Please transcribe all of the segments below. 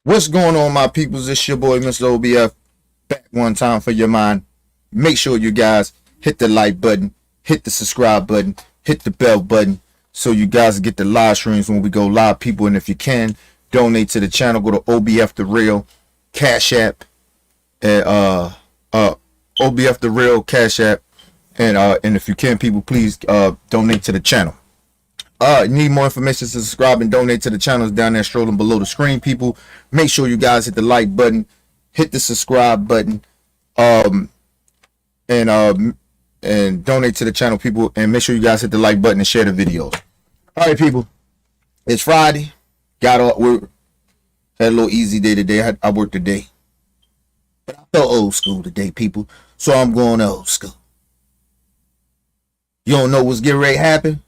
What's going on, my peoples? It's your boy, Mr. OBF, back one time for your mind. Make sure you guys hit the like button, hit the subscribe button, hit the bell button, so you guys get the live streams when we go live, people. And if you can, donate to the channel. Go to OBF The Real, Cash App, and OBF The Real, Cash App, and if you can, people, please donate to the channel. Need more information to subscribe and donate to the channels down there strolling below the screen, people. Make sure you guys hit the like button, hit the subscribe button, and donate to the channel, people. And make sure you guys hit the like button and share the videos. All right, people. It's Friday. Got off work. Had a little easy day today. I worked today, but I felt old school today, people. So I'm going old school. You don't know what's getting ready to happen?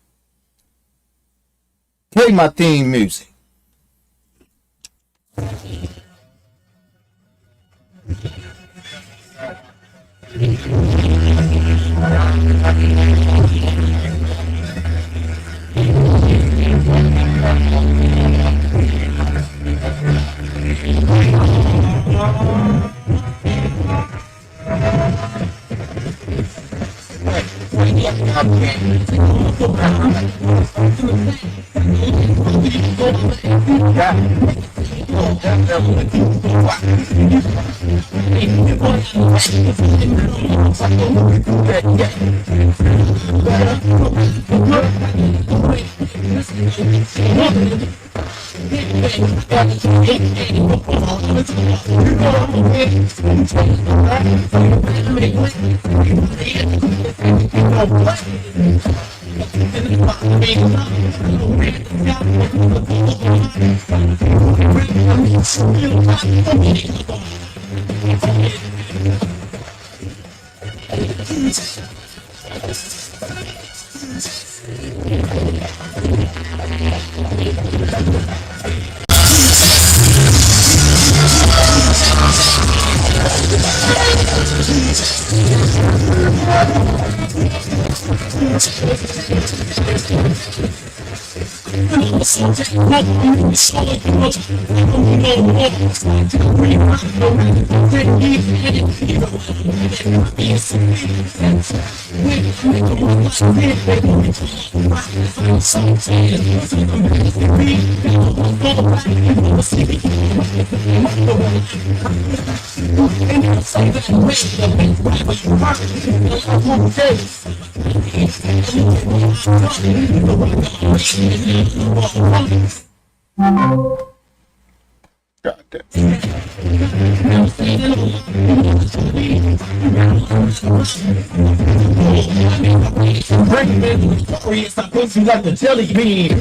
Play my theme music. God damn. Stop pushing like the jelly bean.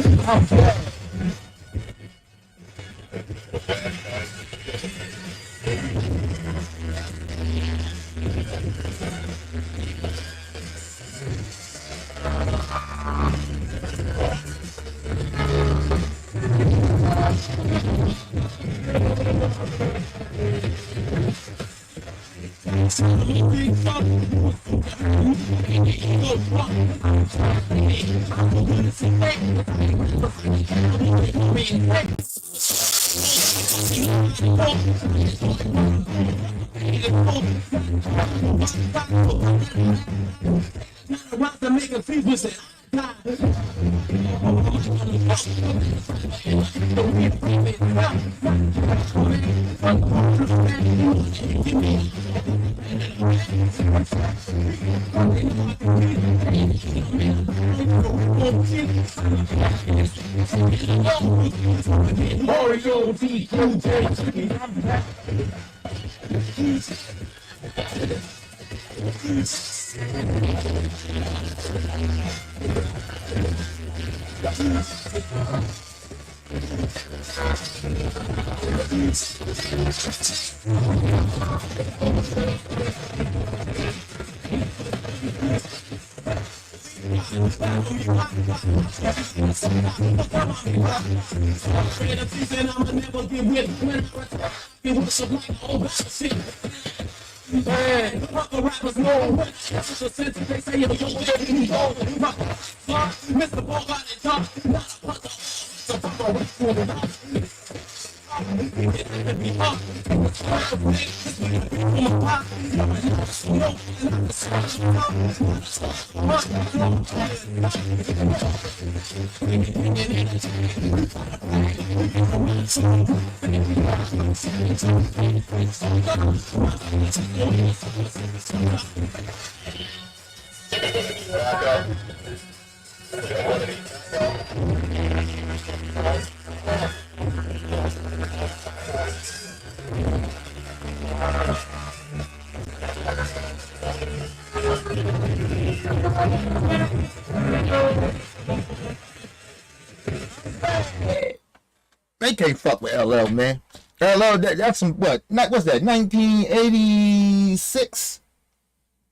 They can't fuck with LL, man. LL, that's some, what's that, 1986?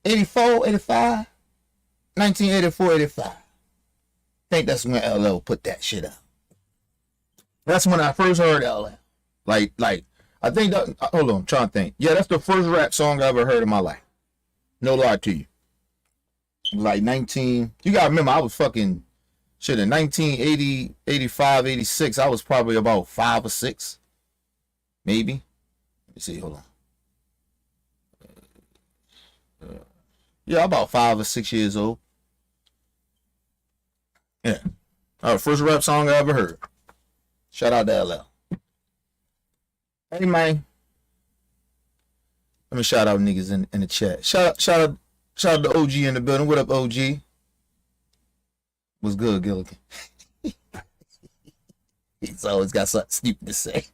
84, 85? 1984, 85. I think that's when LL put that shit out. That's when I first heard LL. Like, I think that, hold on, I'm trying to think. Yeah, that's the first rap song I ever heard in my life. No lie to you. Like you gotta remember, I was fucking, shit, in 1980, 85, 86, I was probably about 5 or 6. Maybe. Let me see, hold on. Yeah, about 5 or 6 years old. Yeah. First rap song I ever heard. Shout out to LL. Hey, man. Let me shout out niggas in the chat. Shout out to OG in the building. What up, OG? What's good, Gilligan? He's always got something stupid to say.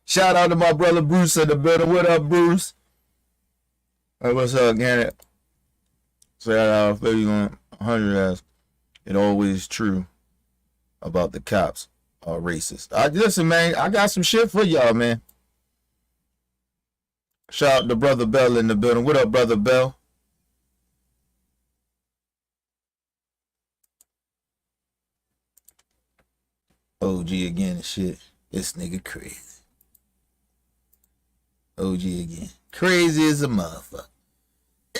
Shout out to my brother Bruce in the building. What up, Bruce? Hey, what's up, Garrett? Shout out 100 as it always true about the cops are racist. Listen, man, I got some shit for y'all, man. Shout out to Brother Bell in the building. What up, Brother Bell? OG again and shit. This nigga crazy. OG again. Crazy as a motherfucker.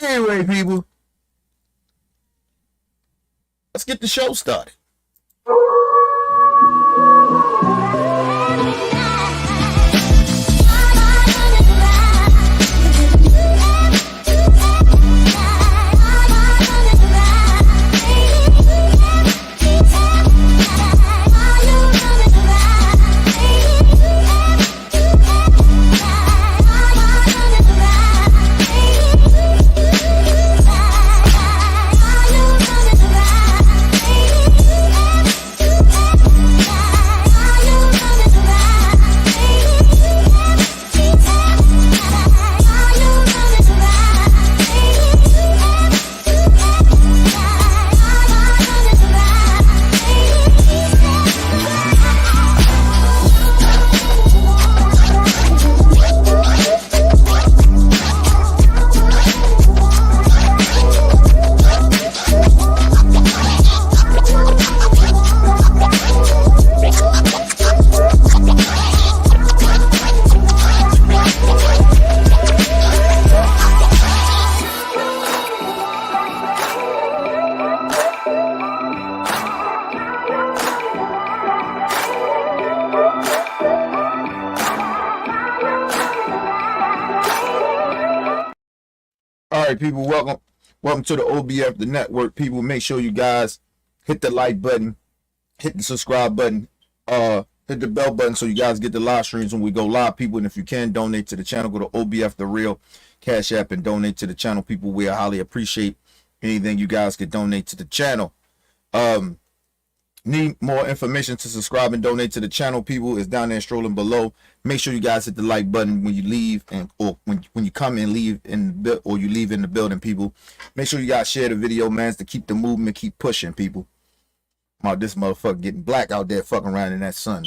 Anyway, people. Let's get the show started. People, welcome to the OBF, the network. People, make sure you guys hit the like button, hit the subscribe button, hit the bell button so you guys get the live streams when we go live, people. And if you can donate to the channel, go to OBF the Real Cash App and donate to the channel, people. We highly appreciate anything you guys could donate to the channel. Need more information to subscribe and donate to the channel, people, is down there scrolling below. Make sure you guys hit the like button when you leave, or when you come and leave or you leave in the building, people. Make sure you guys share the video, man, to keep the movement, keep pushing, people. This motherfucker getting black out there fucking around in that sun.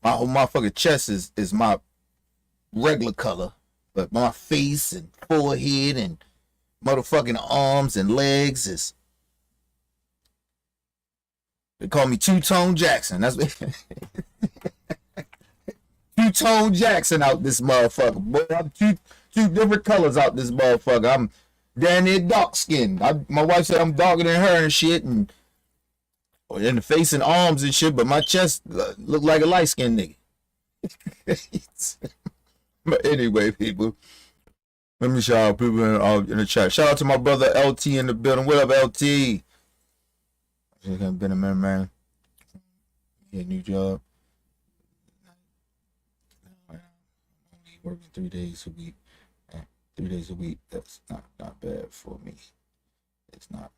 My whole motherfucking chest is my regular color, but my face and forehead and motherfucking arms and legs is. They call me Two-Tone Jackson. That's what Two-Tone Jackson out this motherfucker. Boy, I'm two different colors out this motherfucker. I'm damn near dark skinned. My wife said I'm darker than her and shit. And or in the face and arms and shit, but my chest looked like a light-skinned nigga. But anyway, people, let me shout out people in the chat. Shout out to my brother LT in the building. What up, LT? Just been a minute, man. Get a new job. Only working 3 days a week. 3 days a week. That's not bad for me. It's not.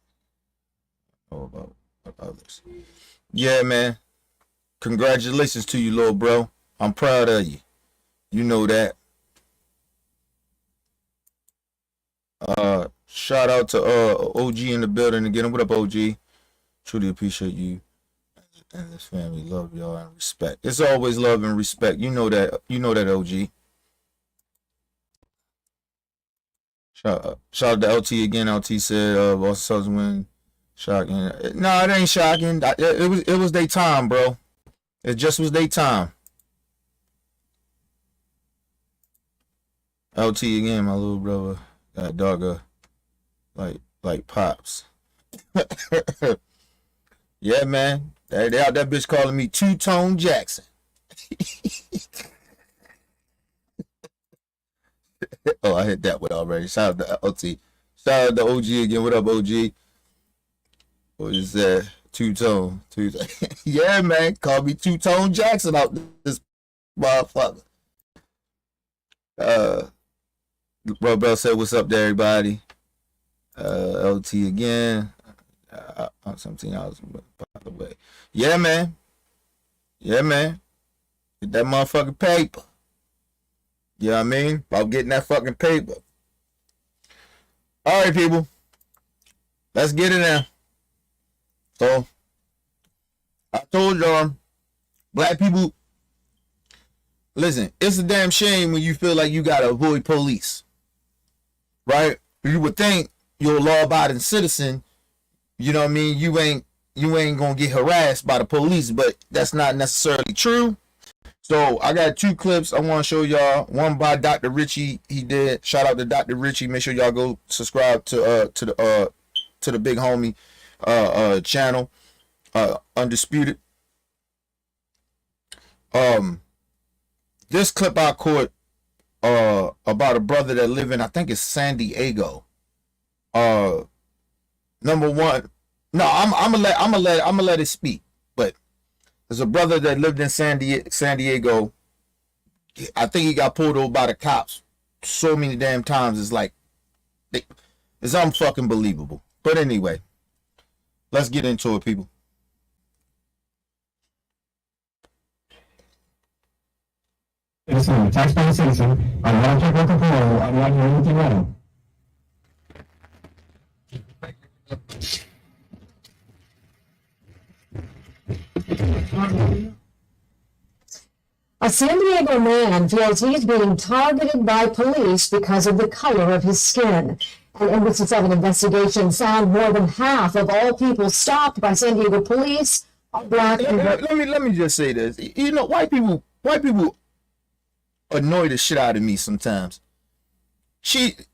I know about others. Yeah, man. Congratulations to you, little bro. I'm proud of you. You know that. Shout out to OG in the building again. What up, OG? Truly appreciate you and this family. Love y'all and respect. It's always love and respect. You know that. You know that, OG. Shout out to LT again. LT said Boston Celtics win. Shocking. No, it ain't shocking. It was their time, bro. It just was their time. LT again, my little brother. Got dogger like Pops. Yeah, man. They out that bitch calling me Two-Tone Jackson. Oh, I hit that one already. Shout out to LT. Shout out to OG again. What up, OG? What is that? Two-Tone. Yeah, man. Call me Two-Tone Jackson out this motherfucker. Bro Bell said, what's up there, everybody? LT again. Something else, by the way. Yeah, man. Yeah, man. Get that motherfucking paper. You know what I mean? About getting that fucking paper. All right, people. Let's get it now. So, I told y'all, black people, listen, it's a damn shame when you feel like you gotta avoid police. Right? You would think you're a law-abiding citizen, you know what I mean? You ain't gonna get harassed by the police, but that's not necessarily true. So I got two clips I want to show y'all. One by Dr. Richie. He did. Shout out to Dr. Richie. Make sure y'all go subscribe to the big homie channel, Undisputed. This clip I caught about a brother that live in, I think it's San Diego. Number one, no, I'm gonna let it speak. But there's a brother that lived in San Diego. I think he got pulled over by the cops so many damn times. It's like it's unfucking believable. But anyway, let's get into it, people. Listen, taxpaying citizen, I want to take control. I'm not doing anything wrong. A San Diego man feels he's being targeted by police because of the color of his skin. An Embassy 7 investigation found more than half of all people stopped by San Diego police are black. Let me just say this. You know, white people annoy the shit out of me sometimes.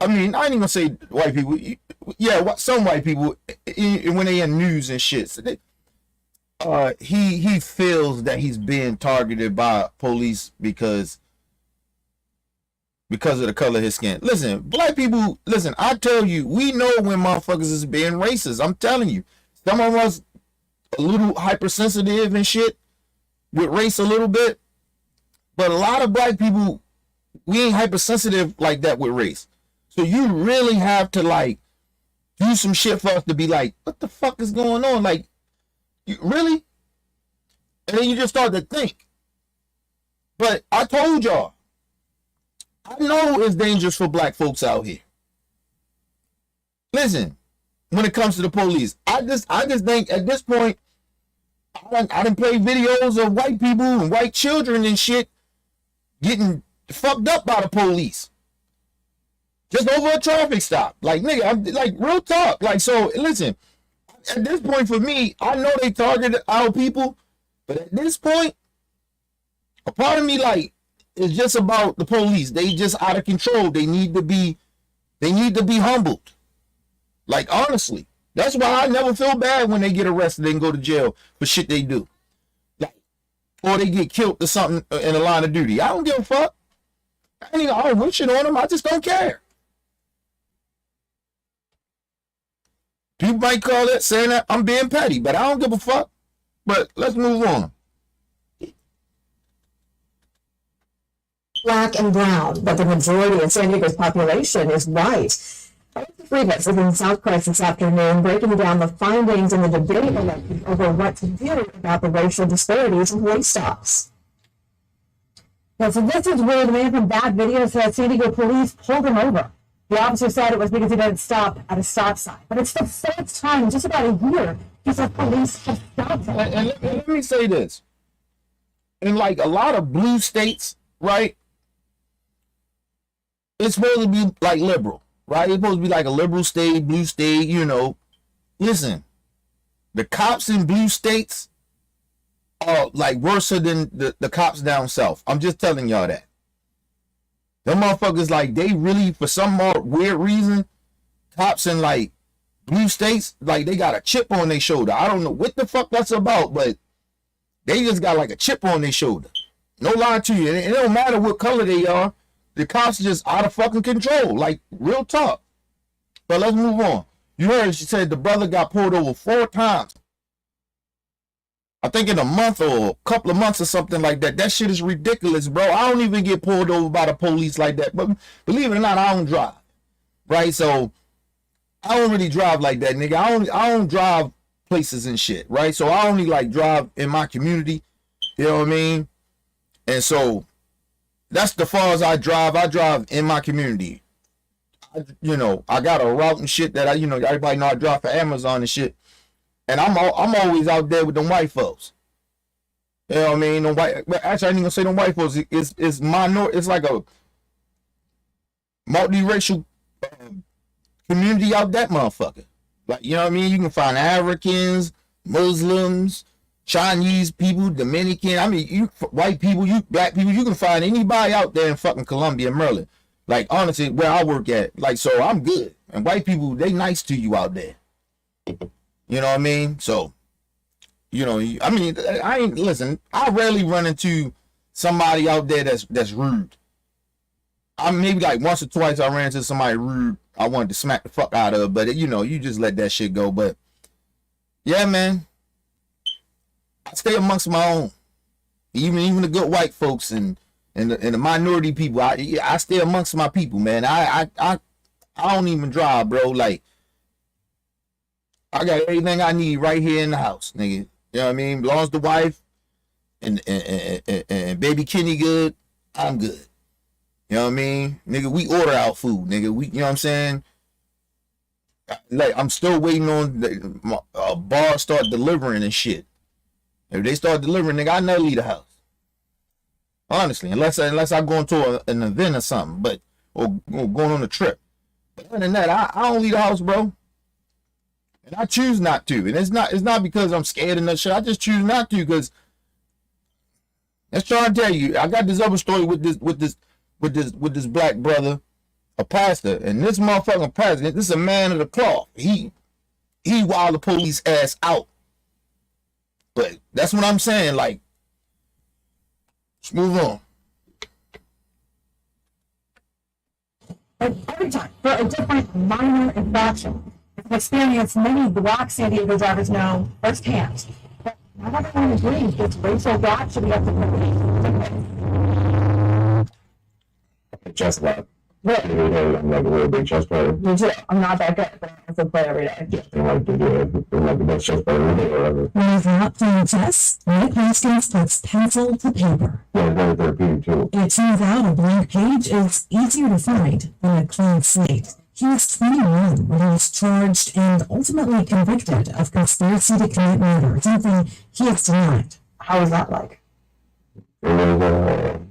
I mean, I ain't even gonna say white people. Yeah, some white people, when they in news and shit, so he feels that he's being targeted by police because of the color of his skin. Listen, black people, listen, I tell you, we know when motherfuckers is being racist. I'm telling you. Some of us a little hypersensitive and shit with race a little bit. But a lot of black people, we ain't hypersensitive like that with race. So you really have to like do some shit for us to be like, what the fuck is going on? Like, really? And then you just start to think. But I told y'all, I know it's dangerous for black folks out here. Listen, when it comes to the police, I just think at this point, I done played videos of white people and white children and shit getting fucked up by the police just over a traffic stop. Like, nigga, I'm like, real talk. Like, so listen, at this point for me, I know they targeted our people, but at this point, a part of me like it's just about the police. They just out of control. They need to be humbled. Like, honestly, That's why I never feel bad when they get arrested and go to jail for shit they do. Like, or they get killed or something in the line of duty. I don't give a fuck. I don't wish it on them. I just don't care. People might call it saying that I'm being petty, but I don't give a fuck. But let's move on. Black and brown, but the majority of San Diego's population is white. Freegas is in South Crest this afternoon, breaking down the findings in the debate over what to do about the racial disparities in police stops. Yeah, so this is where the man from that video said San Diego police pulled him over. The officer said it was because he didn't stop at a stop sign. But it's the fourth time in just about a year he said police have stopped him. And let me say this. In like a lot of blue states, right? It's supposed to be like liberal, right? It's supposed to be like a liberal state, blue state, you know. Listen, the cops in blue states are like worse than the cops down south. I'm just telling y'all that. Them motherfuckers, like, they really, for some more weird reason, cops in like blue states, like, they got a chip on their shoulder. I don't know what the fuck that's about, but they just got like a chip on their shoulder. No lie to you. It don't matter what color they are. The cops are just out of fucking control. Like, real talk. But let's move on. You heard she said the brother got pulled over 4 times. I think in a month or a couple of months or something like that. That shit is ridiculous, bro. I don't even get pulled over by the police like that. But believe it or not, I don't drive. Right? So I don't really drive like that, nigga. I don't drive places and shit. Right? So I only like drive in my community. You know what I mean? And so that's the far as I drive. I drive in my community. I got a route and shit that everybody know I drive for Amazon and shit. And I'm always out there with them white folks. You know what I mean? Actually, I ain't gonna say them white folks. It's minor. It's like a multiracial community out that motherfucker. Like, you know what I mean? You can find Africans, Muslims, Chinese people, Dominican. I mean, you white people, you black people. You can find anybody out there in fucking Columbia, Maryland. Like, honestly, where I work at. Like, so I'm good. And white people, they nice to you out there. You know what I mean? So, listen, I rarely run into somebody out there that's rude. I maybe like once or twice I ran into somebody rude I wanted to smack the fuck out of, but you just let that shit go. But yeah, man, I stay amongst my own. Even the good white folks and the minority people, I stay amongst my people, man. I don't even drive, bro. Like, I got everything I need right here in the house, nigga. You know what I mean? Belongs to wife and baby Kenny good, I'm good. You know what I mean? Nigga, we order out food, nigga. You know what I'm saying? Like, I'm still waiting on the bar start delivering and shit. If they start delivering, nigga, I never leave the house. Honestly, unless I go into an event or something, or going on a trip. But other than that, I don't leave the house, bro. And I choose not to. And it's not because I'm scared of that shit. I just choose not to because let's try to tell you, I got this other story with this black brother, a pastor, and this motherfucking pastor, this is a man of the cloth. He wild the police ass out. But that's what I'm saying. Like, let's move on. Every time for a different minor infraction. An experience many black San Diego drivers know firsthand. But not everyone agrees this racial gap should be up to the Chess lab. What? I'm like a really big chess player. Me too. I'm not that good, but I still play every day. They like to do it. They're like the best chess player in the world ever. When he's not playing chess, Mike Haskins puts pencil to paper. Yeah, very therapeutic too. It turns out a blank page is easier to find than a clean slate. He was 21 when he was charged and ultimately convicted of conspiracy to commit murder, something he has denied. How was that like? It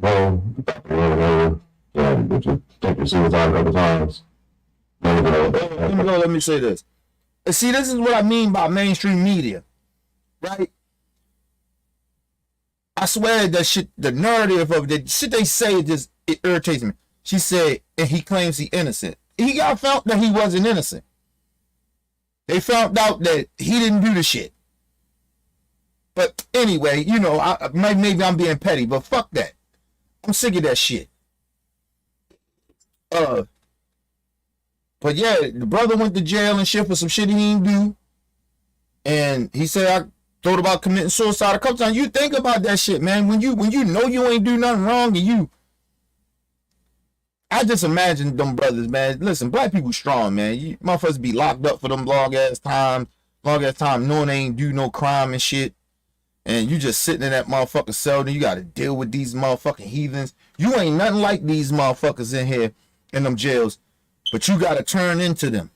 was, yeah, just take your suicide a couple times. Let me say this. And see, this is what I mean by mainstream media, right? I swear that shit, the narrative of the shit they say, it irritates me. She said, and he claims he innocent. He got found that he wasn't innocent. They found out that he didn't do the shit. But anyway, you know, maybe I'm being petty, but fuck that. I'm sick of that shit. But yeah, the brother went to jail and shit for some shit he didn't do. And he said, I thought about committing suicide a couple times. You think about that shit, man. When you know you ain't do nothing wrong and I just imagine them brothers, man. Listen, black people strong, man. You motherfuckers be locked up for them long ass time knowing they ain't do no crime and shit. And you just sitting in that motherfucking cell and you gotta deal with these motherfucking heathens. You ain't nothing like these motherfuckers in here in them jails, but you gotta turn into them.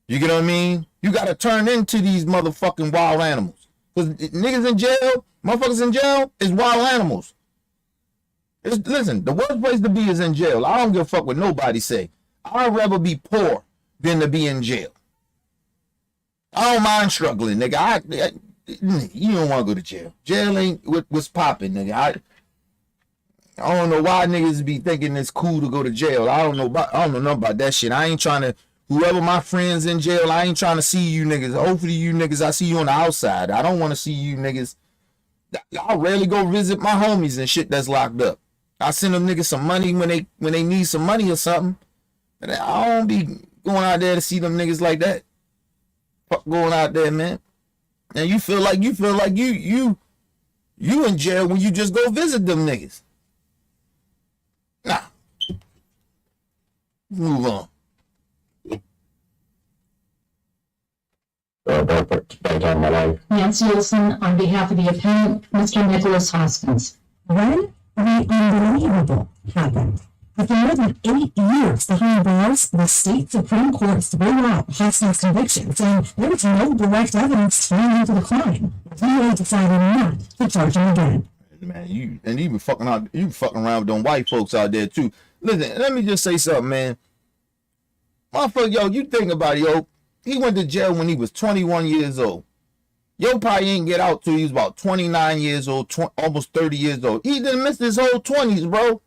You get what I mean? You gotta turn into these motherfucking wild animals. Cause niggas in jail, motherfuckers in jail is wild animals. Listen, the worst place to be is in jail. I don't give a fuck what nobody say. I'd rather be poor than to be in jail. I don't mind struggling, nigga. You don't want to go to jail. Jail ain't what's popping, nigga. I don't know why niggas be thinking it's cool to go to jail. I don't know nothing about that shit. I ain't trying to. Whoever my friends in jail, I ain't trying to see you niggas. Hopefully you niggas, I see you on the outside. I don't want to see you niggas. I rarely go visit my homies and shit that's locked up. I send them niggas some money when they need some money or something. But I don't be going out there to see them niggas like that. Fuck going out there, man. And you feel like you in jail when you just go visit them niggas. Nah. Move on. Nancy Olson, on behalf of the appellant, Mr. Nicholas Hoskins. When the unbelievable happened. After more than 8 years behind bars, the state Supreme Court threw out Hoskins' conviction, saying there was no direct evidence tying him to the crime. The DA decided not to charge him again. Man, you been fucking around with them white folks out there too. Listen, let me just say something, man. Motherfucker, yo, you think about it, yo. He went to jail when he was 21 years old. Yo probably ain't get out till he was about 29 years old, almost 30 years old. He didn't miss his whole 20s, bro.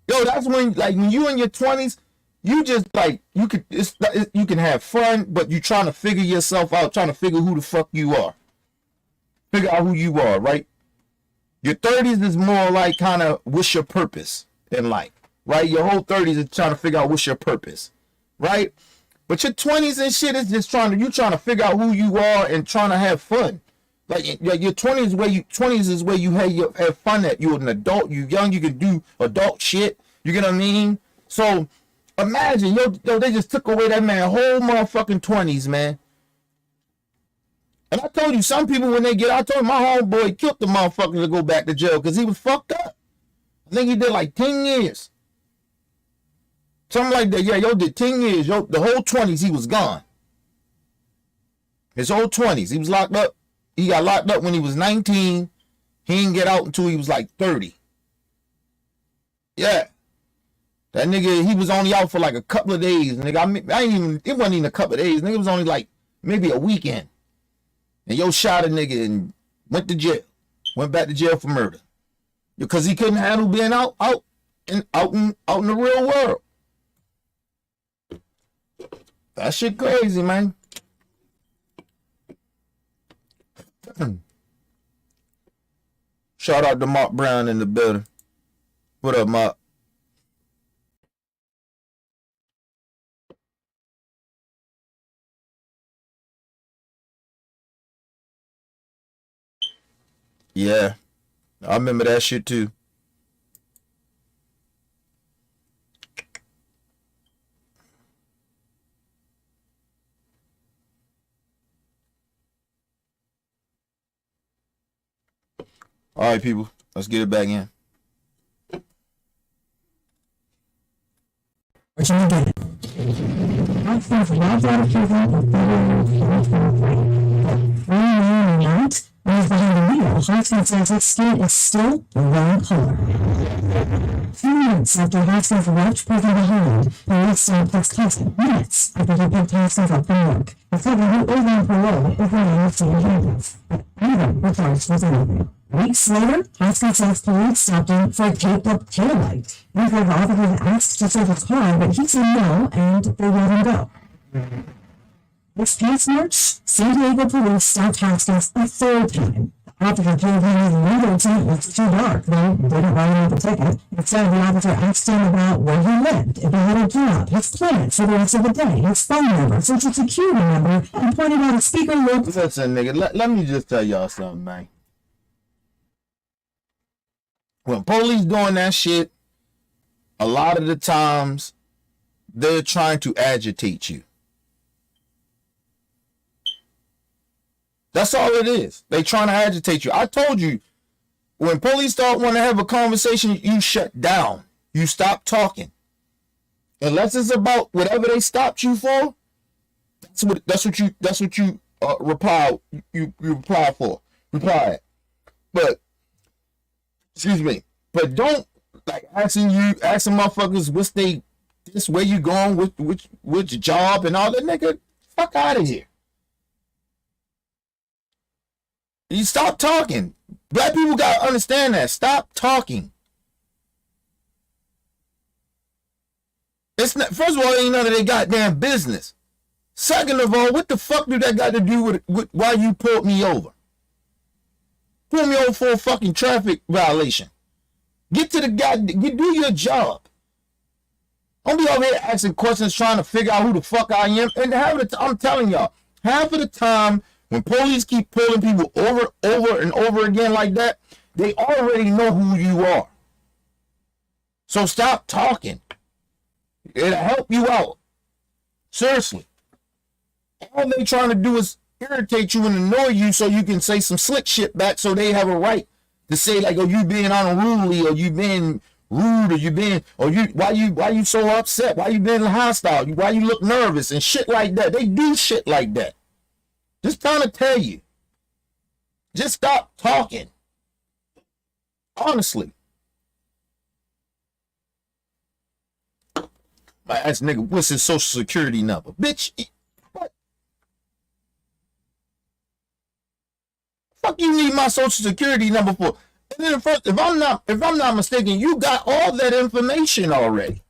Yo, that's when you in your 20s, you just you can have fun, but you trying to figure yourself out, trying to figure who the fuck you are. Figure out who you are, right? Your 30s is more like kind of what's your purpose in life, right? Your whole 30s is trying to figure out what's your purpose, right? But your 20s and shit is just trying to figure out who you are and trying to have fun. Like your 20s is where you have fun at. You're an adult, you young, you can do adult shit. You get what I mean? So imagine, yo, they just took away that man whole motherfucking 20s, man. And I told you, some people when they get out, I told my homeboy killed the motherfucker to go back to jail because he was fucked up. I think he did like 10 years. Something like that. Yeah, yo did 10 years. Yo, the whole 20s he was gone. His whole 20s. He was locked up. He got locked up when he was 19. He didn't get out until he was like 30. Yeah. That nigga, he was only out for like a couple of days. Nigga, it wasn't even a couple of days. Nigga, it was only like maybe a weekend. And yo shot a nigga and went to jail. Went back to jail for murder. Because he couldn't handle being out in the real world. That shit crazy, man. Shout out to Mark Brown in the building. What up, Mark? Yeah, I remember that shit too. All right, people, let's get it back in. Charging again. Hoskins was out of prison in February 2023. But 3 men night when he's behind the wheel, Hoskins says his skin is still the wrong color. 2 months after Hoskins left prison behind, police stopped his cousin minutes after he picked Hoskins up from work. The cousin who is on parole is the man of same handcuffs, but neither were charged with anything. Weeks later, Hoskins says police stopped him for a taped-up taillight. One of the officers asked to search his car, but he said no, and they let him go. This past March, San Diego police stopped Haskins a third time. The officer told him his window tint was too dark, though he didn't write him the ticket. Instead, the officer asked him about where he lived, if he had a job, his plans for the rest of the day, his phone number, social security number, and pointed out a speaker look. Listen, nigga, let me just tell y'all something, man. When police doing that shit, a lot of the times they're trying to agitate you. That's all it is. They trying to agitate you. I told you, when police start want to have a conversation, you shut down. You stop talking. Unless it's about whatever they stopped you for. That's what you reply for. But excuse me. But don't like asking motherfuckers where you going with which job and all that, nigga. Fuck out of here. You stop talking. Black people gotta understand that. Stop talking. It's not. First of all, it ain't none of their goddamn business. Second of all, what the fuck do that got to do with why you pulled me over? Pull me over for a fucking traffic violation. Get to the do your job. Don't be over here asking questions trying to figure out who the fuck I am. And I'm telling y'all, half of the time when police keep pulling people over and over again like that, they already know who you are. So stop talking. It'll help you out. Seriously. All they trying to do is irritate you and annoy you so you can say some slick shit back so they have a right to say like, oh, you being unruly, or you being rude, or why you so upset? Why you being hostile? Why you look nervous and shit like that? They do shit like that. Just trying to tell you. Just stop talking. Honestly. My ass nigga, what's his social security number? Bitch, what? Fuck you need my social security number for? And then first, if I'm not mistaken, you got all that information already.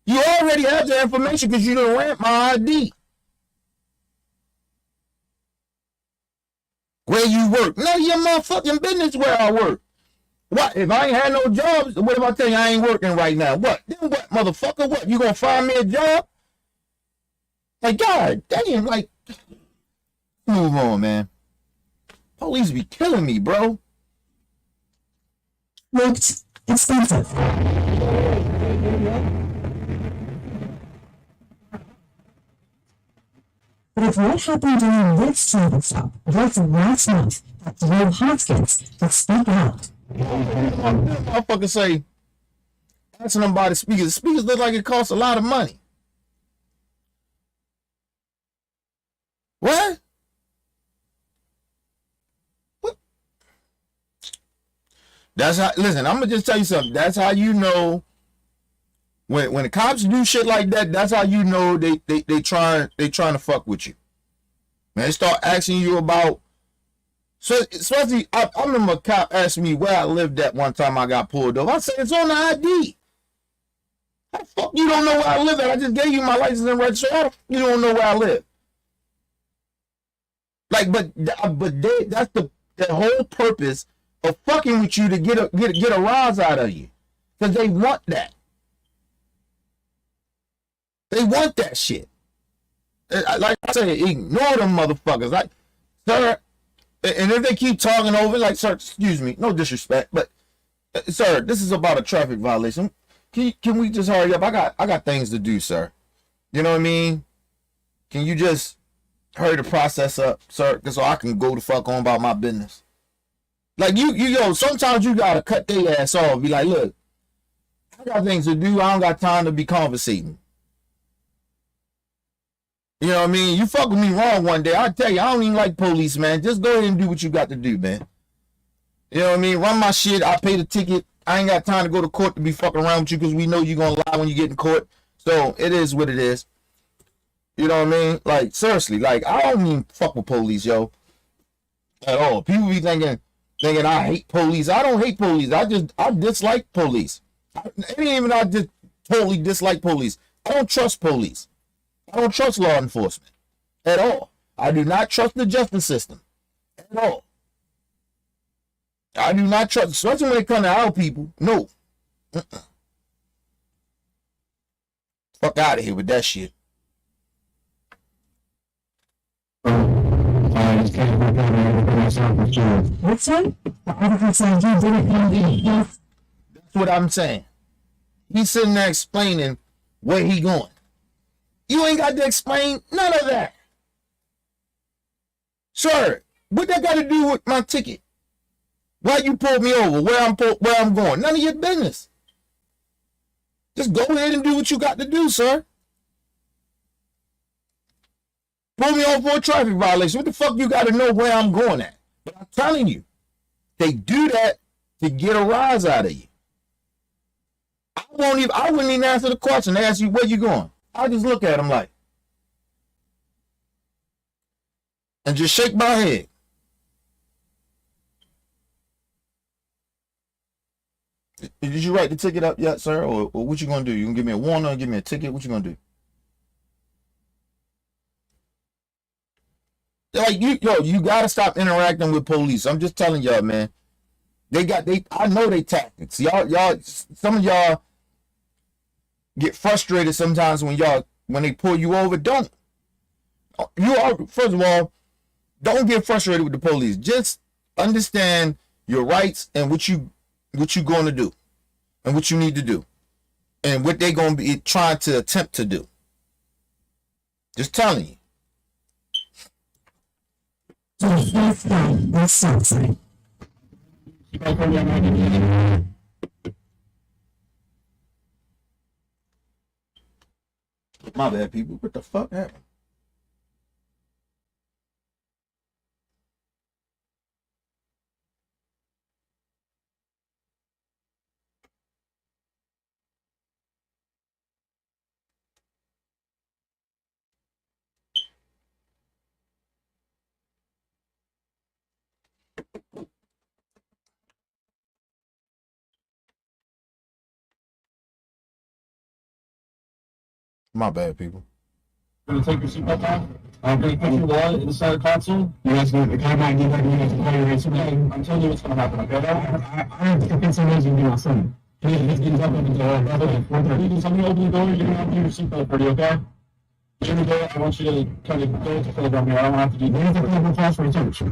You already have the information because you done ran my ID. Where you work? None of your motherfucking business where I work. What? If I ain't had no jobs, what if I tell you I ain't working right now? What? Then what, motherfucker? What? You gonna find me a job? Like, God damn, like, move on, man. Police be killing me, bro. Looked expensive. But if what happened during this traffic stop was last month that drove Hoskins to speak out. Motherfucker say, asking them about the speakers. The speakers look like it costs a lot of money. What? That's how. Listen, I'm gonna just tell you something. That's how you know when the cops do shit like that. That's how you know they trying to fuck with you. Man, they start asking you about. So especially, I remember a cop asked me where I lived at one time. I got pulled over. I said it's on the ID. How the fuck you don't know where I live at? I just gave you my license and registration. How the fuck you don't know where I live? Like, but that's the whole purpose of fucking with you to get a rise out of you, because they want that. They want that shit. Like I say, ignore them motherfuckers. Like, sir, and if they keep talking over, like, sir, excuse me, no disrespect, but sir, this is about a traffic violation. Can we just hurry up? I got things to do, sir. You know what I mean? Can you just hurry the process up, sir, so I can go the fuck on about my business? Like, yo, sometimes you gotta cut their ass off. Be like, look, I got things to do. I don't got time to be conversating. You know what I mean? You fuck with me wrong one day, I tell you, I don't even like police, man. Just go ahead and do what you got to do, man. You know what I mean? Run my shit. I pay the ticket. I ain't got time to go to court to be fucking around with you, because we know you're gonna lie when you get in court. So it is what it is. You know what I mean? Like, seriously, like, I don't even fuck with police, yo, at all. People be thinking I hate police. I don't hate police. I dislike police. I just totally dislike police. I don't trust police. I don't trust law enforcement at all. I do not trust the justice system at all. I do not trust, especially when it comes to our people. No. Fuck out of here with that shit. I just can't work out everything myself with you. What's that? The article said you didn't have any health. That's what I'm saying. He's sitting there explaining where he going. You ain't got to explain none of that. Sir, what that got to do with my ticket? Why you pulled me over? Where I'm going? None of your business. Just go ahead and do what you got to do, sir. Pull me over for a traffic violation. What the fuck you got to know where I'm going at? But I'm telling you, they do that to get a rise out of you. I wouldn't even answer the question. They ask you where you going. I just look at them like, and just shake my head. Did you write the ticket up yet, sir? Or what you gonna do? You gonna give me a warning or give me a ticket? What you gonna do? Like you gotta stop interacting with police. I'm just telling y'all, man. I know they tactics. Y'all, some of y'all get frustrated sometimes when they pull you over. First of all, don't get frustrated with the police. Just understand your rights and what you going to do and what you need to do and what they're going to be trying to attempt to do. Just telling you. So he's done this something. My bad, people. What the fuck happened? My bad, people. Gonna take your seatbelt off. I'm gonna put your wallet in the center console. You guys can come back and get ready to play your race. I'm telling you what's gonna happen, okay? I don't think some ways you can do my son. He's getting up in the door. You can somebody open the door, you're gonna have to do your seatbelt pretty, okay? You're gonna go, I want you to kind of go to the from here. I don't have to do that. You have to pay for class for a search.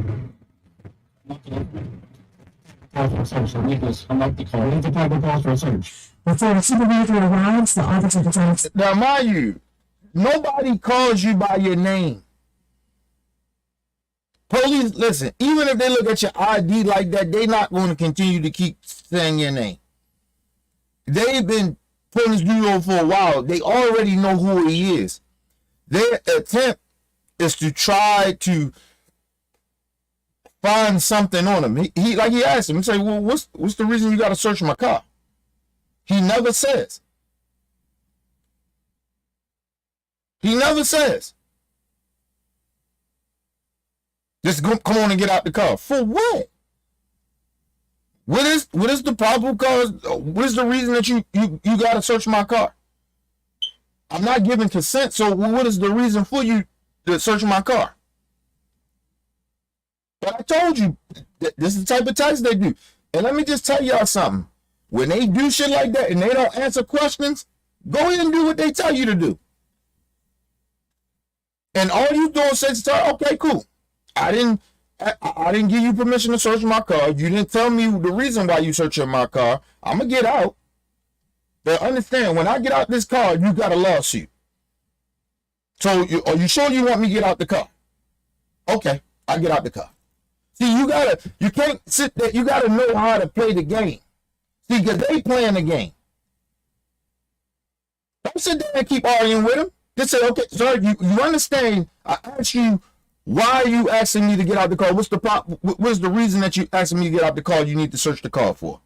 Nicholas, I'm not the call. You have to pay for class for a search. Before the supervisor arrives, the officer decides. Now, mind you, nobody calls you by your name. Police, listen, even if they look at your ID like that, they're not going to continue to keep saying your name. They've been putting this dude over for a while. They already know who he is. Their attempt is to try to find something on him. He asked him, he said, well, what's the reason you got to search my car? He never says. He never says. Just come on and get out the car. For what? What is the probable cause? What is the reason that you got to search my car? I'm not giving consent, so what is the reason for you to search my car? But I told you, this is the type of tax they do. And let me just tell y'all something. When they do shit like that and they don't answer questions, go ahead and do what they tell you to do. And all you do is say, okay, cool. I didn't give you permission to search my car. You didn't tell me the reason why you searching my car. I'm going to get out. But understand, when I get out this car, you got a lawsuit. So, are you sure you want me to get out the car? Okay, I get out the car. See, you can't sit there. You got to know how to play the game. See, because they playing the game. Don't sit there and keep arguing with them. Just say, okay, sir, you understand. I asked you, why are you asking me to get out the car? What's the reason that you asking me to get out the car you need to search the car for?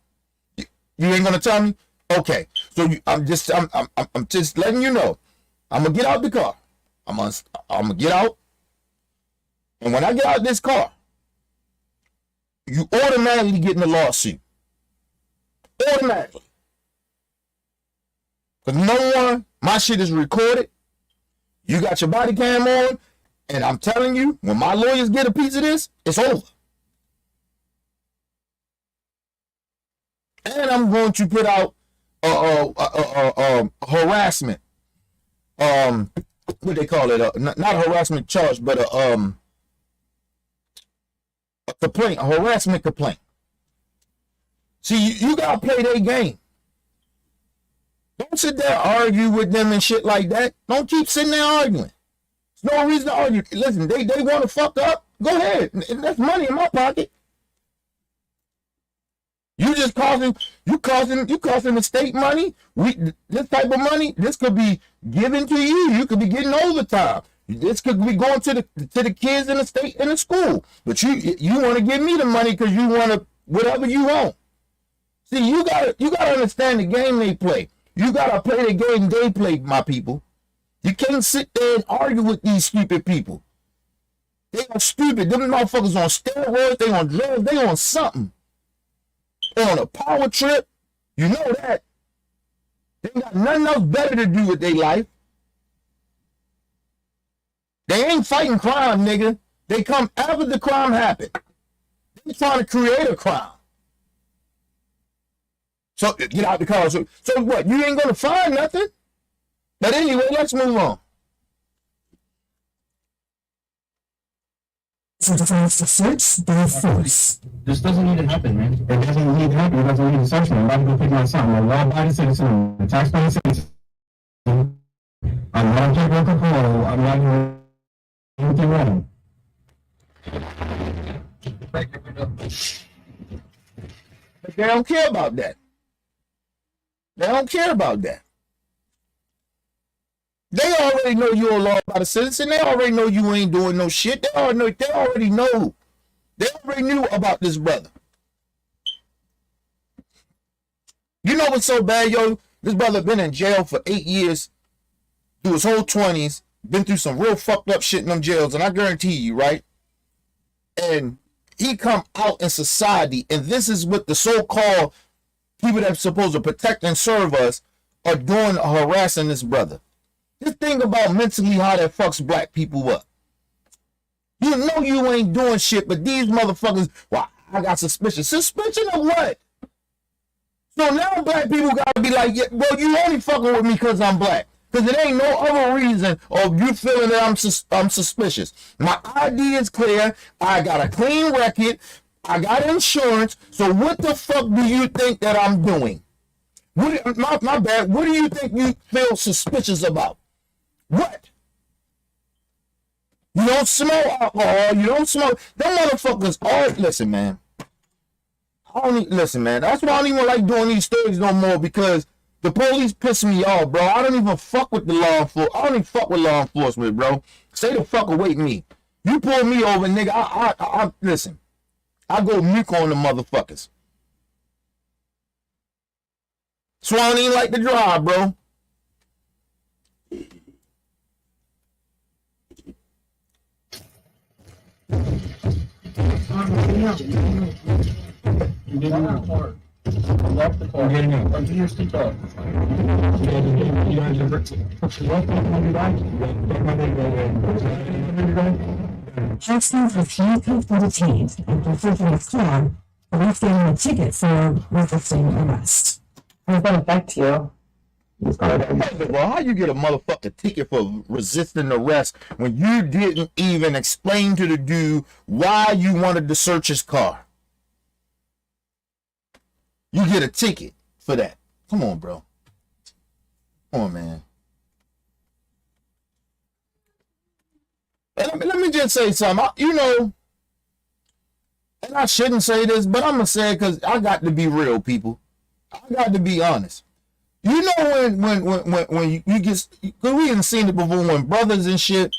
You ain't going to tell me? Okay. So I'm just letting you know. I'm going to get out the car. I'm going to get out. And when I get out this car, you automatically get in the lawsuit. Automatically. Because number one, my shit is recorded. You got your body cam on, and I'm telling you, when my lawyers get a piece of this, it's over. And I'm going to put out harassment. What they call it? Not a harassment charge, but a complaint, a harassment complaint. See, you gotta play their game. Don't sit there argue with them and shit like that. Don't keep sitting there arguing. There's no reason to argue. Listen, they want to fuck up. Go ahead. That's money in my pocket. You just causing the state money. This type of money, this could be given to you. You could be getting overtime. This could be going to the kids in the state in the school. But you want to give me the money because you want to whatever you want. See, you gotta understand the game they play. You gotta play the game they play, my people. You can't sit there and argue with these stupid people. They are stupid. Them motherfuckers on steroids, they on drugs, they on something. They on a power trip. You know that. They got nothing else better to do with their life. They ain't fighting crime, nigga. They come after the crime happened. They trying to create a crime. So get out the car. So what? You ain't gonna find nothing. But anyway, let's move on. So decides to search by force. This doesn't need to happen, man. It doesn't need to happen. It doesn't need to search me. I'm about to go pick my son. I'm a law-abiding citizen. I'm a taxpaying citizen. I'm not taking control. I'm not doing anything wrong. But they don't care about that. They don't care about that. They already know you're a law-abiding citizen. They already know you ain't doing no shit. They already know. They already knew about this brother. You know what's so bad, yo? This brother been in jail for 8 years, through his whole 20s, been through some real fucked up shit in them jails, and I guarantee you, right? And he come out in society, and this is what the so-called people that's supposed to protect and serve us are doing, harassing this brother. Just think about mentally how that fucks black people up. You know you ain't doing shit, but these motherfuckers, well, I got suspicion. Suspicion of what? So now black people gotta be like, yeah, well, you only fucking with me because I'm black. Because it ain't no other reason of you feeling that I'm suspicious. My ID is clear. I got a clean record. I got insurance. So what the fuck do you think that I'm doing? My bad. What do you think you feel suspicious about? What? You don't smell alcohol. You don't smoke. Them motherfuckers all listen, man. Listen, man. That's why I don't even like doing these stories no more, because the police piss me off, bro. I don't even fuck with the law enforcement. I don't even fuck with law enforcement, bro. Stay the fuck away from me. You pull me over, nigga. I listen. I go nuke on the motherfuckers. So I don't even like to drive, bro. You didn't have a car. You left the car. You're getting out. Run to your seat up. You had your bricks. Jackson was handcuffed and detained after taking a car, police gave him a ticket for resisting arrest. How does that affect you? Well, how you get a motherfucking ticket for resisting arrest when you didn't even explain to the dude why you wanted to search his car? You get a ticket for that. Come on, bro. Come on, man. And let me just say something. You know, and I shouldn't say this, but I'm going to say it because I got to be real, people. I got to be honest. You know when you get, because we haven't seen it before, when brothers and shit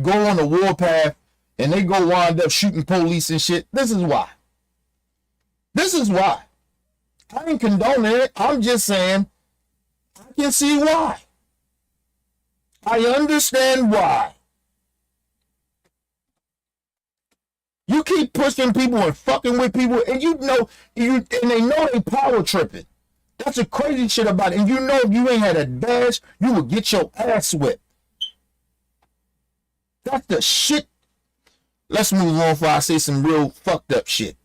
go on a warpath and they go wind up shooting police and shit. This is why. This is why. I ain't condoning it. I'm just saying I can see why. I understand why. You keep pushing people and fucking with people, and you know and they know they power tripping. That's the crazy shit about it. And you know if you ain't had a dash, you would get your ass whipped. That's the shit. Let's move on before I say some real fucked up shit.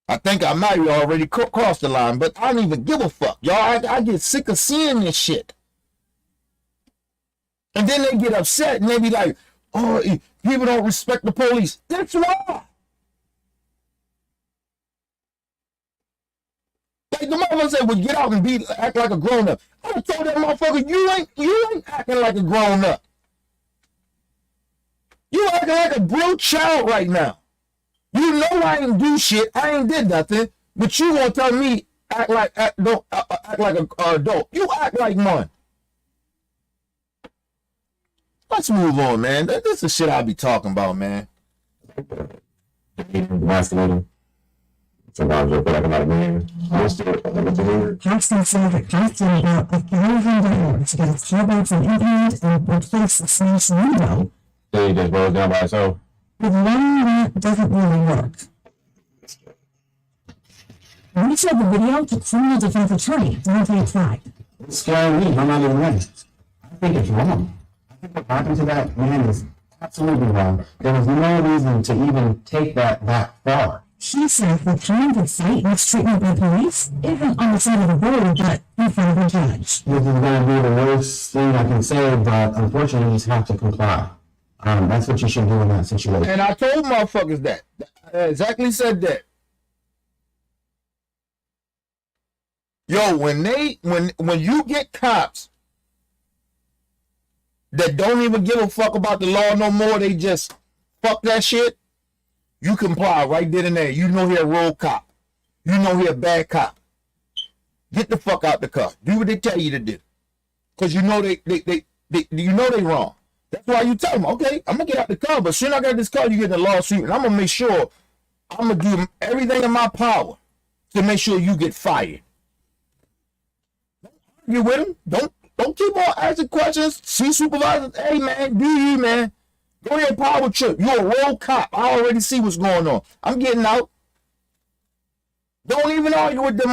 I think I might have already crossed the line, but I don't even give a fuck. Y'all, I get sick of seeing this shit. And then they get upset and they be like, oh, people don't respect the police. That's why. Like the motherfucker said, well, get out and act like a grown up. I told that motherfucker, you ain't acting like a grown up. You acting like a real child right now. You know I ain't do shit. I ain't did nothing. But you gonna tell me act like an adult. You act like one. Let's move on, man. This is the shit I be talking about, man. Masculine. Sometimes I feel like I'm not a man. Paxton said it cost him about $1,000 to get a callback from England and replace the smashed window. So he just rolls down by himself. But one that doesn't really work. We showed the video to criminal defense attorney, Dante Clyde. It's scaring me. I'm not even right. I think it's wrong. I think what happened to that man is absolutely wrong. There was no reason to even take that far. He said the kind of fight mistreatment by police isn't on the side of the road, but in front of a judge. This is going to be the worst thing I can say, but unfortunately, you just have to comply. That's what you should do in that situation. And I told motherfuckers that. I exactly said that. Yo, when you get cops that don't even give a fuck about the law no more, they just fuck that shit, you comply right then and there. You know he a road cop. You know he a bad cop. Get the fuck out the car. Do what they tell you to do. Because you know they wrong. That's why you tell them, okay, I'm going to get out the car, but as soon as I get this car, you get the lawsuit, and I'm going to make sure, I'm going to do everything in my power to make sure you get fired. Don't argue with them. Don't keep on asking questions. See supervisors, hey, man, do you, man. Go ahead, power trip. You're a road cop. I already see what's going on. I'm getting out. Don't even argue with them.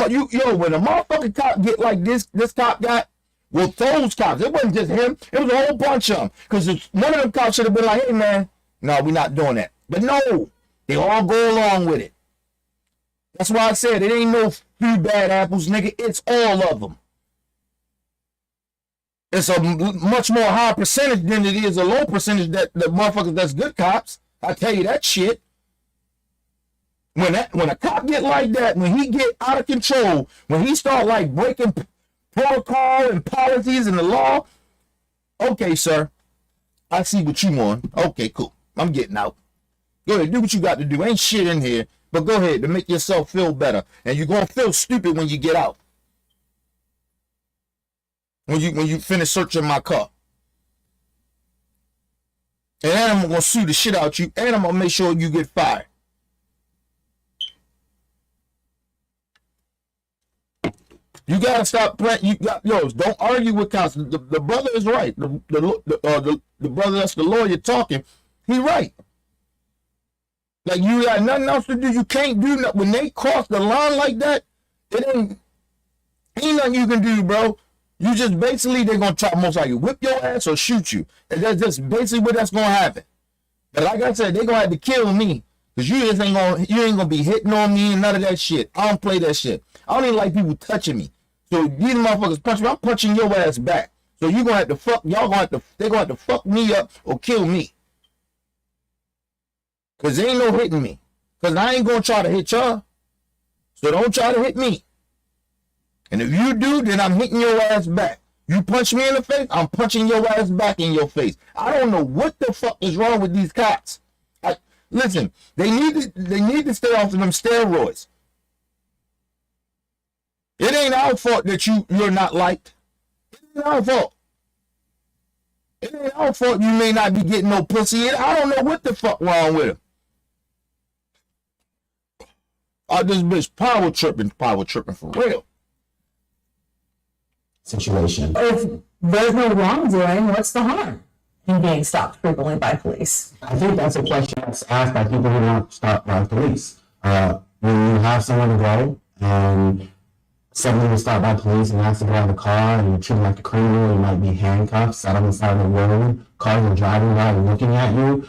When a motherfucking cop get like this cop got, well, those cops, it wasn't just him. It was a whole bunch of them. Because one of them cops should have been like, hey, man, no, we're not doing that. But no, they all go along with it. That's why I said it ain't no few bad apples, nigga. It's all of them. It's a much more high percentage than it is a low percentage that the motherfuckers that's good cops. I tell you that shit. When a cop get like that, when he get out of control, when he start like breaking protocol and policies and the law, okay, sir, I see what you want. Okay, cool. I'm getting out. Go ahead, do what you got to do. Ain't shit in here, but go ahead to make yourself feel better. And you're gonna feel stupid when you get out. When you finish searching my car. And then I'm gonna sue the shit out you, and I'm gonna make sure you get fired. You gotta stop playing. Don't argue with counsel. The brother is right. The brother that's the lawyer talking, he right. Like you got nothing else to do. You can't do nothing. When they cross the line like that, it ain't nothing you can do, bro. You just basically they're gonna try most likely whip your ass or shoot you. And that's just basically what that's gonna happen. But like I said, they're gonna have to kill me. Cause you ain't gonna be hitting on me and none of that shit. I don't play that shit. I don't even like people touching me. So these motherfuckers punch me, I'm punching your ass back. So they're gonna have to fuck me up or kill me. Cause there ain't no hitting me. Cause I ain't gonna try to hit y'all. So don't try to hit me. And if you do, then I'm hitting your ass back. You punch me in the face, I'm punching your ass back in your face. I don't know what the fuck is wrong with these cops. Listen, they need to stay off of them steroids. It ain't our fault that you're not liked. It ain't our fault. It ain't our fault you may not be getting no pussy. I don't know what the fuck wrong with him. This bitch power tripping for real. Situation. If there's no wrongdoing, what's the harm in being stopped frequently by police? I think that's a question that's asked by people who don't stop by police. When you have someone to go and suddenly you're stopped by police and asked to get out of the car and you're treated like a criminal, you might be handcuffed, sat on the side of the road, cars are driving by and looking at you.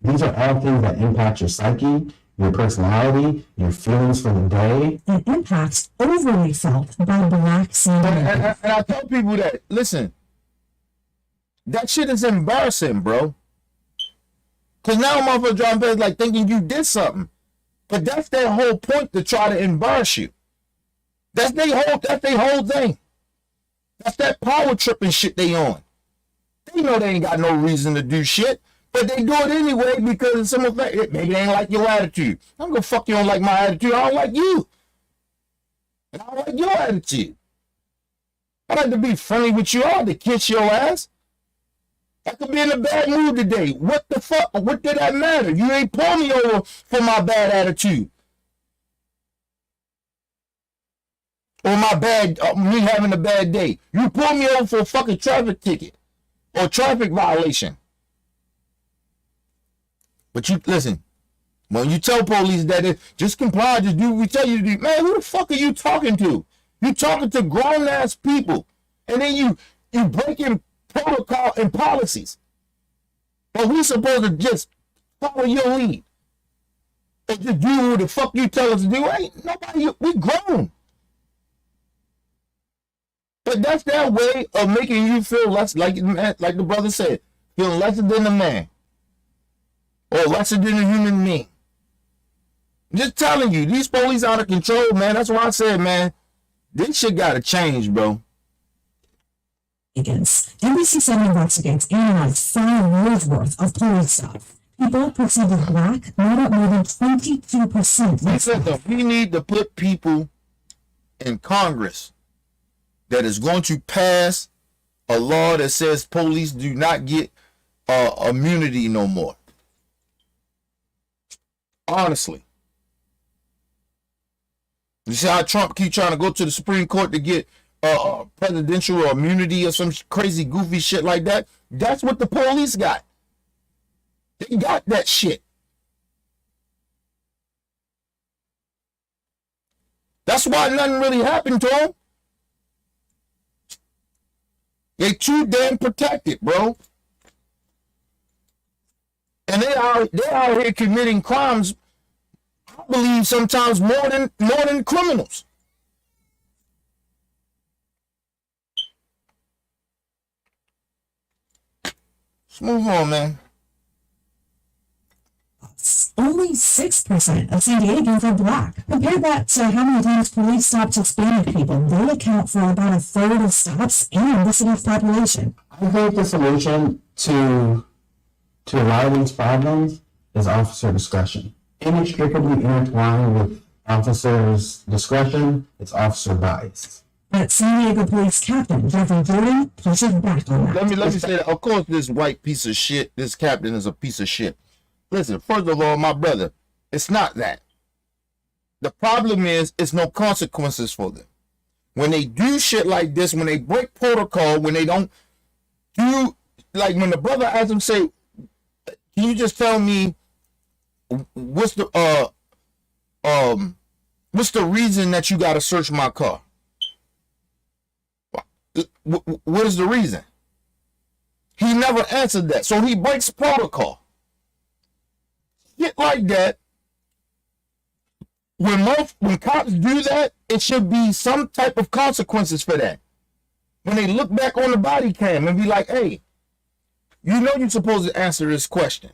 These are all things that impact your psyche, your personality, your feelings for the day. An impact overly felt by Black San Diego. And I tell people that, listen, that shit is embarrassing, bro. Because now motherfuckers driving past like thinking you did something. But that's their whole point, to try to embarrass you. That's their whole thing. That's that power tripping shit they on. They know they ain't got no reason to do shit, but they do it anyway because some of it, maybe they ain't like your attitude. I'm gonna fuck you don't like my attitude. I don't like you. And I don't like your attitude. I like to be friendly with you. I like to kiss your ass. I could be in a bad mood today. What the fuck? What did that matter? You ain't pull me over for my bad attitude. Or my bad, me having a bad day. You pull me over for a fucking traffic ticket or traffic violation. But you, listen, when you tell police that just comply, just do what we tell you to do, man, who the fuck are you talking to? You talking to grown ass people. And then you breaking protocol and policies. But we supposed to just follow your lead. And just do what the fuck you tell us to do. Ain't nobody, we grown. But that's their way of making you feel less, like the brother said, feeling lesser than a man. Or lesser than a human being. Just telling you, these police out of control, man. That's why I said, man, this shit gotta change, bro. NBC7 investigates analyzed 5 years worth of police stuff. People perceived as Black made up more than 22%. Listen, we need to put people in Congress that is going to pass a law that says police do not get immunity no more. Honestly. You see how Trump keep trying to go to the Supreme Court to get presidential immunity or some crazy goofy shit like that? That's what the police got. They got that shit. That's why nothing really happened to them. They too damn protected, bro. And they out here committing crimes, I believe sometimes more than criminals. Let's move on, man. Only 6% of San Diegans are Black. Compare that to how many times police stopped Hispanic people. They account for about 1/3 of stops in the city's population. I think the solution to a lot of these problems is officer discretion. Inextricably intertwined with officers' discretion, it's officer bias. But San Diego Police Captain Jeffrey Jordan pushes back on that. Let me say that. Of course, this white piece of shit, this captain is a piece of shit. Listen, first of all, my brother, it's not that. The problem is, it's no consequences for them. When they do shit like this, when they break protocol, when they don't do, like when the brother asked him, say, can you just tell me what's the reason that you gotta search my car? What is the reason? He never answered that, so he breaks protocol. Shit like that. When cops do that, it should be some type of consequences for that. When they look back on the body cam and be like, hey, you know you're supposed to answer this question.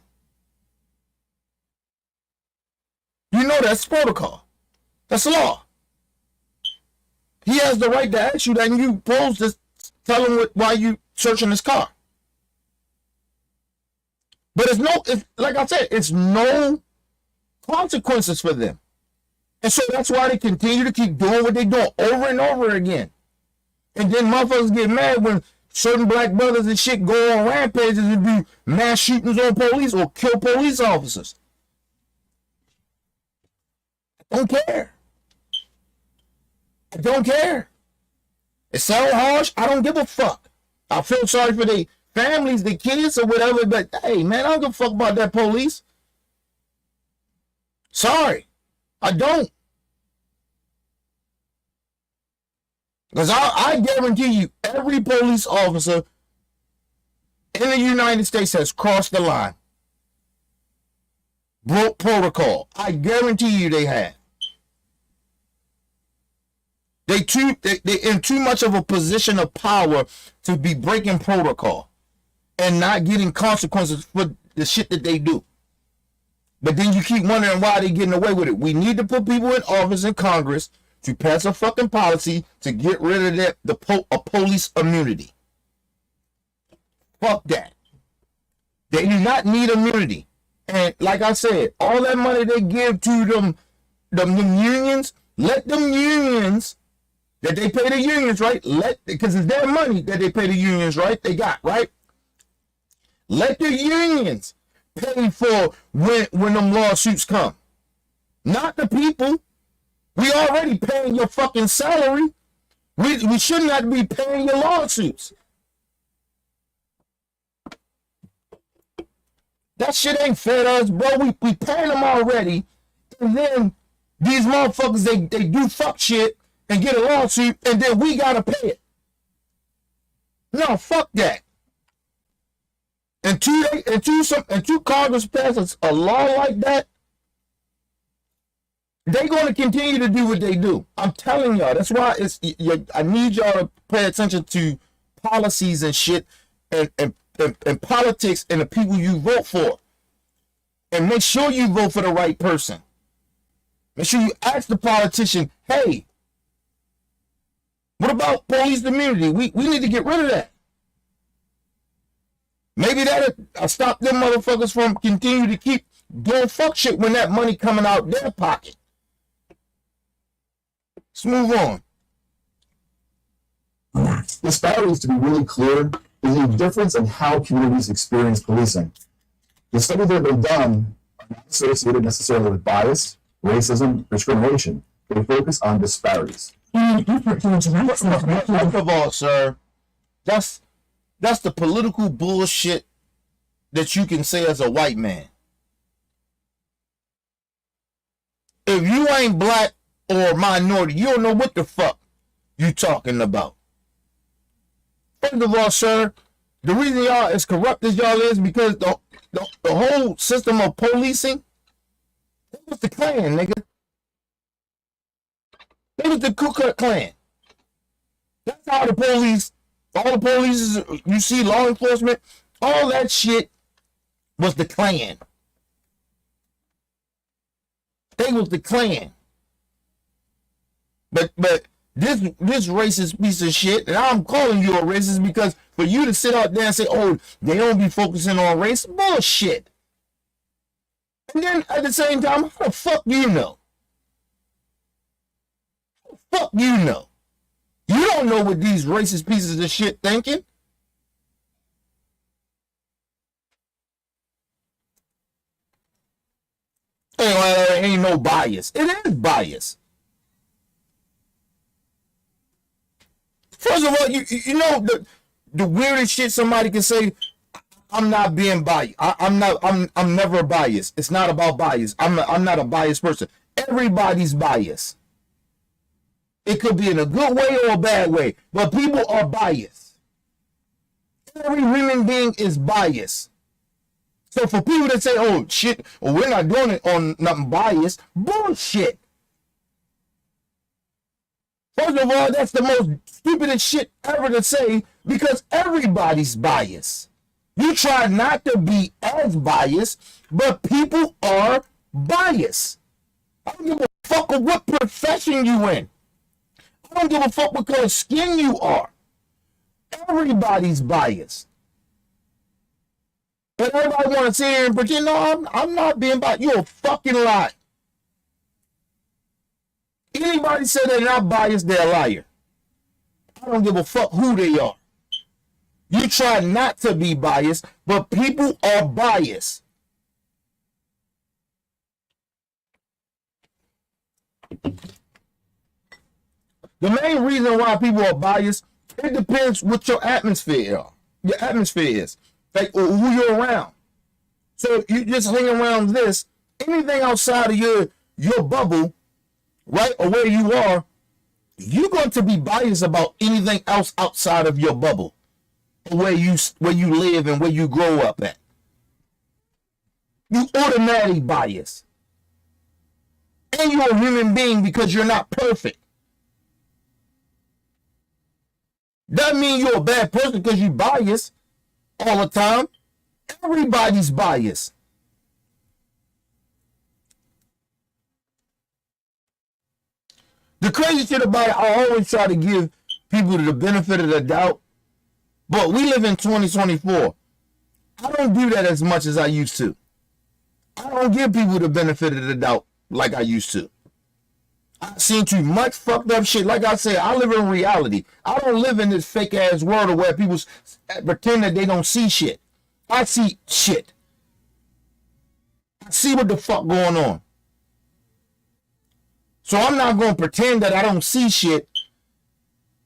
You know that's protocol. That's law. He has the right to ask you that, and you supposed to tell him why you searching his car. But it's like I said, it's no consequences for them. And so that's why they continue to keep doing what they're doing over and over again. And then motherfuckers get mad when certain black brothers and shit go on rampages and do mass shootings on police or kill police officers. I don't care. I don't care. It sounds harsh. I don't give a fuck. I feel sorry for their families, the kids, or whatever, but hey, man, I don't give a fuck about that police. Sorry. I don't. Because I guarantee you, every police officer in the United States has crossed the line, broke protocol. I guarantee you they have. They in too much of a position of power to be breaking protocol and not getting consequences for the shit that they do. But then you keep wondering why they getting away with it. We need to put people in office in Congress to pass a fucking policy to get rid of a police immunity. Fuck that. They do not need immunity. And like I said, all that money they give to them unions, let them unions that they pay the unions, right? Because it's their money that they pay the unions, right? They got, right? Let the unions pay for when them lawsuits come. Not the people. We already paying your fucking salary. We shouldn't have to be paying your lawsuits. That shit ain't fair to us, bro. We paying them already. And then these motherfuckers, they do fuck shit and get a lawsuit, and then we gotta pay it. No, fuck that. Until Congress passes a law like that, they're going to continue to do what they do. I'm telling y'all. That's why I need y'all to pay attention to policies and shit and politics and the people you vote for. And make sure you vote for the right person. Make sure you ask the politician, hey, what about police immunity? We need to get rid of that. Maybe that'll stop them motherfuckers from continue to keep doing fuck shit when that money coming out their pocket. Let's move on. Disparities, to be really clear, is a difference in how communities experience policing. The studies that have been done are not associated necessarily with bias, racism, discrimination. They focus on disparities. In an effort to address that, First of all, sir, that's the political bullshit that you can say as a white man. If you ain't black or minority, you don't know what the fuck you talking about. First of all, sir, the reason y'all as corrupt as y'all is because the whole system of policing, that was the Klan, nigga. That was the Ku Klux Klan. That's how the police, all the police, you see law enforcement, all that shit was the Klan. They was the Klan. But this racist piece of shit, and I'm calling you a racist because for you to sit out there and say, oh, they don't be focusing on race, bullshit. And then at the same time, how the fuck you know? How the fuck you know? You don't know what these racist pieces of shit thinking. Ain't no bias. It is bias. First of all, you know the weirdest shit somebody can say. I'm not being biased. I'm never biased. It's not about bias. I'm not a biased person. Everybody's biased. It could be in a good way or a bad way, but people are biased. Every human being is biased. So for people that say, oh shit, well, we're not doing it on nothing biased, bullshit. First of all, that's the most stupidest shit ever to say because everybody's biased. You try not to be as biased, but people are biased. I don't give a fuck of what profession you in. I don't give a fuck what color skin you are. Everybody's biased. But everybody want to sit here and pretend, no, I'm not being biased. You're a fucking lie. Anybody say they're not biased, they're a liar. I don't give a fuck who they are. You try not to be biased, but people are biased. The main reason why people are biased, it depends what your atmosphere is. Like who you're around. So you just hang around this. Anything outside of your bubble, right, or where you are, you're going to be biased about anything else outside of your bubble, where you live and where you grow up at. You automatically biased. And you're a human being because you're not perfect. Doesn't mean you're a bad person because you biased all the time. Everybody's biased. The crazy shit about it, I always try to give people the benefit of the doubt, but we live in 2024. I don't do that as much as I used to. I don't give people the benefit of the doubt like I used to. I've seen too much fucked up shit. Like I said, I live in reality. I don't live in this fake ass world where people pretend that they don't see shit. I see shit. I see what the fuck going on. So I'm not going to pretend that I don't see shit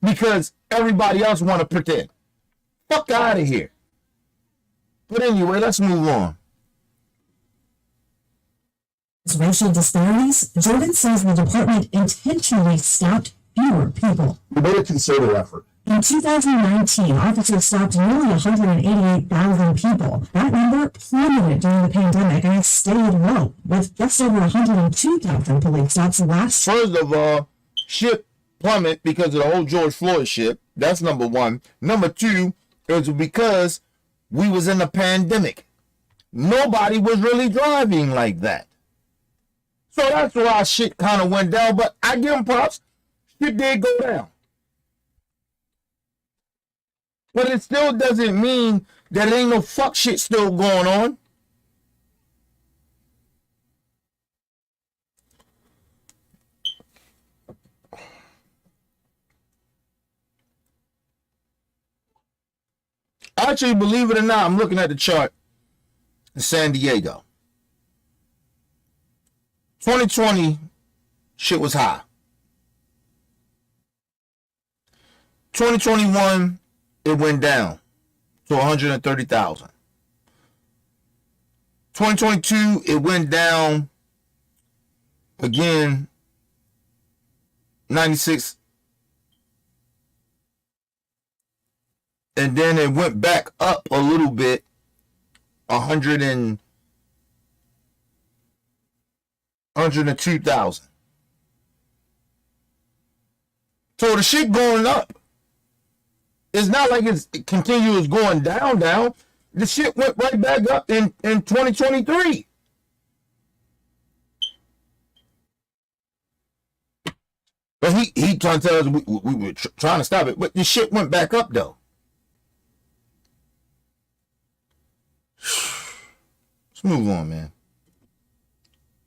because everybody else want to pretend. Fuck out of here. But anyway, let's move on. Racial disparities, Jordan says the department intentionally stopped fewer people. We made a concerted effort. In 2019, officers stopped nearly 188,000 people. That number plummeted during the pandemic and it stayed low, with just over 102,000 police stops last year. First of all, shit plummet because of the whole George Floyd shit. That's number one. Number two is because we was in a pandemic. Nobody was really driving like that. So that's why shit kind of went down. But I give them props. Shit did go down. But it still doesn't mean that ain't no fuck shit still going on. Actually, believe it or not, I'm looking at the chart in San Diego. 2020, shit was high. 2021, it went down to 130,000. 2022, it went down again, 96. And then it went back up a little bit, 102,000. So the shit going up. It's not like it's continuous going down. The shit went right back up in 2023. But he trying to tell us we were trying to stop it, but the shit went back up though. Let's move on, man.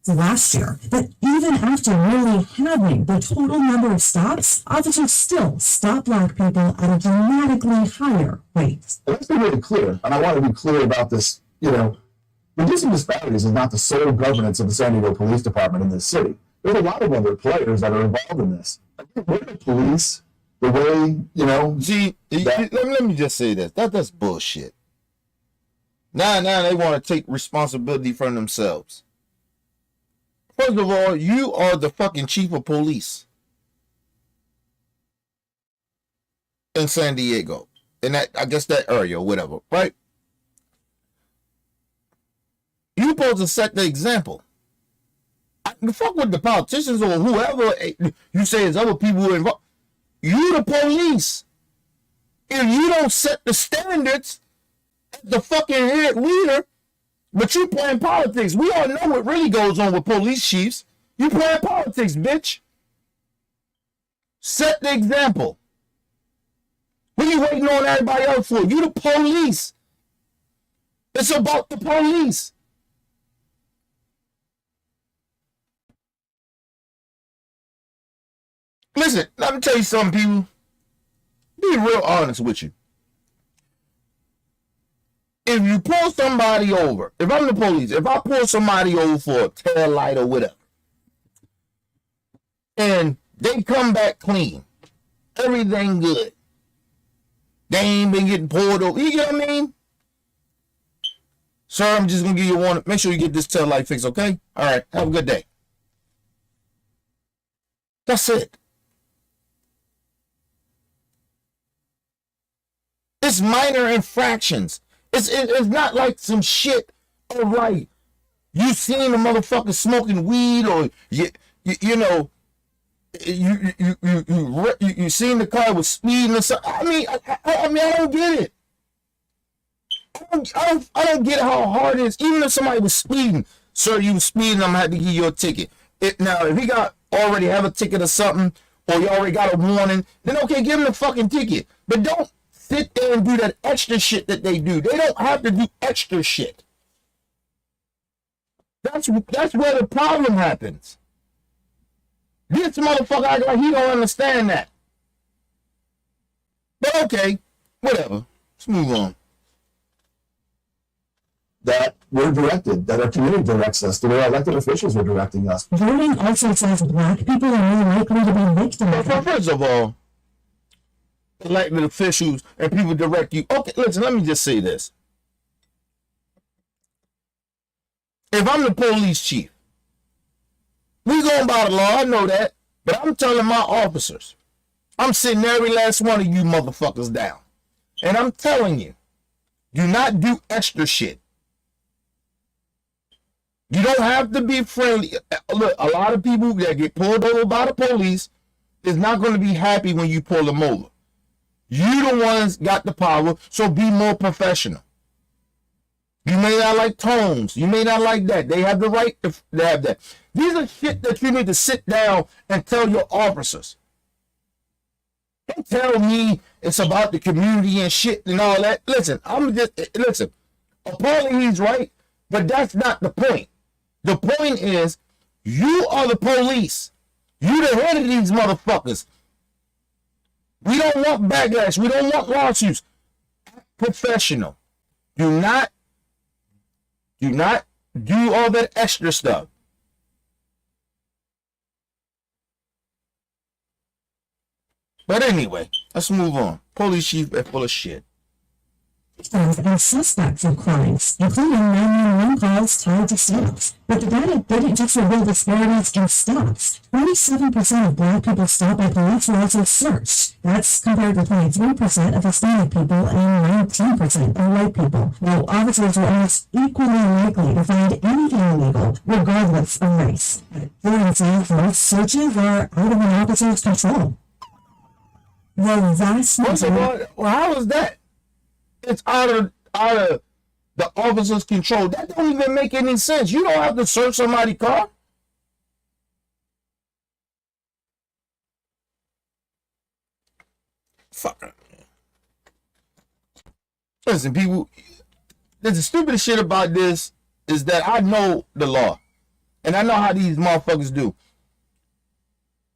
Last year, but even after nearly halving the total number of stops, officers still stop black people at a dramatically higher rate. Let's be really clear, and I want to be clear about this. Reducing disparities is not the sole governance of the San Diego Police Department in this city. There's a lot of other players that are involved in this. We're the police, the way, See, let me just say this. That's bullshit. Now they want to take responsibility from themselves. First of all, you are the fucking chief of police in San Diego. In that, I guess that area or whatever, right? You supposed to set the example. Fuck with the politicians or whoever you say is other people who are involved. You the police. If you don't set the standards as the fucking head leader, but you playing politics. We all know what really goes on with police chiefs. You playing politics, bitch. Set the example. What are you waiting on everybody else for? You the police. It's about the police. Listen, let me tell you something, people. Be real honest with you. If you pull somebody over, if I'm the police, if I pull somebody over for a tail light or whatever, and they come back clean, everything good, they ain't been getting pulled over, you get what I mean? Sir, I'm just going to give you a warning. Make sure you get this tail light fixed, okay? All right, have a good day. That's it. It's minor infractions. It's not like some shit of like you seen a motherfucker smoking weed or you know you seen the car was speeding or something. I mean I don't get it. I don't get how hard it is. Even if somebody was speeding, sir, you was speeding, I'm gonna have to give you a ticket. Now if he already have a ticket or something, or you already got a warning, then okay, give him the fucking ticket. But don't sit there and do that extra shit that they do. They don't have to do extra shit. That's where the problem happens. This motherfucker act like he don't understand that. But okay, whatever. Let's move on. That we're directed, that our community directs us, the way our elected officials are directing us. Voting also says black people are more likely to be victims. First of all, elected officials and people direct you. Okay, listen, let me just say this. If I'm the police chief, we going by the law, I know that, but I'm telling my officers, I'm sitting every last one of you motherfuckers down. And I'm telling you, do not do extra shit. You don't have to be friendly. Look, a lot of people that get pulled over by the police is not going to be happy when you pull them over. You the ones got the power, so be more professional. You may not like tones. You may not like that. They have the right to have that. These are shit that you need to sit down and tell your officers. Don't tell me it's about the community and shit and all that. Listen, apparently he's right, but that's not the point. The point is, you are the police. You the head of these motherfuckers. We don't want backlash. We don't want lawsuits. Professional. Do not do all that extra stuff. But anyway, let's move on. Police chief are full of shit. And suspects of crimes, including 911 calls tied to stops. But the data didn't just reveal disparities in stops. 27% of black people stopped by police were also searched. That's compared to 23% of Hispanic people and 19% of white people. While officers were almost equally likely to find anything illegal, regardless of race. For instance, most searches are out of an officer's control. The vast majority. Well, how is that? It's out of the officer's control. That don't even make any sense. You don't have to search somebody's car. Fuck. Listen, people, the stupidest shit about this is that I know the law. And I know how these motherfuckers do.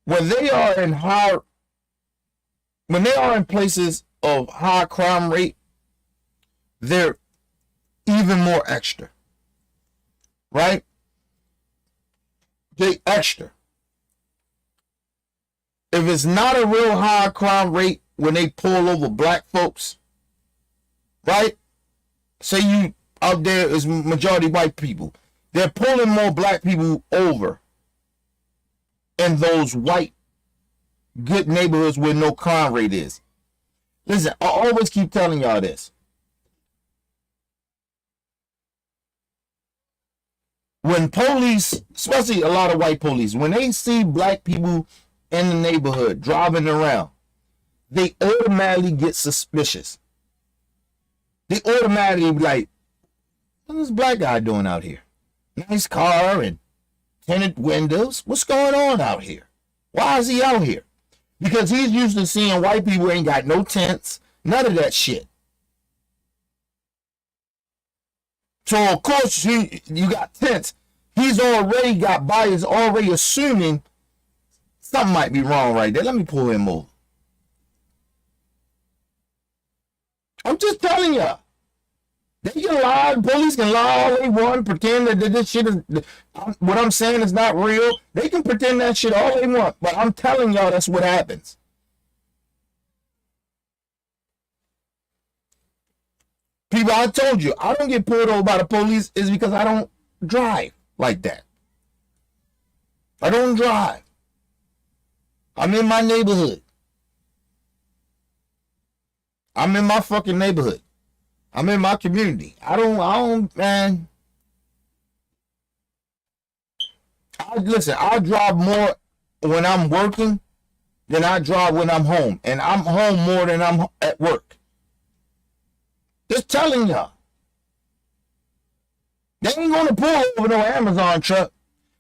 When they are in places of high crime rate, they're even more extra, right? They extra. If it's not a real high crime rate when they pull over black folks, right? Say you out there is majority white people. They're pulling more black people over in those white good neighborhoods where no crime rate is. Listen, I always keep telling y'all this. When police, especially a lot of white police, when they see black people in the neighborhood driving around, they automatically get suspicious. They automatically be like, what's this black guy doing out here? Nice car and tinted windows. What's going on out here? Why is he out here? Because he's used to seeing white people who ain't got no tents, none of that shit. So of course you got tents. He's already got bias, already assuming something might be wrong right there. Let me pull him over. I'm just telling you. They can lie. Police can lie all they want, pretend that this shit is, what I'm saying is not real. They can pretend that shit all they want. But I'm telling y'all that's what happens. People, I told you, I don't get pulled over by the police is because I don't drive like that. I don't drive. I'm in my neighborhood. I'm in my fucking neighborhood. I'm in my community. Man. Listen, I drive more when I'm working than I drive when I'm home. And I'm home more than I'm at work. Just telling y'all. They ain't gonna pull over no Amazon truck.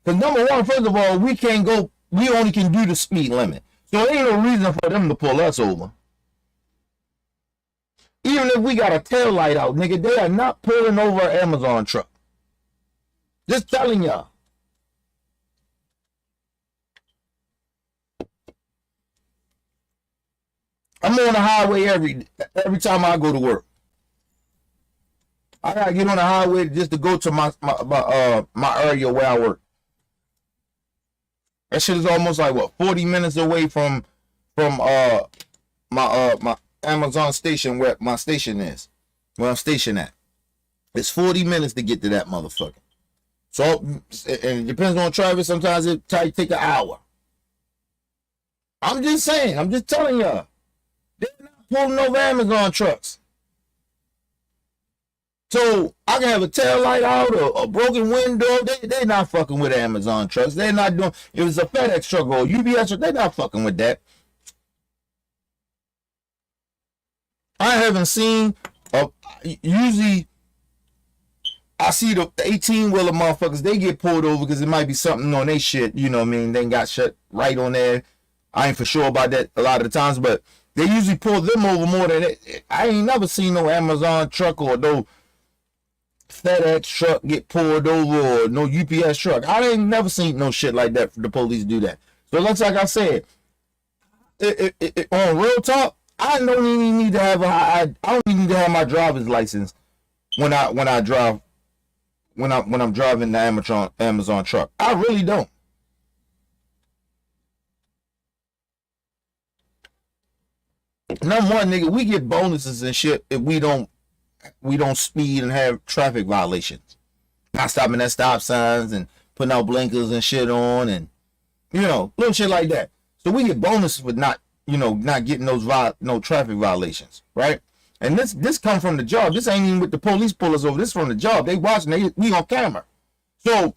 Because number one, first of all, we only can do the speed limit. So there ain't no reason for them to pull us over. Even if we got a tail light out, nigga, they are not pulling over an Amazon truck. Just telling y'all. I'm on the highway every time I go to work. I gotta get on the highway just to go to my area where I work. That shit is almost like what 40 minutes away from my Amazon station where my station is, where I'm stationed at. It's 40 minutes to get to that motherfucker. So and it depends on traffic. Sometimes it take an hour. I'm just saying. I'm just telling y'all. They're not pulling over Amazon trucks. So I can have a tail light out or a broken window. They're not fucking with Amazon trucks. They're not doing. If it's a FedEx truck or a UPS truck, they're not fucking with that. I haven't seen. Usually, I see the 18-wheeler motherfuckers. They get pulled over because it might be something on their shit. You know what I mean? They got shut right on there. I ain't for sure about that a lot of the times, but they usually pull them over more than it. I ain't never seen no Amazon truck or no FedEx truck get pulled over or no UPS truck. I ain't never seen no shit like that for the police do that. So it looks like I said, on real talk, I don't even need to have I don't even need to have my driver's license when I'm driving the Amazon truck. I really don't. Number one, nigga, we get bonuses and shit if we don't speed and have traffic violations. Not stopping at stop signs and putting out blinkers and shit on and, little shit like that. So we get bonuses for not getting those no traffic violations, right? And this come from the job. This ain't even with the police pull us over. This from the job. They watching. We on camera. So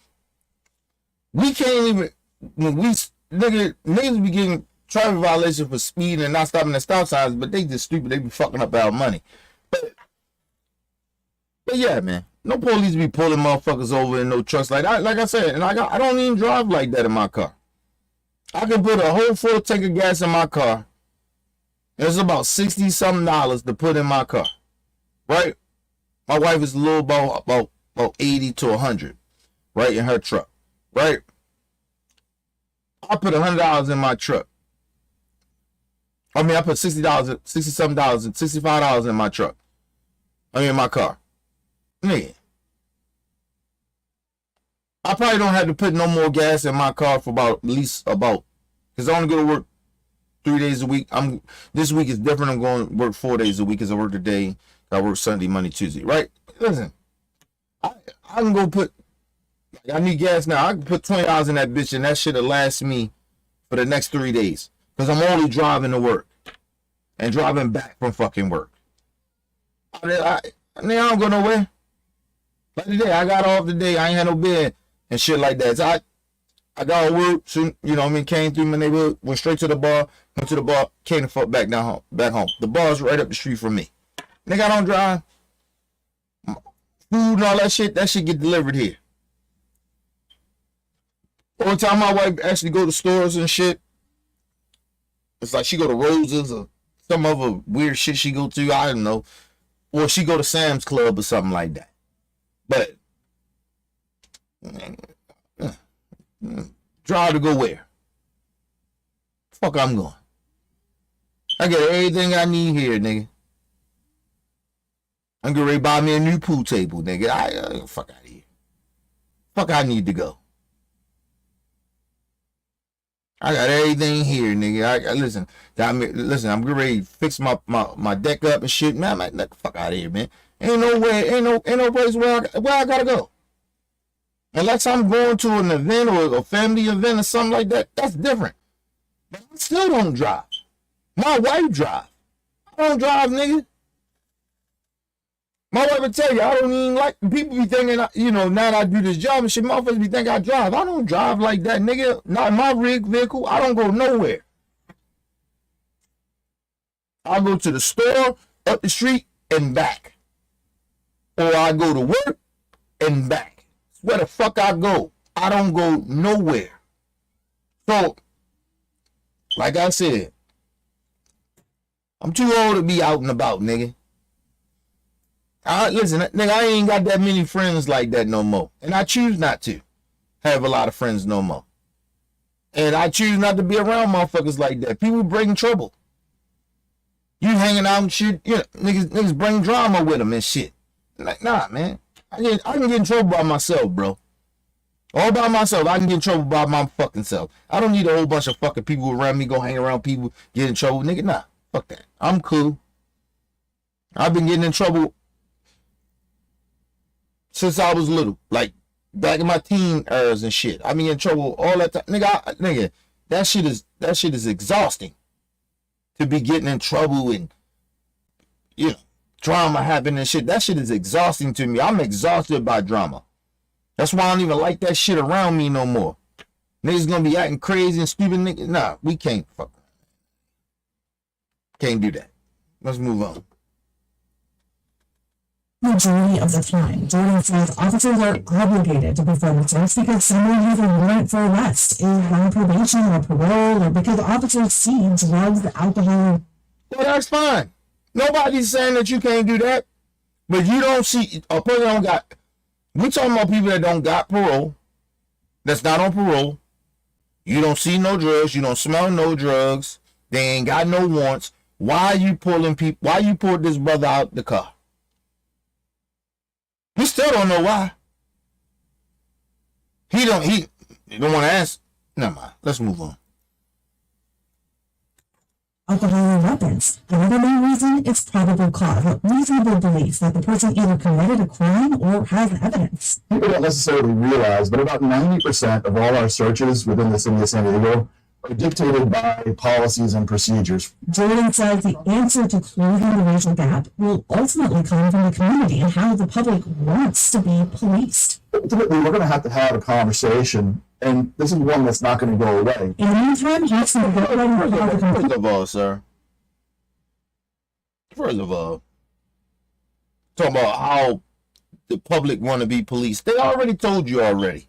we can't even when we niggas be getting traffic violations for speeding and not stopping at stop signs, but they just stupid. They be fucking up our money. But yeah, man, no police be pulling motherfuckers over in no trucks like I said, and I don't even drive like that in my car. I can put a whole full tank of gas in my car. It's about $60-something to put in my car, right? My wife is a little about 80 to 100, right, in her truck, right? I put $100 in my truck. I put $60, $60-something, $65 in my truck. In my car. Yeah. I probably don't have to put no more gas in my car for because I only go to work 3 days a week. This week is different. I'm going to work 4 days a week because I work today. I work Sunday, Monday, Tuesday, right? Listen, I can go I need gas now. I can put $20 in that bitch and that shit'll last me for the next 3 days because I'm only driving to work and driving back from fucking work. I don't go nowhere. Like today, I got off today. I ain't had no bed and shit like that. So I got to work, so, came through my neighborhood, went straight to the bar, went to the bar, came the fuck back home. The bar's right up the street from me. Nigga, I don't drive. Food and all that shit get delivered here. All the time my wife actually go to stores and shit, it's like she go to Rose's or some other weird shit she go to, I don't know. Or she go to Sam's Club or something like that. But drive to go where? Fuck I'm going. I got everything I need here, nigga. I'm getting ready to buy me a new pool table, nigga. Fuck out of here. Fuck I need to go. I got everything here, nigga. Listen, I'm getting ready to fix my deck up and shit. Man, get the fuck out of here, man. Ain't no place where I gotta go. Unless I'm going to an event or a family event or something like that, that's different. But I still don't drive. My wife drives. I don't drive, nigga. My wife would tell you, I don't even like, people be thinking, you know, now that I do this job and shit, motherfuckers be thinking I drive. I don't drive like that, nigga. Not in my rig vehicle. I don't go nowhere. I go to the store, up the street, and back. Or I go to work and back. Where the fuck I go? I don't go nowhere. So, like I said, I'm too old to be out and about, nigga. Listen, nigga, I ain't got that many friends like that no more. And I choose not to have a lot of friends no more. And I choose not to be around motherfuckers like that. People bring trouble. You hanging out and shit, you know, niggas bring drama with them and shit. Like, nah, man. I can get in trouble by myself, bro. All by myself. I can get in trouble by my fucking self. I don't need a whole bunch of fucking people around me, go hang around people, get in trouble. Nigga, nah. Fuck that. I'm cool. I've been getting in trouble since I was little. Like, back in my teen eras and shit. I been in trouble all that time. Nigga, that shit is exhausting. To be getting in trouble and, you know, drama happening and shit. That shit is exhausting to me. I'm exhausted by drama. That's why I don't even like that shit around me no more. Niggas gonna be acting crazy and stupid. Niggas. Nah, we can't. Fuck. Can't do that. Let's move on. Majority of the time, Jordan says officers are obligated to perform a search because someone has a warrant for arrest, is on probation or parole, or because officers see drugs, alcohol. Well, that's fine. Nobody's saying that you can't do that. But you don't see a person don't got. We talking about people that don't got parole. That's not on parole. You don't see no drugs. You don't smell no drugs. They ain't got no warrants. Why are you pulling people? Why you pulled this brother out the car? We still don't know why. He don't want to ask. Never mind. Let's move on. Alcohol and weapons. Another main reason is probable cause, a reasonable belief that the person either committed a crime or has evidence. People don't necessarily realize, but about 90% of all our searches within the city of San Diego are dictated by policies and procedures. Jordan says the answer to closing the racial gap will ultimately come from the community and how the public wants to be policed. Ultimately, we're going to have a conversation, and this is one that's not going to go away. In the meantime, First of all, sir. First of all, talking about how the public want to be policed. They already told you already.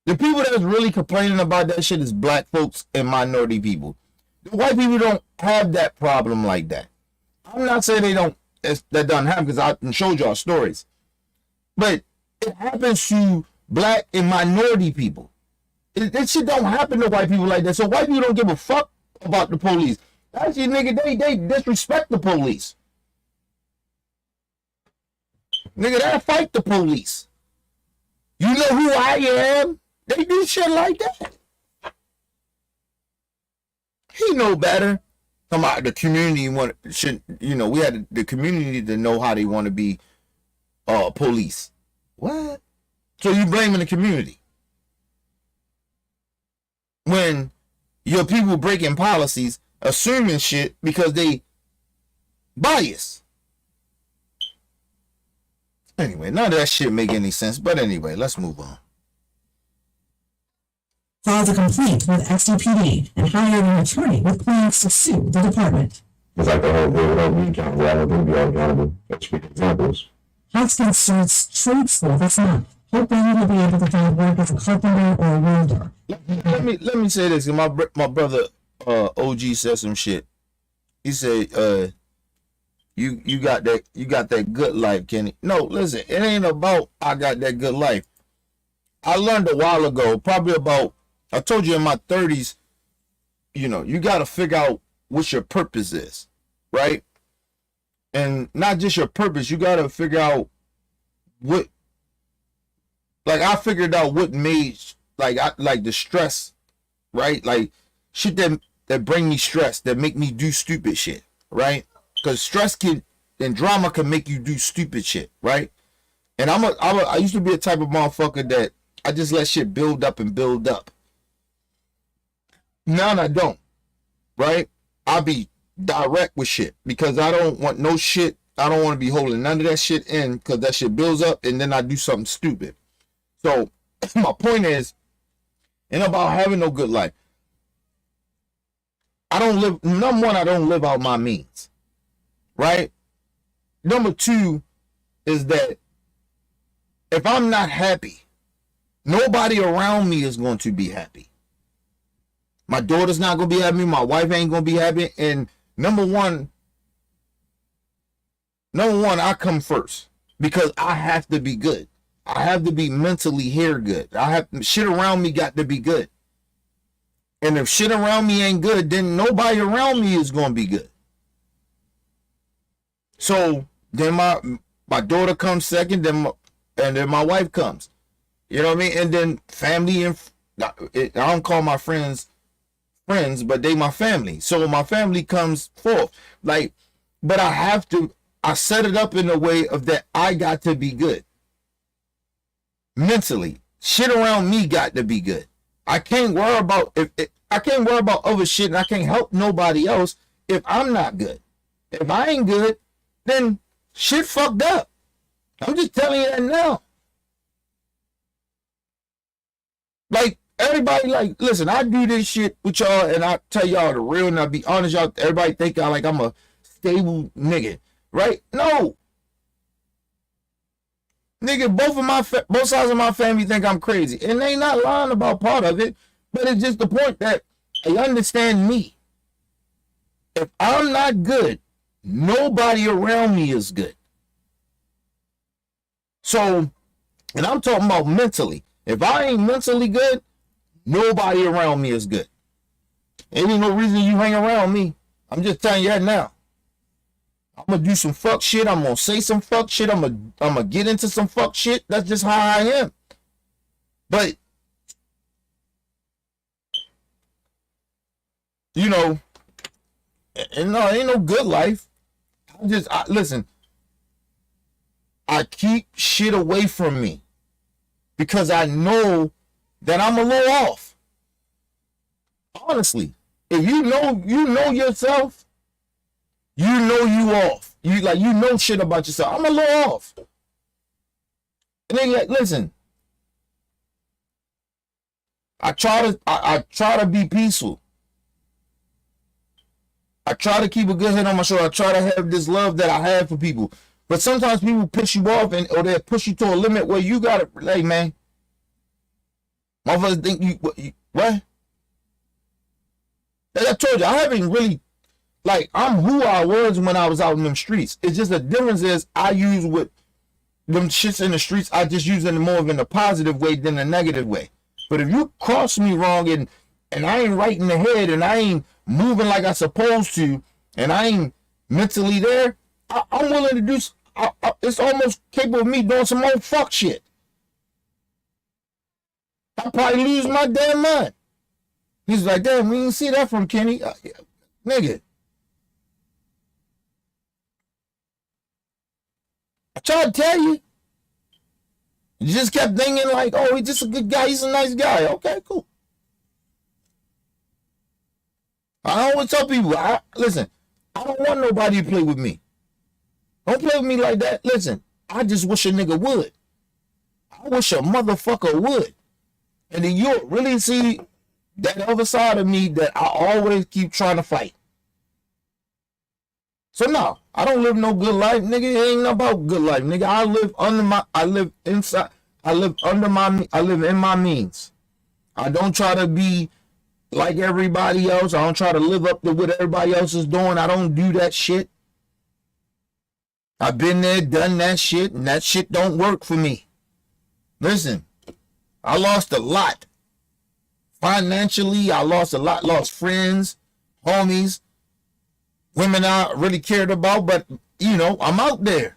The people that's really complaining about that shit is black folks and minority people. The white people don't have that problem like that. I'm not saying that doesn't happen because I showed y'all stories. But it happens to black and minority people. That shit don't happen to white people like that. So white people don't give a fuck about the police. Actually, nigga, they disrespect the police. Nigga, they fight the police. You know who I am? They do shit like that. He know better. Come out the community we had the community to know how they want to be police. What? So you blaming the community when your people breaking policies, assuming shit because they bias. Anyway, none of that shit make any sense. But anyway, let's move on. Filed a complaint with XDPD and hired an attorney with plans to sue the department. It's like the whole thing, we don't be accountable. I don't think we are accountable. Let's speak examples. Hoskins starts trade school this month, hoping he'll be able to find work as a carpenter or a welder. Let me say this. My brother OG said some shit. He said, you got that good life, Kenny. No, listen, it ain't about I got that good life. I learned a while ago, probably about, I told you in my 30s, you got to figure out what your purpose is, right? And not just your purpose, you got to figure out what, like I figured out what made, like the stress, right? Like shit that bring me stress, that make me do stupid shit, right? Because stress and drama can make you do stupid shit, right? And I used to be a type of motherfucker that I just let shit build up and build up. Now I don't, right? I be direct with shit because I don't want no shit. I don't want to be holding none of that shit in because that shit builds up and then I do something stupid. So my point is, ain't about having no good life. I don't live, number one, I don't live out my means, right? Number two is that if I'm not happy, nobody around me is going to be happy. My daughter's not going to be happy. My wife ain't going to be happy. And number one, I come first because I have to be good. I have to be mentally here good. Shit around me got to be good. And if shit around me ain't good, then nobody around me is going to be good. So then my daughter comes second, and then my wife comes. You know what I mean? And then family and I don't call my friends, but they my family. So my family comes fourth. Like, but I set it up in a way of that I got to be good. Mentally. Shit around me got to be good. I can't worry about I can't worry about other shit and I can't help nobody else if I'm not good. If I ain't good, then shit fucked up. I'm just telling you that now. Like, everybody, like, listen, I do this shit with y'all and I tell y'all the real and I be honest, y'all, everybody think I'm a stable nigga, right? No. Nigga, both sides of my family think I'm crazy. And they not lying about part of it, but it's just the point that they understand me. If I'm not good, nobody around me is good. So, and I'm talking about mentally. If I ain't mentally good, nobody around me is good. Ain't no reason you hang around me. I'm just telling you that now. I'm gonna do some fuck shit. I'm gonna say some fuck shit. I'm gonna get into some fuck shit. That's just how I am. But you know, and no, it ain't no good life. Listen. I keep shit away from me because I know that I'm a little off. Honestly, if you know yourself. You know you off. You know shit about yourself. I'm a little off. And then like, listen. I try to be peaceful. I try to keep a good head on my shoulder. I try to have this love that I have for people. But sometimes people piss you off or they push you to a limit where you gotta, like, man. Motherfuckers think you what? Like I told you, I haven't really. Like, I'm who I was when I was out in them streets. It's just the difference is I use with them shits in the streets, I just use it more of in a positive way than a negative way. But if you cross me wrong and I ain't right in the head and I ain't moving like I supposed to and I ain't mentally there, I'm willing to do, it's almost capable of me doing some old fuck shit. I'll probably lose my damn mind. He's like, damn, we didn't see that from Kenny. Nigga. I tried to tell you. You just kept thinking like, oh, he's just a good guy. He's a nice guy. Okay, cool. I always tell people, listen, I don't want nobody to play with me. Don't play with me like that. Listen, I just wish a nigga would. I wish a motherfucker would. And then you'll really see that other side of me that I always keep trying to fight. So no, I don't live no good life, nigga. It ain't about good life, nigga. I live in my means. I don't try to be like everybody else. I don't try to live up to what everybody else is doing. I don't do that shit. I've been there, done that shit, and that shit don't work for me. Listen, I lost a lot. Financially, I lost a lot. Lost friends, homies, women I really cared about, but, you know, I'm out there.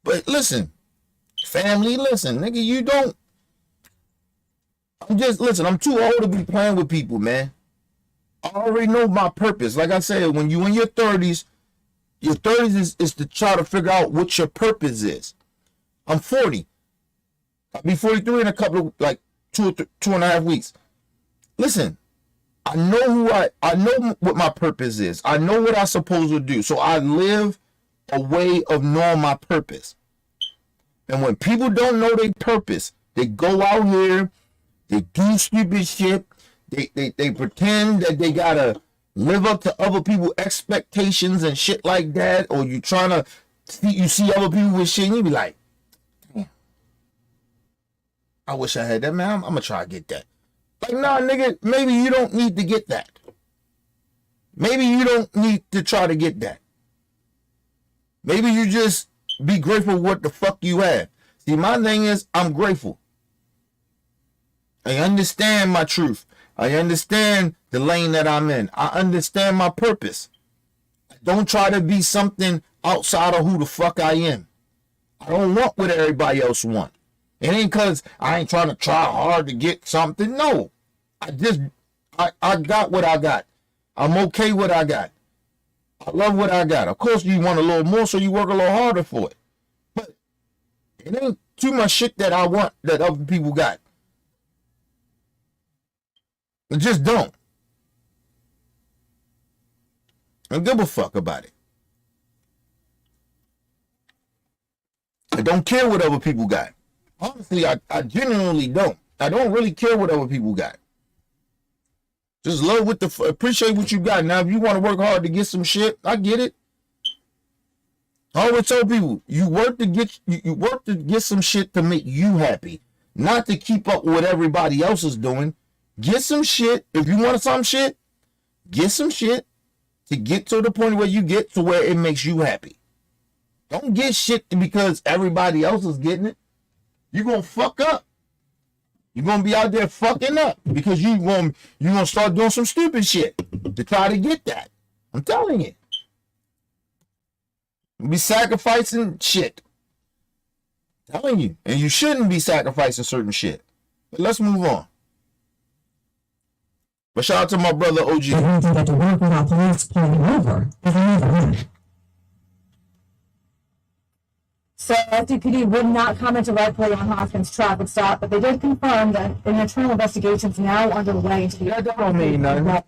But listen, family, listen, nigga, you don't. I'm too old to be playing with people, man. I already know my purpose. Like I said, when you in your 30s is to try to figure out what your purpose is. I'm 40. I'll be 43 in a couple of, like, 2.5 weeks. Listen, I know I know what my purpose is. I know what I'm supposed to do. So I live a way of knowing my purpose. And when people don't know their purpose, they go out here, they do stupid shit, they pretend that they gotta live up to other people's expectations and shit like that, or you trying to see other people with shit and you be like, damn, I wish I had that, man. I'm gonna try to get that. Like, nah, nigga, maybe you don't need to get that. Maybe you don't need to try to get that. Maybe you just be grateful what the fuck you have. See, my thing is, I'm grateful. I understand my truth. I understand the lane that I'm in. I understand my purpose. I don't try to be something outside of who the fuck I am. I don't want what everybody else want. It ain't because I ain't trying to try hard to get something. No. I got what I got. I'm okay with what I got. I love what I got. Of course, you want a little more, so you work a little harder for it. But it ain't too much shit that I want that other people got. I just don't. I don't give a fuck about it. I don't care what other people got. Honestly, I genuinely don't. I don't really care what other people got. Just love what appreciate what you got. Now, if you want to work hard to get some shit, I get it. I always tell people, you work to get some shit to make you happy, not to keep up with what everybody else is doing. Get some shit. If you want some shit, get some shit to get to the point where you get to where it makes you happy. Don't get shit because everybody else is getting it. You're going to fuck up. You're going to be out there fucking up because you're going to start doing some stupid shit to try to get that. I'm telling you. You'll be sacrificing shit. I'm telling you. And you shouldn't be sacrificing certain shit. But let's move on. But shout out to my brother OG. They won't get to work without police pulling him over. If he never had. So FDPD would not comment directly on Hoskins' traffic stop, but they did confirm that an internal investigation is now underway into the. That don't mean nothing.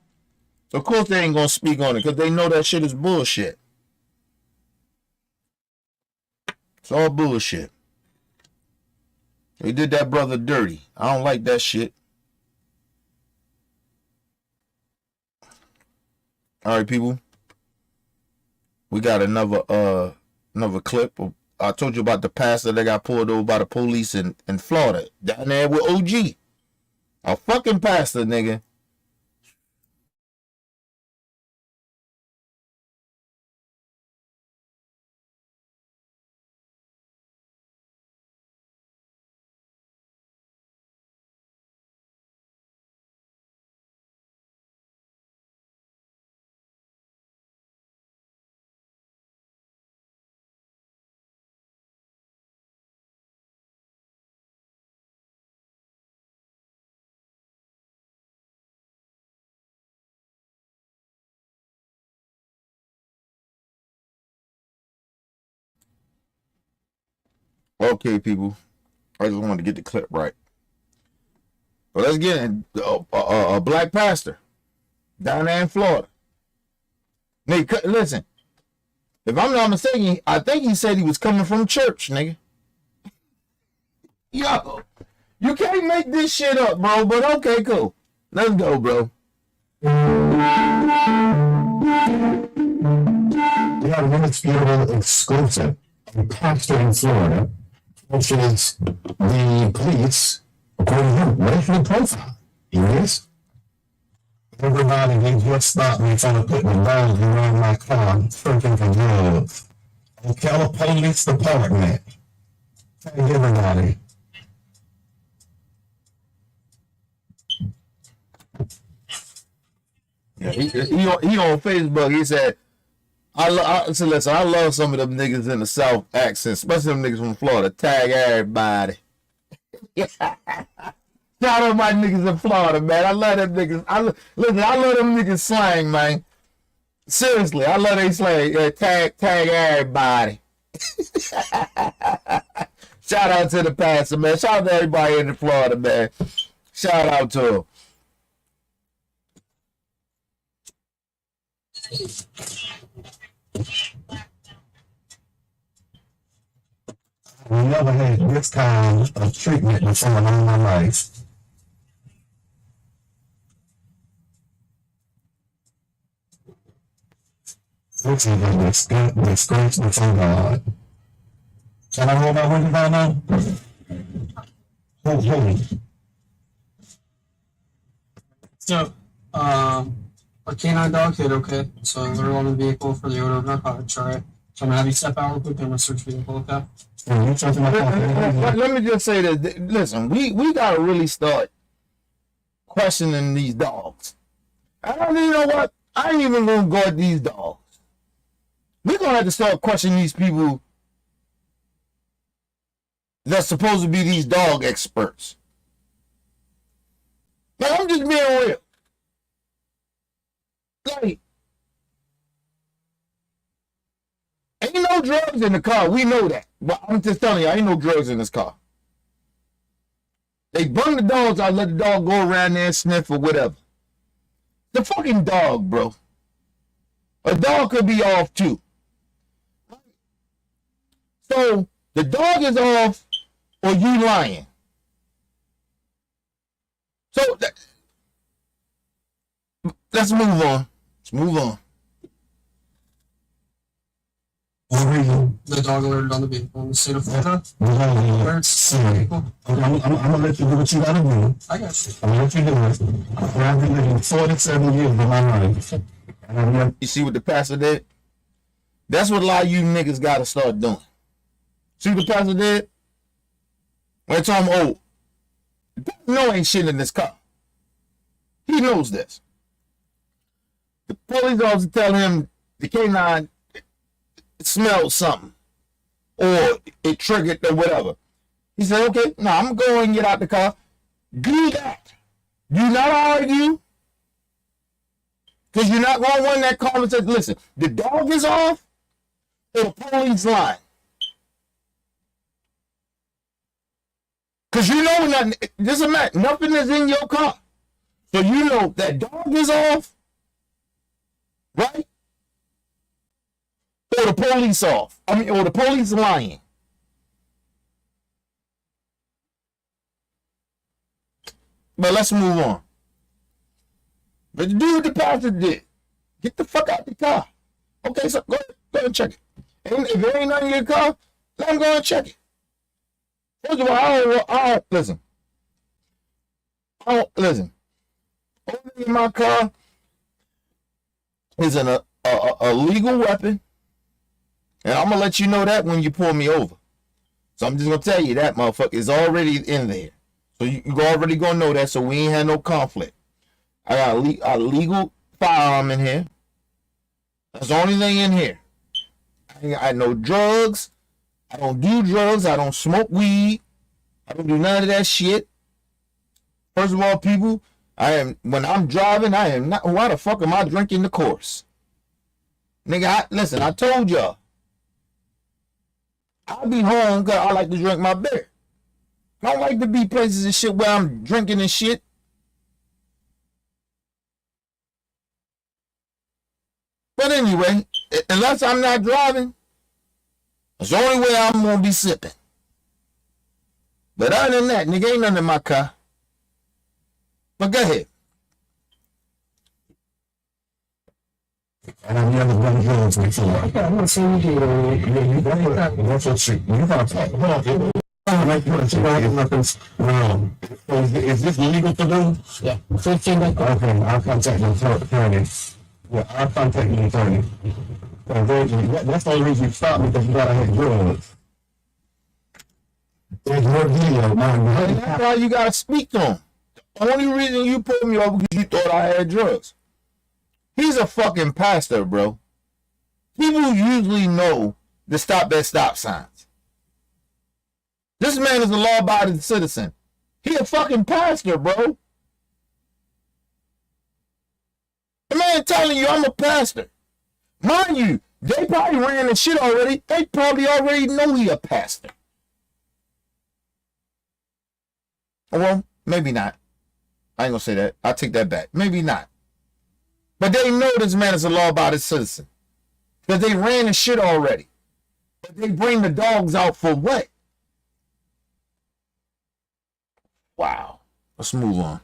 Of course they ain't gonna speak on it because they know that shit is bullshit. It's all bullshit. They did that brother dirty. I don't like that shit. All right, people. We got another clip. I told you about the pastor that got pulled over by the police in Florida. Down there with OG. A fucking pastor, nigga. Okay, people. I just wanted to get the clip right. But let's get in. A black pastor down there in Florida. Nigga, listen. If I'm not mistaken, I think he said he was coming from church, nigga. Yo, you can't make this shit up, bro. But okay, cool. Let's go, bro. We have an indisputable exclusive. A pastor in Florida, which is the police, according to him, racial profile. Yes. Everybody, they just stopped me trying to put my dog around my car, searching for drugs. Ocala Police Department. Thank everybody. Yeah, he on Facebook. He said, so listen, I love some of them niggas in the South accent, especially them niggas from Florida. Tag everybody. Shout out my niggas in Florida, man. I love them niggas. I love them niggas slang, man. Seriously, I love they slang. Tag everybody. Shout out to the pastor, man. Shout out to everybody in Florida, man. Shout out to him. I never had this kind of treatment before in all my life. This is a disgrace before God. Can I hold my window down now? Hold it. So, a canine dog hit, okay? So they're on the vehicle for the odor of narcotics, alright? So I'm gonna have you step out real quick and we'll search the vehicle, okay? Let me just say that, listen, we gotta really start questioning these dogs. I don't even know what, I ain't even gonna guard these dogs. We're gonna have to start questioning these people that's supposed to be these dog experts. Like, I'm just being real. Like, ain't no drugs in the car. We know that. But I'm just telling you, ain't no drugs in this car. They bring the dogs out, let the dog go around there and sniff or whatever. The fucking dog, bro. A dog could be off too. So, the dog is off or you lying. So, let's move on. Let's move on. The dog alerted on the vehicle in the state of Florida. Alerts on the vehicle. I'm gonna let you do what you gotta do. I got you. I'm gonna let you do it. I've been living 47 years of my life. And I'm not. You see what the pastor did? That's what a lot of you niggas gotta start doing. See what the pastor did? When I told him, oh, the pastor know ain't shit in this car. He knows this. The police officer tell him the canine smelled something or it triggered or whatever. He said, okay, now I'm going to get out the car. Do that. Do not argue. Because you're not going to win that conversation. Listen, the dog is off or the police line. Because you know nothing, it doesn't matter. Nothing is in your car. So you know that dog is off, right? Or the police off. Or the police lying. But let's move on. But do what the pastor did. Get the fuck out the car. Okay, so go ahead and check it. And if there ain't nothing in your car, let him go and check it. First of all, I don't listen. Only thing in my car is a legal weapon. And I'm going to let you know that when you pull me over. So I'm just going to tell you that motherfucker is already in there. So you already going to know that, so we ain't had no conflict. I got a legal firearm in here. That's the only thing in here. I ain't got no drugs. I don't do drugs. I don't smoke weed. I don't do none of that shit. First of all, people, when I'm driving, I am not, why the fuck am I drinking the course? Nigga, listen, I told y'all. I'll be home because I like to drink my beer. I don't like to be places and shit where I'm drinking and shit. But anyway, unless I'm not driving, that's the only way I'm going to be sipping. But other than that, nigga, ain't nothing in my car. But go ahead. And I've never done drugs before. I'm gonna say you do. You that's what you got to talk about. Is this legal to do? Yeah. 15 minutes. Okay, I'll contact the attorney. Yeah, I'll contact the attorney. That's the only reason you stopped me, because you gotta have drugs. There's no video, man. And that's why you gotta speak to him. The only reason you pulled me over because you thought I had drugs. He's a fucking pastor, bro. People usually know to stop at stop signs. This man is a law-abiding citizen. He a fucking pastor, bro. The man telling you I'm a pastor. Mind you, they probably ran the shit already. They probably already know he a pastor. Well, maybe not. I ain't gonna say that. I'll take that back. Maybe not. But they know this man is a law-abiding citizen. Because they ran the shit already. But they bring the dogs out for what? Wow. Let's move on.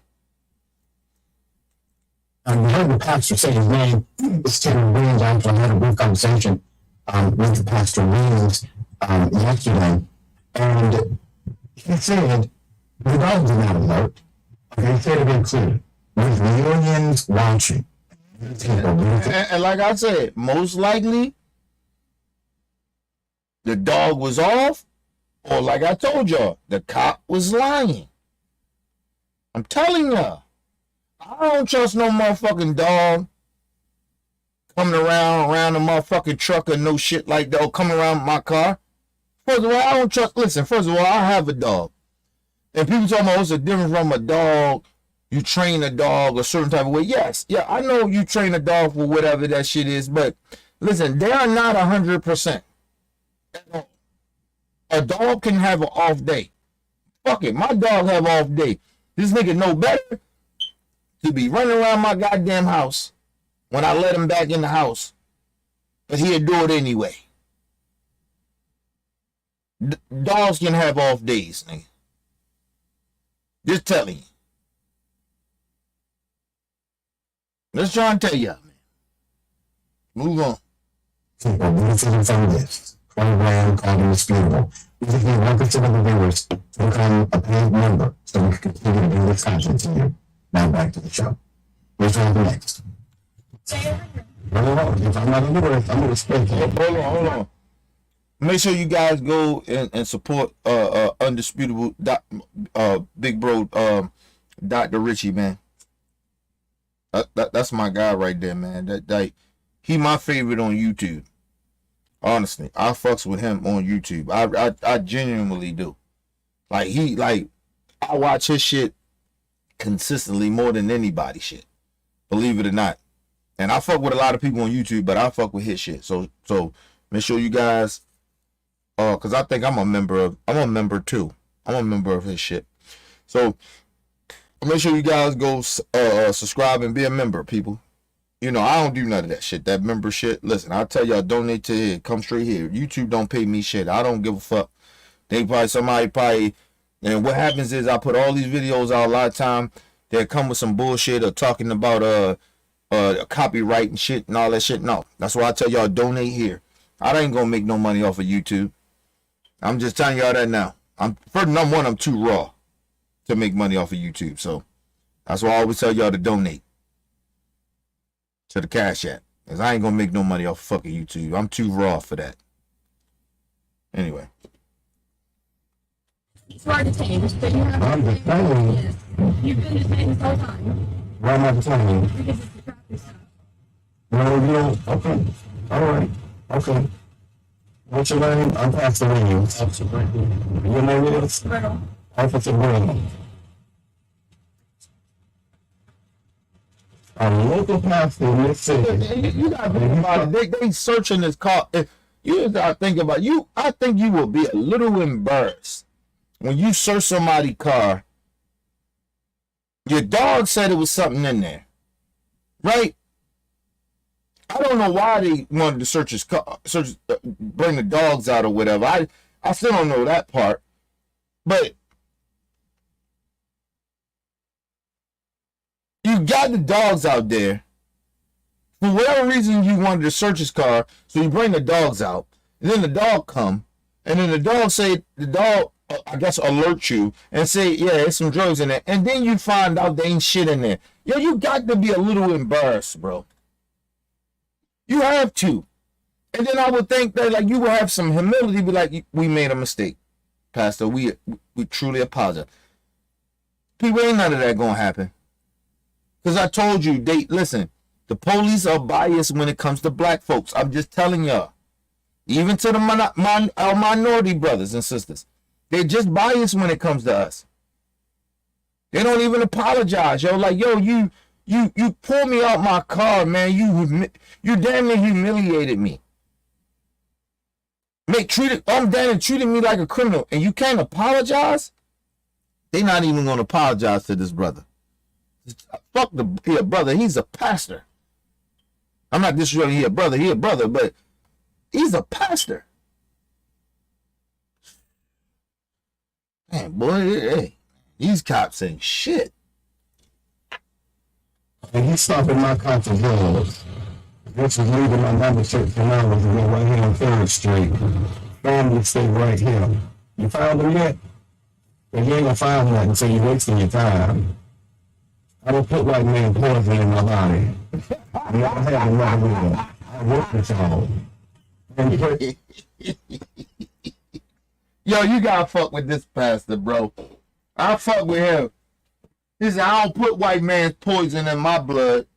You heard the pastor say his name is Terry Williams. I actually had a brief conversation with the pastor Williams yesterday, and he said the dogs are not alert. He said it included with millions watching. And like I said, most likely the dog was off, or like I told y'all, the cop was lying. I'm telling y'all. I don't trust no motherfucking dog coming around the motherfucking truck or no shit like that, or coming around my car. First of all, I don't trust. Listen, first of all, I have a dog. And people talking about what's the difference from a dog, you train a dog a certain type of way. Yes, yeah, I know you train a dog for whatever that shit is, but listen, they are not 100%. A dog can have an off day. Fuck it, my dog have off day. This nigga know better to be running around my goddamn house when I let him back in the house, but he'll do it anyway. Dogs can have off days, nigga. Just telling you. Let's try and tell y'all, man. Move on. People benefiting from this program called Indisputable. We just need 1% of the viewers to become a paid member so we can continue to bring this content to you. Now back to the show. What's on next? No, if I'm not in the words, I'm going to speak. Hold on. Make sure you guys go and support Undisputable Big Bro Dr. Richie, man. That's my guy right there, man. That he my favorite on YouTube. Honestly, I fucks with him on YouTube. I genuinely do. I watch his shit consistently more than anybody shit. Believe it or not. And I fuck with a lot of people on YouTube, but I fuck with his shit. So make sure you guys cause I think I'm a member too. I'm a member of his shit. So make sure you guys go subscribe and be a member, people. You know, I don't do none of that shit. That member shit. Listen, I'll tell y'all, donate to here. Come straight here. YouTube don't pay me shit. I don't give a fuck. Somebody probably, and what happens is I put all these videos out a lot of time. They come with some bullshit or talking about copyright and shit and all that shit. No, that's why I tell y'all, donate here. I ain't gonna make no money off of YouTube. I'm just telling y'all that now. I'm too raw to make money off of YouTube. So that's why I always tell y'all to donate to the Cash App. Because I ain't gonna make no money off of fucking YouTube. I'm too raw for that. Anyway. It's hard to change, but you have I'm just telling you. You've been the same this whole time. Why am I telling you? Because it's the practice stuff. No, okay. All right. Okay. What's your name? I'm Pastor Williams. Officer Brandon. Your name is? Brittle. Officer Brandon. A local pastor in this city. You gotta think about it. They searching this car. You gotta think about you. I think you will be a little embarrassed when you search somebody's car. Your dog said it was something in there, right? I don't know why they wanted to search his car, bring the dogs out or whatever. I still don't know that part, but you got the dogs out there. For whatever reason, you wanted to search his car, so you bring the dogs out, and then the dog come, and then the dog I guess alert you and say, yeah, there's some drugs in there, and then you find out there ain't shit in there. Yo, you got to be a little embarrassed, bro. You have to. And then I would think that like you will have some humility, be like, we made a mistake, Pastor. We truly apologize. People, ain't none of that gonna happen. Because I told you, listen, the police are biased when it comes to black folks. I'm just telling y'all. Even to our minority brothers and sisters. They're just biased when it comes to us. They don't even apologize, yo. Like, yo, you pulled me out my car, man. You damn near humiliated me. I'm damn near treated me like a criminal, and you can't apologize? They're not even gonna apologize to this brother. Fuck the brother. He's a pastor. I'm not disrespecting he a brother, but he's a pastor. Man, boy, hey, these cops ain't shit. And he's stopping my car for drugs. This is leaving my membership for now to go right here on 3rd Street. Family stay right here. You found him yet? Well, you ain't gonna find nothing, so you're wasting your time. I don't put white man poison in my body. I never had another one. I work with y'all. Yo, you gotta fuck with this pastor, bro. I fuck with him. He said, I don't put white man's poison in my blood.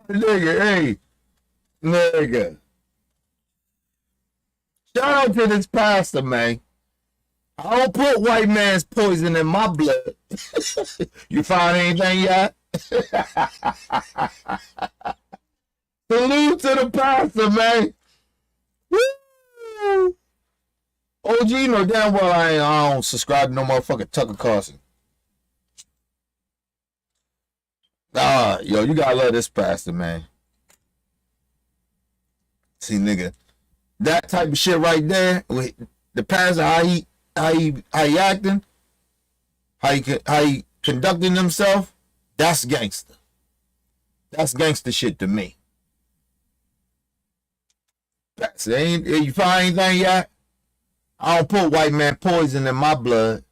Nigga, hey. Nigga. Shout out to this pastor, man. I don't put white man's poison in my blood. You found anything yet? Salute to the pastor, man. Woo! OG, you know damn well I don't subscribe to no motherfucking Tucker Carlson. Yo, you gotta love this pastor, man. See, nigga, that type of shit right there, with the pastor, how he acting, how he conducting himself, that's gangster. That's gangster shit to me. Pastor, you find anything yet? I don't put white man poison in my blood.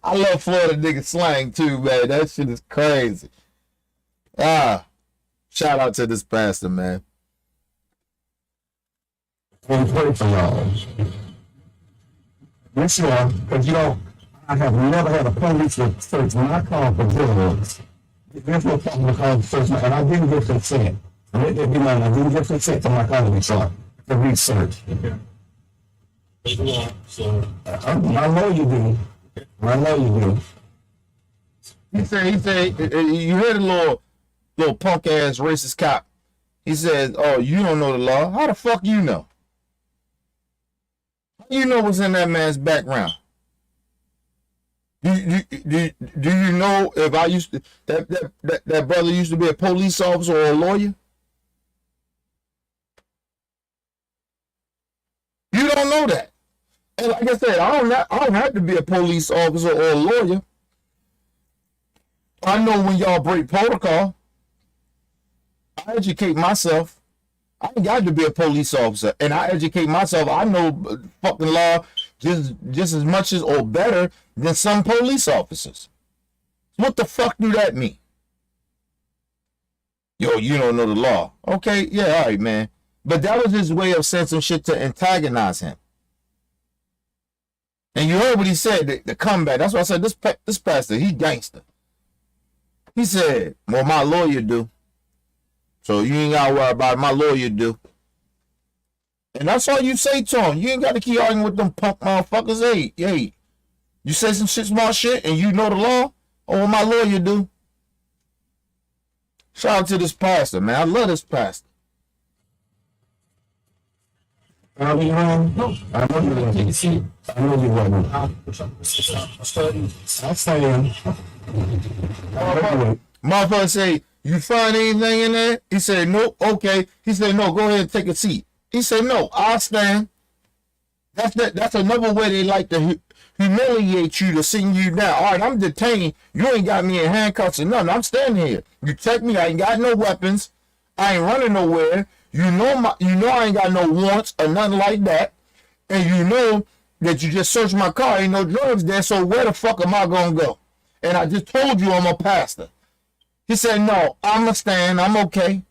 I love Florida nigga slang too, man. That shit is crazy. Shout out to this pastor, man. And pray for y'all. Yes, you are. Because, you know, I have never had a police search my car for drugs. There's no problem call search my, and I didn't get consent. Let that be known. I didn't get consent for my car to be shot. For research. I know you do. I know you do. He said, you heard a little punk ass racist cop. He says, oh, you don't know the law. How the fuck you know? How you know what's in that man's background? Do you know if I used to, that brother used to be a police officer or a lawyer? You don't know that. And like I said, I don't have to be a police officer or a lawyer. I know when y'all break protocol. I educate myself. I ain't got to be a police officer, and I educate myself. I know fucking law just as much as or better than some police officers. What the fuck do that mean? Yo, you don't know the law. Okay, yeah, all right, man. But that was his way of saying some shit to antagonize him. And you heard what he said, the comeback. That's why I said this pastor, he gangster. He said, well, my lawyer do. So you ain't got to worry about it. My lawyer do. And that's all you say to him. You ain't got to keep arguing with them punk motherfuckers. Hey, you say some shit, smart shit, and you know the law? Oh, well, my lawyer do. Shout out to this pastor, man. I love this pastor. I know you wasn't. I know you wasn't. I'm saying. Motherfucker say, you find anything in there? He said, nope. Okay. He said, no, go ahead and take a seat. He said, no, I'll stand. That's another way they like to humiliate you, to send you down. All right, I'm detained. You ain't got me in handcuffs or nothing. I'm standing here. You check me. I ain't got no weapons. I ain't running nowhere. You know I ain't got no warrants or nothing like that. And you know that you just searched my car. Ain't no drugs there. So where the fuck am I gonna go? And I just told you I'm a pastor. He said, no, I'ma stand. I'm okay.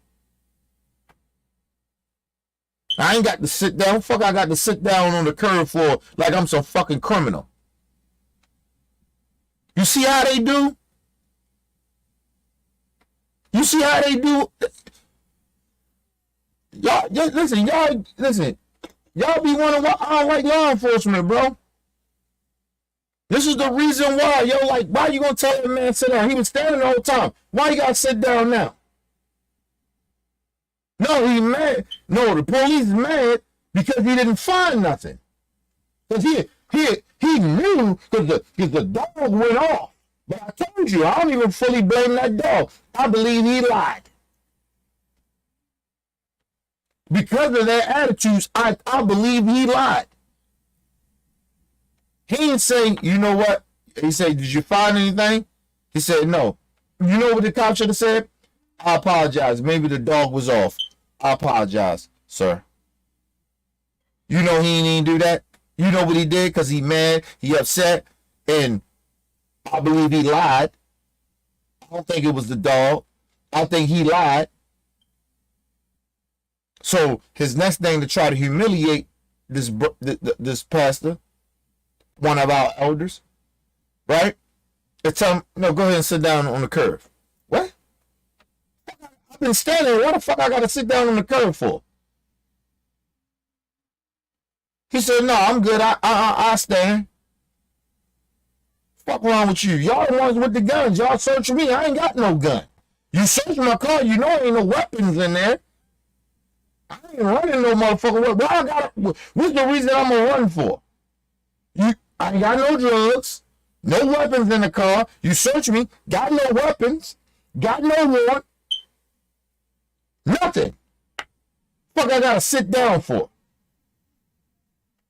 I ain't got to sit down. Fuck, I got to sit down on the curb for like I'm some fucking criminal. You see how they do? You see how they do? Y'all, listen. Y'all be wondering why I don't like law enforcement, bro. This is the reason why. Yo, like, why you gonna tell the man sit down? He was standing the whole time. Why you gotta sit down now? No, he mad. No, the police is mad because he didn't find nothing. Because He knew because the dog went off. But I told you, I don't even fully blame that dog. I believe he lied. Because of their attitudes, I believe he lied. He didn't say, you know what? He said, did you find anything? He said, no. You know what the cop should have said? I apologize. Maybe the dog was off. I apologize, sir. You know he didn't even do that. You know what he did? Because he mad, he upset, and I believe he lied. I don't think it was the dog. I think he lied. So his next thing to try to humiliate this pastor, one of our elders, right? And tell him, no, go ahead and sit down on the curb. What? I've been standing. What the fuck I got to sit down on the curb for? He said, no, I'm good. I stand. Fuck wrong with you? Y'all the ones with the guns. Y'all search me. I ain't got no gun. You search my car. You know ain't no weapons in there. I ain't running no motherfucker. Why I got? What's the reason I'm gonna run for? I ain't got no drugs, no weapons in the car. You search me, got no weapons, got no warrant, nothing. Fuck, I gotta sit down for.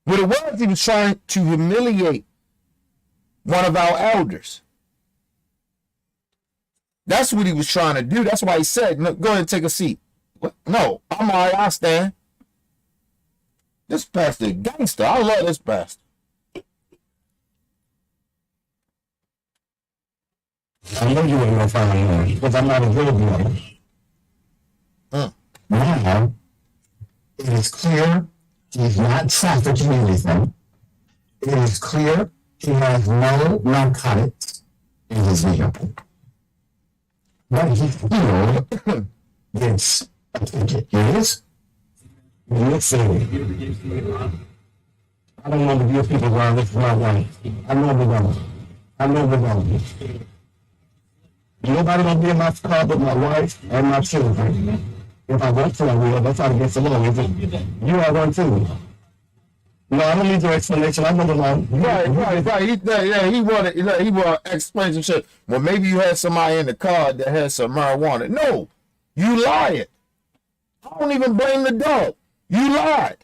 What it was, he was trying to humiliate one of our elders. That's what he was trying to do. That's why he said, no, go ahead and take a seat. What? No, I'm all right, I stand. This pastor gangster. I love this pastor. I know you ain't gonna find more because I'm not a good boy. Now, it is clear he's not trafficking anything. It is clear he has no narcotics in his vehicle. But he still gets a ticket. Yes? Listen. I don't want to give people around this my way. I know we don't. I know we don't. Nobody gonna be in my car but my wife and my children. If I want to, I will. That's how it gets along. You are one too. No, I don't need your explanation. I know the law. Right. He wanted to explain some shit. Well, maybe you had somebody in the car that had some marijuana. No, you lied. I don't even blame the dog. You lied.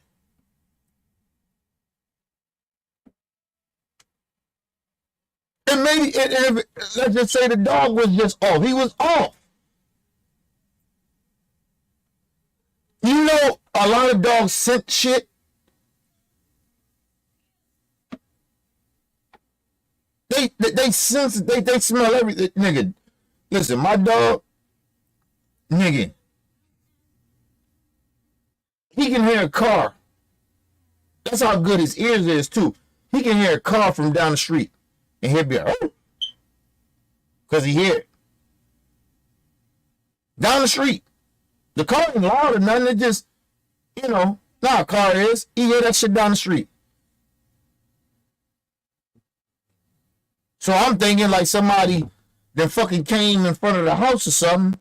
And maybe, let's just say the dog was just off. He was off. You know, a lot of dogs scent shit. They sense, they smell everything. Nigga, listen, my dog, nigga, he can hear a car. That's how good his ears is, too. He can hear a car from down the street. And he'll be like, oh, because he hear it. Down the street. The car ain't loud or nothing. It just, you know, not a car is. He hear that shit down the street. So I'm thinking like somebody that fucking came in front of the house or something.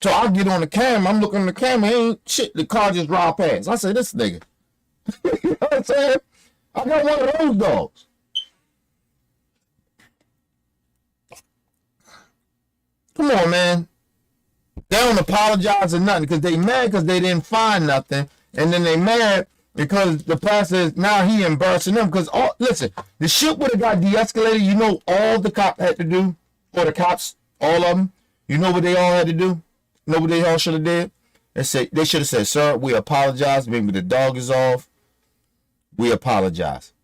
So I get on the camera. I'm looking on the camera. Ain't shit. The car just drive past. I say, this nigga. You know what I'm saying? I got one of those dogs. Come on, man. They don't apologize or nothing because they mad because they didn't find nothing. And then they mad because the pastor is now he embarrassing them. Because, listen, the shit would have got de-escalated. You know all the cop had to do, or the cops, all of them. You know what they all had to do? You know what they all should have did? They should have said, sir, we apologize. Maybe the dog is off. We apologize.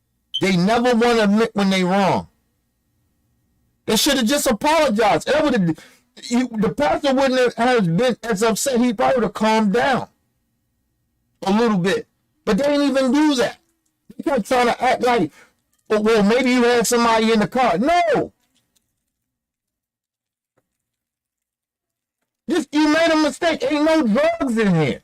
They never want to admit when they wrong. They should have just apologized. The pastor wouldn't have been as upset. He probably would have calmed down a little bit. But they didn't even do that. They kept trying to act like, well, maybe you had somebody in the car. No. Just you made a mistake. Ain't no drugs in here.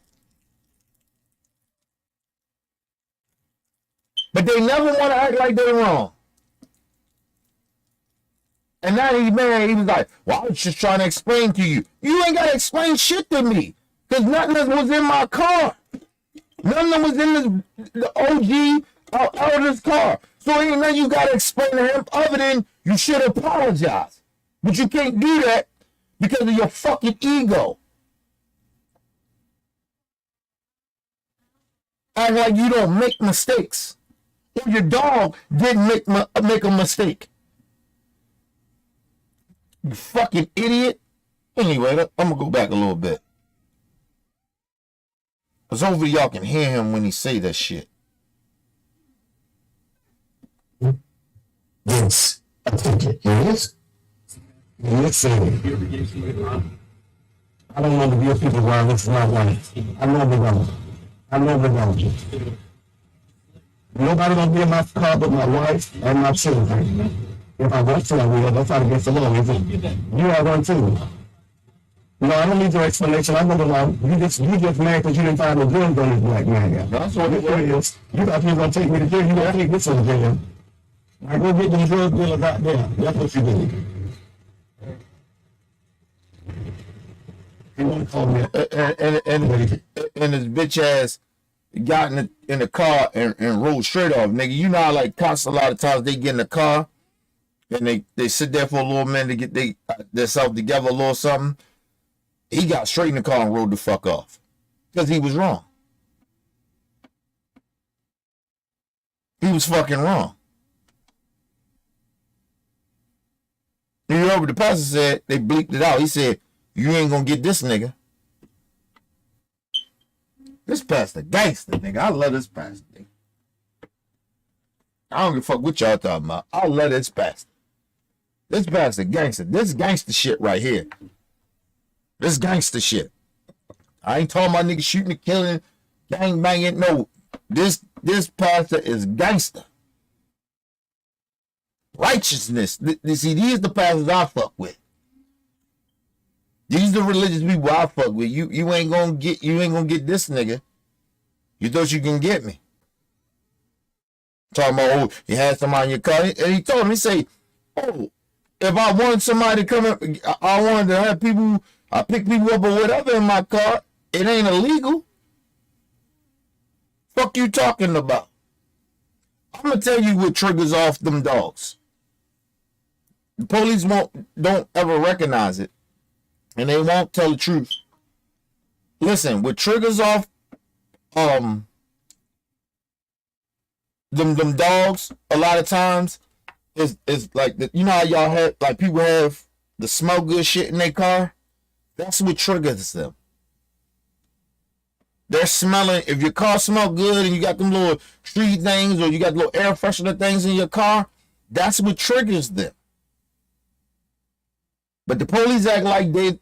But they never want to act like they're wrong. And now he's mad. He was like, well, I was just trying to explain to you. You ain't got to explain shit to me. Because nothing was in my car. Nothing was in the OG out of this car. So ain't nothing you gotta explain to him other than you should apologize. But you can't do that because of your fucking ego. Act like you don't make mistakes. Or your dog didn't make a mistake. You fucking idiot. Anyway, I'm gonna go back a little bit. Cause hopefully y'all can hear him when he say that shit. Yes, I think it is. Listen, I don't want to be a people around this is my life. I never know. I never know. Nobody gonna be in my car but my wife and my children. If I want to, I will. That's how it gets along. You are one too. No, I don't need your explanation. I never know. You just mad because you didn't find a gun on this black man. That's what it is. You thought you was gonna take me to jail. You gonna take this to the jail. I go get them drug dealers out there. That's what you did. And his bitch ass got in the car and rolled straight off, nigga. You know how like cops a lot of times they get in the car and they sit there for a little minute to get themselves together a little something. He got straight in the car and rode the fuck off because he was wrong. He was fucking wrong. You know what the pastor said? They bleeped it out. He said, "You ain't gonna get this nigga." This pastor gangster, nigga. I love this pastor, nigga. I don't give a fuck what y'all talking about. I love this pastor. This pastor gangster. This gangster shit right here. This gangster shit. I ain't talking about niggas shooting and killing, gang banging. No, this pastor is gangster. Righteousness. See, these the pastors I fuck with. These the religious people I fuck with. You ain't gonna get this nigga. You thought you can get me. Talking about, oh, you had somebody in your car. And he told him, he say, oh, if I wanted somebody to come in, I wanted to have people, I pick people up or whatever in my car, it ain't illegal. Fuck you talking about? I'm gonna tell you what triggers off them dogs. The police don't ever recognize it. And they won't tell the truth. Listen, what triggers off them dogs a lot of times is like you know how y'all have like people have the smell good shit in their car? That's what triggers them. They're smelling, if your car smells good and you got them little tree things or you got little air freshener things in your car, that's what triggers them. But the police act like they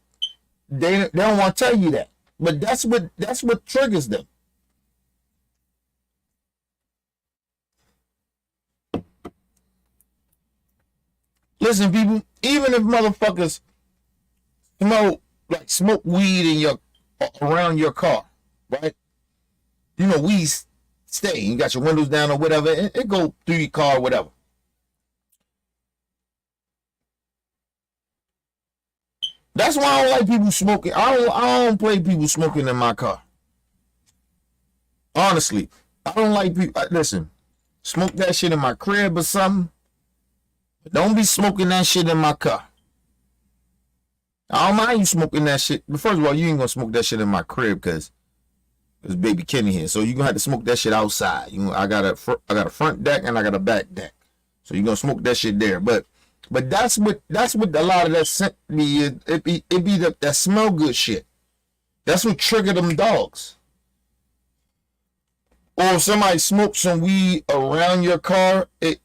don't want to tell you that. But that's what triggers them. Listen, people, even if motherfuckers smoke weed around your car, right? You know, weed stay. You got your windows down or whatever, it go through your car or whatever. That's why I don't like people smoking. I don't play people smoking in my car. Honestly, I don't like people. Listen, smoke that shit in my crib or something. But don't be smoking that shit in my car. I don't mind you smoking that shit. But first of all, you ain't gonna smoke that shit in my crib because there's baby Kenny here. So you're gonna have to smoke that shit outside. I got a front deck and I got a back deck. So you're gonna smoke that shit there. But that's what a lot of that scent be. It be that smell good shit. That's what triggered them dogs. Or if somebody smokes some weed around your car, it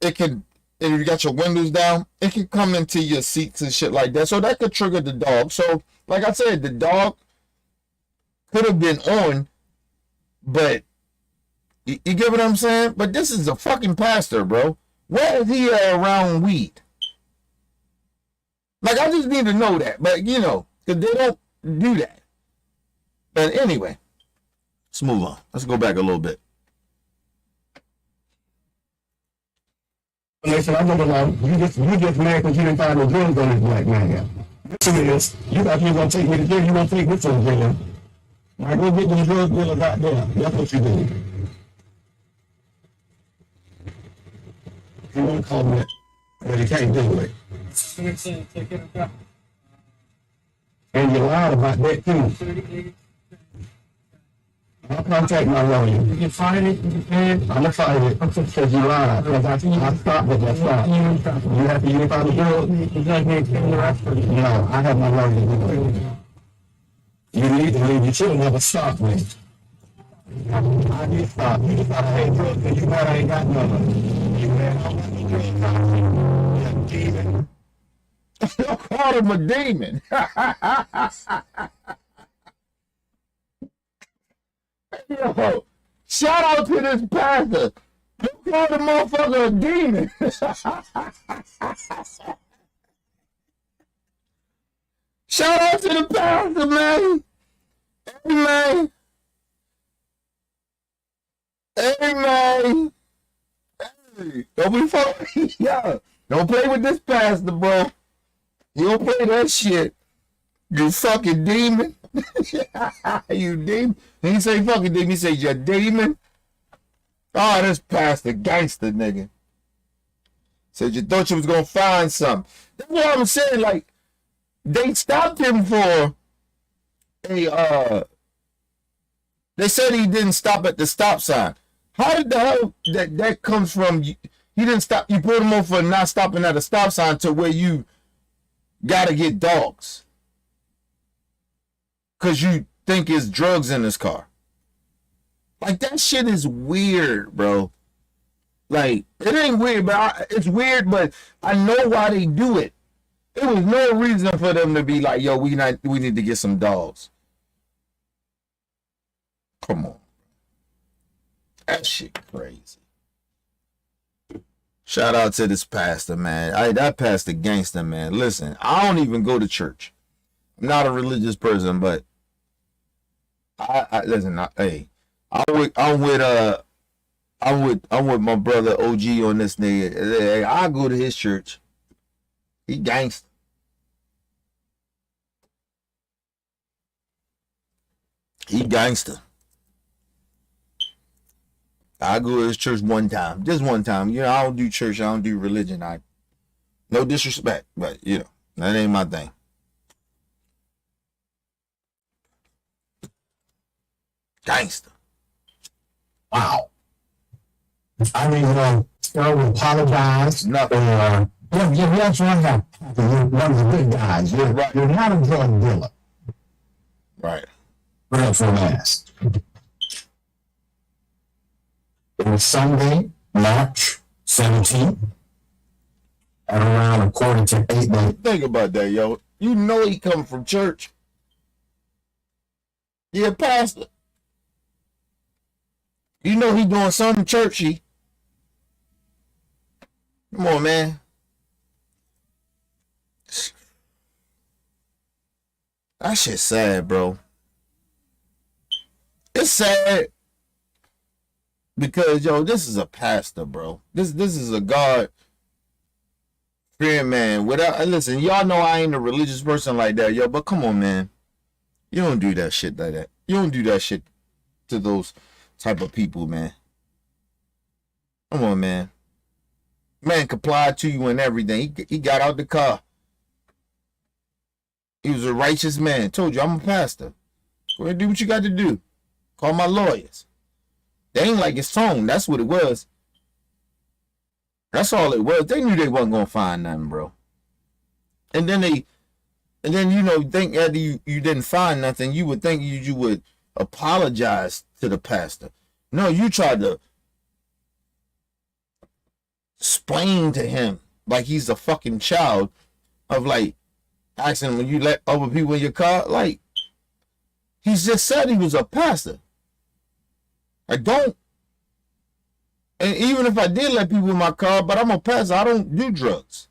can, and if you got your windows down, it can come into your seats and shit like that. So that could trigger the dog. So like I said, the dog could have been on, but you get what I'm saying? But this is a fucking pastor, bro. Where is he around weed? Like, I just need to know that. But, you know, because they don't do that. But anyway, let's move on. Let's go back a little bit. Listen, I never know. You just mad because you didn't find no drugs on this black man. This is, you thought you was going to take me to jail. You going to take me to jail. I go get them drug dealers out there. That's what you did. You want to call it, but you can't do it. And you lied about that too. I'll contact my lawyer. You can fight it, you can. I'm gonna fight it because you lied. Because I stopped it. That's right. You have to unify the bill. No, I have my lawyer to do it. You need to leave. You should have never stopped me. I did stop. You thought I had drugs and you thought I ain't got none. You had all that drugs. You're a demon. Don't call him a demon. Yo, shout out to this pastor. Don't call the motherfucker a demon. Shout out to the pastor, man. Hey, man. Hey, man. Hey, don't be fucking. Yeah. Don't play with this pastor, bro. You don't play that shit. You fucking demon. You demon. He didn't say fucking demon. He said you demon. Oh, this pastor gangster nigga. Said you thought you was gonna find something. That's what I'm saying. Like, they stopped him for a they said he didn't stop at the stop sign. How did the hell that comes from? He didn't stop. You put him on for not stopping at a stop sign to where you gotta get dogs because you think it's drugs in his car. Like, that shit is weird, bro. Like, it ain't weird, but it's weird, but I know why they do it. There was no reason for them to be like, yo, we need to get some dogs. Come on. That shit crazy. Shout out to this pastor, man. That pastor gangster, man. Listen, I don't even go to church. I'm not a religious person, but listen. I'm with my brother OG on this nigga. Hey, I go to his church. He gangster. He gangster. I go to his church one time. Just one time. You know, I don't do church. I don't do religion. No disrespect, but, you know, that ain't my thing. Gangster. Wow. I mean, I will apologize. Nothing. That's what I have. You're one of the good guys. You're not a drug dealer. Right. Real for an ass. It was Sunday, March 17th, at around 7:45. Think about that, yo. You know he come from church. Yeah, pastor. You know he doing something churchy. Come on, man. That shit's sad, bro. It's sad because, yo, this is a pastor, bro. This is a God fearing man. Listen, y'all know I ain't a religious person like that, yo. But come on, man. You don't do that shit like that. You don't do that shit to those type of people, man. Come on, man. Man complied to you and everything. He got out the car. He was a righteous man. Told you, I'm a pastor. Go ahead and do what you got to do. Call my lawyers. They ain't like his phone. That's what it was. That's all it was. They knew they wasn't gonna find nothing, bro. And then you know, think after you didn't find nothing, you would think you would apologize to the pastor. No, you tried to explain to him like he's a fucking child of like asking him when you let other people in your car. Like, he just said he was a pastor. I don't. And even if I did let people in my car, but I'm a pastor, I don't do drugs.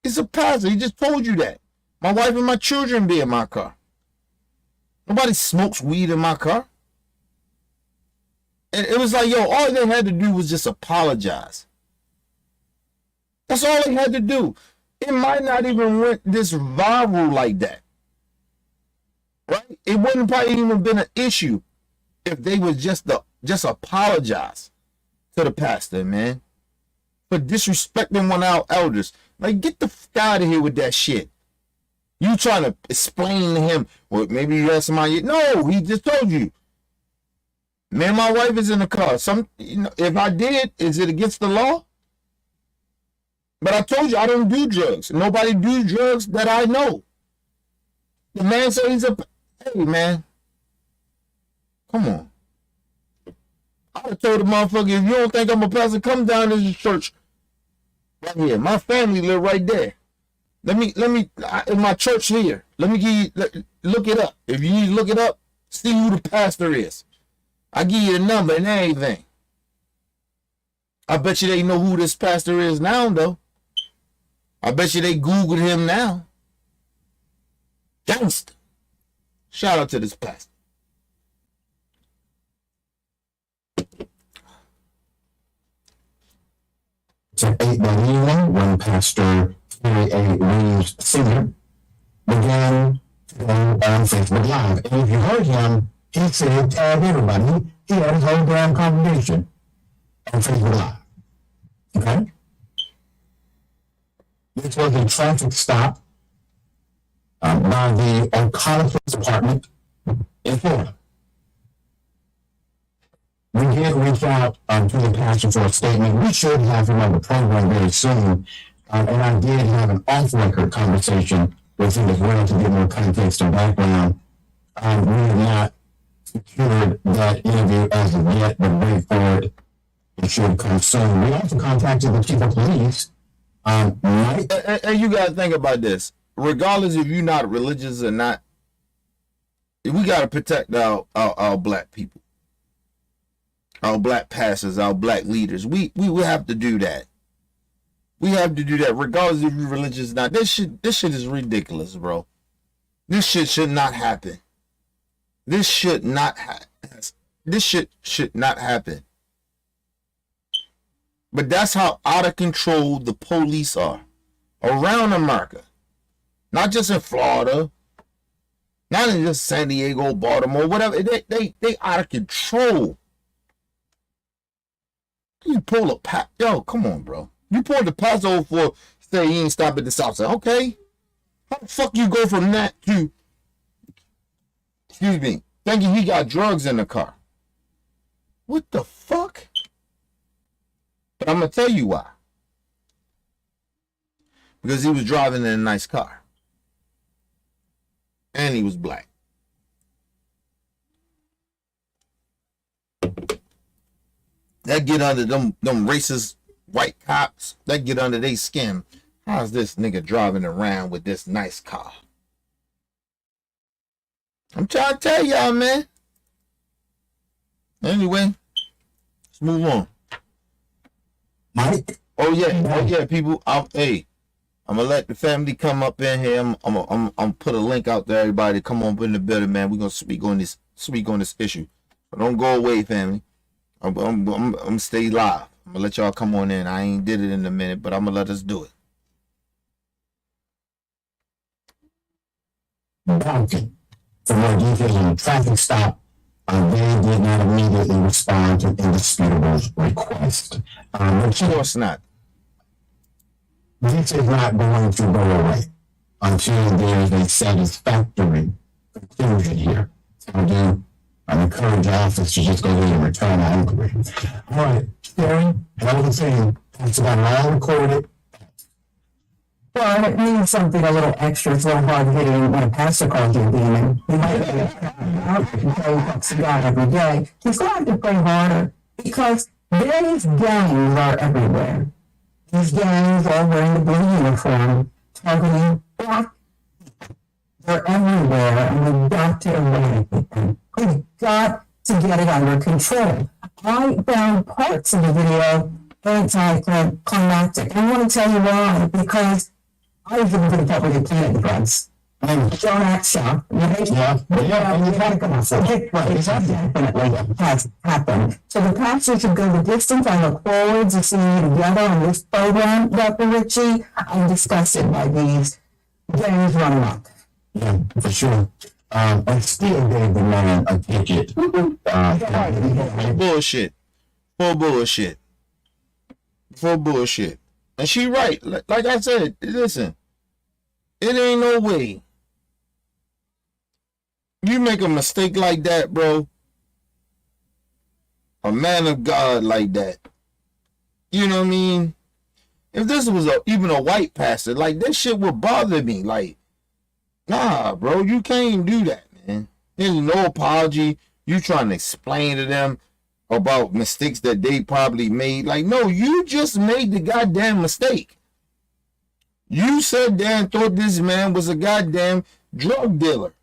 He's a pastor. He just told you that. My wife and my children be in my car. Nobody smokes weed in my car. And it was like, yo, all they had to do was just apologize. That's all they had to do. It might not even went this viral like that. Right? It wouldn't probably even been an issue if they would just apologize. to the pastor, man, for disrespecting one of our elders. Like, get the fuck out of here with that shit. You trying to explain to him, well, maybe you had somebody. No, he just told you. Me and my wife is in the car. If I did, is it against the law? But I told you I don't do drugs. Nobody do drugs that I know. The man said hey man, come on. I would told the motherfucker, if you don't think I'm a pastor, come down to the church right here. My family live right there. Let me in my church here. Let me give you, look it up. If you need to look it up, see who the pastor is. I give you the number and everything. I bet you they know who this pastor is now, though. I bet you they Googled him now. Gangster. Shout out to this pastor. It's at 8 that evening when Pastor Terry A. Reeves Sr. began to go on Facebook Live. And if you heard him, he said, tag everybody. He had his whole damn congregation on Facebook Live. Okay? This was a traffic stop by the Ocala Police Department in Florida. We did reach out to the pastor for a statement. We should have him on the program very soon. And I did have an off-record conversation with him as well to get more context and background. We have not secured that interview as of yet, but wait for it. It should come soon. We also contacted the chief of police. And you gotta think about this. Regardless if you're not religious or not, we gotta protect our black people, our black pastors, our black leaders. We have to do that. We have to do that, regardless if you're religious or not. This shit is ridiculous, bro. This shit should not happen. This should not happen. But that's how out of control the police are around America. Not just in Florida, not in just San Diego, Baltimore, whatever. They out of control. You pull a yo, come on, bro. You pulled the pastor over for say he ain't stop at the south side. Okay. How the fuck you go from that to, excuse me, thinking he got drugs in the car? What the fuck? But I'm going to tell you why. Because he was driving in a nice car. And he was black. That get under them racist white cops. That get under their skin. How's this nigga driving around with this nice car? I'm trying to tell y'all, man. Anyway, let's move on. Mike? Oh yeah, people. I'm gonna let the family come up in here. I'm put a link out there, everybody. Come on in the building, man. We're gonna speak on this issue. But don't go away, family. I'm stay live. I'm gonna let y'all come on in. I ain't did it in a minute, but I'm gonna let us do it. Balkan. For more details on the traffic stop, they did not immediately respond to Indisputable's request. Of course not. This is not going to go away until there is a satisfactory conclusion here. So I encourage the office to just go ahead and return our inquiry. All right, Sharon, hell of a thing. That's about all recorded. Well, it means something a little extra. It's a little hard hitting when a pastor calls you a demon. He might be out and pray talks to God every day. He's going to have to pray harder because these gangs are everywhere. These gangs are wearing the blue uniform, targeting black. They're everywhere, and we've got to eradicate them. We've got to get it under control. I found parts of the video anticlimactic. I want to tell you why, because I was looking for the part where they planted the drugs. Don't act shocked. Right? And you gotta come on. So that definitely has happened. So the pastor should go the distance. I look forward to seeing you together on this program, Dr. Ritchie. I'm disgusted by these gangs run amok. Yeah, for sure. I still gave the man a ticket. Bullshit. Full bullshit. for bullshit. And she right. Like I said, listen, it ain't no way you make a mistake like that, bro. A man of God like that. You know what I mean? If this was even a white pastor, like, this shit would bother me. Like, nah, bro, you can't do that, man. There's no apology. You trying to explain to them about mistakes that they probably made. Like, no, you just made the goddamn mistake. You sat there and thought this man was a goddamn drug dealer.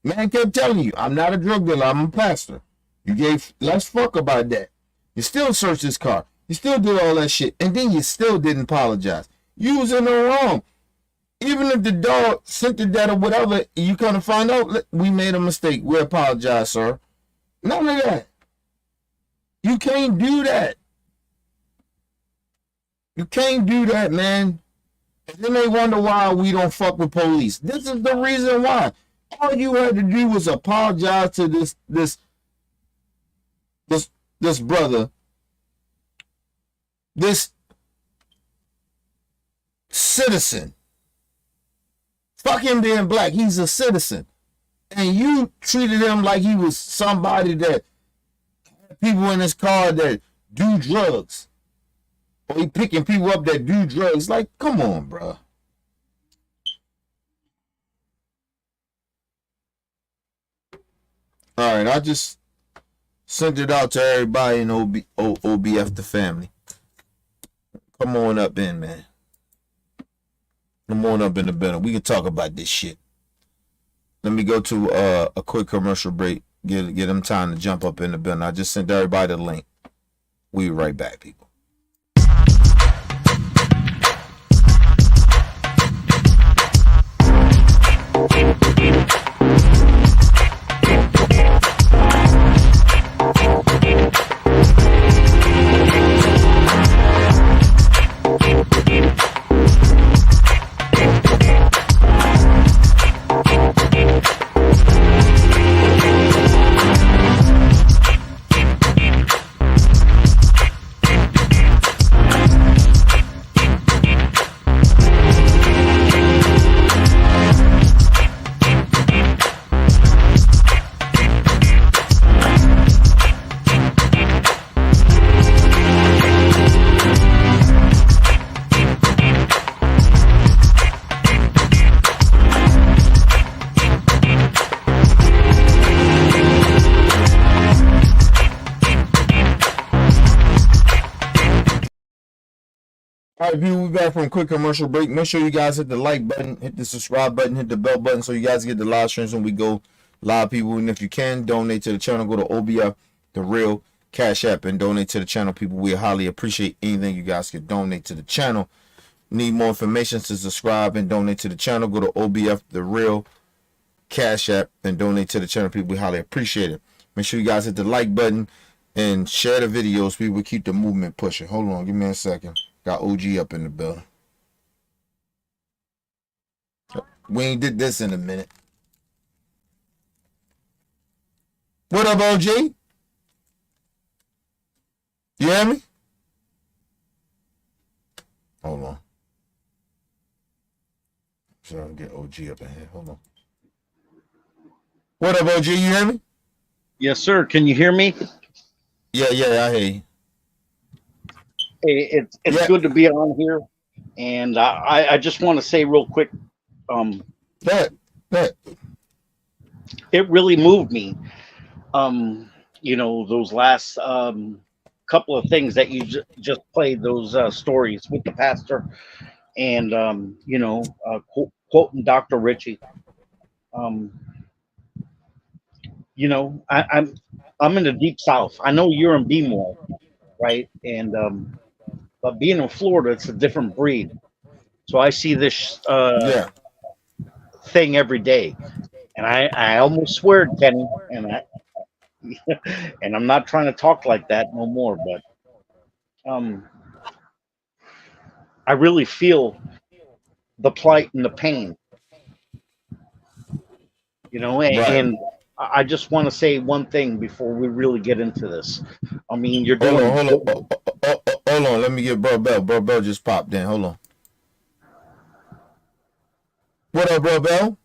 Man kept telling you, I'm not a drug dealer, I'm a pastor. You gave less fuck about that. You still searched his car. You still did all that shit. And then you still didn't apologize. You was in the wrong. Even if the dog sent it that or whatever, you kind of find out, we made a mistake. We apologize, sir. None of that. You can't do that. You can't do that, man. And then they wonder why we don't fuck with police. This is the reason why. All you had to do was apologize to this brother, this citizen. Fuck him being black. He's a citizen. And you treated him like he was somebody that had people in his car that do drugs. Or he picking people up that do drugs. Like, come on, bro. All right, I just sent it out to everybody in OBF the family. Come on up in, man. Come on up in the building. We can talk about this shit. Let me go to a quick commercial break. Get them time to jump up in the building. I just sent everybody the link. We'll be right back, people. All right, people, we back from a quick commercial break. Make sure you guys hit the like button, hit the subscribe button, hit the bell button so you guys get the live streams when we go live, people. And if you can, donate to the channel. Go to OBF, the real Cash App, and donate to the channel, people. We highly appreciate anything you guys can donate to the channel. Need more information to subscribe and donate to the channel. Go to OBF, the real Cash App, and donate to the channel, people. We highly appreciate it. Make sure you guys hit the like button and share the videos. We will keep the movement pushing. Hold on, give me a second. Got OG up in the building. We ain't did this in a minute. What up, OG? You hear me? Hold on. So I can get OG up in here. Hold on. What up, OG? You hear me? Yes, sir. Can you hear me? Yeah, I hear you. Hey, it's good to be on here, and I just want to say real quick, That. it really moved me. Those last couple of things that you just played, those stories with the pastor, and quoting Dr. Ritchie. I'm in the deep South. I know you're in Beemore, right? And but being in Florida, it's a different breed. So I see this thing every day, and I almost swear, Kenny, and and I'm not trying to talk like that no more, but I really feel the plight and the pain, and I just want to say one thing before we really get into this. I mean, you're doing. Hold hold on. Let me get Bro Bell. Bro Bell just popped in. Hold on. What up, Bro Bell?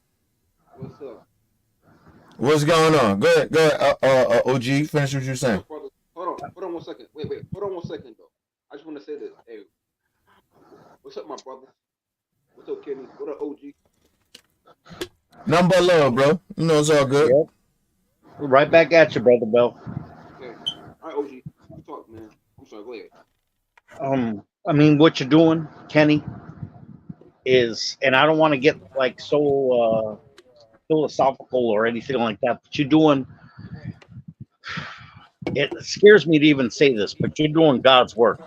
What's up? What's going on? Go ahead. OG, finish what you're saying. Hold on 1 second. Wait, hold on 1 second though. I just want to say this. Hey, what's up, my brother? What's up, Kenny? What up, OG? Nothing but love, bro. You know it's all good. Yep. Right back at you, brother Bell. Okay. All right, OG. You talk, man. I'm sorry. Go ahead. I mean, what you're doing, Kenny, is, and I don't want to get like so philosophical or anything like that, but you're doing. It scares me to even say this, but you're doing God's work.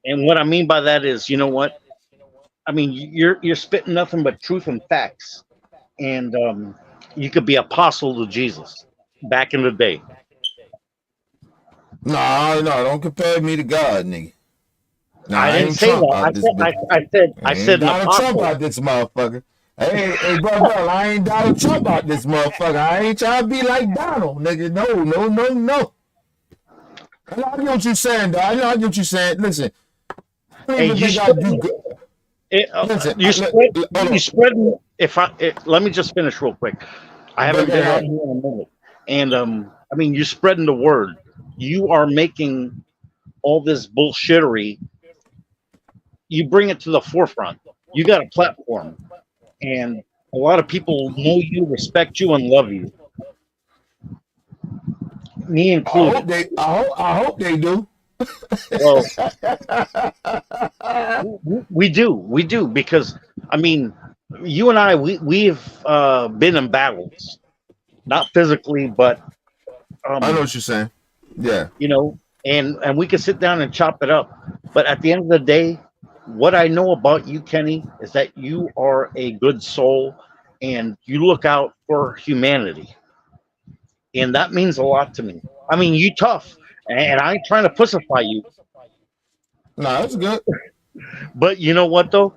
And what I mean by that is, you know what? I mean, you're spitting nothing but truth and facts, and you could be apostle to Jesus back in the day. No, don't compare me to God, nigga. Nah, I didn't ain't say Trump that. out this bitch. I said an Donald Trump apostle. out this motherfucker. Hey, Bro Bell, I ain't Donald Trump out this motherfucker. I ain't trying to be like Donald, nigga. No. I get what you're saying, though. I get what you're saying. Listen, I don't Hey, even you think I spread, do good. Listen, you spread, hold you on. spread. Let me just finish real quick. I haven't been on here in a minute, and I mean, you're spreading the word. You are making all this bullshittery. You bring it to the forefront. You got a platform, and a lot of people know you, respect you, and love you. Me included. I hope they do. Well, we do because I mean, you and I, we've been in battles, not physically, but I know what you're saying. Yeah. you know, and we could sit down and chop it up. But at the end of the day, what I know about you, Kenny, is that you are a good soul, and you look out for humanity, and that means a lot to me. I mean, you tough, and I ain't trying to pussify you, Nah, that's good. but you know what though?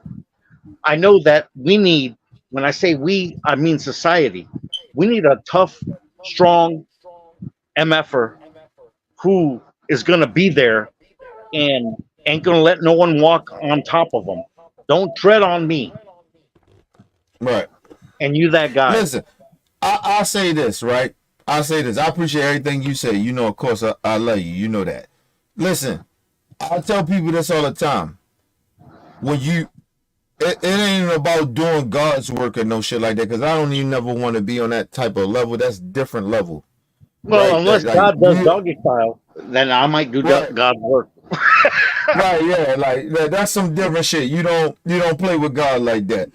I know that we need, when I say we, I mean society. We need a tough, strong MFer who is going to be there and ain't going to let no one walk on top of them. Don't tread on me. Right. And you that guy. Listen, I say this, right? I say this. I appreciate everything you say. You know, of course, I love you. You know that. Listen, I tell people this all the time. When it ain't about doing God's work or no shit like that, because I don't even never want to be on that type of level. That's different level. Well, Right? unless Like, God does doggy style, then I might do right, God's work. right, yeah, like that's some different shit. You don't play with God like that,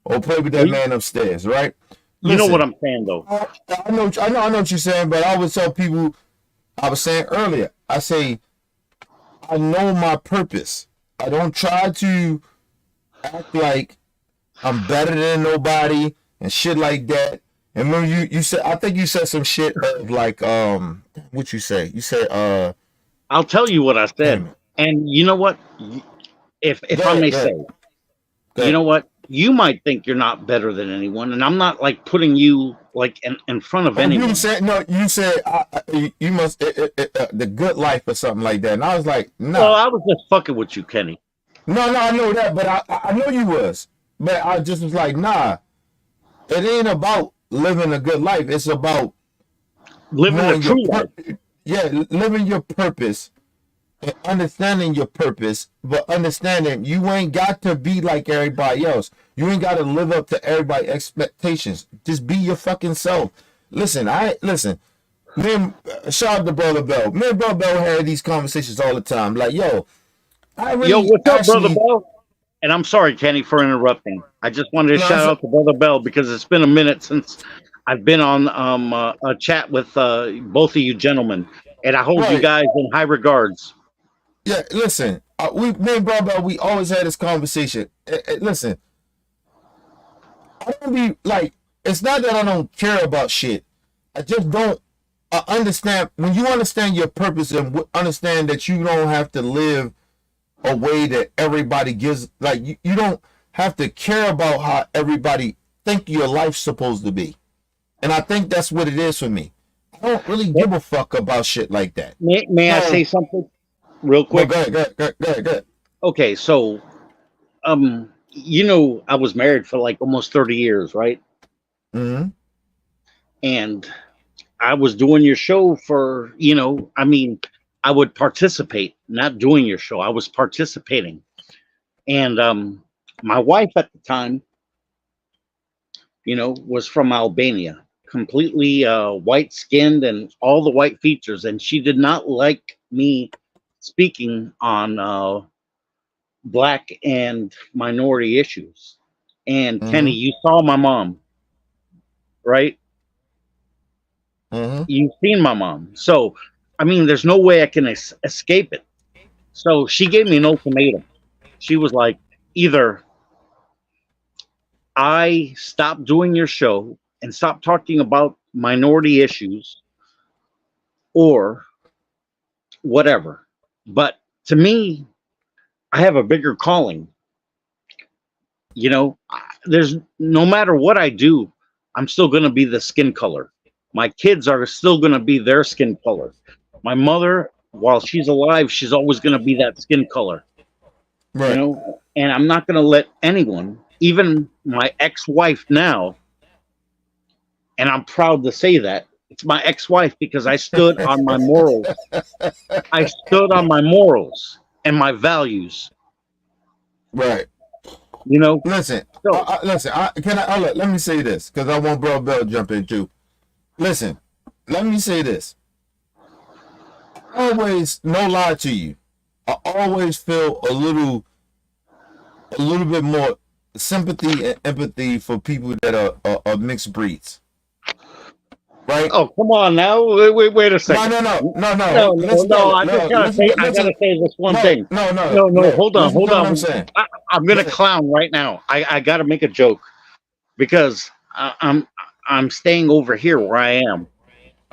or play with that Well, man upstairs, right? you know what Listen, I'm saying, though. I know what you're saying, but I would tell people. I was saying earlier. I say I know my purpose. I don't try to act like I'm better than nobody and shit like that. And when you said, I think you said some shit of like what you say? You said I'll tell you what I said. damn it. And you know what? If Go I ahead, may go say, ahead, go you ahead. know what? You might think you're not better than anyone, and I'm not like putting you like in front of Oh, you anyone. said no. You said you must the good life or something like that. And I was like, Well, nah, I was just fucking with you, Kenny. no. I know that, but I know you was, but I just was like, nah. It ain't about living a good life. It's about Living a knowing your true life. living your purpose and understanding your purpose, but understanding you ain't got to be like everybody else. You ain't got to live up to everybody's expectations. Just be your fucking self. Listen. Me and shout out to Brother Bell. Me and Brother Bell had these conversations all the time. Like, yo, I Yo, really what's up, brother actually Bell? And I'm sorry, Kenny, for interrupting. I just wanted to no, shout out to brother Bell because it's been a minute since I've been on a chat with both of you gentlemen, and I hold you right. guys in high regards. Yeah, listen. Me and Brother Bell, we always had this conversation. Listen, I don't be like, it's not that I don't care about shit. I just don't understand. When you understand your purpose and understand that you don't have to live a way that everybody gives, like you don't have to care about how everybody think your life's supposed to be. And I think that's what it is for me. I don't really give a fuck about shit like that. May I say So something? real No, quick. go ahead. Okay, so I was married for like almost 30 years, right? Mm-hmm. And I was doing your show for, I mean, I would participate, not doing your show. I was participating. And my wife at the time, was from Albania, completely white skinned and all the white features. And she did not like me speaking on black and minority issues. And Kenny, Mm-hmm. you saw my mom, right? Mm-hmm. You've seen my mom. So, I mean, there's no way I can escape it. So she gave me an ultimatum. She was like, either I stop doing your show and stop talking about minority issues or whatever. But to me, I have a bigger calling. There's no matter what I do, I'm still going to be the skin color. My kids are still going to be their skin color. My mother, while she's alive, she's always going to be that skin color, Right. and I'm not going to let anyone, even my ex-wife now, and I'm proud to say that it's my ex-wife because I stood on my morals. I stood on my morals and my values. Right. Listen, So let me say this because I want Bro Bell to jump in too. Listen, let me say this. Always, no lie to you, I always feel a little bit more sympathy and empathy for people that are mixed breeds. Right? oh, come on now. Wait a second. No. I just gotta say this one thing. No. Hold on. Listen to what I'm saying. I'm gonna clown right now. I gotta make a joke because I'm staying over here where I am,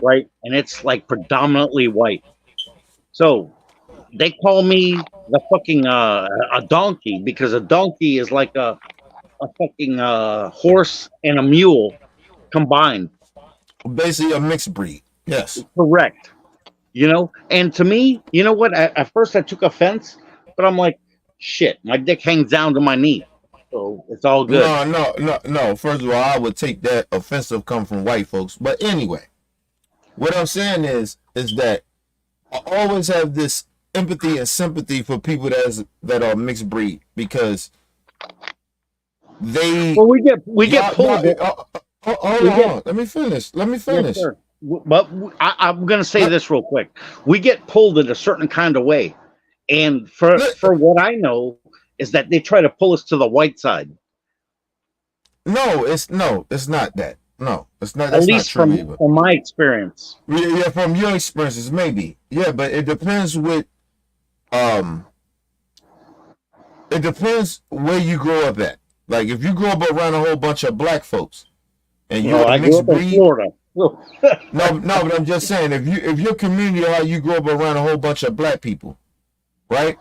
right? And it's like predominantly white. So they call me the fucking a donkey because a donkey is like a fucking horse and a mule combined. Basically a mixed breed. Yes. Correct. And to me, you know what? At first I took offense, but I'm like, shit, my dick hangs down to my knee. So it's all good. No. First of all, I would take that offensive come from white folks. But anyway, what I'm saying is that I always have this empathy and sympathy for people that are mixed breed because they. Well, we get pulled. Hold on. Let me finish. Yes, sir. But I'm going to say this real quick. We get pulled in a certain kind of way, and for what I know is that they try to pull us to the white side. No, it's not that. No, it's not. At That's least not true from my experience. Yeah, from your experiences, maybe. Yeah, but it depends with it depends where you grow up at. Like if you grow up around a whole bunch of black folks and you're I a grew mixed up in breed. Florida. No, but I'm just saying if your community or how you grow up around a whole bunch of black people, right?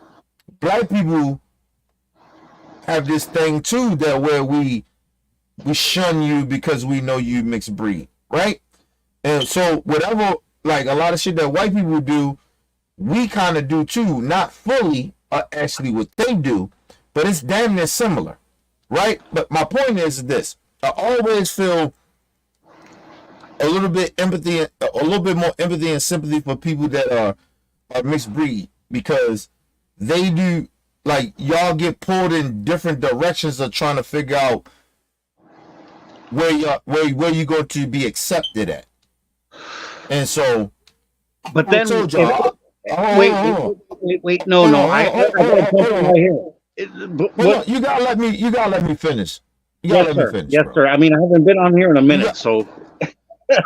Black people have this thing too that where we shun you because we know you mixed breed, right? And so whatever, like a lot of shit that white people do, we kind of do too. Not fully, actually what they do, but it's damn near similar, right? But my point is this: I always feel a little bit more empathy and sympathy for people that are mixed breed because they do, like, y'all get pulled in different directions of trying to figure out where you're going to be accepted at. And so, but then, told y'all, wait, no, I got something right here. You gotta let me finish. Yes, sir. I mean, I haven't been on here in a minute, so.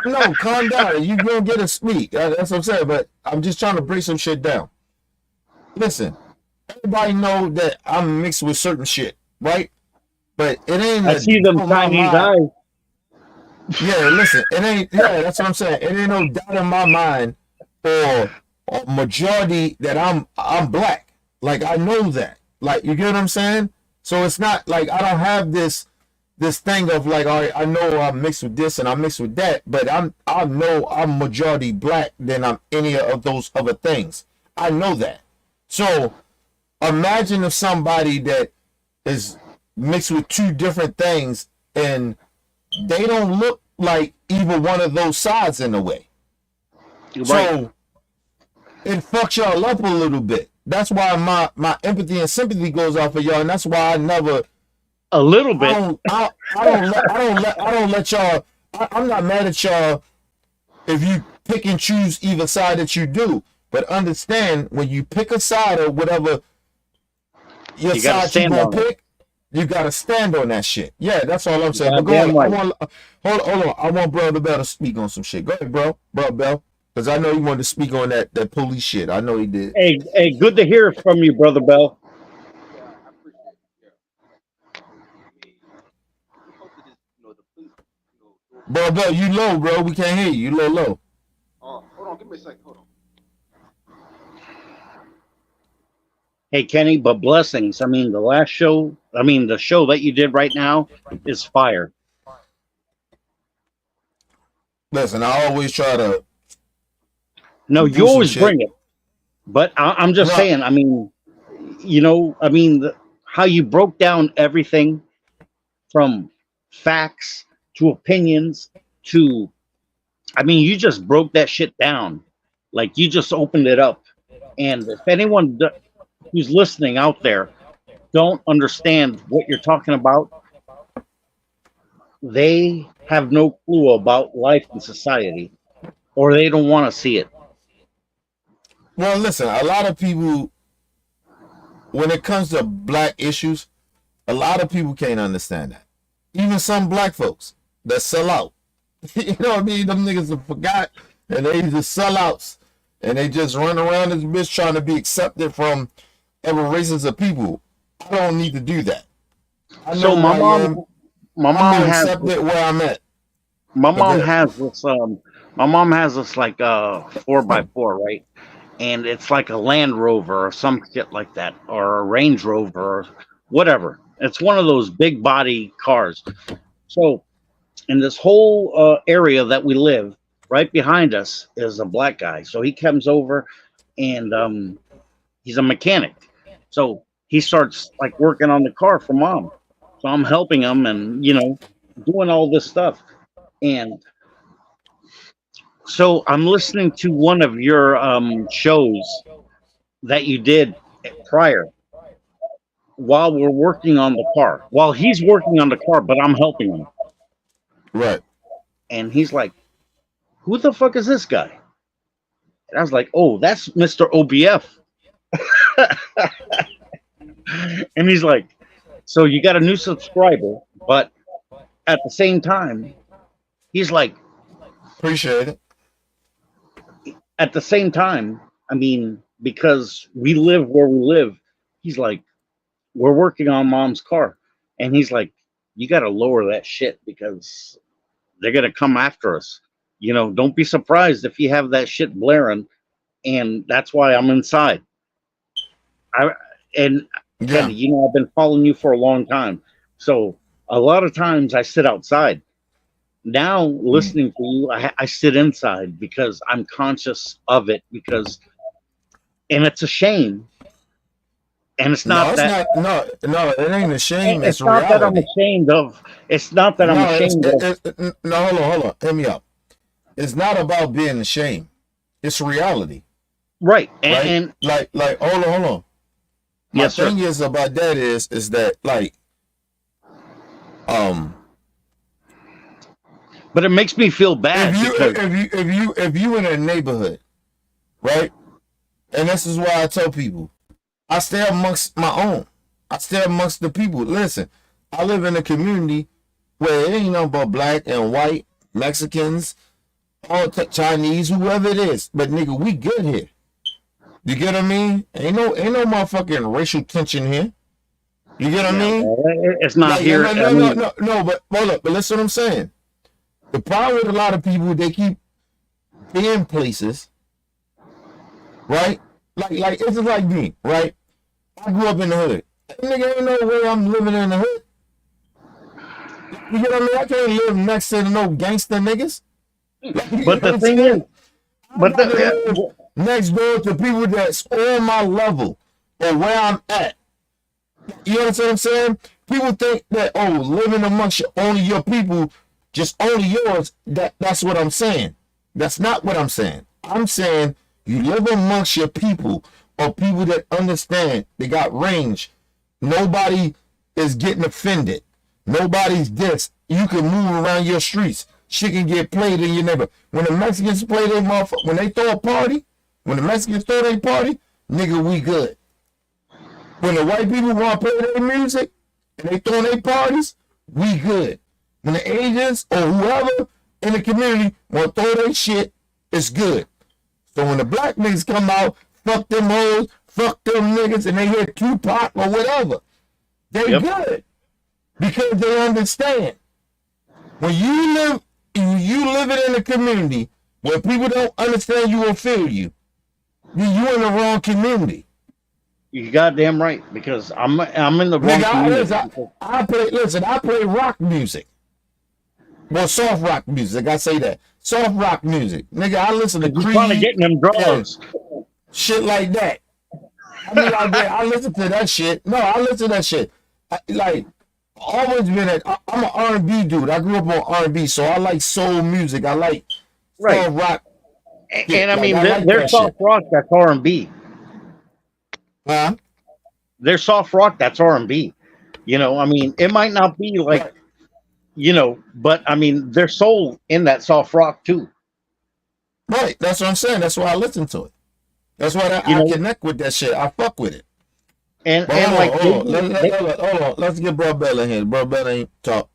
No, calm down. You gonna get a speak. That's what I'm saying. But I'm just trying to break some shit down. Listen, everybody know that I'm mixed with certain shit, right? But it ain't. I see them Chinese eyes. Yeah, listen, it ain't. Yeah, that's what I'm saying. It ain't no doubt in my mind or majority that I'm black. Like I know that. Like you get what I'm saying. So it's not like I don't have this thing of like, all right, I know I'm mixed with this and I'm mixed with that, but I know I'm majority black than I'm any of those other things. I know that. So imagine if somebody that is mixed with two different things and they don't look like either one of those sides in a way. You're right. So it fucks y'all up a little bit. That's why my empathy and sympathy goes off of y'all, and that's why I never. A little bit. I don't let y'all. I'm not mad at y'all if you pick and choose either side that you do, but understand when you pick a side or whatever your You gotta side you stand gonna on it. pick, you gotta stand on that shit. Yeah, that's all I'm saying. But go Goddamn on. right. Hold on. I want Brother Bell to speak on some shit. Go ahead, bro. Bro Bell. Because I know he wanted to speak on that police shit. I know he did. Hey, good to hear from you, Brother Bell. Yeah, I appreciate it. Yeah. I mean, we hopefully this, the police, do it. Bro Bell, you low, bro. We can't hear you. You low. Hold on, give me a second. Hold on. Hey, Kenny, but blessings. I mean, the show that you did right now is fire. Listen, I always try to No, do you some always shit. bring it. But I'm just No, saying, I mean, how you broke down everything from facts to opinions to, you just broke that shit down. Like you just opened it up. And if anyone who's listening out there don't understand what you're talking about, they have no clue about life and society, or they don't want to see it. well, listen, a lot of people, when it comes to black issues, a lot of people can't understand that. Even some black folks that sell out. You know what I mean? Them niggas have forgot and they just sellouts and they just run around this bitch trying to be accepted from every races of people. I don't need to do that. I know So who I am. my I'm mom gonna has accept it where I'm at. my But mom has this my mom has this like 4x4, right? And it's like a Land Rover or some shit like that, or a Range Rover or whatever. It's one of those big body cars. So in this whole area that we live, right behind us is a black guy. So he comes over, and he's a mechanic. So he starts like working on the car for mom. So I'm helping him, and doing all this stuff. And so I'm listening to one of your shows that you did prior while we're working on the car. While he's working on the car, but I'm helping him. right. And he's like, "Who the fuck is this guy?" And I was like, "Oh, that's Mr. OBF." And he's like, "So you got a new subscriber, but at the same time," he's like, Appreciate it. "At the same time, because we live where we live," he's like, "We're working on mom's car." And he's like, "You got to lower that shit because they're going to come after us. Don't be surprised if you have that shit blaring." And that's why I'm inside. And Yeah. Kenny, I've been following you for a long time. So a lot of times I sit outside. Now listening to you, I sit inside because I'm conscious of it, and it's a shame. And it's No, not it's that not. No, it ain't a shame. It's it's not that I'm reality. ashamed of. It's not that I'm No, ashamed of. no. Hold on. Hear me out. It's not about being ashamed. It's reality, Right. right? And Like. Hold on. My yes, sir. thing is about that is that like, um, But it makes me feel bad if you because if you in a neighborhood, right? And this is why I tell people, I stay amongst my own. I stay amongst the people. Listen, I live in a community where it ain't nothing but black and white, Mexicans, all Chinese, whoever it is. But nigga, we good here. You get what I mean? Ain't no motherfucking racial tension here. You get what I yeah, mean? well, it's not Like, here. no, but hold up, but listen what I'm saying. The problem with a lot of people, they keep being places, right? Like it's just like me, right? I grew up in the hood. Nigga ain't no way I'm living in the hood. You get what I mean? I can't live next to no gangster niggas. Like, you But know the what I'm thing saying? is, but next door to people that's on my level or where I'm at. You understand what I'm saying? People think that, oh, living amongst only your people, just only yours, that's what I'm saying. That's not what I'm saying. I'm saying you live amongst your people or people that understand, they got range. Nobody is getting offended. Nobody's this. You can move around your streets. Shit can get played in your neighborhood. When the Mexicans play their motherfucker, when they throw a party, when the Mexicans throw their party, nigga, we good. When the white people want to play their music and they throw their parties, we good. When the Asians or whoever in the community want to throw their shit, it's good. So when the black niggas come out, fuck them hoes, fuck them niggas, and they hear Tupac or whatever, they good. Because they understand. When you live in a community where people don't understand you or feel you, then you in the wrong community. You goddamn right, because I'm in the wrong community. I play rock music. Well, soft rock music. I say that. Soft rock music. Nigga, I listen to Creed. Trying to get in them drugs. Shit like that. I mean, I listen to that shit. No, I listen to that shit. Always been I'm an R&B dude. I grew up on R&B, so I like soul music. I like soft rock. And I mean, there's soft rock that's R&B. Huh? There's soft rock that's R&B. You know, I mean, it might not be like, you know, but I mean, there's soul in that soft rock too. Right. That's what I'm saying. That's why I listen to it. That's why I connect with that shit. I fuck with it. And hold on. Let's get Bro Bell in here. Bro Bell ain't talk.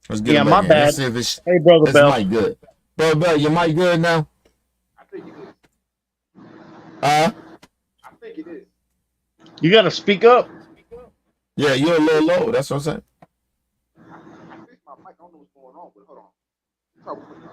Let's get him my bad. Let's see if it's, hey, Brother Bell. Mic good. Bro Bell, your mic good now? I think it is. I think it is. You got to speak up. Yeah, you're a little low. That's what I'm saying. I fixed my mic. I don't know what's going on, but hold on. Talk with me.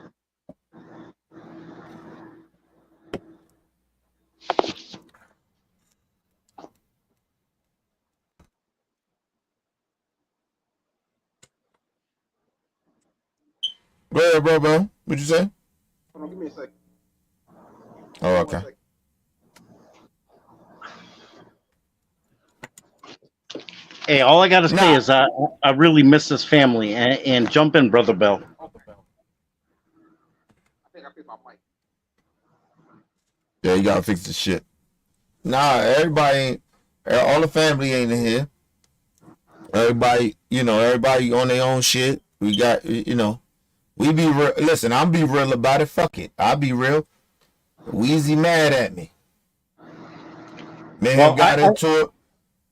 Go ahead, bro. What'd you say? Hold on, give me a second. Oh, okay. Hey, all I got to say is I really miss this family. And jump in, Brother Bell. I think I fixed my mic. Yeah, you gotta fix the shit. Nah, everybody ain't. All the family ain't in here. Everybody on their own shit. We got, we be real. Listen, I'm be real about it. Fuck it. I'll be real. Weezy mad at me. Man, got into it.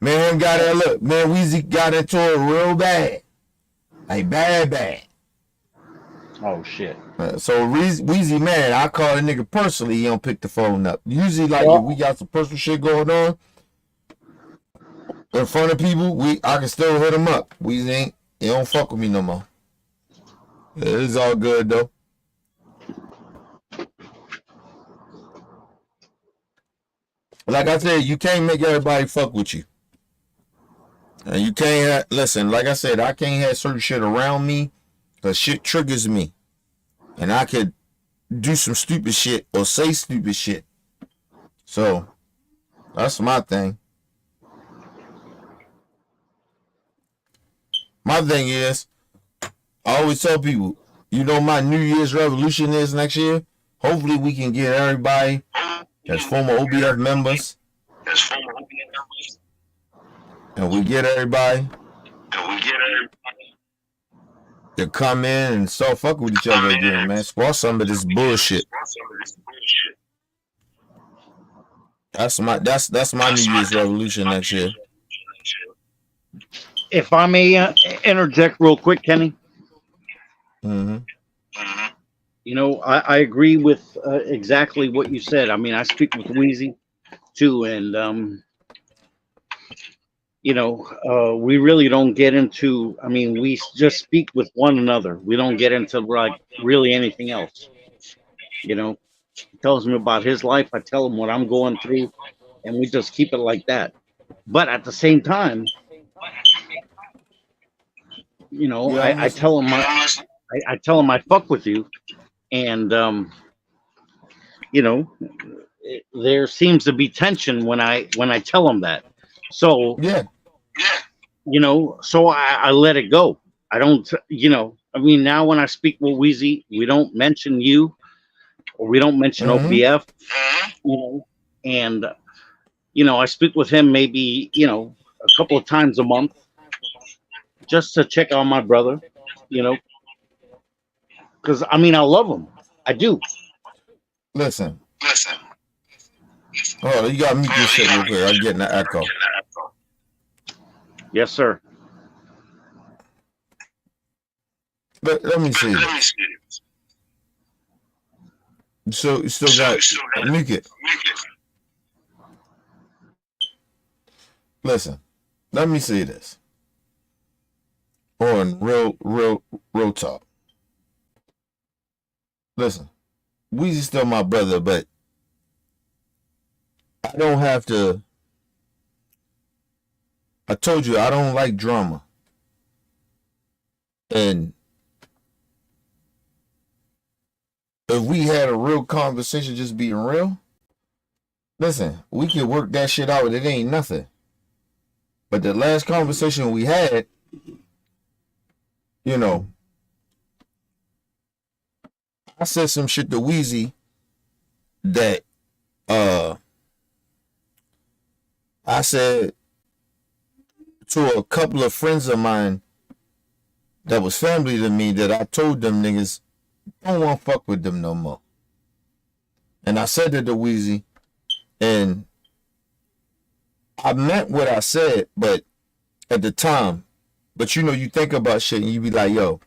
Man, Weezy got into it real bad. Like, bad. Oh, shit. So, Weezy mad. I call the nigga personally. He don't pick the phone up. Usually, if we got some personal shit going on in front of people, I can still hit him up. Weezy he don't fuck with me no more. It's all good, though. Like I said, you can't make everybody fuck with you. And you can't listen, like I said, I can't have certain shit around me because shit triggers me. And I could do some stupid shit or say stupid shit. So, that's my thing. My thing is, I always tell people, my New Year's resolution is next year. Hopefully we can get everybody that's former OBF members. And we get everybody to come in and start fucking with each other again, man. Squash some of this bullshit. That's my New Year's resolution next year. If I may interject real quick, Kenny. Mm-hmm. I agree with exactly what you said. I mean, I speak with Weezy too, and we really don't get into. I mean, we just speak with one another. We don't get into like really anything else. He tells me about his life. I tell him what I'm going through, and we just keep it like that. But at the same time, I tell him I fuck with you, and you know, there seems to be tension when I tell him that. So Yeah. so I let it go. I don't, I mean, now when I speak with Wheezy, we don't mention you or we don't mention Mm-hmm. OPF, and I speak with him maybe a couple of times a month just to check on my brother, you know, because I mean I love him, I do. Listen. Oh, you gotta mute this shit real quick. I'm getting the echo. Yes, sir. Let me see this. So you still got mute it. Listen, let me say this. On real talk. Listen, Weezy's still my brother, but I don't have to. I told you I don't like drama. And if we had a real conversation, just being real, listen, we could work that shit out. It ain't nothing. But the last conversation we had, I said some shit to Wheezy that I said to a couple of friends of mine that was family to me, that I told them niggas don't want to fuck with them no more. And I said that to Wheezy, and I meant what I said, but at the time, but you think about shit and you be like, yo,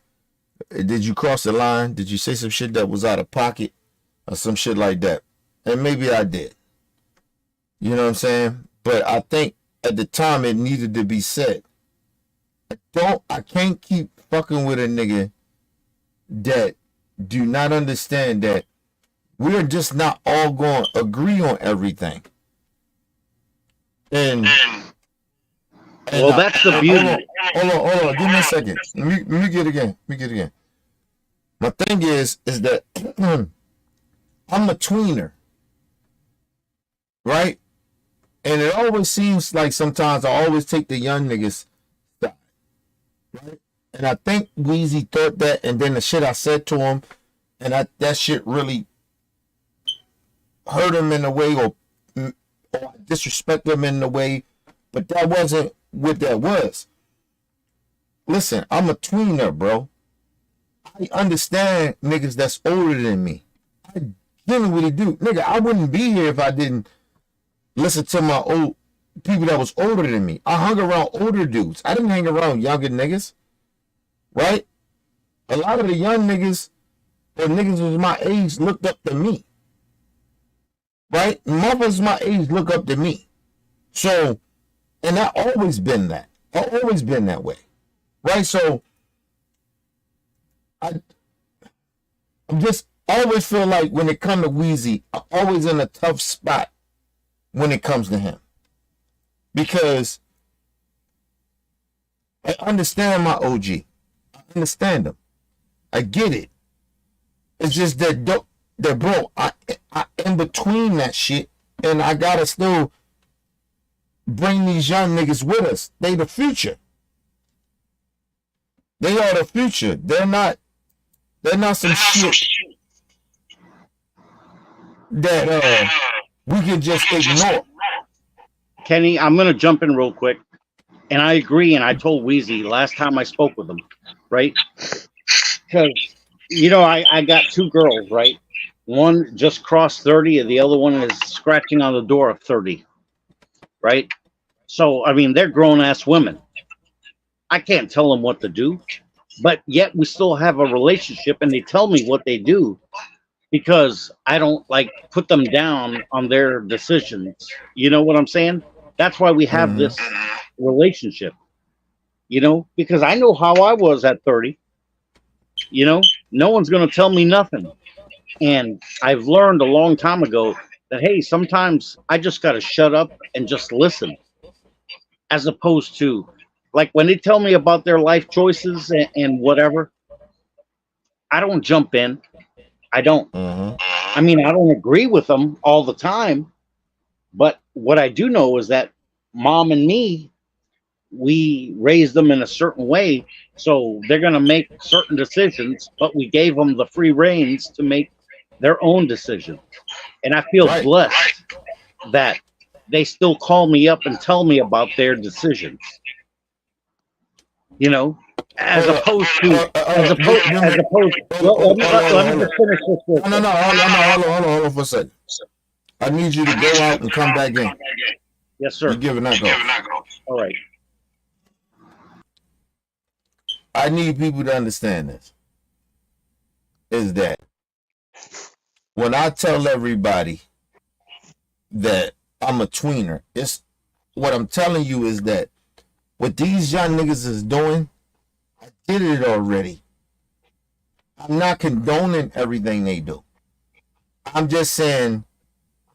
did you cross the line? Did you say some shit that was out of pocket or some shit like that? And maybe I did. You know what I'm saying? But I think at the time it needed to be said. I can't keep fucking with a nigga that do not understand that we're just not all going to agree on everything. And well, that's the beauty. Hold on. Give me a second. Let me get it again. My thing is that I'm a tweener, right? And it always seems like sometimes I always take the young niggas side, right? And I think Weezy thought that, and then the shit I said to him, and that shit really hurt him in a way, or disrespect him in a way, but that wasn't what that was. Listen, I'm a tweener, bro. I understand niggas that's older than me. I genuinely do. Nigga, I wouldn't be here if I didn't listen to my old people that was older than me. I hung around older dudes. I didn't hang around younger niggas. Right? A lot of the young niggas, or niggas was my age, looked up to me. Right? Mothers my age look up to me. So, and I always been that. I always been that way. Right? So, I just always feel like when it comes to Wheezy, I'm always in a tough spot when it comes to him. Because I understand my OG. I understand him. I get it. It's just that bro, I in between that shit, and I gotta still bring these young niggas with us. They the future. They are the future. They're not some shit that we can just ignore. Kenny, I'm gonna jump in real quick, and I agree. And I told Wheezy last time I spoke with him, right? Because I got two girls, right? One just crossed 30, and the other one is scratching on the door of 30, right? So I mean, they're grown ass women. I can't tell them what to do, but yet we still have a relationship, and they tell me what they do because I don't put them down on their decisions. You know what I'm saying? That's why we have this relationship, because I know how I was at 30. No one's going to tell me nothing. And I've learned a long time ago that, hey, sometimes I just got to shut up and just listen, as opposed to when they tell me about their life choices and whatever, I don't jump in. I don't. I mean, I don't agree with them all the time, but what I do know is that mom and me, we raised them in a certain way, so they're going to make certain decisions, but we gave them the free reins to make their own decisions. And I feel Right. blessed that they still call me up and tell me about their decisions. You know, as Hold up. opposed to Hold up. as opposed. Let me Hold just up. finish this real No, quick. hold on for a second. I need you to go out and come back in. Yes, You're sir. giving that go. All right. I need people to understand this. Is that when I tell everybody that I'm a tweener, it's what I'm telling you is that what these young niggas is doing, I did it already. I'm not condoning everything they do. I'm just saying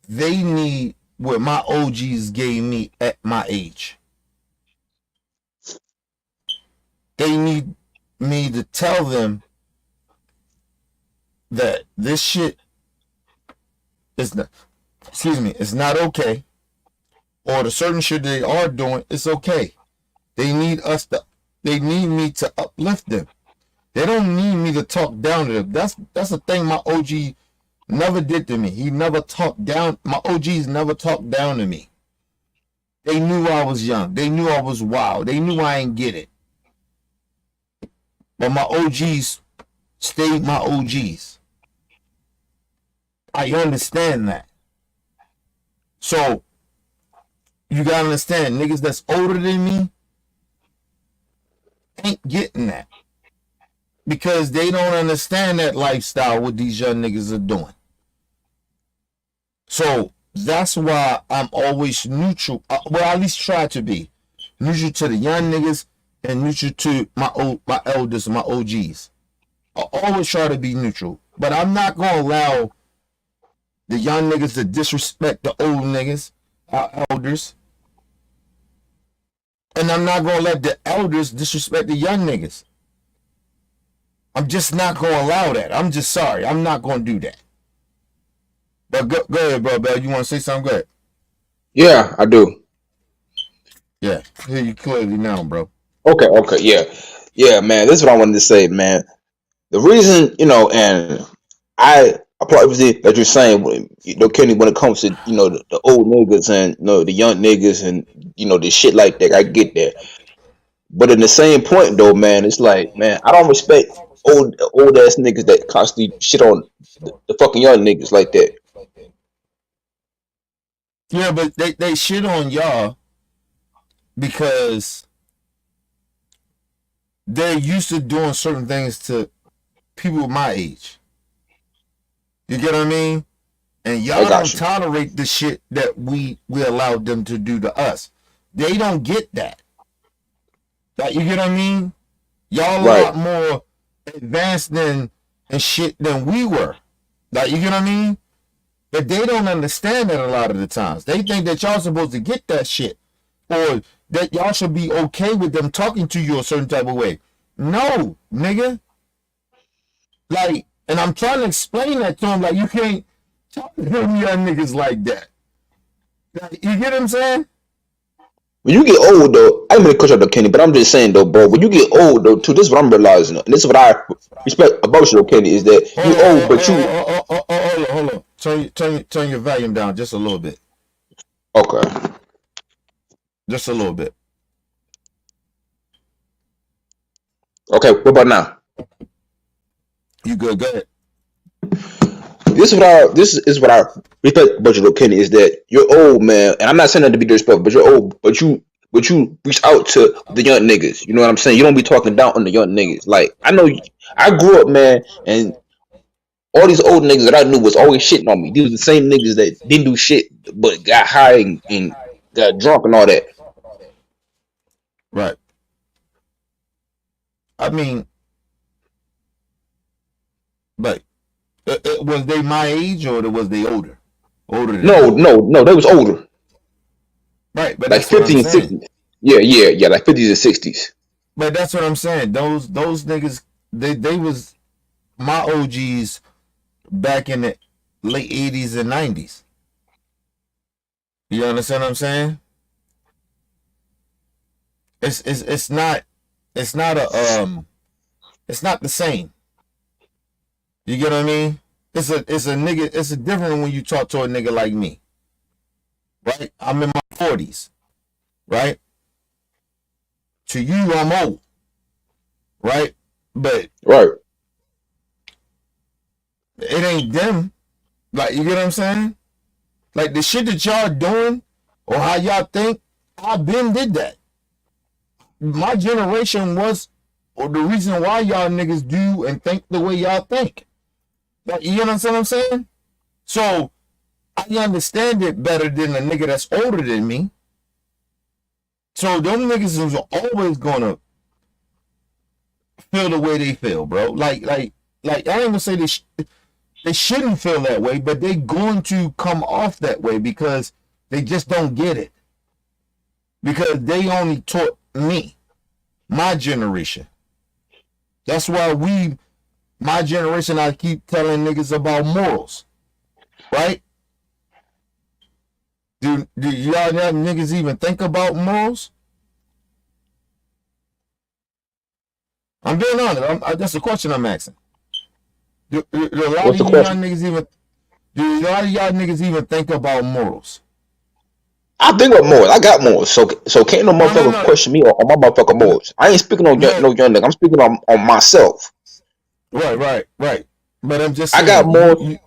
they need what my OGs gave me at my age. They need me to tell them that this shit is not, it's not okay. Or the certain shit they are doing, it's okay. They need they need me to uplift them. They don't need me to talk down to them. That's the thing my OG never did to me. He never talked down. My OGs never talked down to me. They knew I was young. They knew I was wild. They knew I ain't get it. But my OGs stayed my OGs. I understand that. So you gotta understand, niggas that's older than me ain't getting that. Because they don't understand that lifestyle, what these young niggas are doing. So that's why I'm always neutral. Well, I at least try to be neutral to the young niggas and neutral to my elders, my OGs. I always try to be neutral, but I'm not gonna allow the young niggas to disrespect the old niggas, our elders, and I'm not gonna let the elders disrespect the young niggas. I'm just not gonna allow that. I'm just sorry. I'm not gonna do that. But go ahead, bro, Bell. You want to say something? Go ahead. Yeah, I do. Yeah, hear you clearly now, bro. Okay, yeah, man. This is what I wanted to say, man. The reason, and I applaud everything that you're saying, Kenny, when it comes to the old niggas and the young niggas and the shit like that. I get that, but in the same point though, man, it's like, man, I don't respect old ass niggas that constantly shit on the fucking young niggas like that. Yeah, but they shit on y'all because they're used to doing certain things to people my age. You get what I mean? And I y'all got don't you. tolerate the shit that we allowed them to do to us. They don't get that. Like, you get what I mean? Y'all a Right. lot more advanced and shit than we were. Like, you get what I mean? But they don't understand that a lot of the times. They think that y'all supposed to get that shit. Or that y'all should be okay with them talking to you a certain type of way. No, nigga. Like, and I'm trying to explain that to them. Like, you can't talk to them young niggas like that. Like, you get what I'm saying? When you get old though, I didn't mean to cut you off, though, Kenny, but I'm just saying though, bro. When you get old though, too, this is what I'm realizing, and this is what I respect about you, though, Kenny, is that you old, but you Hold on. Turn your volume down just a little bit. okay. Just a little bit. Okay, what about now? You good? Go ahead. This is what I respect about you, though, Kenny, is that you're old, man, and I'm not saying that to be disrespectful, but you're old, but you reach out to the young niggas. You know what I'm saying? You don't be talking down on the young niggas. Like I know, I grew up, man, and all these old niggas that I knew was always shitting on me. These were the same niggas that didn't do shit but got high and got drunk and all that. Right. I mean, but was they my age or was they older? Older than No, me? no, they was older, Right, but like that's what I'm 50s and saying. 60s. Yeah, like 50s and 60s. But that's what I'm saying. Those niggas, they was my OGs back in the late 80s and 90s. You understand what I'm saying? It's not it's not the same. You get what I mean? It's a nigga. It's a different when you talk to a nigga like me, right? I'm in my 40s, right? To you, I'm old, right? But Right. it ain't them. Like, you get what I'm saying? Like, the shit that y'all doing or how y'all think, I been did that. My generation was or the reason why y'all niggas do and think the way y'all think. Like, you understand what I'm saying? So I understand it better than a nigga that's older than me. So them niggas is always gonna feel the way they feel, bro. Like I ain't gonna say they shouldn't feel that way, but they going to come off that way because they just don't get it. Because they only taught me, my generation. That's why my generation, I keep telling niggas about morals, right? Do y'all niggas even think about morals? I'm being honest. That's the question I'm asking. Do a lot What's of the you young question? niggas even do a lot of y'all niggas even think about morals? I think of morals. I got morals. So can't no No, no, motherfucker no, question me on my motherfucking no, morals. I ain't speaking on no. no young nigga. I'm speaking on myself. Right. But I'm just I got saying, morals. you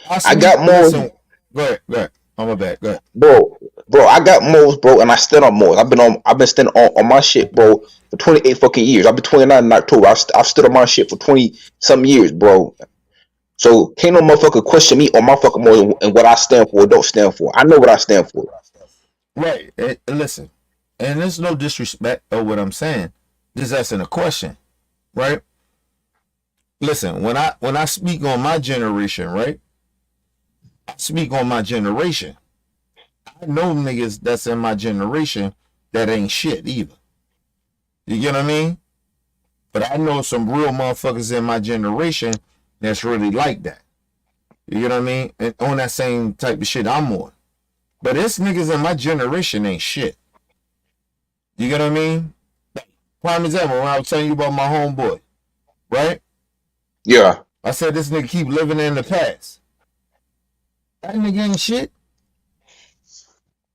I possibly got morals, listen. Go ahead. I'm a bad. Go ahead. bro. I got morals, bro, and I stand on morals. I've been standing on my shit, bro, for 28 fucking years. I've been 29 in October. I've stood on my shit for 20 some years, bro. So can't no motherfucker question me on my fucking morals and what I stand for or don't stand for. I know what I stand for. Right. Listen, and there's no disrespect of what I'm saying. Just asking a question, right? Listen, when I speak on my generation, right? I speak on my generation. I know niggas that's in my generation that ain't shit either. You get what I mean? But I know some real motherfuckers in my generation that's really like that. You get what I mean? And on that same type of shit I'm on. But this niggas in my generation ain't shit. You get what I mean? Prime example, when I was telling you about my homeboy, right? Yeah. I said this nigga keep living in the past. That nigga ain't shit.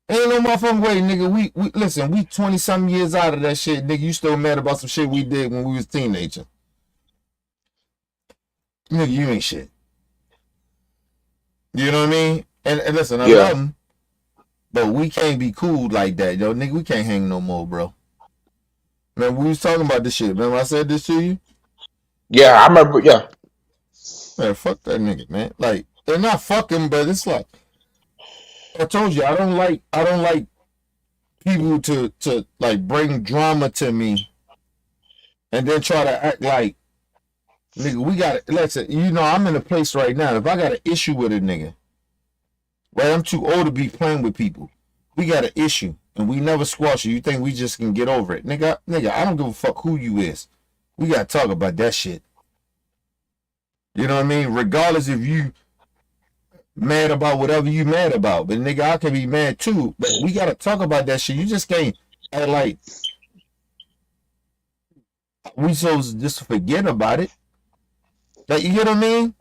Ain't no motherfucking way, nigga. We listen, we 20 some years out of that shit, nigga. You still mad about some shit we did when we was teenagers. Nigga, you ain't shit. You know what I mean? And listen, I Yeah. love him, but we can't be cool like that, yo. Nigga, we can't hang no more, bro. Man, we was talking about this shit. Remember I said this to you? Yeah, I remember. Yeah. Man, fuck that nigga, man. Like, they're not fucking, but it's like I told you, I don't like people to like bring drama to me and then try to act like nigga, we got to let's say, I'm in a place right now. If I got an issue with a nigga, right? I'm too old to be playing with people. We got an issue and we never squash it. You think we just can get over it. Nigga, I don't give a fuck who you is. We gotta talk about that shit. You know what I mean? Regardless if you mad about whatever you mad about. But nigga, I can be mad too. But we gotta talk about that shit. You just can't act like we supposed to just forget about it. Like, you get what I mean?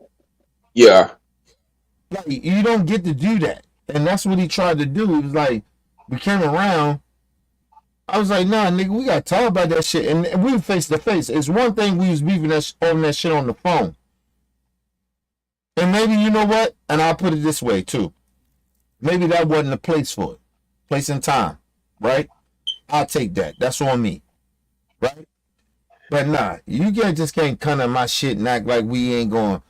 Yeah. Like, you don't get to do that. And that's what he tried to do. It was like, we came around. I was like, nah, nigga, we gotta talk about that shit. And we were face to face. It's one thing we was beefing on that shit on the phone. And maybe, you know what? And I'll put it this way, too. Maybe that wasn't the place for it. Place and time. Right? I'll take that. That's on me. Right? But nah, you just can't come at my shit and act like we ain't gonna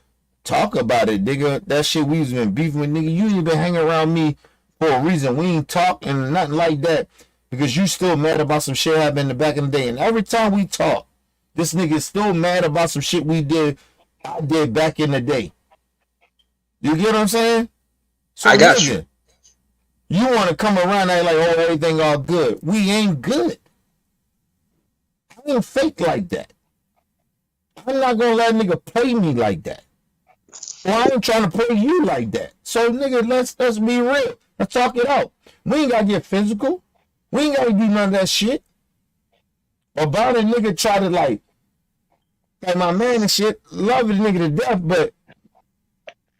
talk about it, nigga. That shit we was been beefing with, nigga. You ain't been hanging around me for a reason. We ain't talk and nothing like that because you still mad about some shit happened in the back in the day. And every time we talk, this nigga is still mad about some shit I did back in the day. You get what I'm saying? I So got you. nigga, you want to come around and act like, oh, everything all good. We ain't good. I ain't fake like that. I'm not gonna let a nigga play me like that. Well, I ain't trying to play you like that. So, nigga, let's be real. Let's talk it out. We ain't gotta get physical. We ain't gotta do none of that shit. About a nigga try to like my man and shit, love the nigga to death, but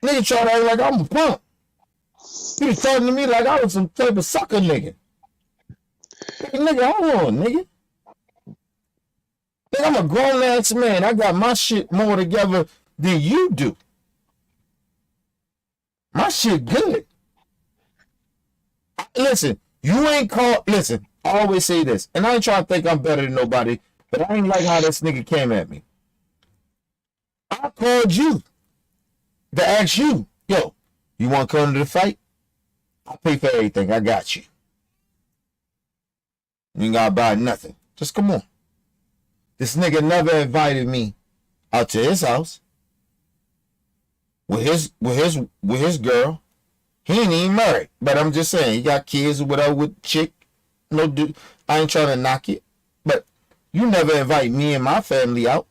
nigga try to act like I'm a punk. He was talking to me like I was some type of sucker nigga. Hey, nigga, hold on, nigga. Nigga, I'm a grown ass man. I got my shit more together than you do. My shit good. Listen, you ain't called. Listen, I always say this, and I ain't trying to think I'm better than nobody, but I ain't like how this nigga came at me. I called you to ask you, yo, you want to come to the fight? I'll pay for everything. I got you. You ain't gotta buy nothing. Just come on. This nigga never invited me out to his house with his girl. He ain't even married, but I'm just saying he got kids or whatever with chick. No, dude, I ain't trying to knock it, but you never invite me and my family out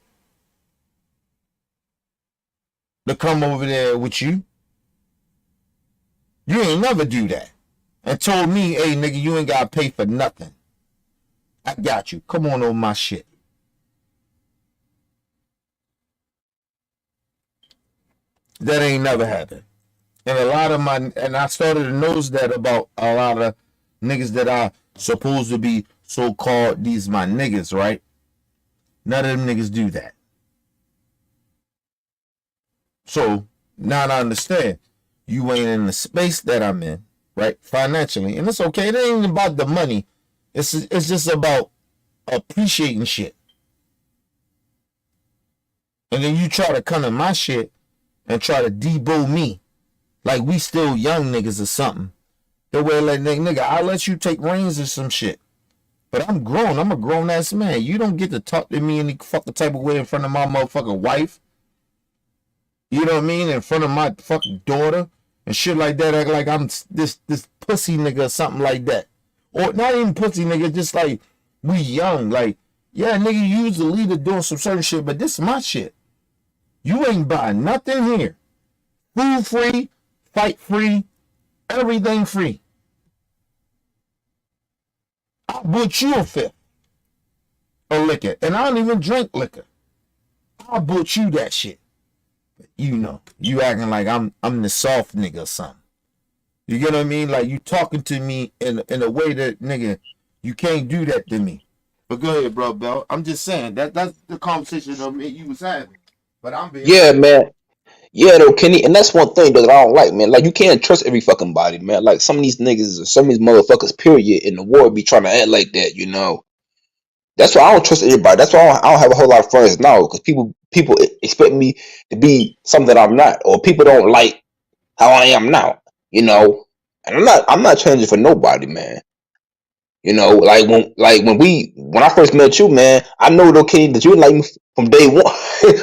to come over there with you. You ain't never do that, and told me, hey nigga, you ain't gotta pay for nothing. I got you. Come on over my shit. That ain't never happened. And a lot of and I started to notice that about a lot of niggas that are supposed to be so-called, these my niggas, right? None of them niggas do that. So, now I understand. You ain't in the space that I'm in, right? Financially. And it's okay. It ain't about the money. It's just about appreciating shit. And then you try to come to my shit and try to debo me like we still young niggas or something. The way like nigga, I'll let you take reins of some shit. But I'm grown. I'm a grown ass man. You don't get to talk to me any fucking type of way in front of my motherfucking wife. You know what I mean? In front of my fucking daughter and shit like that. Act like I'm this pussy nigga or something like that. Or not even pussy nigga, just like we young. Like, yeah, nigga, you was the leader doing some certain shit, but this is my shit. You ain't buying nothing here. Food free, fight free, everything free. I bought you a fifth of liquor, and I don't even drink liquor. I bought you that shit. But you know, you acting like I'm the soft nigga or something. You get what I mean? Like you talking to me in a way that nigga, you can't do that to me. But go ahead, bro, Bell. I'm just saying that's the conversation of me you was having. But I'm being Yeah, man. Yeah, though, Kenny, and that's one thing that I don't like, man. Like, you can't trust every fucking body, man. Like, some of these niggas or some of these motherfuckers, period, in the war be trying to act like that, you know. That's why I don't trust everybody. That's why I don't have a whole lot of friends now, because people expect me to be something that I'm not, or people don't like how I am now, you know. And I'm not changing for nobody, man. You know, when I first met you, man, I know though, Kenny, that you didn't like me from day one.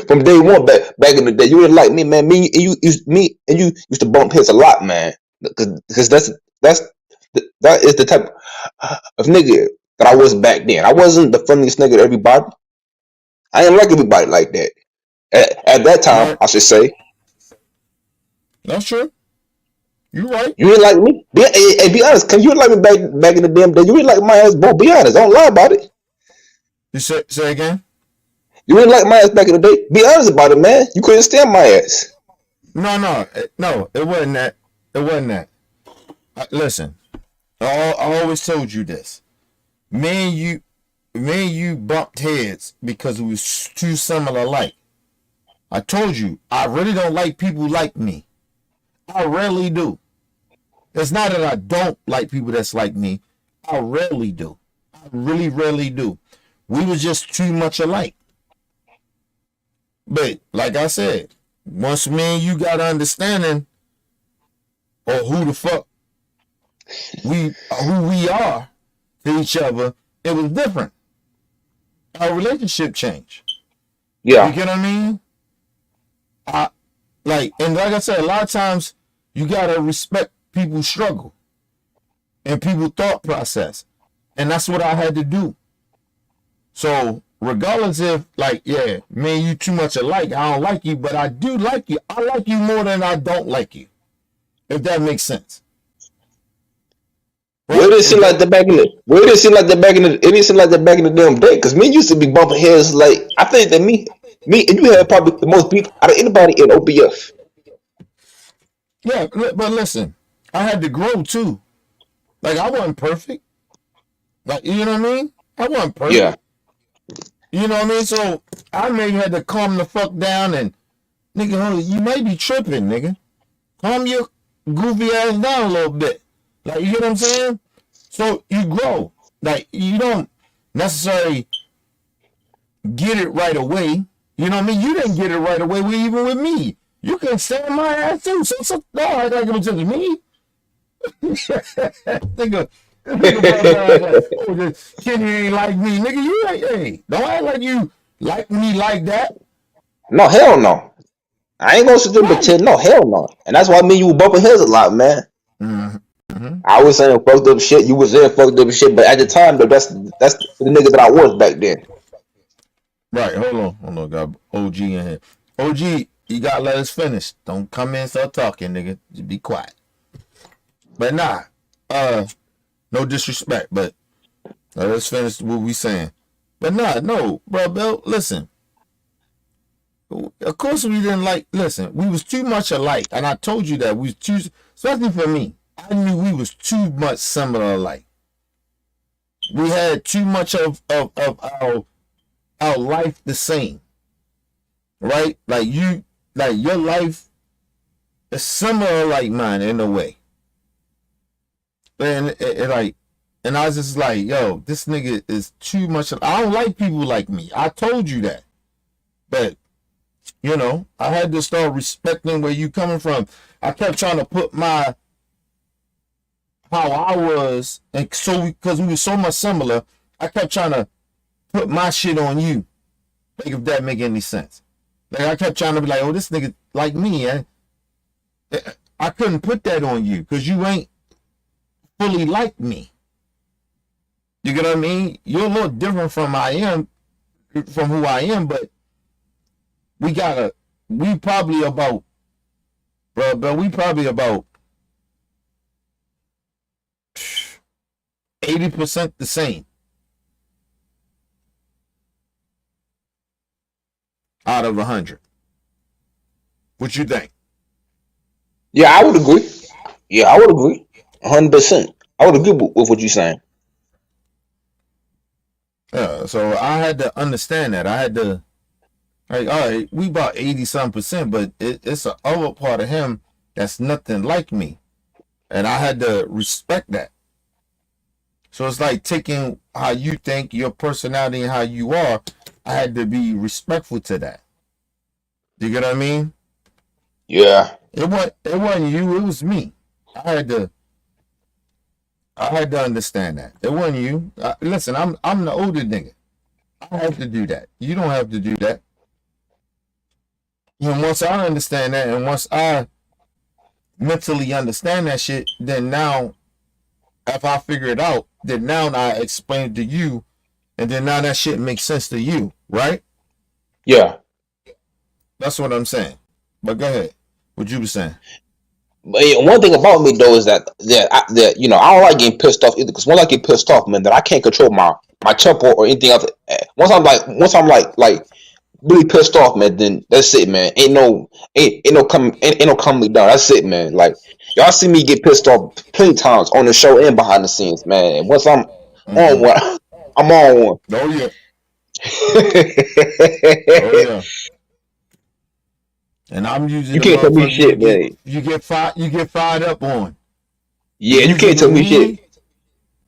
From day one, back in the day, you didn't like me, man. Me and you used to bump heads a lot, man. Because that is the type of nigga that I was back then. I wasn't the friendliest nigga to everybody. I didn't like everybody like that. At that time, right. I should say. That's true. You right. You didn't like me. Be honest, cause you didn't like me back in the damn day. You didn't like my ass, bro. Be honest. Don't lie about it. You say again? You didn't like my ass back in the day. Be honest about it, man. You couldn't stand my ass. No. It wasn't that. It wasn't that. Listen, I always told you this. Me and you bumped heads because it was too similar like. I told you, I really don't like people like me. I rarely do. It's not that I don't like people that's like me. I rarely do. I really rarely do. We was just too much alike. But like I said, once me and you got understanding of who the fuck who we are to each other, it was different. Our relationship changed. You Yeah, get what I mean? And like I said, a lot of times you gotta respect people's struggle and people's thought process. And that's what I had to do. So regardless if like, yeah, me and you too much alike, I don't like you, but I do like you. I like you more than I don't like you. If that makes sense. Where did it seem like the back in the? Where did it seem like the back in the? It didn't seem like the back in the damn day. Cause me used to be bumping heads. Like I think that me and you had probably the most beef out of anybody in OBF. Yeah, but listen, I had to grow too. Like I wasn't perfect. Like you know what I mean? I wasn't perfect. Yeah. You know what I mean? So I maybe had to calm the fuck down and nigga, you may be tripping, nigga. Calm your goofy ass down a little bit. Like you get what I'm saying? So you grow. Like you don't necessarily get it right away. You know what I mean? You didn't get it right away even with me. You can stand my ass too. So no, I gotta give it to me. Nigga, Kenny ain't like me. Nigga, you ain't, hey, don't act like you like me like that. No, hell no. I ain't gonna sit there and pretend. No, hell no. And that's why me and you were bumping heads a lot, man. Mm-hmm. I was saying fucked up shit. You was saying fucked up shit. But at the time, though, that's the nigga that I was back then. Right, hold on, got OG in here. OG, you gotta let us finish. Don't come in and start talking, nigga. Just be quiet. But nah, no disrespect, but let us finish what we saying. But nah, no, bro, Bill, listen. Of course we didn't like, listen, we was too much alike, and I told you that we was too, especially for me, I knew we was too much similar alike. We had too much of our life the same, right? Like your life is similar like mine in a way. And and I was just like, yo, this nigga is too much. I don't like people like me. I told you that. But, you know, I had to start respecting where you coming from. I kept trying to put how I was, and so because we were so much similar, I kept trying to put my shit on you. Like, if that make any sense. Like, I kept trying to be like, oh, this nigga like me, eh? I couldn't put that on you because you ain't fully like me. You get what I mean? You're a little different from who I am, but we probably about 80% the same. Out of 100. What you think? Yeah, I would agree. Yeah, I would agree. 100%. I would agree with what you're saying. Yeah, so I had to understand that. I had to, like, all right, we about 80-some%, but it's a other part of him that's nothing like me. And I had to respect that. So it's like taking how you think, your personality, and how you are. I had to be respectful to that. You get what I mean? Yeah. It wasn't you, it was me. I had to understand that. It wasn't you. Listen, I'm the older nigga. I have to do that. You don't have to do that. And once I understand that, and once I mentally understand that shit, then now, if I figure it out, then now I explain it to you, and then now that shit makes sense to you, right? Yeah. That's what I'm saying. But go ahead. What you were saying? But yeah, one thing about me though is that you know I don't like getting pissed off either. Because once I get pissed off, man, that I can't control my temper or anything else. Once I'm like really pissed off, man, then that's it, man. Ain't no coming me down. That's it, man. Like y'all see me get pissed off plenty times on the show and behind the scenes, man. And once I'm on one, I'm on one. Oh yeah. Oh yeah. And I'm usually You the can't tell me motherfucker shit, man. you get fired up on. Yeah, you can't tell me shit.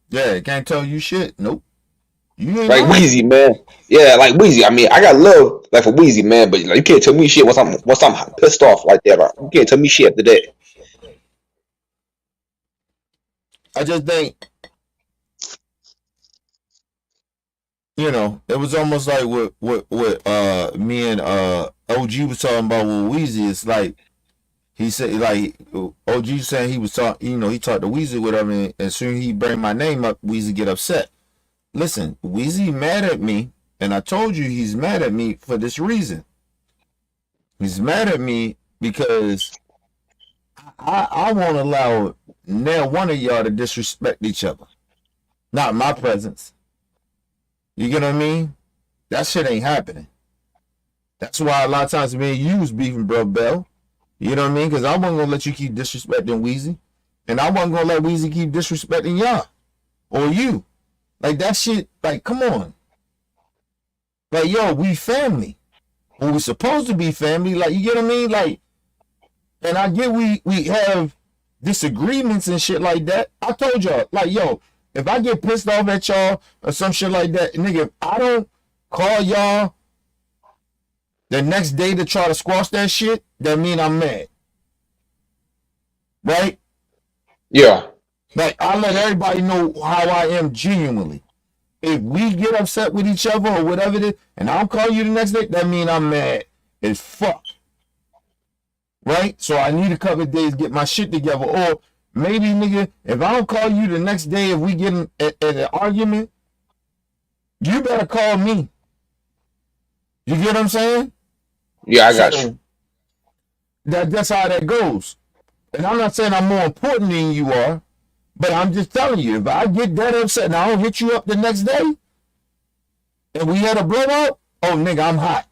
Yeah, can't tell you shit. Nope. You ain't Like lying. Weezy, man. Yeah, like Weezy. I mean, I got love like for Weezy, man, but like, you can't tell me shit once I'm pissed off like that. Right? You can't tell me shit after that. I just think, you know, it was almost like what me and OG was talking about with Weezy. It's like he said, like OG saying he was talking, you know, he talked to Weezy with him, and as soon as he bring my name up, Weezy get upset. Listen, Weezy mad at me And I told you he's mad at me for this reason. He's mad at me because I won't allow now one of y'all to disrespect each other. Not in my presence. You get what I mean? That shit ain't happening. That's why a lot of times me and you was beefing, bro, Bell. You know what I mean? Because I wasn't going to let you keep disrespecting Weezy. And I wasn't going to let Weezy keep disrespecting y'all. Or you. Like, that shit, like, come on. Like, yo, we family. When we supposed to be family, like, you get what I mean? Like, and I get we have disagreements and shit like that. I told y'all, like, yo, if I get pissed off at y'all or some shit like that, nigga, if I don't call y'all the next day to try to squash that shit, that mean I'm mad. Right? Yeah. Like, I let everybody know how I am genuinely. If we get upset with each other or whatever it is, and I don't call you the next day, that mean I'm mad as fuck. Right? So I need a couple of days to get my shit together. Or maybe, nigga, if I don't call you the next day, if we get in an argument, you better call me. You get what I'm saying? Yeah, I got you. That's how that goes. And I'm not saying I'm more important than you are, but I'm just telling you, if I get that upset and I don't hit you up the next day, and we had a blowout, oh, nigga, I'm hot.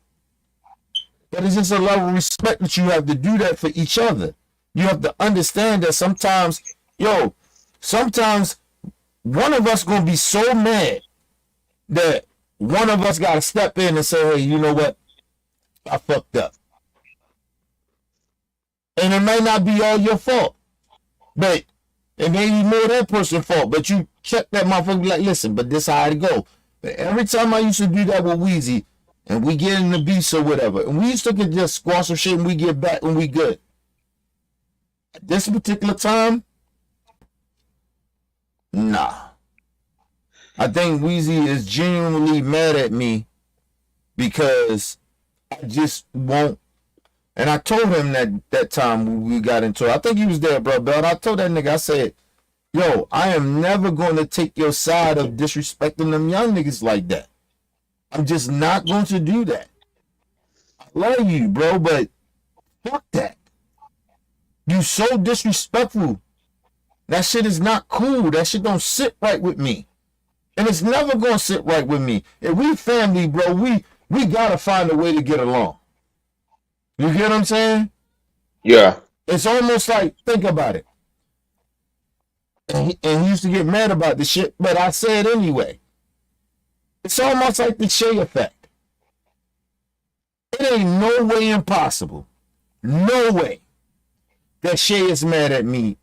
But it's just a level of respect that you have to do that for each other. You have to understand that sometimes, sometimes one of us gonna be so mad that one of us gotta step in and say, hey, you know what? I fucked up. And it may not be all your fault, but it may be more that person's fault. But you check that motherfucker, be like, listen, but this how it go. But every time I used to do that with Weezy, and we get in the beast or whatever, and we used to get just squash some shit and we get back when we good. At this particular time, nah. I think Weezy is genuinely mad at me because I just won't. And I told him that time when we got into it. I think he was there, bro. But I told that nigga, I said, yo, I am never going to take your side of disrespecting them young niggas like that. I'm just not going to do that. I love you, bro, but fuck that. You so disrespectful. That shit is not cool. That shit don't sit right with me. And it's never going to sit right with me. If we family, bro, we got to find a way to get along. You get what I'm saying? Yeah. It's almost like, think about it. And he used to get mad about the shit, but I say it anyway. It's almost like the Shay effect. It ain't no way impossible. No way that Shay is mad at me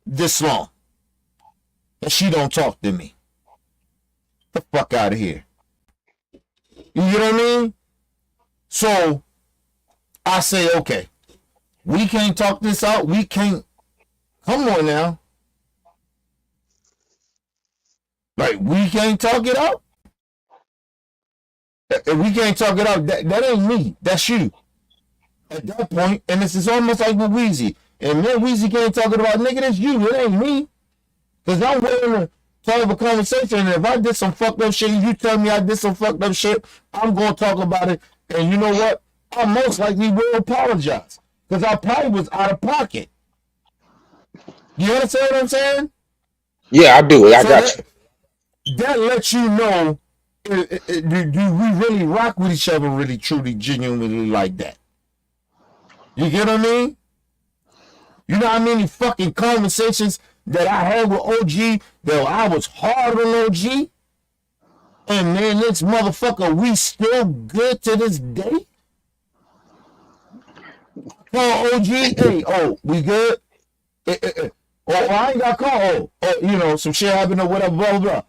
this long. And she don't talk to me. The fuck out of here. You get what I mean? So I say, okay, we can't talk this out. We can't. Come on now. Like, we can't talk it out. If we can't talk it out, that ain't me. That's you. At that point, and it's almost like with Weezy. And me and Weezy can't talk it about, nigga, that's you. It ain't me. Because I'm willing to have a conversation. And if I did some fucked up shit, you tell me I did some fucked up shit, I'm going to talk about it. And you know what? I most likely will apologize. Because I probably was out of pocket. You understand what I'm saying? Yeah, I do. I got you. That lets you know, do we really rock with each other really, truly, genuinely like that? You get what I mean? You know how many fucking conversations that I had with OG that I was hard on OG? And man, this motherfucker, we still good to this day? Call OG, hey, oh, we good? Oh, I ain't got call. Oh, you know, some shit happened or whatever, blah, blah, blah.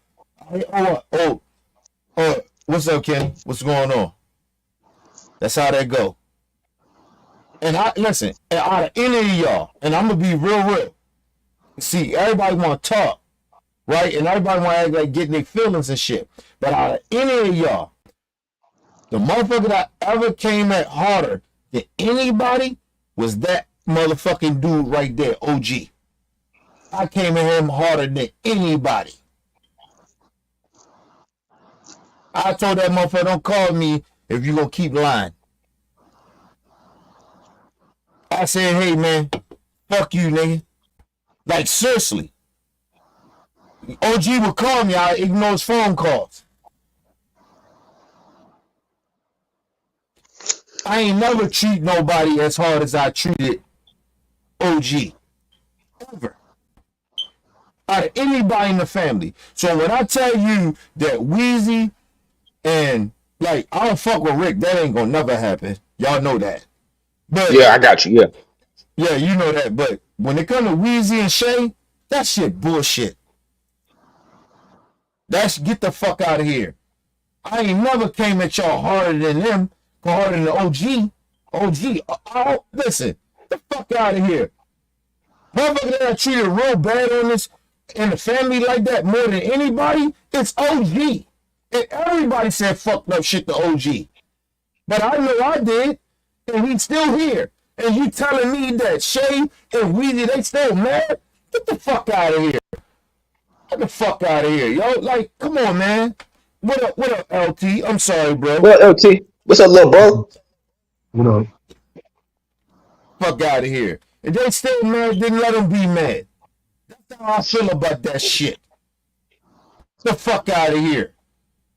What's up, Kenny? What's going on? That's how that go. And listen, out of any of y'all, and I'm gonna be real. See, everybody want to talk, right? And everybody want to act like getting their feelings and shit. But out of any of y'all, the motherfucker that ever came at harder than anybody was that motherfucking dude right there, OG. I came at him harder than anybody. I told that motherfucker, don't call me if you gonna keep lying. I said, hey man, fuck you, nigga. Like seriously. OG would call me, I ignore his phone calls. I ain't never treat nobody as hard as I treated OG. Ever. Out of anybody in the family. So when I tell you that Weezy and like I don't fuck with Rick, that ain't gonna never happen. Y'all know that. But Yeah, I got you. Yeah. you know that. But when it comes to Weezy and Shay, that shit bullshit. That's get the fuck out of here. I ain't never came at y'all harder than them, harder than the OG. Listen, the fuck out of here. Motherfucker that I treated real bad on this in the family like that more than anybody, it's OG. And everybody said fucked up shit to OG. But I know I did, and he's still here. And you telling me that Shay and Weezy, they still mad? Get the fuck out of here. Get the fuck out of here, yo. Like, come on, man. What up, LT? I'm sorry, bro. Well, LT, what's up, little bro? You know, Fuck out of here. If they still mad, then let them be mad. That's how I feel about that shit. Get the fuck out of here.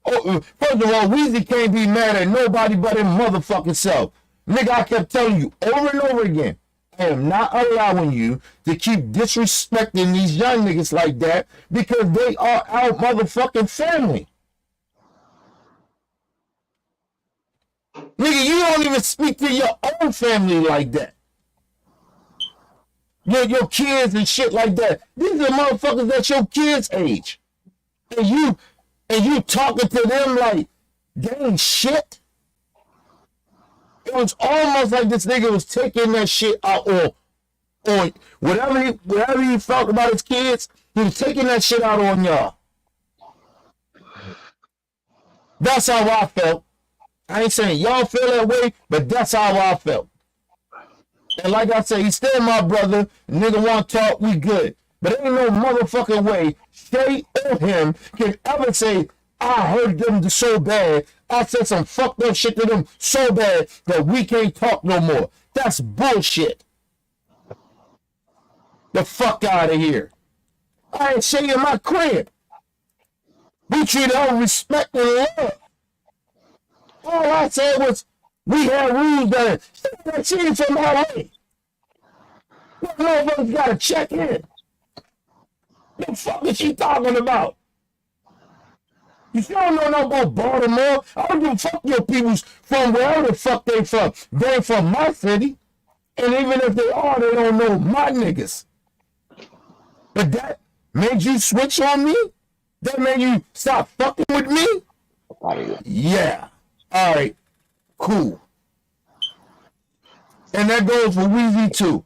Oh, first of all, Weezy can't be mad at nobody but his motherfucking self. Nigga, I kept telling you over and over again, I am not allowing you to keep disrespecting these young niggas like that because they are our motherfucking family. Nigga, you don't even speak to your own family like that. Your kids and shit like that. These are motherfuckers that's your kids' age. And you talking to them like they ain't shit. It was almost like this nigga was taking that shit out on whatever he felt about his kids, he was taking that shit out on y'all. That's how I felt. I ain't saying y'all feel that way, but that's how I felt. And like I said, he's still my brother. Nigga want to talk, we good. But ain't no motherfucking way Shay or him can ever say, I hurt them so bad. I said some fucked up shit to them so bad that we can't talk no more. That's bullshit. The fuck out of here. I ain't Shay in my crib. We treat her with respect and love. All I said was, we had rules that she ain't from LA. What motherfuckers gotta check in? What the fuck is she talking about? You don't know nothing about Baltimore. I don't give a fuck your people's from wherever the fuck they from. They ain't from my city. And even if they are, they don't know my niggas. But that made you switch on me? That made you stop fucking with me? Yeah. All right. Cool. And that goes for Weezy too.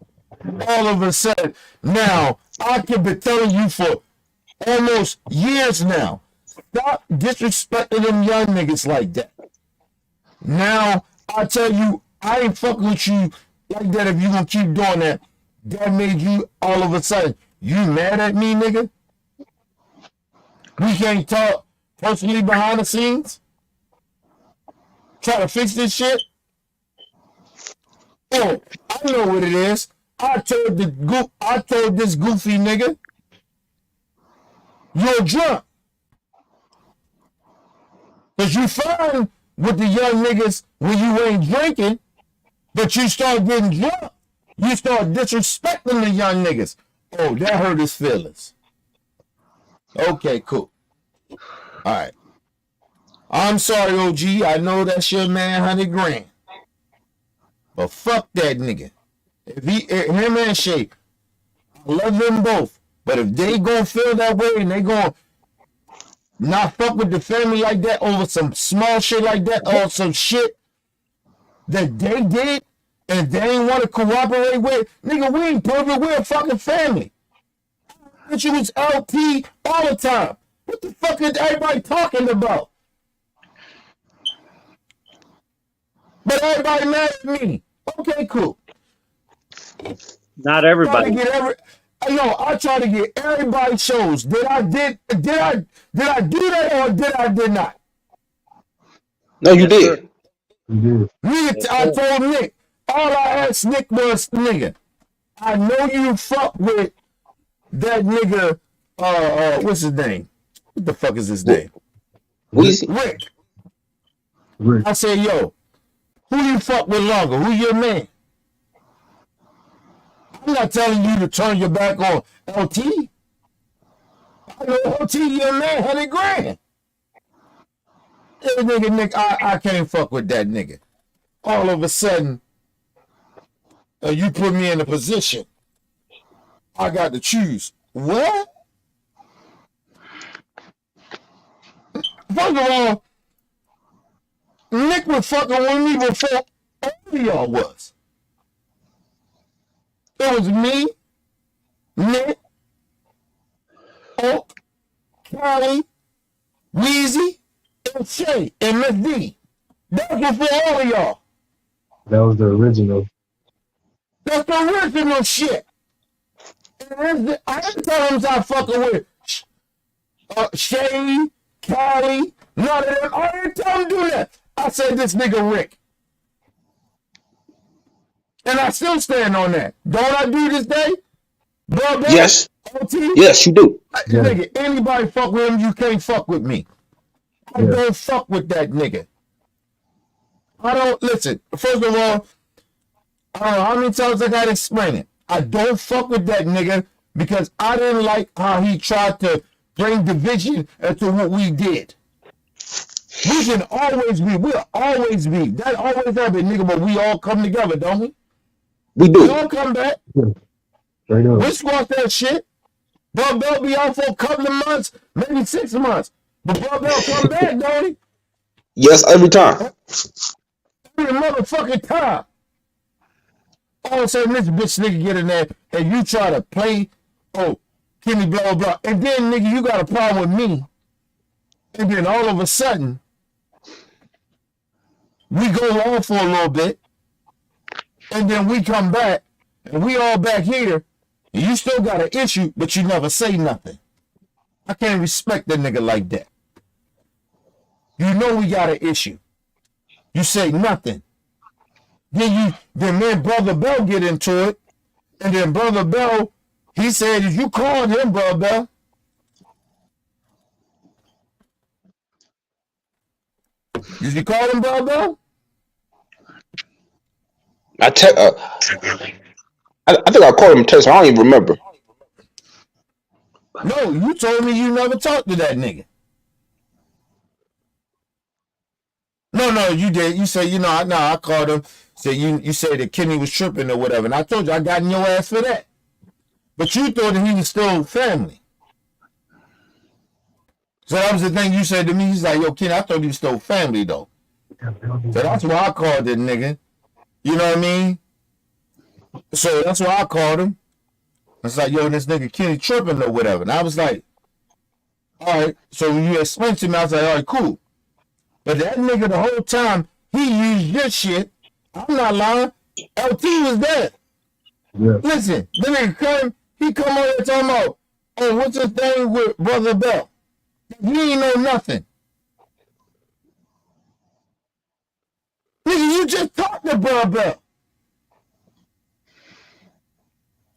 All of a sudden, now, I could be telling you for almost years now, stop disrespecting them young niggas like that. Now, I tell you, I ain't fucking with you like that if you gonna keep doing that. That made you all of a sudden, you mad at me, nigga? We can't talk personally behind the scenes? Try to fix this shit? Oh, I know what it is. I told this goofy nigga, you're drunk. Cause you fine with the young niggas when you ain't drinking, but you start getting drunk. You start disrespecting the young niggas. Oh, that hurt his feelings. Okay, cool. All right. I'm sorry, OG. I know that's your man, 100 grand. But fuck that nigga. If him and Shay, I love them both. But if they gonna feel that way and they gonna not fuck with the family like that over some small shit like that or some shit that they did and they ain't want to cooperate with, nigga, we ain't perfect. We're a fucking family. But you was LP all the time. What the fuck is everybody talking about? But everybody mad at me. Okay, cool. Not everybody. I try to get everybody shows. Did I do that or did I not? No, you Yes, sir. did. You Nigga, I told Nick, all I asked Nick was, nigga, I know you fuck with that nigga, what's his name? What the fuck is his name? Weezy. Rick. did. I said, yo, who you fuck with longer? Who your man? I'm not telling you to turn your back on LT. I know LT your man, 100 grand. That nigga, Nick, I can't fuck with that nigga. All of a sudden, you put me in a position. I got to choose. What? First of all, Nick was fucking with me before all of y'all was. It was me, Nick, Oak, Callie, Weezy, and Shay, and Miss D. That was before all of y'all. That was the original. That's the original shit. And I didn't tell him I fucking with Shay, Callie, none of them. I didn't tell him to do that. I said this nigga Rick. And I still stand on that. Don't I do this day? Bro, Yes. OT? Yes, you do. Yeah. Nigga, anybody fuck with him, you can't fuck with me. I Yeah. don't fuck with that nigga. I don't, listen, first of all, I don't know how many times I gotta explain it. I don't fuck with that nigga because I didn't like how he tried to bring division into what we did. We can always be, we'll always be. That always happen, nigga, but we all come together, don't we? We We do. all come back. Straight up. We squash that shit. Bro Bell be out for a couple of months, maybe 6 months. But Bro Bell come back, don't he? Yes, every time. Every motherfucking time. All of a sudden, this bitch nigga get in there and you try to play, oh, Kenny blah, blah, blah. And then, nigga, you got a problem with me. And then all of a sudden, we go on for a little bit. And then we come back and we all back here. And you still got an issue, but you never say nothing. I can't respect that nigga like that. You know we got an issue. You say nothing. Then me and Brother Bell get into it. And then Brother Bell, he said, you called him, Brother Bell. Did you call him, Brother Bell? I think I called him text. I don't even remember. No, you told me you never talked to that nigga. No, you did. You said, I called him. Said you said that Kenny was tripping or whatever. And I told you I got in your ass for that. But you thought that he was still family. So that was the thing you said to me. He's like, yo, Kenny, I thought he was still family though. So that's why I called that nigga. You know what I mean? So that's why I called him. It's like, yo, this nigga Kenny tripping or whatever. And I was like, all right. So when you explained to me, I was like, all right, cool. But that nigga the whole time, he used your shit. I'm not lying. LT was there. Yeah. Listen, the nigga he come over here talking about, oh, what's his thing with Brother Bell? He ain't know nothing. Nigga, you just talked to Brother Bell.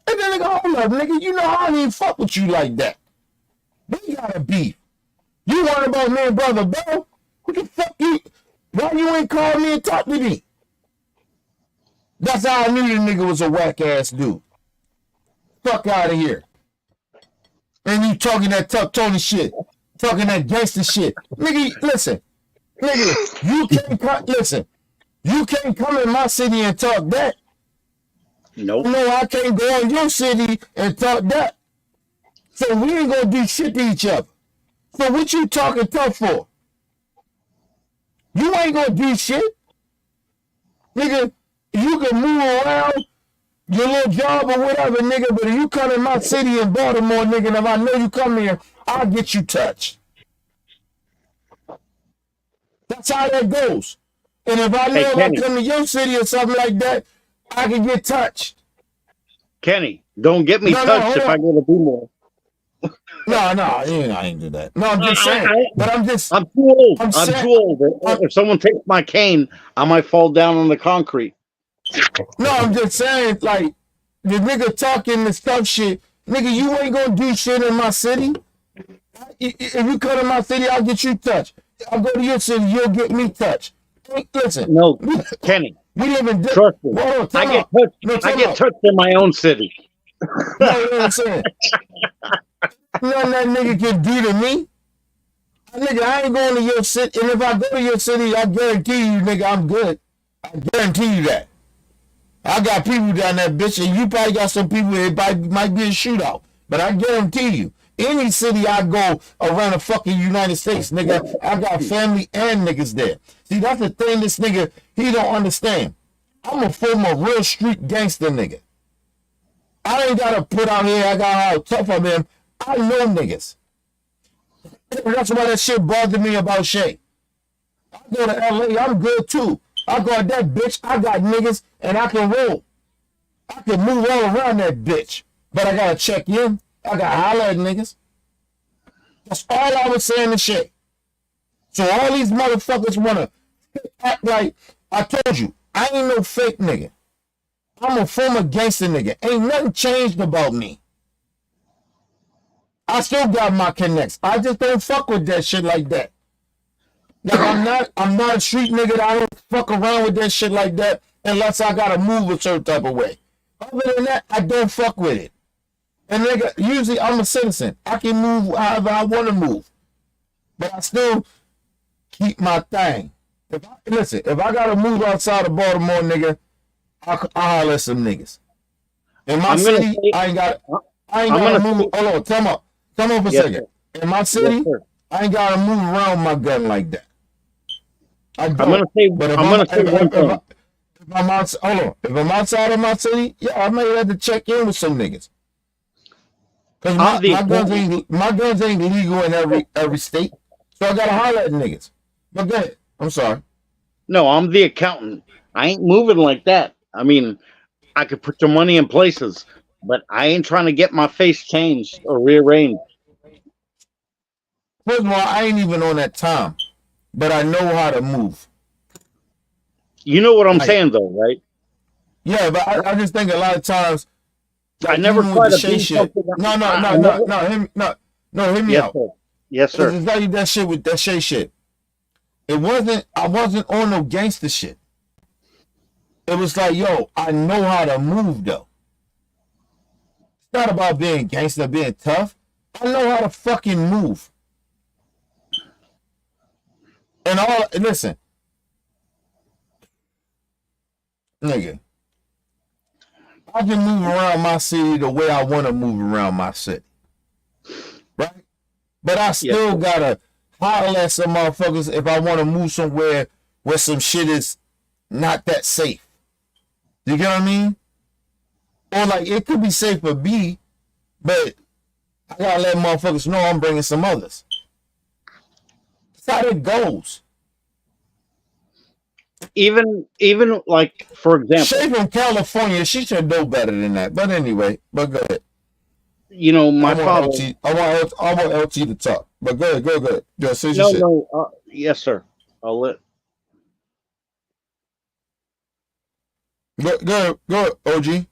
And then nigga, hold up, nigga, you know I don't even fuck with you like that. We got a beef. You worried about me and Brother Bell? What the fuck you? Why you ain't call me and talk to me? That's how I knew the nigga was a whack ass dude. Fuck out of here. And you talking that tough Tony shit, talking that gangster shit. Nigga, listen. Nigga, you can't come, listen. You can't come in my city and talk that. Nope. No, I can't go in your city and talk that. So we ain't gonna do shit to each other. So what you talking tough for? You ain't gonna do shit. Nigga, you can move around your little job or whatever, nigga, but if you come in my city in Baltimore, nigga, and if I know you come here, I'll get you touched. That's how that goes. And if I know if I come to your city or something like that, I can get touched. Kenny, don't get me touched if I go to do more. No, no, you know, I ain't do that. No, I'm just I, saying. I, But I'm just, I'm too old. I'm I'm saying. too old. I'm, If someone takes my cane, I might fall down on the concrete. no, I'm just saying. Like the nigga talking the stuff shit. Nigga, you ain't gonna do shit in my city. If you come to my city, I'll get you touched. I'll go to your city, you'll get me touched. Hey, listen, No, Kenny, we live in. trust me. Hold on, I time get out. touched. No, I time get out. touched in my own city. No, you know what I'm saying? Nothing that nigga can do to me. Nigga, I ain't going to your city. And if I go to your city, I guarantee you, nigga, I'm good. I guarantee you that. I got people down that bitch, and you probably got some people that might be a shootout. But I guarantee you, any city I go around the fucking United States, nigga, I got family and niggas there. See, that's the thing this nigga, he don't understand. I'm a former real street gangster nigga. I ain't got to put out here, I got how tough I am. I know niggas. That's why that shit bothered me about Shay. I go to LA, I'm good too. I got that bitch, I got niggas, and I can roll. I can move all around that bitch. But I gotta check in. I gotta holler at niggas. That's all I was saying to Shay. So all these motherfuckers wanna act like, I told you, I ain't no fake nigga. I'm a former gangster nigga. Ain't nothing changed about me. I still got my connects. I just don't fuck with that shit like that. Like I'm not a street nigga. I don't fuck around with that shit like that unless I gotta move a certain type of way. Other than that, I don't fuck with it. And nigga, usually I'm a citizen. I can move however I want to move, but I still keep my thing. Listen, if I gotta move outside of Baltimore, nigga, I'll holler at some niggas. In my city, I ain't gotta move. Hold on, come on for a second. Sir. In my city, Yes, I ain't gotta move around my gun like that. I don't. I'm gonna say. But if I'm gonna say one thing. if I'm outside of my city, yeah, I may have to check in with some niggas. Cause my guns ain't legal in every state, so I gotta holler at niggas. But go ahead. I'm sorry. No, I'm the accountant. I ain't moving like that. I mean, I could put your money in places, but I ain't trying to get my face changed or rearranged. First of all, I ain't even on that time, but I know how to move. You know what I'm Like, saying, though, right? yeah, but I just think a lot of times, I like never even try with the to Shay be shit. something. Hear me Yes, out. sir. Yes, Cause sir. it's like that shit with that Shay shit. I wasn't on no gangster shit. It was like, yo, I know how to move though. It's not about being gangster, being tough. I know how to fucking move. Listen, nigga, I can move around my city the way I want to move around my city, right? But I still gotta holler at some motherfuckers if I want to move somewhere where some shit is not that safe. You get what I mean? Or like it could be safe for B, but I gotta let motherfuckers know I'm bringing some others. That's how it goes. Even like for example, Shay from California, she should know better than that. But anyway, but go ahead. you know, my father. I want LT to talk. But go ahead. Just say your No, shit. no. Yes, sir. I'll let. Go, OG.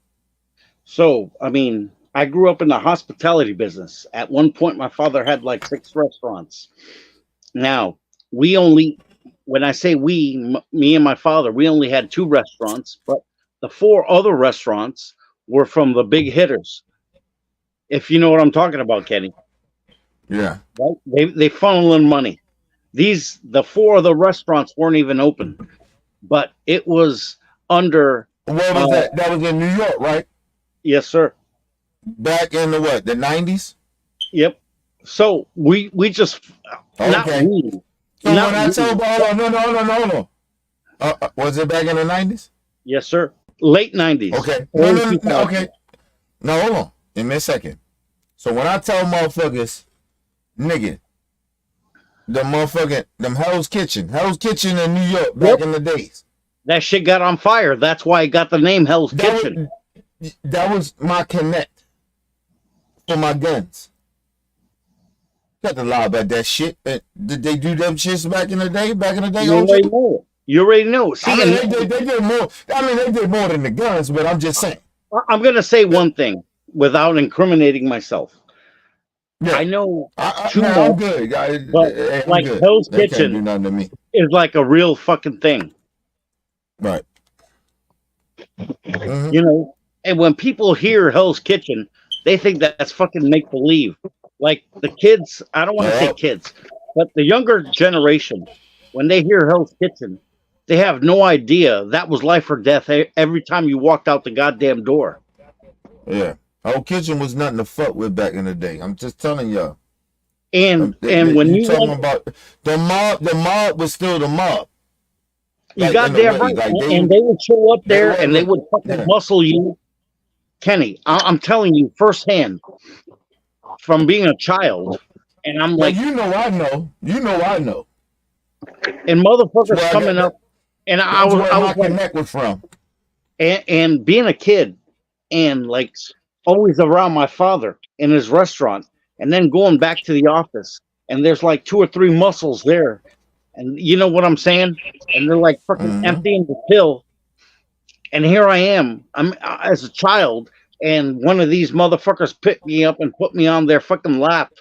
So, I mean, I grew up in the hospitality business. At one point, my father had like 6 restaurants. Now, when I say we, me and my father, we only had 2 restaurants, but the 4 other restaurants were from the big hitters. If you know what I'm talking about, Kenny. Yeah. Right? They funnel in money. The 4 other restaurants weren't even open, but it was under. What was that? That was in New York, right? Yes, sir. Back in the what? The 90s? Yep. So we just not Okay. we. So not when I we. tell hold on. Was it back in the 90s? Yes, sir. Late 90s. Okay. early No, 2000s. okay. No, hold on. Give me a second. So when I tell motherfuckers, nigga, them Hell's Kitchen in New York back in the days. That shit got on fire. That's why it got the name Hell's Kitchen. That was my connect for my guns. Got to lie about that shit. Did they do them shits back in the day? You OG? already know it. You already know. See, I mean, and they did more. I mean, they did more than the guns, but I'm just saying. I'm gonna say one thing without incriminating myself. Yeah, I know too man, I'm much, good. but I'm like good. Hell's They can't do Kitchen nothing to me. is like a real fucking thing. Right. Mm-hmm. You know, and when people hear Hell's Kitchen, they think that's fucking make believe. Like the kids, I don't want to say kids, but the younger generation, when they hear Hell's Kitchen, they have no idea that was life or death every time you walked out the goddamn door. Yeah. Hell's Kitchen was nothing to fuck with back in the day. I'm just telling y'all. And when you you talking went, about the mob was still the mob. you Like, goddamn right, like and they would show up there were, and they would fucking muscle you. Kenny, I'm telling you firsthand from being a child, and I'm like, you know, I know, I know, and motherfuckers coming up, and I was my like, connect was from, and being a kid, and like always around my father in his restaurant, and then going back to the office, and there's like 2 or 3 muscles there, and you know what I'm saying, and they're like fucking emptying the till, and here I am, I'm as a child. And one of these motherfuckers picked me up and put me on their fucking lap,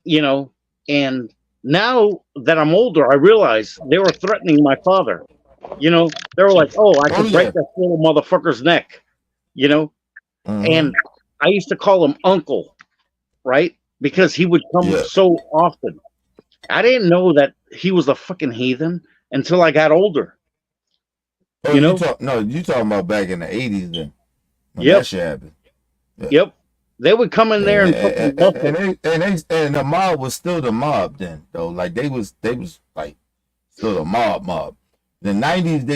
you know. And now that I'm older, I realize they were threatening my father. You know, they were like, "Oh, I could break that little motherfucker's neck," you know. And I used to call him Uncle, right? Because he would come so often. I didn't know that he was a fucking heathen until I got older. Oh, you know? You talking about back in the 80s then? When Yep. that shit happened. Yeah. Yep. They would come in there and the mob was still the mob then though. Like they was like still the mob. The 90s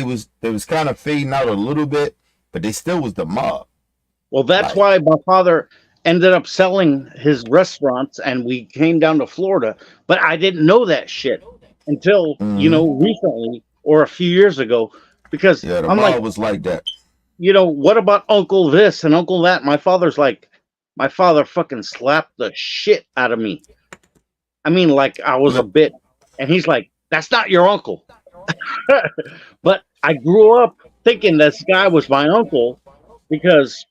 they was kind of fading out a little bit, but they still was the mob. Well, that's why my father ended up selling his restaurants and we came down to Florida. But I didn't know that shit until, you know, recently or a few years ago. Because the I'm mob like, was like that. You know, what about Uncle this and Uncle that? My father fucking slapped the shit out of me. I mean, like I was a bit. And he's like, that's not your uncle. But I grew up thinking this guy was my uncle because,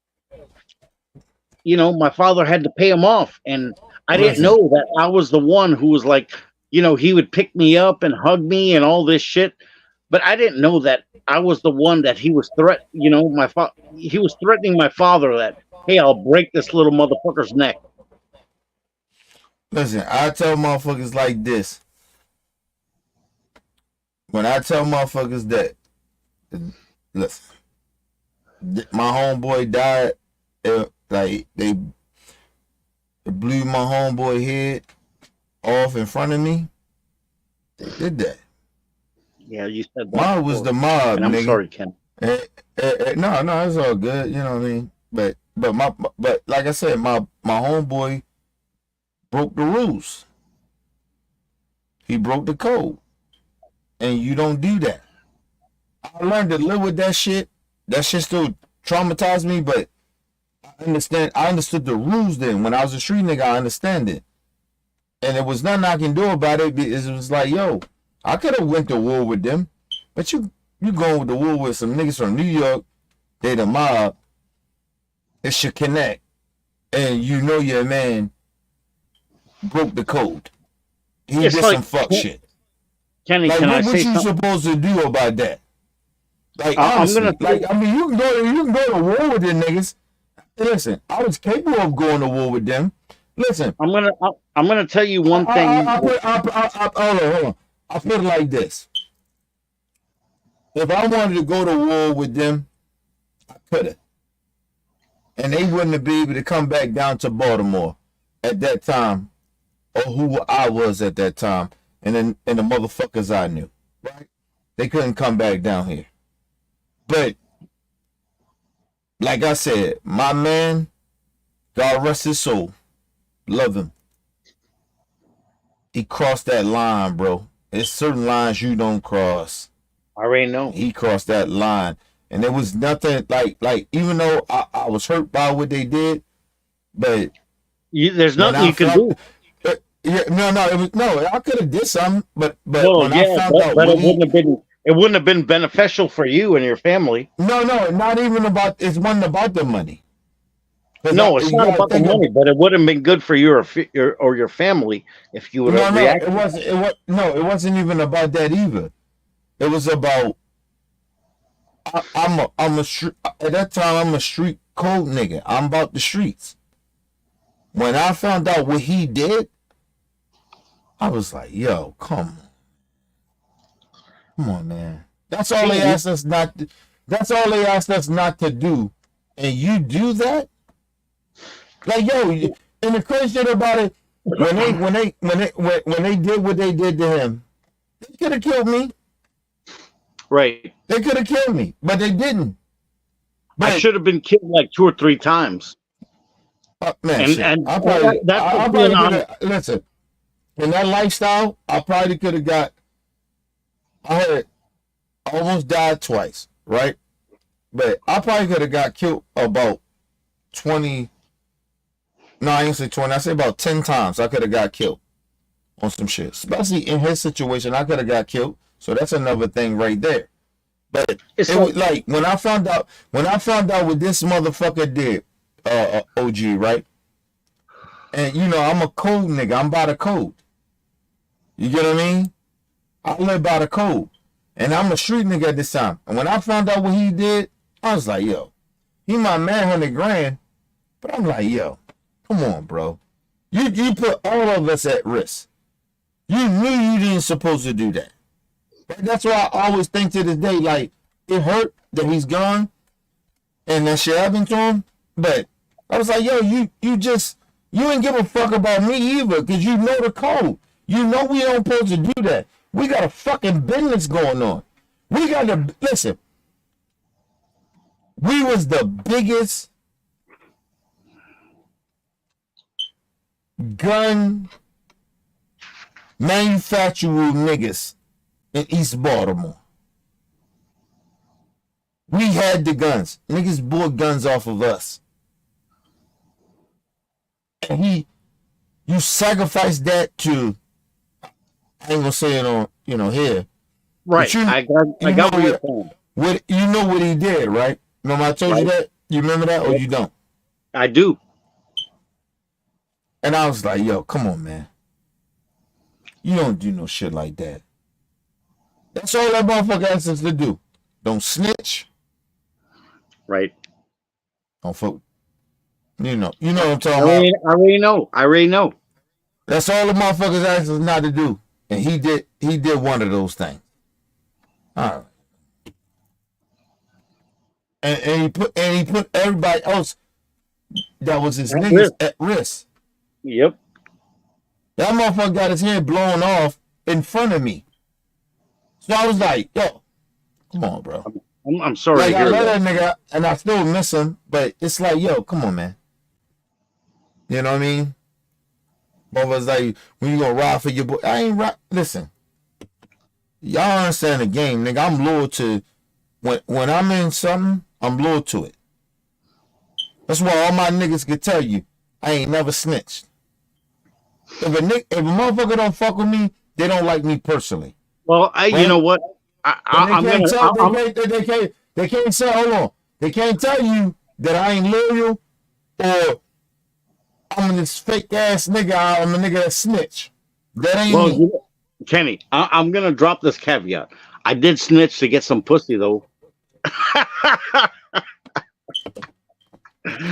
you know, my father had to pay him off. And I didn't know that I was the one who was like, you know, he would pick me up and hug me and all this shit. But I didn't know that I was the one that he was you know, he was threatening my father that, hey, I'll break this little motherfucker's neck. Listen, I tell motherfuckers like this. When I tell motherfuckers that, listen, my homeboy died, like they blew my homeboy head off in front of me. They did that. Yeah, you said that. Mob was the mob, and I'm nigga. sorry, Ken. No, it's all good. You know what I mean. But like I said, my homeboy broke the rules. He broke the code, and you don't do that. I learned to live with that shit. That shit still traumatized me, but I understood the rules then. When I was a street nigga, I understand it, and there was nothing I can do about it. Because it was like, yo, I could have went to war with them, but you going to war with some niggas from New York, they the mob, it should connect. And you know your man broke the code. He did some fuck shit. Kenny, like, can I what say you something? supposed to do about that? Like, I'm honestly, gonna like, I mean, you can go to war with them niggas. Listen, I was capable of going to war with them. Listen, I'm gonna tell you one thing. Hold on. I put it like this. If I wanted to go to war with them, I could have. And they wouldn't have been able to come back down to Baltimore at that time, or who I was at that time, and the motherfuckers I knew. Right? They couldn't come back down here. But like I said, my man, God rest his soul, love him. He crossed that line, bro. There's certain lines you don't cross. I already know. He crossed that line. And there was nothing like even though I was hurt by what they did, but there's nothing you can do. Yeah, no, it was no. I could have did something, but Well, when I yeah, found out but what he, it wouldn't have been beneficial for you and your family. no, not even about. It wasn't about the money. Cause No, it's you not gotta about the think of money, but it would have been good for you or your family if you would have no. It reacted. wasn't. It was no. It wasn't even about that either. It was about I'm a street at that time. I'm a street code nigga. I'm about the streets. When I found out what he did, I was like, yo, come on, man. That's all they asked us not. That's all they asked us not to do, and you do that. Like, yo, and the crazy shit about it, when they did what they did to him, they could have killed me. Right. They could have killed me, but they didn't. I But should have been killed like 2 or 3 times. man, And shit, and I probably, that's I just probably being could honest. have. Listen, in that lifestyle, I probably could have got. I had almost died twice, right? But I probably could have got killed about 20. No, I ain't say 20. I say about 10 times. I could have got killed on some shit. Especially in his situation, I could have got killed. So that's another thing right there. But It's it like, was like when I found out what this motherfucker did, OG, right? And you know, I'm a code nigga. I'm by the code. You get what I mean? I live by the code. And I'm a street nigga at this time. And when I found out what he did, I was like, yo, he my man 100 grand. But I'm like, yo, come on, bro. You put all of us at risk. You knew you didn't supposed to do that. That's why I always think to this day, like, it hurt that he's gone and that shit happened to him. But I was like, yo, you ain't give a fuck about me either, because you know the code. You know we don't supposed to do that. We got a fucking business going on. We got to listen. We was the biggest gun manufacturer niggas in East Baltimore. We had the guns. Niggas bought guns off of us. And you sacrificed that to, I ain't gonna say it on, here. right. But I got where you're saying. You know what he did, right? Remember I told you Right. that? You remember that or Yep. you don't? I do. And I was like, yo, come on, man. You don't do no shit like that. That's all that motherfucker asks us to do. Don't snitch. Right. Don't fuck. You know what I'm talking about. I already know. That's all the motherfuckers asked us not to do. And he did one of those things. All right. And he put everybody else that was his At niggas risk. at risk. Yep. That motherfucker got his head blown off in front of me. So I was like, yo, come on, bro. I'm sorry Like, to I hear love that. that nigga, and I still miss him, but it's like, yo, come on, man. You know what I mean? Motherfuckers like, when you gonna ride for your boy? I ain't ride. Listen, y'all understand the game, nigga. I'm loyal to, when I'm in something, I'm loyal to it. That's why all my niggas can tell you, I ain't never snitched. If a motherfucker don't fuck with me, they don't like me personally. Well, you Right? know what? I'm gonna. They can't say, hold on. They can't tell you that I ain't loyal or I'm this fake ass nigga. I'm a nigga that snitch. That ain't Well, me. Kenny, I'm gonna drop this caveat. I did snitch to get some pussy though.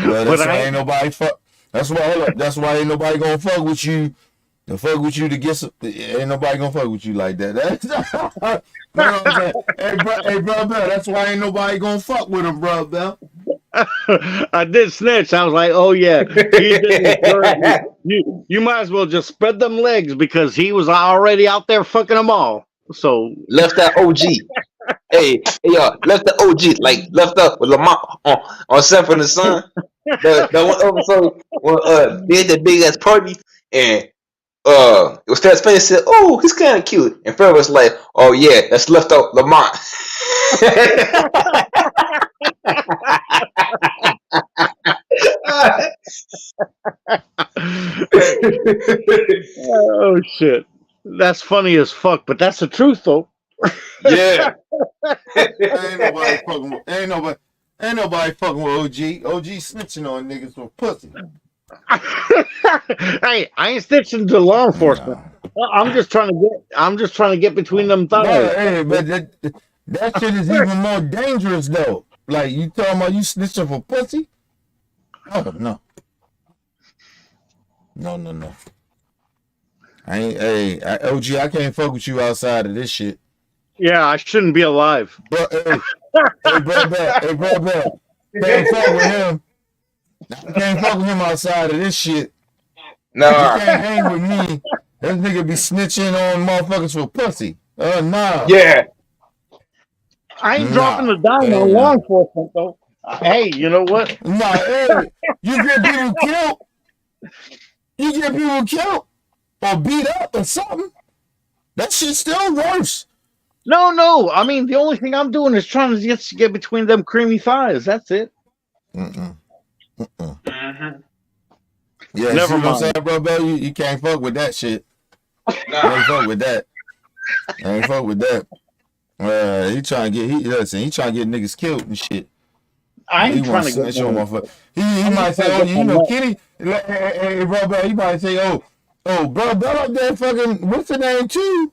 Well, that's why ain't nobody fuck. That's why, hold up. That's why ain't nobody gonna fuck with you. To fuck with you to get some, ain't nobody gonna fuck with you like that. That's, you know what I'm saying? Hey, bro, Bell, that's why ain't nobody gonna fuck with him, bro, Bell. I did snitch. I was like, oh yeah, he did. You might as well just spread them legs because he was already out there fucking them all. So Left that OG. Hey, left the OG, like left up with Lamont on Seven and the Sun. The one episode when they had the big ass party and it was Fast Face said, "Oh, he's kind of cute," and Fred was like, "Oh yeah, that's left out Lamont." Oh shit, that's funny as fuck, but that's the truth though. Yeah. Ain't nobody fucking with, ain't nobody fucking with OG. OG snitching on niggas for pussy. Hey, I ain't stitching to law enforcement. Nah. I'm just trying to get between them No, thighs. hey, but that shit is even more dangerous though. Like you talking about you snitching for pussy? Oh no. No. I ain't OG, I can't fuck with you outside of this shit. Yeah, I shouldn't be alive. But hey bro, can't fuck with him. I can't fuck with him outside of this shit. You Nah. can't hang with me. This nigga be snitching on motherfuckers for pussy. Nah. Yeah. I ain't dropping the dime Hey, on law enforcement though. Hey, you know what? Nah, hey, you get people killed. You get people killed or beat up or something. That shit's still worse. No. I mean, the only thing I'm doing is trying to get between them creamy thighs. That's it. Mm-mm. Mhm. Yeah, Never see what I'm mind. saying, bro, Bell? You can't fuck with that shit. You ain't fuck with that. Ain't fuck with that. He trying to get niggas killed and shit. I He ain't trying want to to get snitch on no. motherfucker. He might say, oh, you know, Kitty. Hey, bro, Bell, he might say, oh, bro, Bell up there fucking, what's the name too?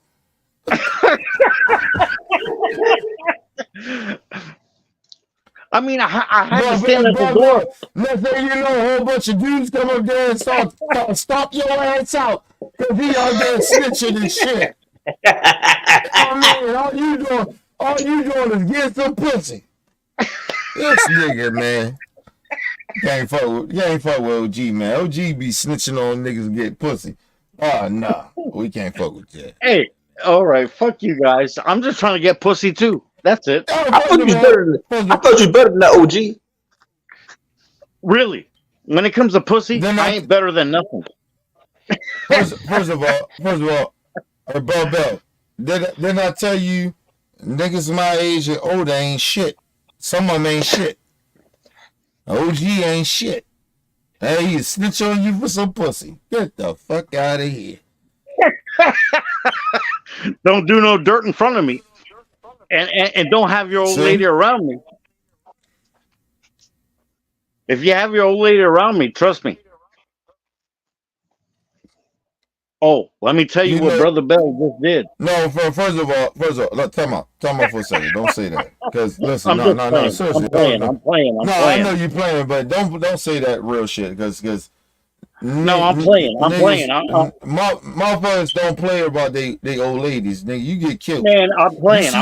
I mean, I had to Bro, stand at the door. let's say you know a whole bunch of dudes come up there and start stomp your ass out because he out there snitching and shit. Oh man, all you doing is get some pussy. This nigga, man. You ain't fuck with OG, man. OG be snitching on niggas and get pussy. Oh nah. We can't fuck with that. Hey, all right, fuck you guys. I'm just trying to get pussy too. That's it. Oh, I thought you was better than that, OG. Really. When it comes to pussy, Then I ain't better than nothing. First of all, hey, Bell, didn't I tell you niggas my age and older ain't shit. Some of them ain't shit. OG ain't shit. Hey, he snitch on you for some pussy. Get the fuck out of here. Don't do no dirt in front of me. And don't have your old See? lady around me. If you have your old lady around me, trust me. Oh, let me tell you You what know, Brother Bell just did. no, first of all, look, time out for a second. Don't say that. Because listen, I'm no, just playing. seriously, I'm playing. no, I know you playing, but don't say that real shit. Because No, I'm playing. Motherfuckers don't play about they old ladies. Nigga, you get killed. Man, I'm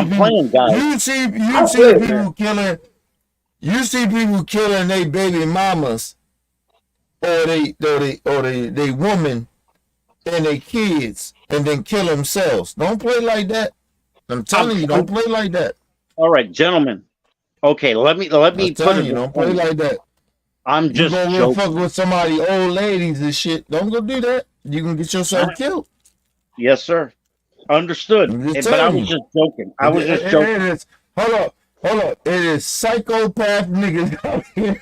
playing, guys. You see people killing. You see people killing their baby mamas or they woman and their kids and then kill themselves. Don't play like that. I'm telling you, don't play like that. All right, gentlemen. Okay, let me I'm put it. telling you, don't play like that. I'm You just gonna go joking. fuck with somebody old ladies and shit. Don't go do that. You can get yourself killed. Yes, sir. Understood. I'm just But I telling was you. just joking. I was just joking. Hold up. It is psychopath niggas out here.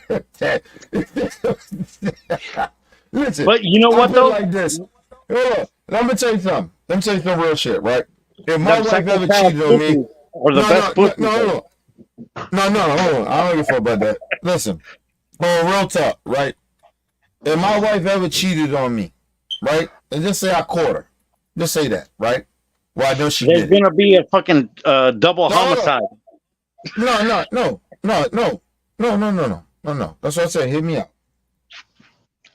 Listen. But you know what though? Like this. Hold up. Let me tell you something. Let me tell you some real shit, right? If my Them wife ever psychopath cheated on me, pussies are the best pussies. hold on. I don't give a fuck about that. Listen, on real talk, right? If my wife ever cheated on me, right? And just say I caught her. Just say that, right? Well, I know she There's did gonna be a fucking double homicide. No. That's what I said. Hit me out.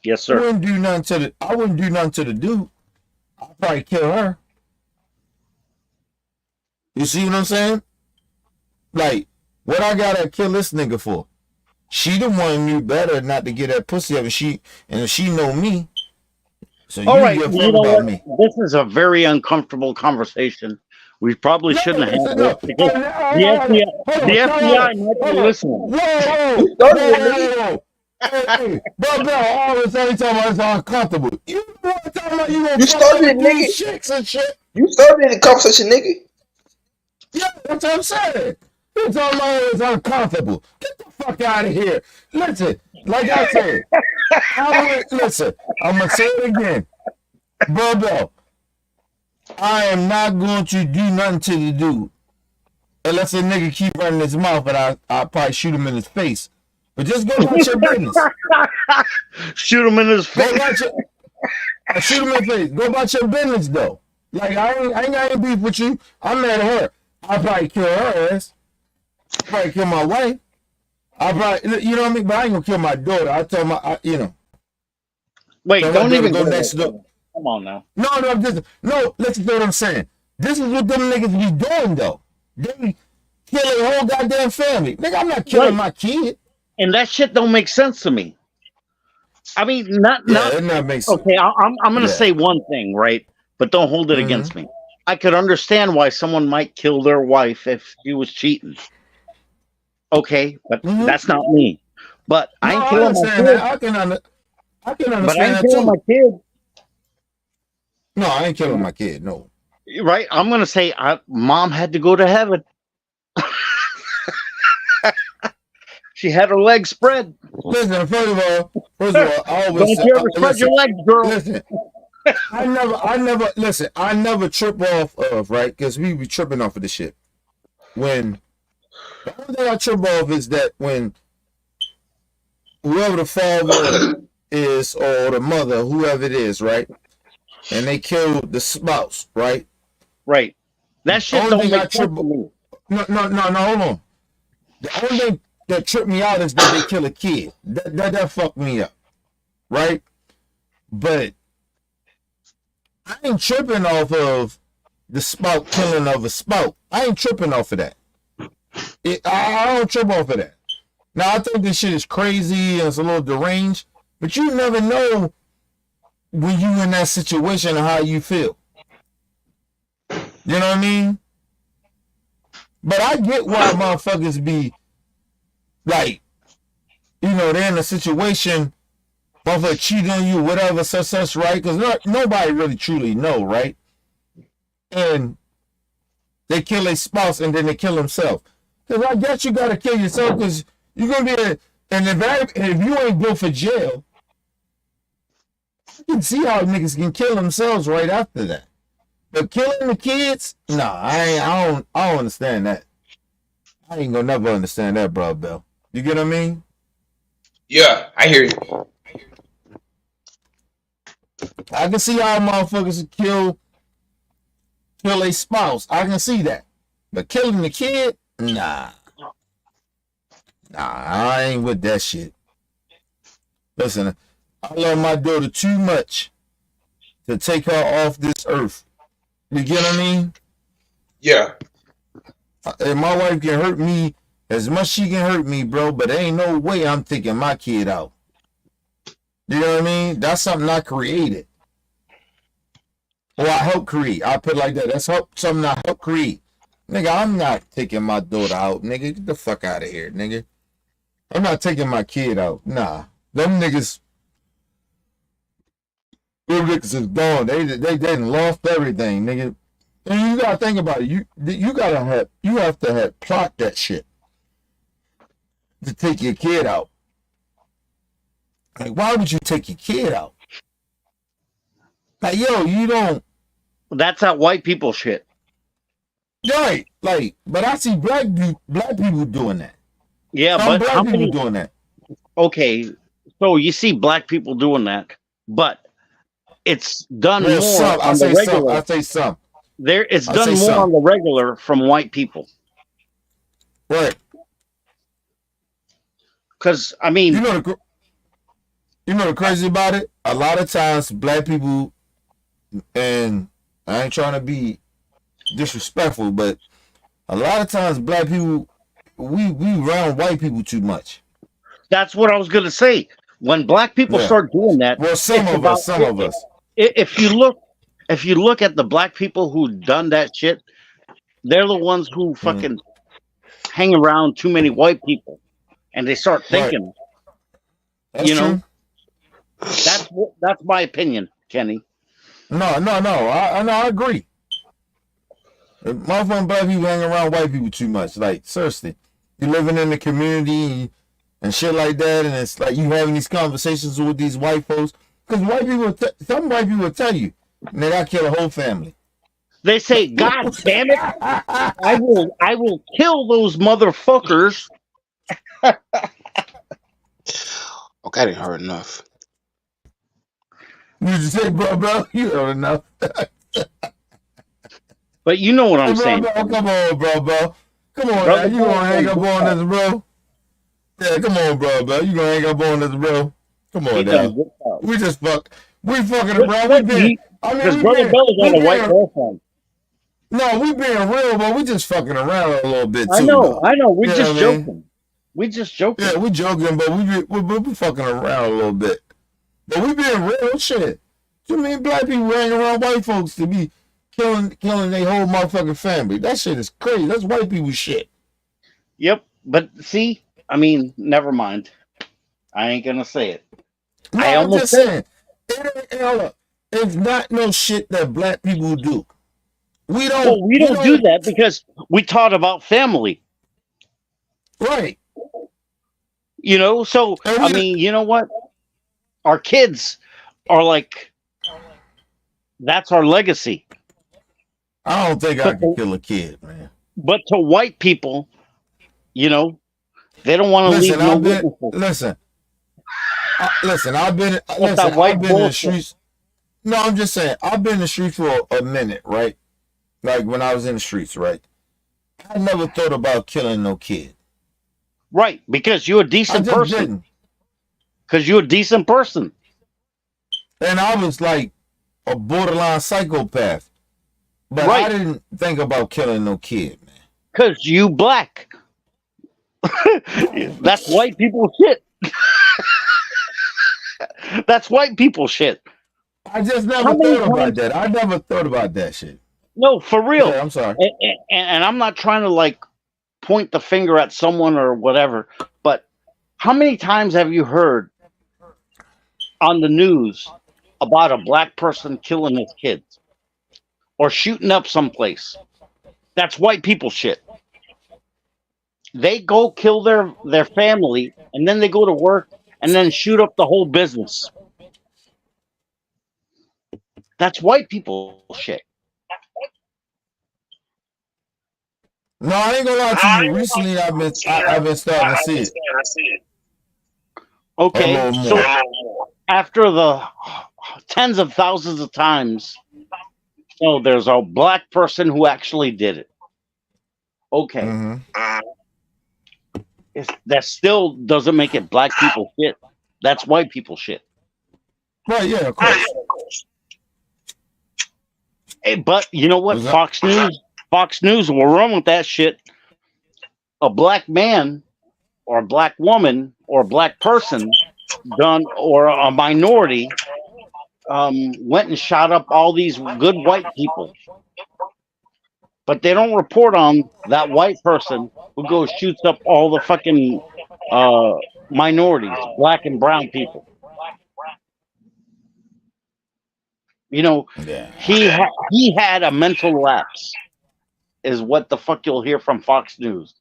Yes, I sir. wouldn't do nothing to the dude. I'll probably kill her. You see what I'm saying? Like, what I gotta kill this nigga for? She the one knew better not to get that pussy up, and if she know me, so All you right, give a you fuck know about what? me. This is a very uncomfortable conversation. We probably shouldn't have had this because the FBI might be listening. Whoa. Hey, bro, all of a sudden talking about it's uncomfortable. You know what I'm talking about? You gonna started it, these nigga. chicks and shit. You started the conversation, nigga. Yeah, that's what I'm saying. It's always uncomfortable. Get the fuck out of here. Listen, like I said, listen, I'm going to say it again. Bro, I am not going to do nothing to the dude. Unless a nigga keep running his mouth, and I'll probably shoot him in his face. But just go about your business. Shoot him in his face. I shoot him in the face. Go about your business, though. Like, I ain't got any beef with you. I'm mad at her. I'll probably kill her ass. I'll probably kill my wife. I'll probably, you know what I mean? But I ain't gonna kill my daughter. I tell my, you know. Wait, so don't even go next door. Come on now. No, listen to what I'm saying. This is what them niggas be doing, though. They kill a whole goddamn family. Nigga, I'm not killing my kid. And that shit don't make sense to me. I mean, not makes sense. Okay, I'm gonna say one thing, right? But don't hold it against me. I could understand why someone might kill their wife if she was cheating. Okay, but that's not me. But I ain't killing my kid. I can understand but I ain't that killing too. my kid. No, I ain't killing my kid. No. Right? I'm gonna say, mom had to go to heaven. She had her legs spread. Listen, first of all, I always don't you ever spread your legs, girl. Listen, I never trip off of, right? Because we be tripping off of this shit. When the only thing I trip off is that when whoever the father is or the mother, whoever it is, right? And they kill the spouse, right? Right. That shit don't make sense to me. No, hold on. The only thing that tripped me out is that they kill a kid. That fucked me up, right? But I ain't tripping off of the spout killing of a spout. I ain't tripping off of that. I don't trip off of that. Now, I think this shit is crazy and it's a little deranged, but you never know when you in that situation and how you feel. You know what I mean? But I get why motherfuckers be like, you know, they're in a situation, motherfucker cheat on you, whatever, such, right? Because nobody really truly know, right? And they kill a spouse and then they kill themselves. Because I guess you got to kill yourself because you're going to be and if you ain't built for jail, you can see how niggas can kill themselves right after that. But killing the kids, nah, I don't understand that. I ain't gonna never understand that, bro, Bill. You get what I mean? Yeah, I hear you. I can see how motherfuckers kill a spouse. I can see that. But killing the kid, nah, I ain't with that shit. Listen, I love my daughter too much to take her off this earth. You get what I mean? Yeah. And my wife can hurt me as much as she can hurt me, bro, but there ain't no way I'm taking my kid out. You know what I mean? That's something I created. Or I helped create. I put it like that. That's something I helped create. Nigga, I'm not taking my daughter out, nigga. Get the fuck out of here, nigga. I'm not taking my kid out. Nah. Them niggas is gone. They done lost everything, nigga. And you gotta think about it. You have to have plot that shit to take your kid out. Like, why would you take your kid out? Like, yo, you don't. That's that white people shit. Right. Like, but I see black people doing that. Yeah, Some but black how people many? doing that. Okay, so you see black people doing that, but it's done Well, more some. on the regular. I say some. It's I done say more some. on the regular from white people. Right. Because I mean, You know the crazy about it? A lot of times black people, and I ain't trying to be disrespectful, but a lot of times black people, we round white people too much. that's what I was gonna say. When black people Yeah. start doing that, Well, some it's of about, us. If you look at the black people who done that shit, they're the ones who fucking hang around too many white people, and they start thinking. That's you know, true. that's my opinion, Kenny. No. I agree. Motherfucking black people hang around white people too much. Like, seriously. You living in the community and shit like that, and it's like you having these conversations with these white folks. Because white people, some white people will tell you, nigga, I kill a whole family. They say, God damn it, I will kill those motherfuckers. Okay, I didn't heard enough. You just say, bro, you heard enough. But you know what I'm saying. Bro, come on, bro. Come on, Brother, now. You gonna hang up on us, bro? Yeah, come on, bro. You gonna hang up on us, bro? Come on, now. We just we fucking around. We been, because Brother Bella's got a white girlfriend. No, we being real, but we just fucking around a little bit too. I know. We you just joking. We just joking. Yeah, we joking, but we fucking around a little bit. But we being real shit. You mean black people hang around white folks to be killing their whole motherfucking family? That shit is crazy. That's white people shit. Yep. But see, I mean, never mind. I ain't gonna say it. No, I'm just saying. It's not no shit that black people do. We don't do that because we taught about family. Right. You know, so I mean, you know what? Our kids are like, that's our legacy. I don't think I can kill a kid, man. But to white people, you know, they don't want to leave no witnesses. Listen, I've been in the streets. No, I'm just saying, I've been in the streets for a minute, right? Like when I was in the streets, right? I never thought about killing no kid. Right, because you're a decent person. Because you're a decent person. And I was like a borderline psychopath. But I didn't think about killing no kid, man. Because you black. That's white people shit. That's white people shit. I just never thought about that. I never thought about that shit. No, for real. Yeah, I'm sorry. And I'm not trying to like point the finger at someone or whatever, but how many times have you heard on the news about a black person killing his kids or shooting up someplace? That's white people shit. They go kill their family and then they go to work and then shoot up the whole business. That's white people shit. No, I ain't gonna lie to you. Recently, I've been starting to see it. Okay, so after the tens of thousands of times, so there's a black person who actually did it. Okay, that still doesn't make it black people shit. That's white people shit. Right? Yeah, of course. Hey, but you know what? Fox News will run with that shit. A black man or a black woman or a black person done or a minority went and shot up all these good white people. But they don't report on that white person who goes shoots up all the fucking minorities, black and brown people. You know, he had a mental lapse, is what the fuck you'll hear from Fox News.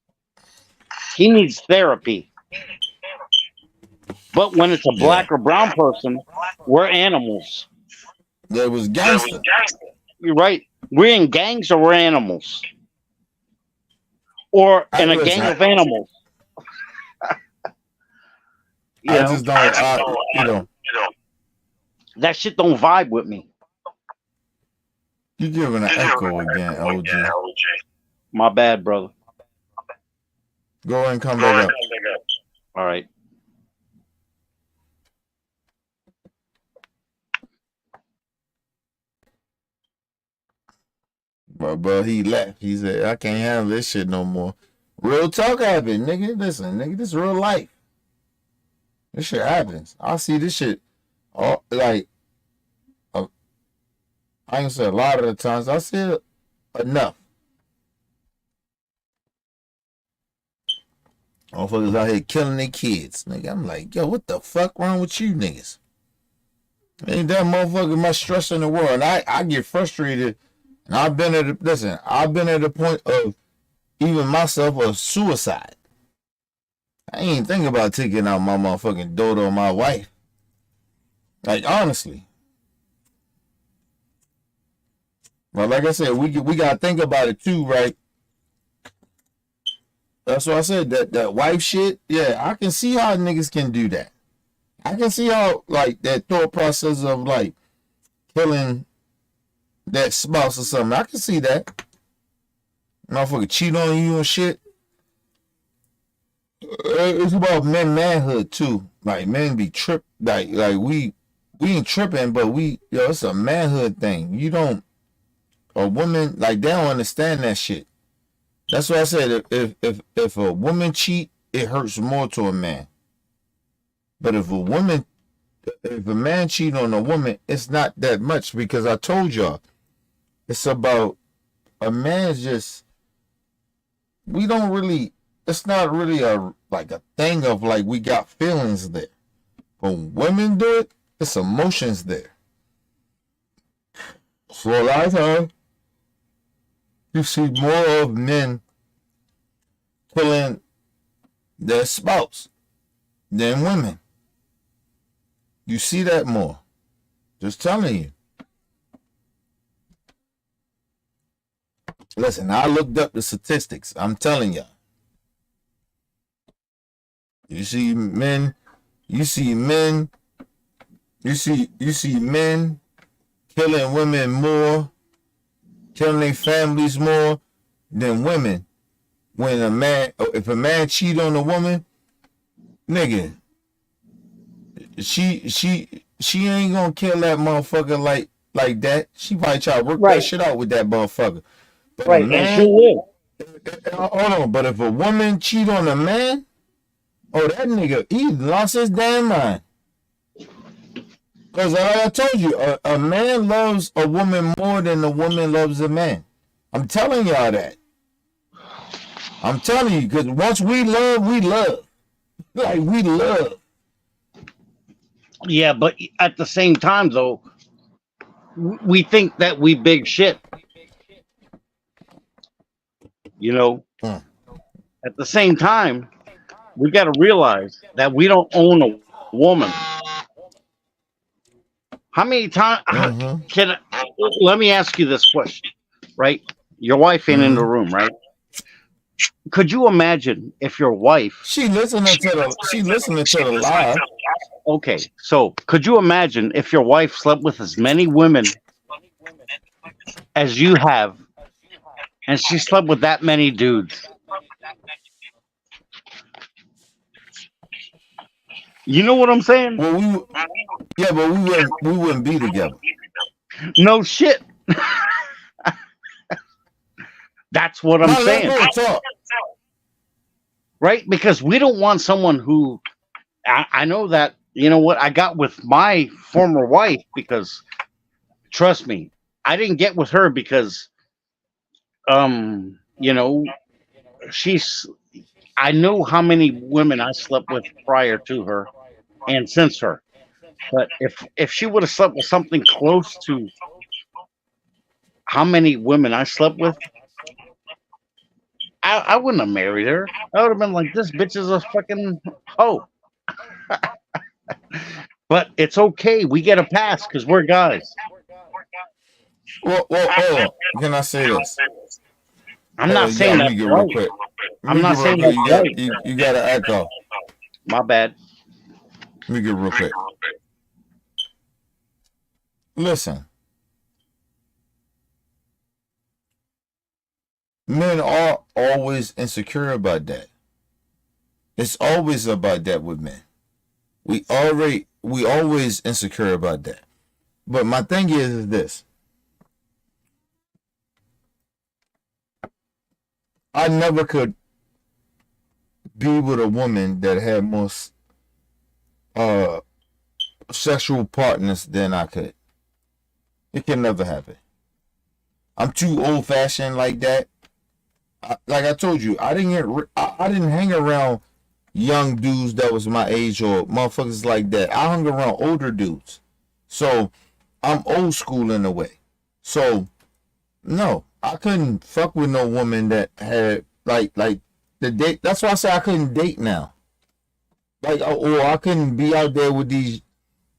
He needs therapy. But when it's a black or brown person, we're animals. There was gangster. You're right. We're in gangs or we're animals. Or in a gang of animals. That shit don't vibe with me. You're giving an echo again, OG. My bad, brother. Go ahead and come back up. All right. But he left. He said, I can't handle this shit no more. Real talk happened, nigga. Listen, nigga, this is real life. This shit happens. I see this shit all like I ain't say a lot of the times. I see it enough. Motherfuckers out here killing their kids. Nigga, I'm like, yo, what the fuck wrong with you niggas? Ain't that motherfucker much stress in the world? And I get frustrated And I've been at the point of even myself of suicide. I ain't thinking about taking out my motherfucking daughter or my wife. Like, honestly. But like I said, we gotta think about it too, right? That's why I said that wife shit. Yeah, I can see how niggas can do that. I can see how, like, that thought process of, like, killing that spouse or something. I can see that. Motherfucker cheat on you and shit. It's about manhood too. Like, men be tripped. Like we ain't tripping, but it's a manhood thing. You don't, a woman, like, they don't understand that shit. That's why I said if a woman cheat, it hurts more to a man. But if a man cheat on a woman, it's not that much, because I told y'all, it's about a man just, we don't really, it's not really a thing of, like, we got feelings there. When women do it, it's emotions there. So a lot of times, you see more of men killing their spouse than women. You see that more. Just telling you. Listen, I looked up the statistics. I'm telling y'all. You see men killing women more, killing their families more than women. When if a man cheat on a woman, nigga, she ain't gonna kill that motherfucker like that. She probably try to work that shit out with that motherfucker. But Right, a man, and she will. hold on, but if a woman cheat on a man, oh, that nigga, he lost his damn mind. Because like I told you, a man loves a woman more than a woman loves a man. I'm telling y'all that. I'm telling you, because once we love, we love. Like, we love. Yeah, but at the same time, though, we think that we big shit. You know, at the same time, we got to realize that we don't own a woman. How many times let me ask you this question, right? Your wife ain't in the room, right? Could you imagine if your wife, she listening to the live? Okay, so could you imagine if your wife slept with as many women as you have, and she slept with that many dudes? You know what I'm saying? Well, but we wouldn't be together. No shit. That's what I'm saying. Right? Because we don't want someone who, I know that, you know what, I got with my former wife because, trust me, I didn't get with her because, you know, I know how many women I slept with prior to her and since her. But if she would have slept with something close to how many women I slept with, I wouldn't have married her. I would have been like, this bitch is a fucking hoe. But it's okay. We get a pass because we're guys. Well, hold on. Can I say this? I'm not saying that. Real quick. I'm not saying that. You got to echo. My bad. Let me get real quick. Listen. Men are always insecure about that. It's always about that with men. We always insecure about that. But my thing is this. I never could be with a woman that had more sexual partners than I could. It can never happen. I'm too old fashioned like that. Like I told you, I didn't hang around young dudes that was my age or motherfuckers like that. I hung around older dudes. So I'm old school in a way. So No, I couldn't fuck with no woman that had like the date. That's why I say I couldn't date now. Like, or I couldn't be out there with these,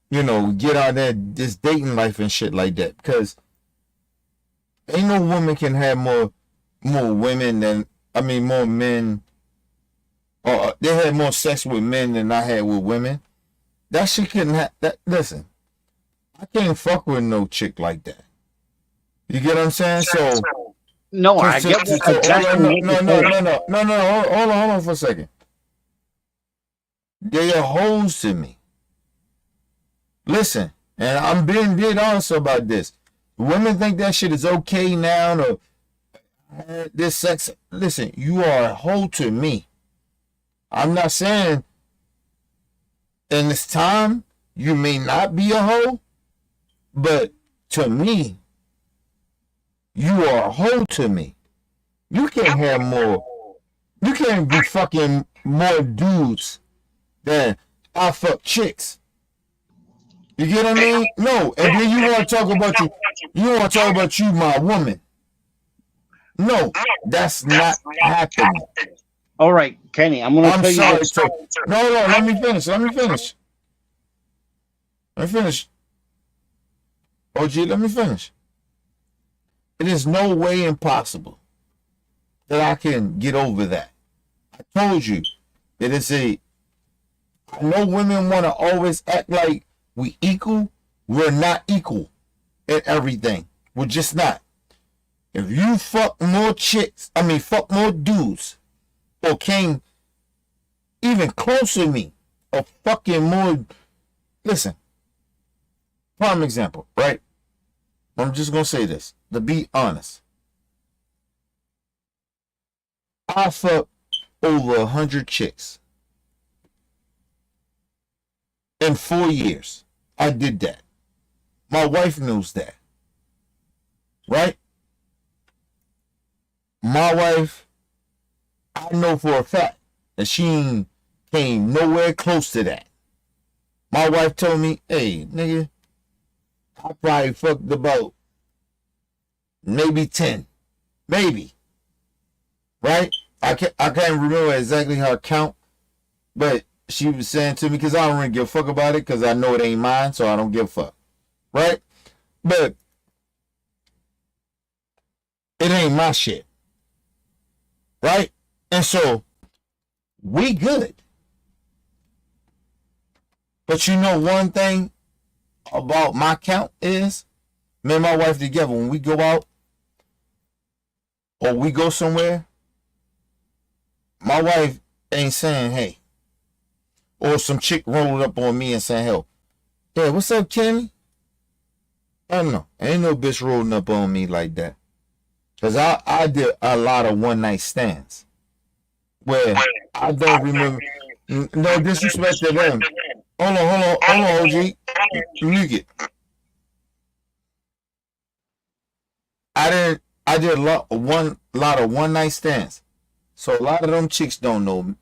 get out there this dating life and shit like that. Because ain't no woman can have more women than more men. Or they had more sex with men than I had with women. That shit couldn't have that. Listen, I can't fuck with no chick like that. You get what I'm saying? So No, I get exactly what you're saying. no. Hold on for a second. They are hoes to me. Listen, and I'm being dead honest about this. Women think that shit is okay now, or this sex. Listen, you are a hoe to me. I'm not saying in this time you may not be a hoe, but to me, you are a hoe to me. You can't have more. You can't be fucking more dudes than I fuck chicks. You get what I mean? No, and then you want to talk about you. You want to talk about you, my woman. No, that's not happening. All right, Kenny, I'm going to tell you this. No, let me finish. OG, let me finish. It is no way impossible that I can get over that. I told you that I know women want to always act like we equal. We're not equal in everything. We're just not. If you fuck more fuck more dudes, or came even closer to me, or fucking more, listen, prime example, right? I'm just going to say this, to be honest. I fucked over 100 chicks. In 4 years, I did that. My wife knows that. Right? My wife, I know for a fact that she came nowhere close to that. My wife told me, hey, nigga, I probably fucked about maybe 10. Maybe. Right? I can't remember exactly how to count, but she was saying to me, because I don't really give a fuck about it, because I know it ain't mine, so I don't give a fuck. Right? But it ain't my shit. Right? And so, we good. But you know one thing about my count is, me and my wife together, when we go out, or we go somewhere, my wife ain't saying, hey, or some chick rolled up on me and saying, hell, yeah, what's up, Kenny? I don't know. Ain't no bitch rolling up on me like that. Because I did a lot of one-night stands where I don't remember. No disrespect to them. Hold on, OG. Mute it. I did a lot of one-night stands. So a lot of them chicks don't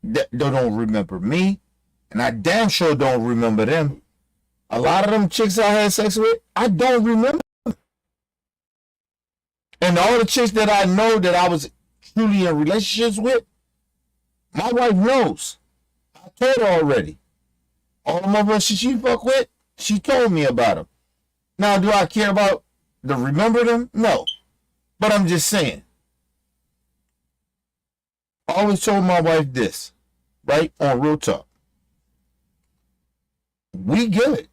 remember me, and I damn sure don't remember them. A lot of them chicks I had sex with, I don't remember. And all the chicks that I know that I was truly in relationships with, my wife knows. I told her already. All the motherfuckers she fuck with, she told me about them. Now, do I care about to remember them? No. But I'm just saying. I always told my wife this, right? On Real Talk. We good.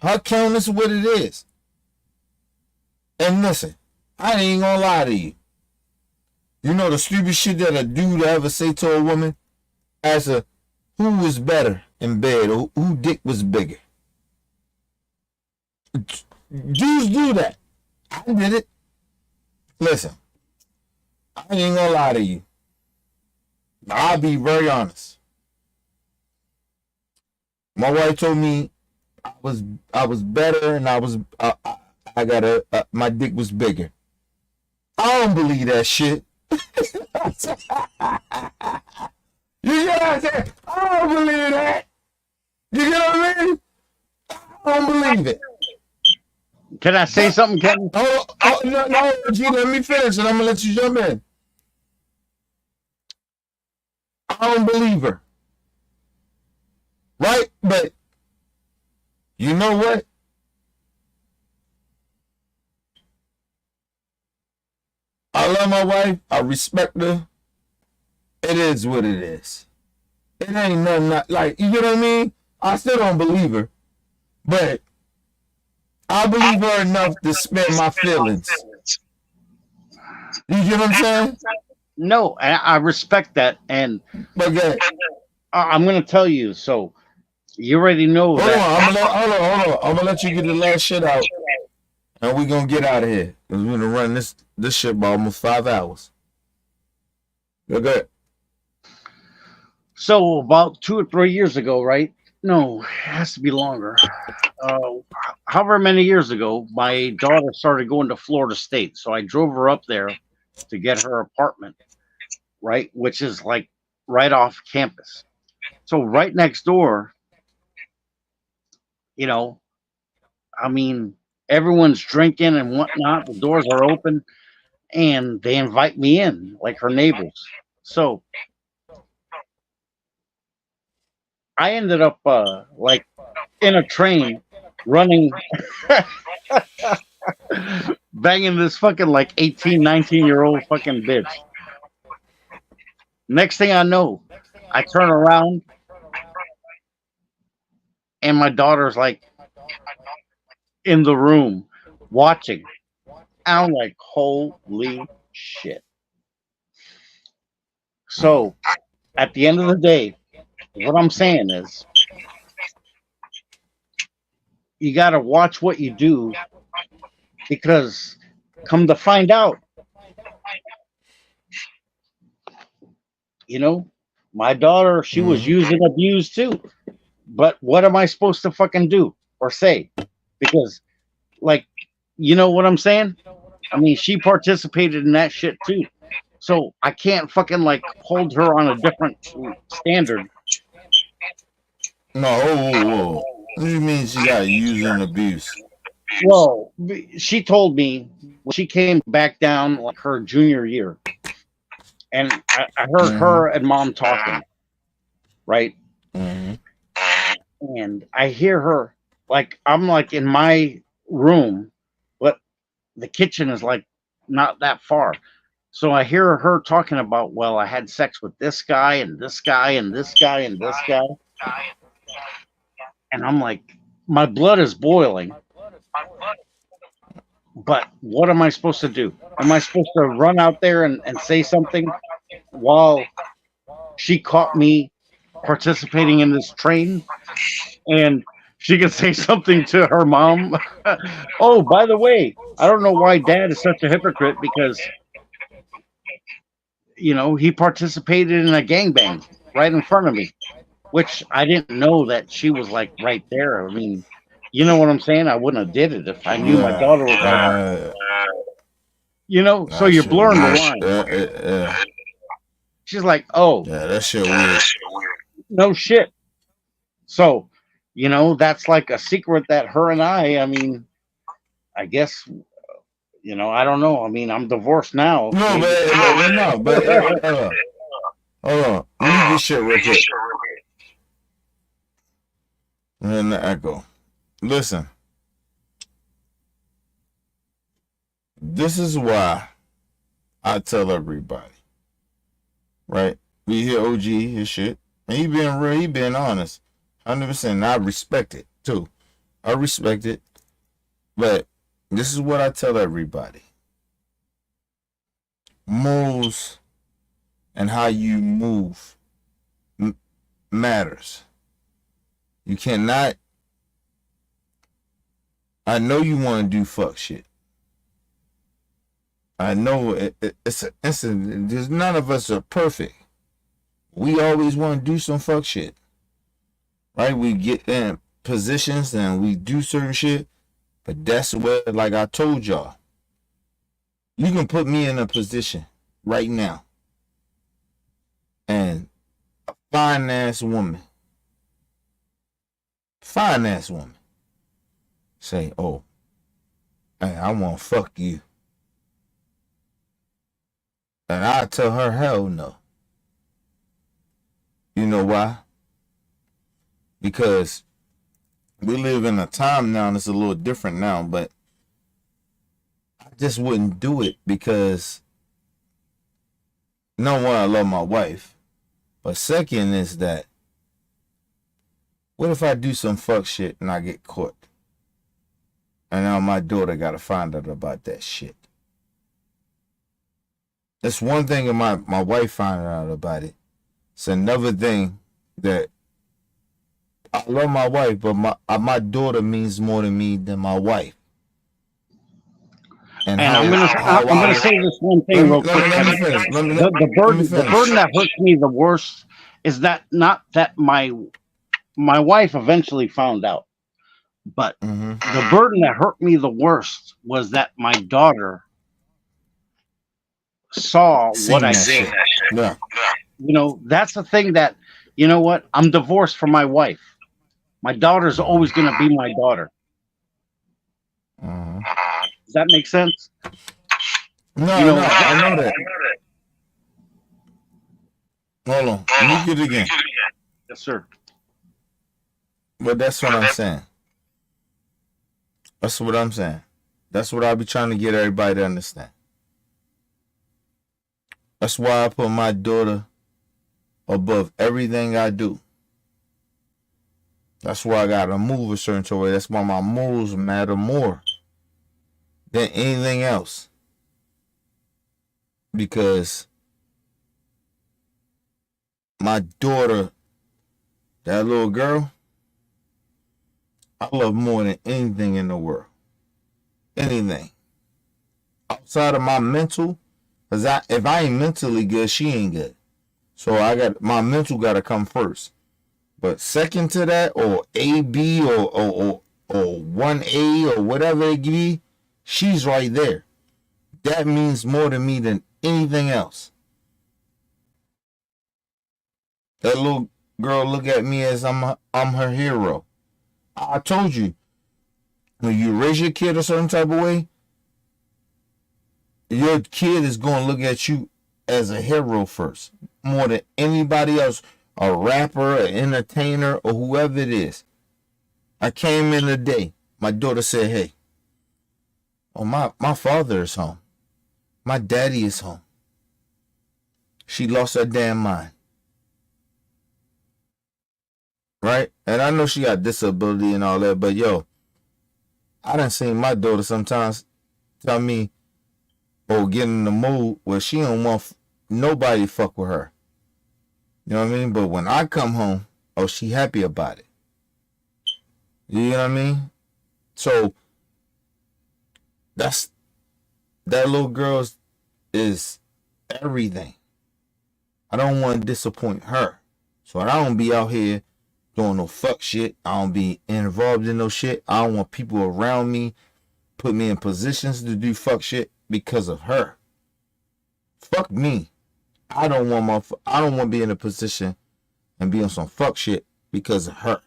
Her count is what it is. And listen, I ain't gonna lie to you. You know the stupid shit that a dude ever say to a woman? As a, who was better in bed, or who dick was bigger? Dudes do that. I did it. Listen, I ain't gonna lie to you. I'll be very honest. My wife told me I was better, and my dick was bigger. I don't believe that shit. You get what I'm saying? I don't believe that. You get what I mean? I don't believe it. Can I say something, Kevin? No, G, let me finish, and I'm gonna let you jump in. I don't believe her, right? But you know what? I love my wife. I respect her. It is what it is. It ain't nothing like, you know what I mean? I still don't believe her, but I believe her enough to spare my feelings. You get what I'm saying? No, I respect that, and But I'm gonna tell you. So you already know hold that. on, hold on. I'm gonna let you get the last shit out, and we gonna get out of here because we're gonna run this shit by almost 5 hours. Okay. So about 2 or 3 years ago, right? No, it has to be longer. Uh, However many years ago, my daughter started going to Florida State, so I drove her up there to get her apartment, right, which is like right off campus. So right next door, you know, I mean, everyone's drinking and whatnot. The doors are open, and they invite me in, like her neighbors. So I ended up like in a train running banging this fucking like 18, 19-year-old fucking bitch. Next thing I know, I turn around and my daughter's like in the room watching. I'm like, holy shit. So at the end of the day, what I'm saying is you got to watch what you do, because come to find out, you know, my daughter, she was used and abused too. But what am I supposed to fucking do or say? Because, like, you know what I'm saying? I mean, she participated in that shit too. So I can't fucking like hold her on a different standard. No, whoa. What do you mean she got used and abuse? Well, she told me when she came back down like her junior year, and I heard her and mom talking, right? And I hear her like I'm like in my room, but the kitchen is like not that far. So I hear her talking about, well, I had sex with this guy and this guy and this guy and this guy. And I'm like, my blood is boiling. But what am I supposed to do? Am I supposed to run out there and say something while she caught me participating in this train? And she can say something to her mom. Oh, by the way, I don't know why dad is such a hypocrite, because he participated in a gangbang right in front of me, which I didn't know that she was like right there. I mean, you know what I'm saying? I wouldn't have did it if I knew my daughter was like, so you're blurring the line. She's like, oh, yeah, that shit weird. no shit. So, that's like a secret that her and I mean, I guess, I don't know. I mean, I'm divorced now. No, but hold on. Leave this shit real quick. And the echo. Listen. This is why I tell everybody. Right? We hear OG his shit. And he being real, he being honest. 100%. And I respect it too. I respect it. But this is what I tell everybody. Moves and how you move matters. You cannot. I know you want to do fuck shit. I know it's an incident. There's none of us are perfect. We always want to do some fuck shit. Right? We get in positions and we do certain shit. But that's where, like I told y'all, you can put me in a position right now. And a fine ass woman say, oh, and I want to fuck you. And I tell her, hell no. You know why? Because we live in a time now that's a little different now, but I just wouldn't do it because, number one, I love my wife. But second is that, what if I do some fuck shit and I get caught? And now my daughter got to find out about that shit. That's one thing if my wife finding out about it. It's another thing that I love my wife, but my daughter means more to me than my wife. And I'm gonna say this one thing real quick. Let me finish. The burden that hurts me the worst is that not that my wife eventually found out, but the burden that hurt me the worst was that my daughter saw what I did. Yeah. You know, that's the thing that, you know what? I'm divorced from my wife. My daughter's always going to be my daughter. Does that make sense? No, You know, no, I know that. Hold on. Let me get it again. Yes, sir. But that's what I'm saying. That's what I'm saying. That's what I be trying to get everybody to understand. That's why I put my daughter above everything I do. That's why I gotta move a certain way. That's why my moves matter more than anything else. Because my daughter, that little girl, I love more than anything in the world. Anything. Outside of my mental, because if I ain't mentally good, she ain't good. So my mental gotta come first. But second to that, or A, B, or 1A, or whatever it be, she's right there. That means more to me than anything else. That little girl look at me as I'm her hero. I told you, when you raise your kid a certain type of way, your kid is going to look at you as a hero first, more than anybody else, a rapper, an entertainer, or whoever it is. I came in today, my daughter said, hey, oh, my father is home. My daddy is home. She lost her damn mind. Right? And I know she got disability and all that, but yo, I done seen my daughter sometimes tell me, or get in the mood where she don't want nobody fuck with her. You know what I mean? But when I come home, oh, she happy about it. You know what I mean? So that little girl is everything. I don't want to disappoint her. So I don't be out here doing no fuck shit. I don't be involved in no shit. I don't want people around me put me in positions to do fuck shit because of her. Fuck me. I don't want to be in a position and be on some fuck shit because of her.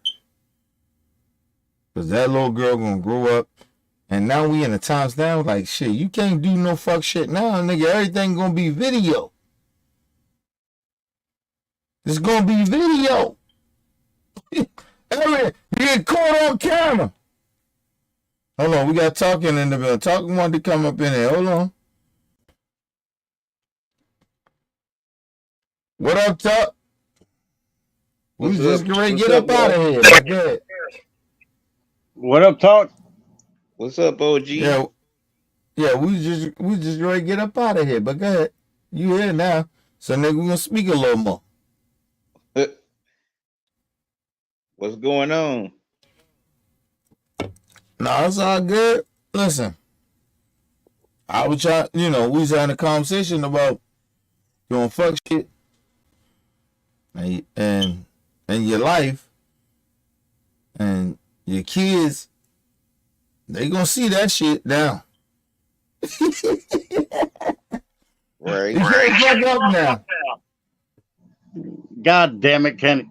Because that little girl gonna grow up, and now we in the times now like shit. You can't do no fuck shit now, nigga. Everything gonna be video. It's gonna be video. You get caught on camera. Hold on, we got talking in the bill. Talking wanted to come up in here. Hold on. What up, Tuck? We was just ready to get up out of here. But good. What up, Talk? What's up, OG? Yeah, we just ready to get up out of here. But go ahead. You here now. So nigga, we gonna speak a little more. What's going on? No, it's all good. Listen, I was trying, we was having a conversation about doing fuck shit and your life and your kids. They gonna see that shit now. Right. You can't fuck up now. God damn it, Kenny.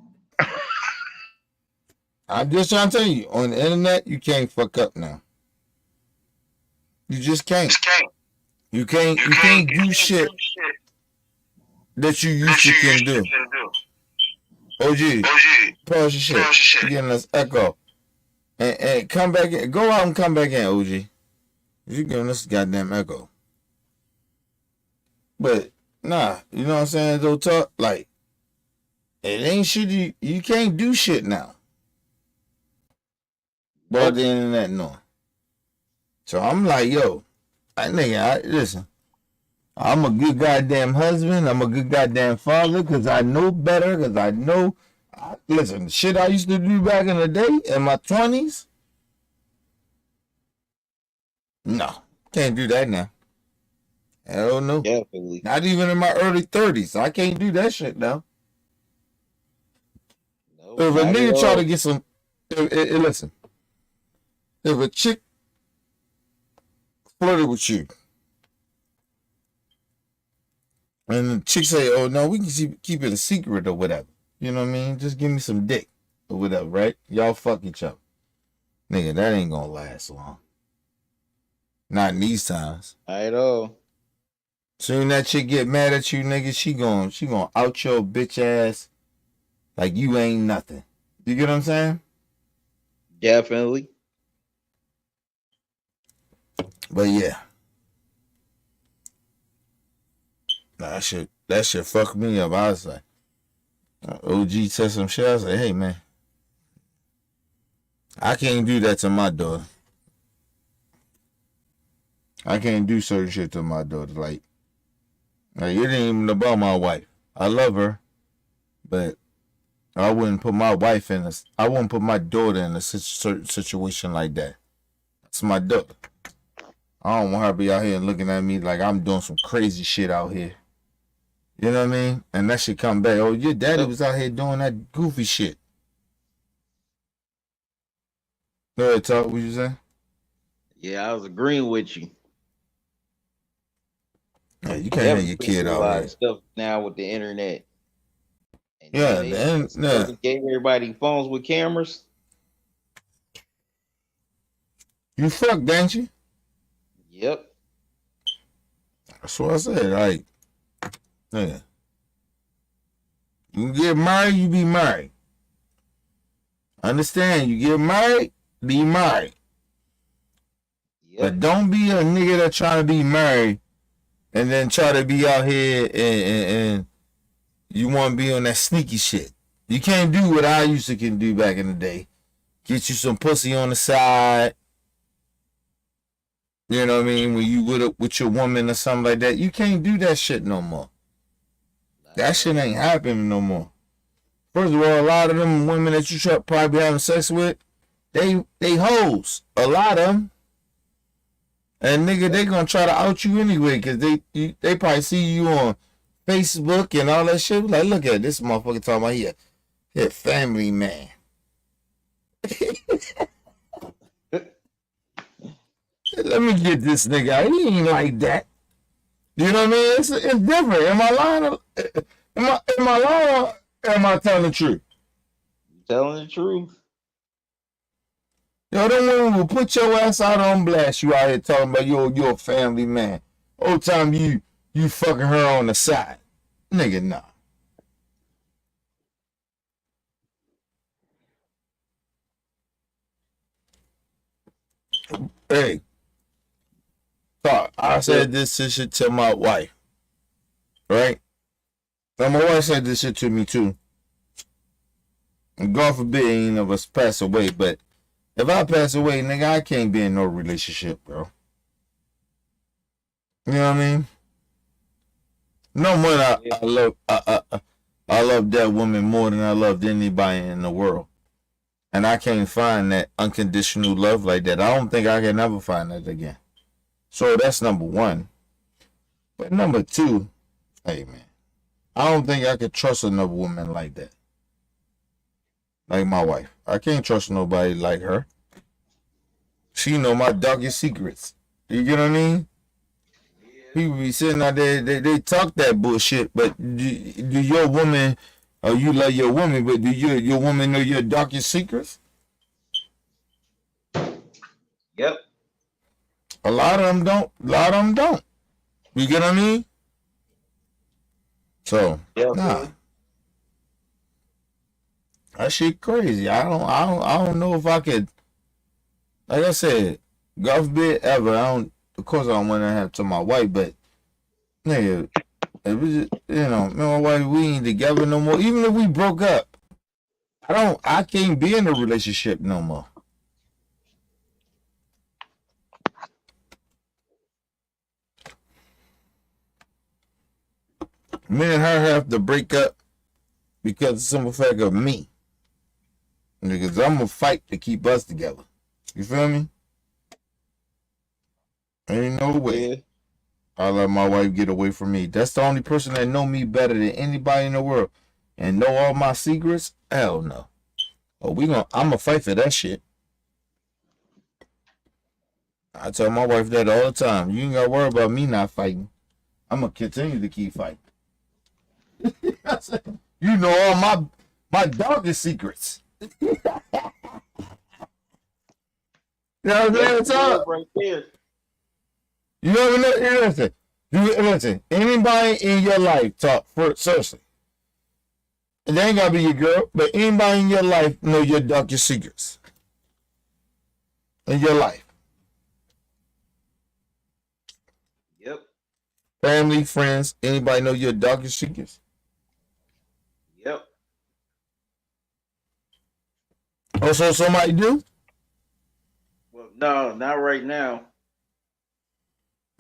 I'm just trying to tell you, on the internet, you can't fuck up now. You just can't. You can't do shit that you used to can do. OG, pause your shit. You're getting us echo. And come back in. Go out and come back in, OG. You're giving us goddamn echo. But nah, you know what I'm saying? Though talk like it ain't shit. You can't do shit now. But the internet no. So I'm like, yo, listen. I'm a good goddamn husband. I'm a good goddamn father because I know better. Because I know. Listen, the shit I used to do back in the day in my 20s. No, can't do that now. Hell no. Definitely. Not even in my early 30s. I can't do that shit now. No, If a not nigga at try all. to get some, listen. If a chick flirted with you, and the chick say, "Oh no, we can keep it a secret or whatever," you know what I mean? Just give me some dick or whatever, right? Y'all fuck each other, nigga. That ain't gonna last long. Not in these times. Not at all. Soon that chick get mad at you, nigga, she gonna out your bitch ass like you ain't nothing. You get what I'm saying? Definitely. But yeah. Nah, that shit fucked me up. I was like, OG said some shit. I was like, hey man, I can't do that to my daughter. I can't do certain shit to my daughter. Like it ain't even about my wife. I love her, but I wouldn't put my wife in this. I wouldn't put my daughter in a certain situation like that. That's my daughter. I don't want her to be out here looking at me like I'm doing some crazy shit out here. You know what I mean? And that shit come back. Oh, your daddy was out here doing that goofy shit. Go ahead, talk. What you say? Yeah, I was agreeing with you. Yeah, you can't have your kid a out lot here. of stuff now with the internet. And Yeah, they gave everybody phones with cameras. You fucked, ain't you? Yep. That's what I said. Like, nigga, you get married, you be married. Understand? You get married, be married. Yep. But don't be a nigga that try to be married and then try to be out here and you want to be on that sneaky shit. You can't do what I used to can do back in the day. Get you some pussy on the side. You know what I mean? When you with your woman or something like that. You can't do that shit no more. That shit ain't happening no more. First of all, a lot of them women that you probably having sex with, they hoes. A lot of them. And nigga, they gonna try to out you anyway, cause they probably see you on Facebook and all that shit. Like, look at this motherfucker talking about he a family man. Let me get this nigga out. He ain't like that. You know what I mean? It's different. Am I lying? Am I lying? Or am I telling the truth? Telling the truth. Yo, them women will put your ass out on blast. You out here talking about you're a family man. Whole time you fucking her on the side. Nigga, nah. Hey. Thought I said this shit to my wife. Right? And my wife said this shit to me too. And God forbid any of us pass away, but if I pass away, nigga, I can't be in no relationship, bro. You know what I mean? No more than I love that woman more than I loved anybody in the world. And I can't find that unconditional love like that. I don't think I can ever find that again. So that's number one. But number two, hey man, I don't think I could trust another woman like that. Like my wife. I can't trust nobody like her. She know my darkest secrets. You get what I mean? People be sitting out there, they talk that bullshit, but do your woman, or you love your woman, but do your woman know your darkest secrets? Yep. A lot of them don't. A lot of them don't. You get what I mean? So, Yeah, nah, that shit crazy. I don't know if I could. Like I said, God forbid ever. I don't. Of course, I don't want to have to my wife, but nigga, if we just, me and my wife, we ain't together no more. Even if we broke up, I can't be in a relationship no more. Me and her have to break up because of the simple fact of me. Because I'm gonna fight to keep us together. You feel me? Ain't no way yeah. I'll let my wife get away from me. That's the only person that know me better than anybody in the world and know all my secrets. Hell no. Oh, I'm gonna fight for that shit. I tell my wife that all the time. You ain't gotta worry about me not fighting. I'm gonna continue to keep fighting. You know all my darkest secrets. You know what I'm saying? Right there. You never know. Listen. Anybody in your life talk for seriously. It ain't gotta be your girl, but anybody in your life know your darkest secrets in your life. Yep. Family, friends, anybody know your darkest secrets? Yep. Also, somebody do? Well, no, not right now.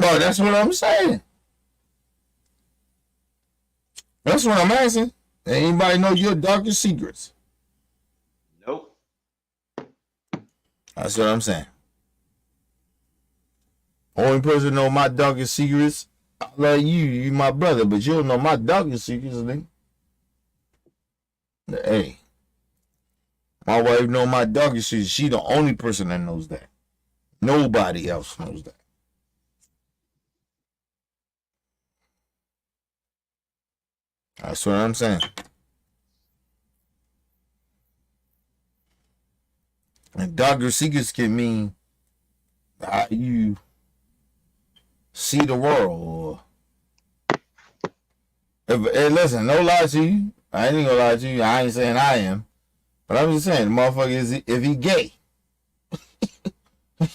No, that's what I'm saying. That's what I'm asking. Anybody know your darkest secrets? Nope. That's what I'm saying. Only person know my darkest secrets, I love you, you my brother, but you don't know my darkest secrets, nigga. Hey, my wife know my darkest secrets. She the only person that knows that. Nobody else knows that. That's what I'm saying. And darker secrets can mean how you see the world. Hey, listen, no lie to you. I ain't gonna lie to you. I ain't saying I am. But I'm just saying, the motherfucker is if he gay. or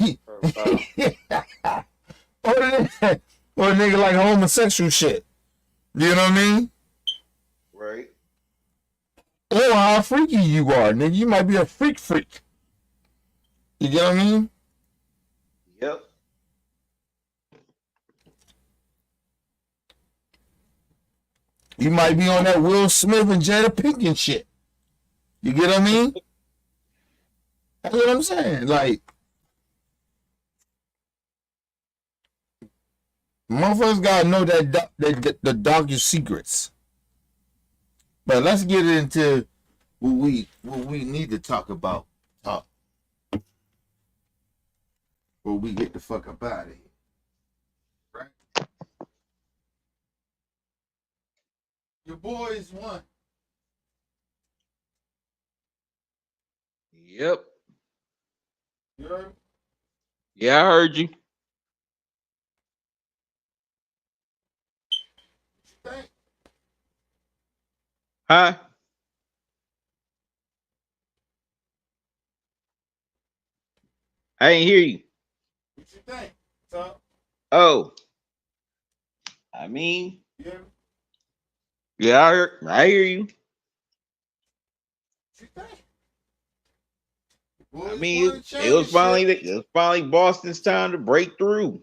a nigga like homosexual shit. You know what I mean? Right. Or how freaky you are, nigga. You might be a freak. You get what I mean? Yep. You might be on that Will Smith and Jada Pinkett shit. You get what I mean? That's what I'm saying. Like, motherfuckers gotta know that the darkest secrets. But let's get into what we need to talk about. Talk. Before we get the fuck up out of here. Right? Your boys won. Yep. You heard me? Yeah, I heard you. What you think? Huh? I ain't hear you. What you think? Talk. Oh, I mean, You hear me? yeah, I hear you. What you think? I Boys mean, won the it was finally Boston's time to break through.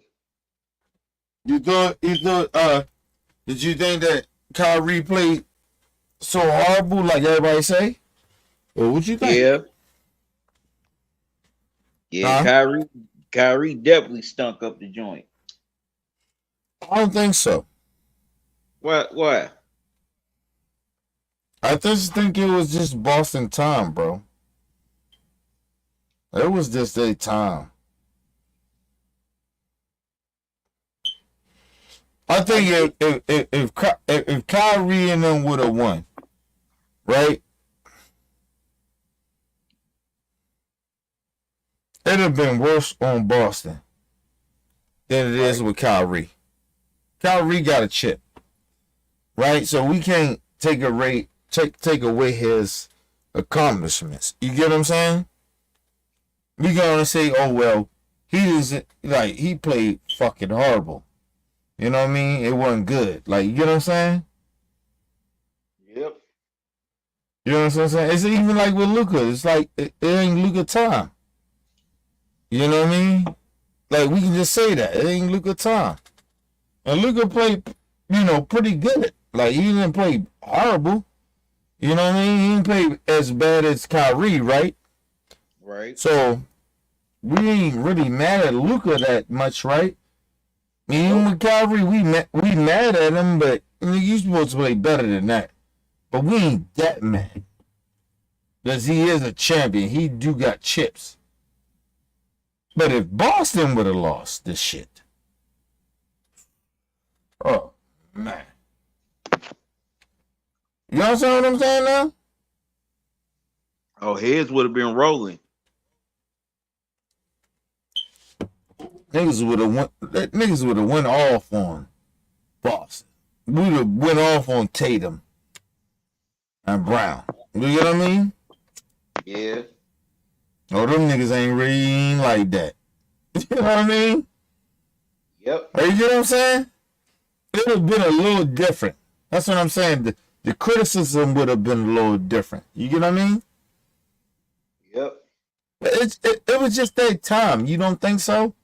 You thought did you think that Kyrie played so horrible like everybody say? Or what you think? Yeah, yeah. Huh? Kyrie definitely stunk up the joint. I don't think so. What? What? I just think it was just Boston time, bro. It was just their time. I think if Kyrie and them would have won, right? It'd have been worse on Boston. than it is with Kyrie. Kyrie got a chip, right? So we can't take away his accomplishments. You get what I'm saying? We gonna say, oh well, he played fucking horrible. You know what I mean? It wasn't good. Like, you get what I'm saying? Yep. You know what I'm saying? It's even like with Luka. It's like it ain't Luka time. You know what I mean? Like, we can just say that it ain't Luka time. And Luka played, pretty good. Like, he didn't play horrible. You know what I mean? He didn't play as bad as Kyrie, right? Right. So we ain't really mad at Luka that much, right? Even with Kyrie, we mad at him, but you supposed to play better than that. But we ain't that mad. Because he is a champion. He do got chips. But if Boston would have lost this shit. Oh, man. You understand what I'm saying now? Oh, heads would have been rolling. Niggas would have went off on Boston. We would have went off on Tatum and Brown. You get what I mean? Yeah. Oh, them niggas ain't really like that. You know what I mean? Yep. You get what I'm saying? It would have been a little different. That's what I'm saying. The criticism would have been a little different. You get what I mean? Yep. It was just that time. You don't think so?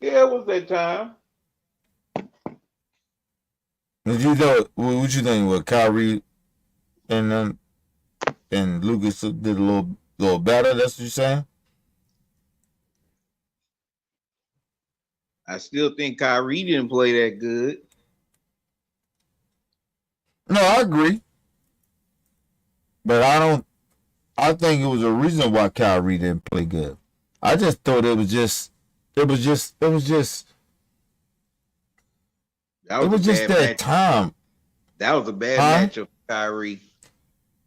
Yeah, it was that time. What you think? What Kyrie and Lucas did a little better? That's what you're saying? I still think Kyrie didn't play that good. No, I agree. But I think it was a reason why Kyrie didn't play good. I just thought it was just that time. That was a bad matchup for Kyrie.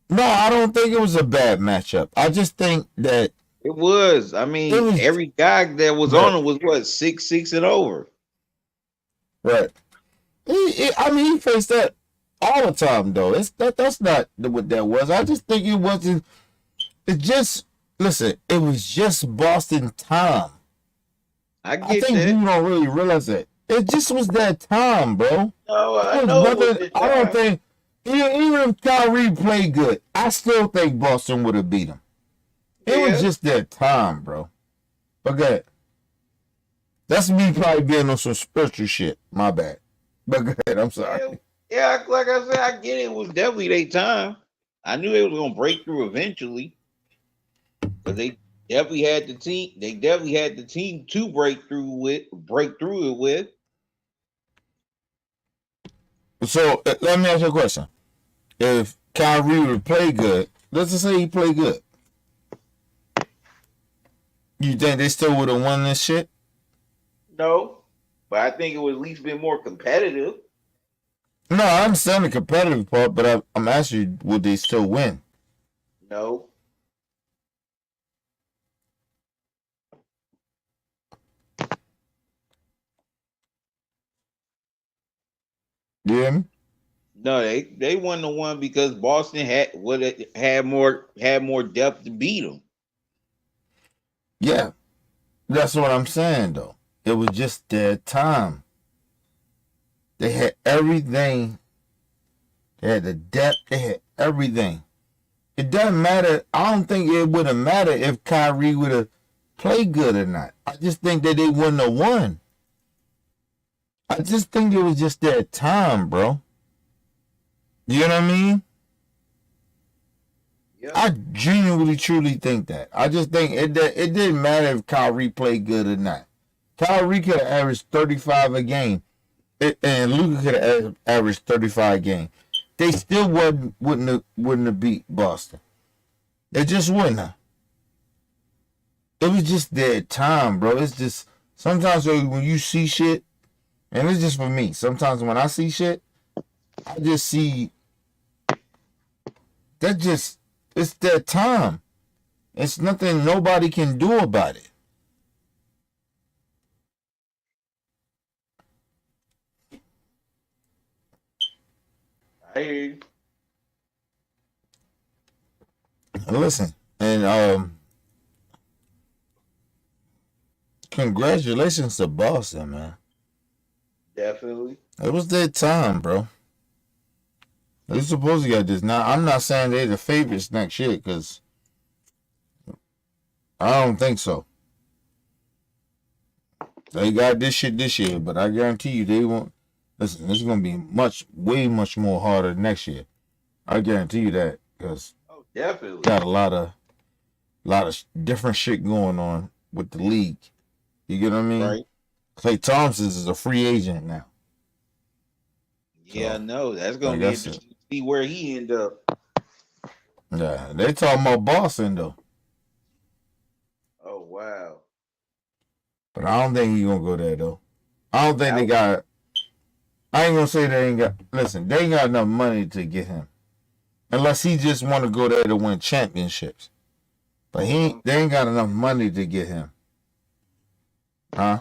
No, I don't think it was a bad matchup. I just think that it was. I mean, every guy that was on it was what 6'6" and over. Right. He faced that all the time though. That's not what that was. I just think it wasn't. It just it was just Boston time. I think that. You don't really realize that. It just was that time, bro. No, I know. I don't think even if Kyrie played good, I still think Boston would have beat him. It was just that time, bro. Okay. That's me probably being on some spiritual shit. My bad. But go ahead, I'm sorry. Yeah, like I said, I get it. It was definitely their time. I knew they was gonna break through eventually. But they definitely had the team. They definitely had the team to break through it with. So let me ask you a question. If Kyrie would play good, let's just say he played good. You think they still would have won this shit? No, but I think it would at least been more competitive. No, I understand the competitive part, but I'm asking you, would they still win? No. You hear me? No, they won the one because Boston had more depth to beat them. Yeah, that's what I'm saying though. It was just their time. They had everything. They had the depth. They had everything. It doesn't matter. I don't think it would have mattered if Kyrie would have played good or not. I just think that they wouldn't have won. I just think it was just their time, bro. You know what I mean? Yep. I genuinely, truly think that. I just think it didn't matter if Kyrie played good or not. Kyrie could have averaged 35 a game, and Luka could have averaged 35 a game. They still wouldn't have beat Boston. They just wouldn't have. It was just their time, bro. It's just sometimes when you see shit, and it's just for me. Sometimes when I see shit, I just see it's their time. It's nothing nobody can do about it. I hear you. Listen, and congratulations to Boston, man. Definitely. It was their time, bro. They're supposed to get this. Now, I'm not saying they're the favorites next year, because I don't think so. They got this shit this year, but I guarantee you they won't. Listen, it's going to be way much more harder next year. I guarantee you that, because Oh, definitely. got a lot of different shit going on with the league. You get what I mean? Right. Klay Thompson is a free agent now. Yeah, So, I know. That's gonna like be I interesting said, to see where he end up. yeah, they talking about Boston though, Oh wow. but I don't think he gonna go there though. I don't think they Out. got. I ain't gonna say they ain't got. Listen, they ain't got enough money to get him, unless he just want to go there to win championships. But they ain't got enough money to get him, huh?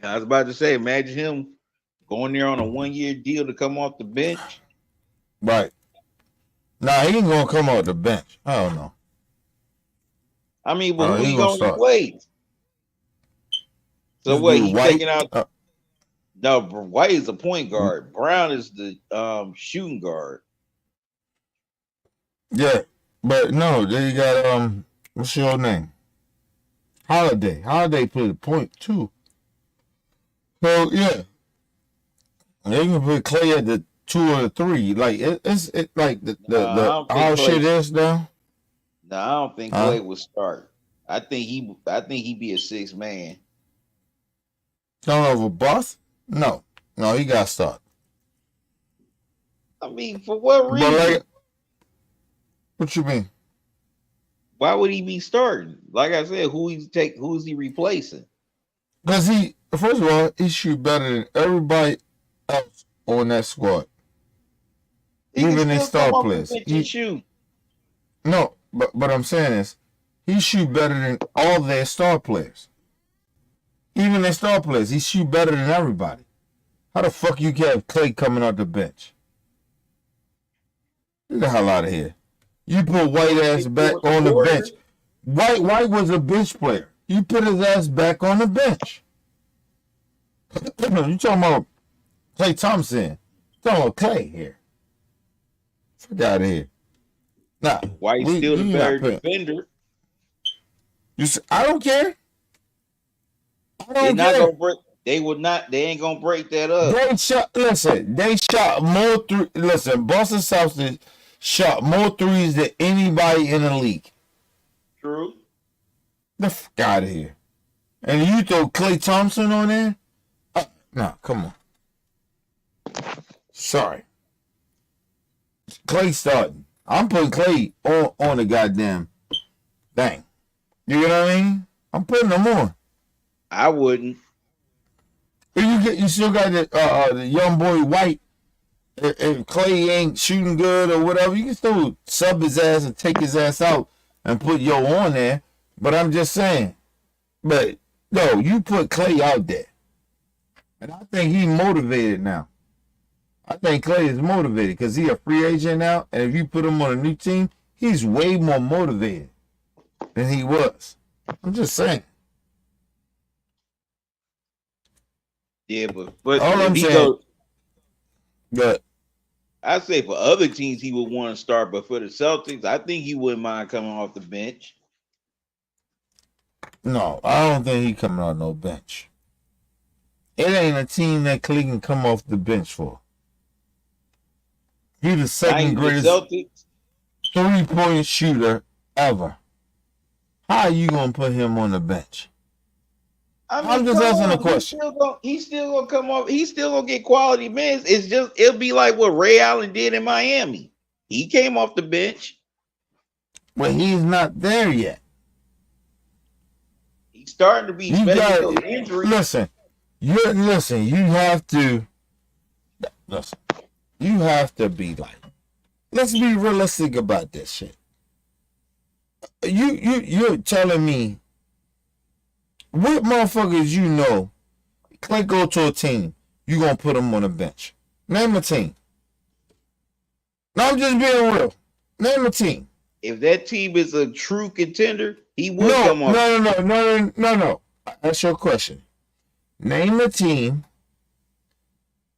I was about to say, imagine him going there on a 1-year deal to come off the bench. Right. Nah, he ain't gonna come off the bench. I don't know. I mean, but who He he gonna gonna start. replace? So This what? dude He White. taking out? No, White is the point guard. Brown is the shooting guard. Yeah, but no, they got what's your name? Holiday. Holiday played a point too. So yeah, they can put Clay at the 2 or the 3. Like it's like I the don't think how Clay. shit is now. No, I don't think Huh? Clay would start. I think he'd be a 6 man. Don't over Boss? No, he got stopped. I mean, for what But reason? like, what you mean? Why would he be starting? Like I said, who's he replacing? Because first of all, he shoot better than everybody else on that squad, He can even their still star come off the players. bench and shoot. No, but I'm saying is, he shoot better than all their star players. Even their star players, he shoot better than everybody. How the fuck you have Clay coming off the bench? Get the hell out of here. You put White ass back on the bench. White was a bench player. You put his ass back on the bench. You talking about Klay Thompson? You talking about Clay here? Fuck out of here. Nah, White's still the you better not putting. defender. I don't care. I They're don't not care. gonna break. They would not. They ain't gonna break that up. They shot more three. Listen, Boston Celtics shot more threes than anybody in the league. True. The fuck out of here. And you throw Klay Thompson on there? No, come on. Sorry. Clay starting. I'm putting Clay on the goddamn thing. You know what I mean? I'm putting him on. I wouldn't. If you still got the young boy White. If Clay ain't shooting good or whatever, you can still sub his ass and take his ass out and put Yo on there. But I'm just saying. But no, you put Clay out there. And I think he's motivated now. I think Clay is motivated because he's a free agent now. And if you put him on a new team, he's way more motivated than he was. I'm just saying. Yeah, but All if I'm he saying. But I say for other teams he would want to start, but for the Celtics, I think he wouldn't mind coming off the bench. no, I don't think he coming on no bench. It ain't a team that Clay can come off the bench for. He's the second greatest Celtics. 3-point shooter ever. How are you gonna put him on the bench? I'm just asking a question. He's still gonna come off. He's still gonna get quality minutes. It'll be like what Ray Allen did in Miami. He came off the bench. But he's not there yet. He's starting to be special injury. Listen. You have to be like, let's be realistic about this shit. You're telling me what motherfuckers Clay go to a team, you gonna put him on the bench? Name a team. No, I'm just being real. Name a team. If that team is a true contender, he would No, come off. no. That's your question. Name a team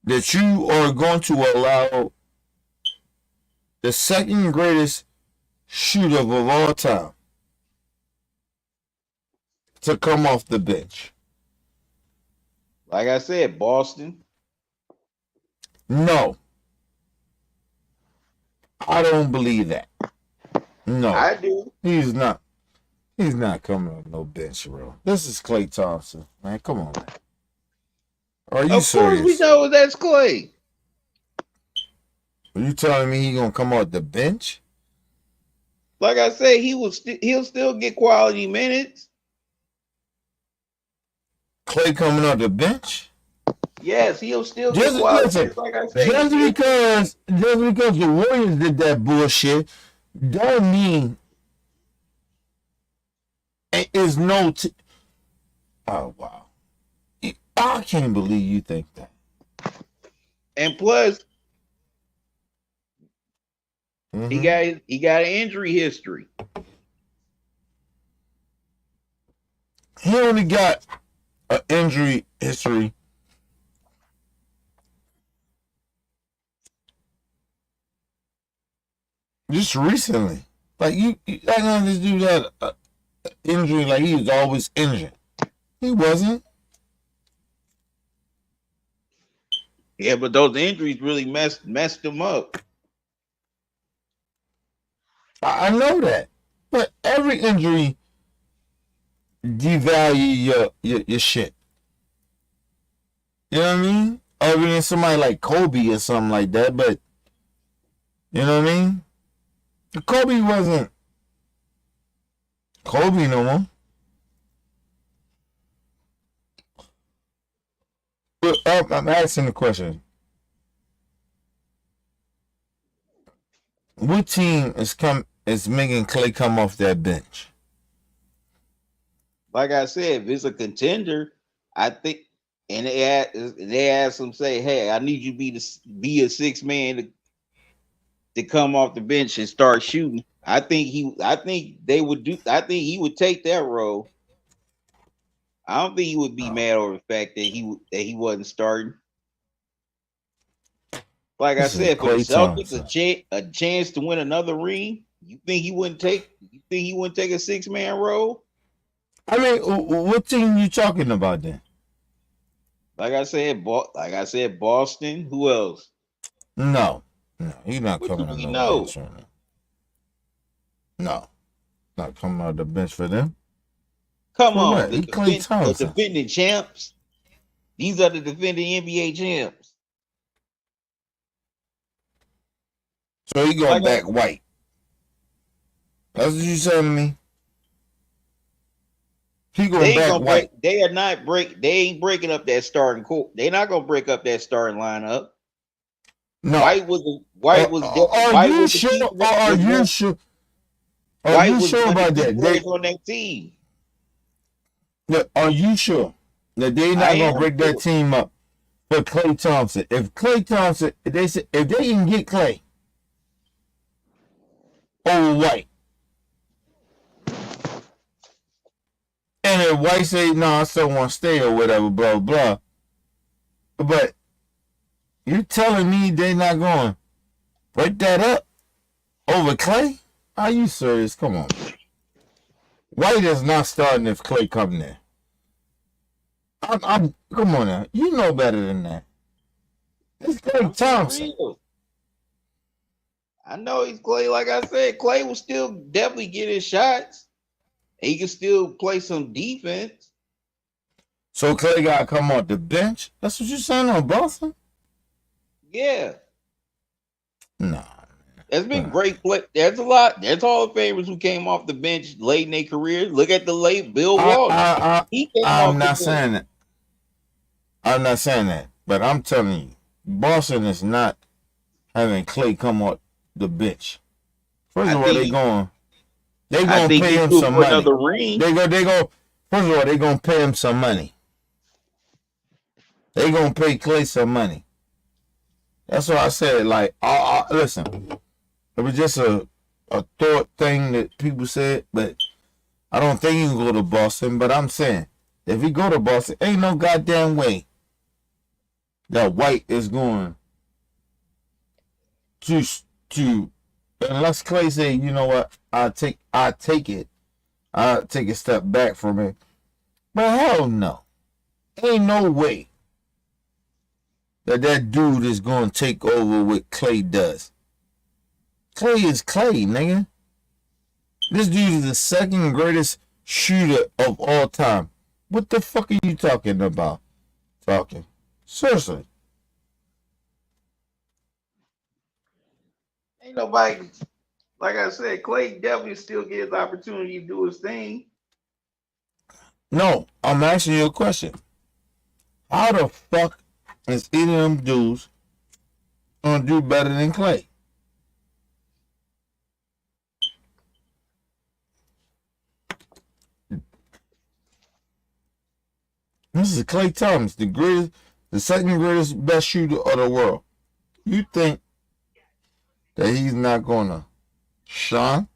that you are going to allow the second greatest shooter of all time to come off the bench. Like I said, Boston. No. I don't believe that. No. I do. He's not coming on no bench, bro. This is Klay Thompson, man. Come on, man. Are you Of serious? course we know that's Klay. Are you telling me he gonna come off the bench? Like I said, he'll still get quality minutes. Klay coming off the bench? Yes, he'll still get quality minutes. Like I said, just because the Warriors did that bullshit, don't mean it is no. Oh wow! I can't believe you think that. and plus, he got an injury history. He only got an injury history just recently. Like you I know this dude had an injury like he was always injured. He wasn't. Yeah, but those injuries really messed him up. I know that. But every injury devalue your shit. You know what I mean? Other than somebody like Kobe or something like that, but you know what I mean? Kobe wasn't Kobe no more. But I'm asking the question. What team is making Klay come off that bench? Like I said, if it's a contender, I think, and they ask him, say, "Hey, I need you to be a six man to come off the bench and start shooting." I think he would take that role. I don't think he would be mad over the fact that he wasn't starting. Like I said, for the Celtics, a chance to win another ring, you think he wouldn't take a 6-man role? I mean, what team you talking about then? Like I said, Boston. Who else? No, he's not coming on the bench right now. No, not coming on the bench for them. Come on, the defending champs. These are the defending NBA champs. So he going back white. That's what you telling me. He going back white. They ain't breaking up that starting court. They're not gonna break up that starting lineup. No. White was Are you sure about that? They on that team. Are you sure that they not gonna break that team up for Klay Thompson? If Klay Thompson, if they can get Klay over White, and if White say no, I still want to stay or whatever, blah blah. But you're telling me they not going to break that up over Klay? Are you serious? Come on. White is not starting if Klay come there. Come on now. You know better than that. It's Klay Thompson. I know he's Klay. Like I said, Klay will still definitely get his shots. He can still play some defense. So Klay got to come off the bench? That's what you're saying on Boston? Yeah. Nah. There's been great play. There's a lot. There's Hall of Famers who came off the bench late in their career. Look at the late Bill Walton. I'm not saying that. I'm not saying that. But I'm telling you, Boston is not having Klay come off the bench. First of all, they're going to pay him some money. They go. First of all, they're going to pay him some money. They gonna pay Clay some money. That's what I said. Like, listen, it was just a thought thing that people said, but I don't think he can go to Boston. But I'm saying, if he go to Boston, ain't no goddamn way that White is going to unless Clay say, you know what, I take it. I take a step back from it. But hell no. Ain't no way that dude is going to take over what Clay does. Clay is Clay, nigga. This dude is the second greatest shooter of all time. What the fuck are you talking about? Seriously. Ain't nobody, like I said, Clay definitely still get his opportunity to do his thing. No, I'm asking you a question. How the fuck is either of them dudes gonna do better than Clay? This is Clay Thomas, the second greatest, best shooter of the world. You think that he's not gonna shine?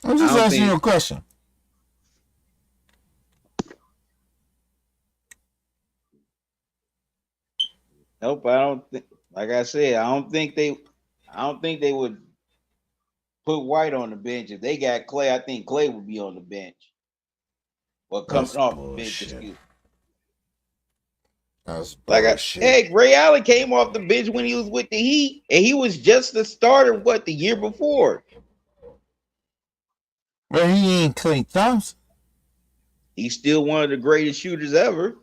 I'm just asking you a question. Nope, I don't think. Like I said, I don't think they would put White on the bench. If they got Clay, I think Clay would be on the bench. Well, coming That's off bullshit. the bench. That's like bullshit. Hey, Ray Allen came off the bench when he was with the Heat, and he was just the starter. What, the year before? But he ain't Clay Thompson. He's still one of the greatest shooters ever.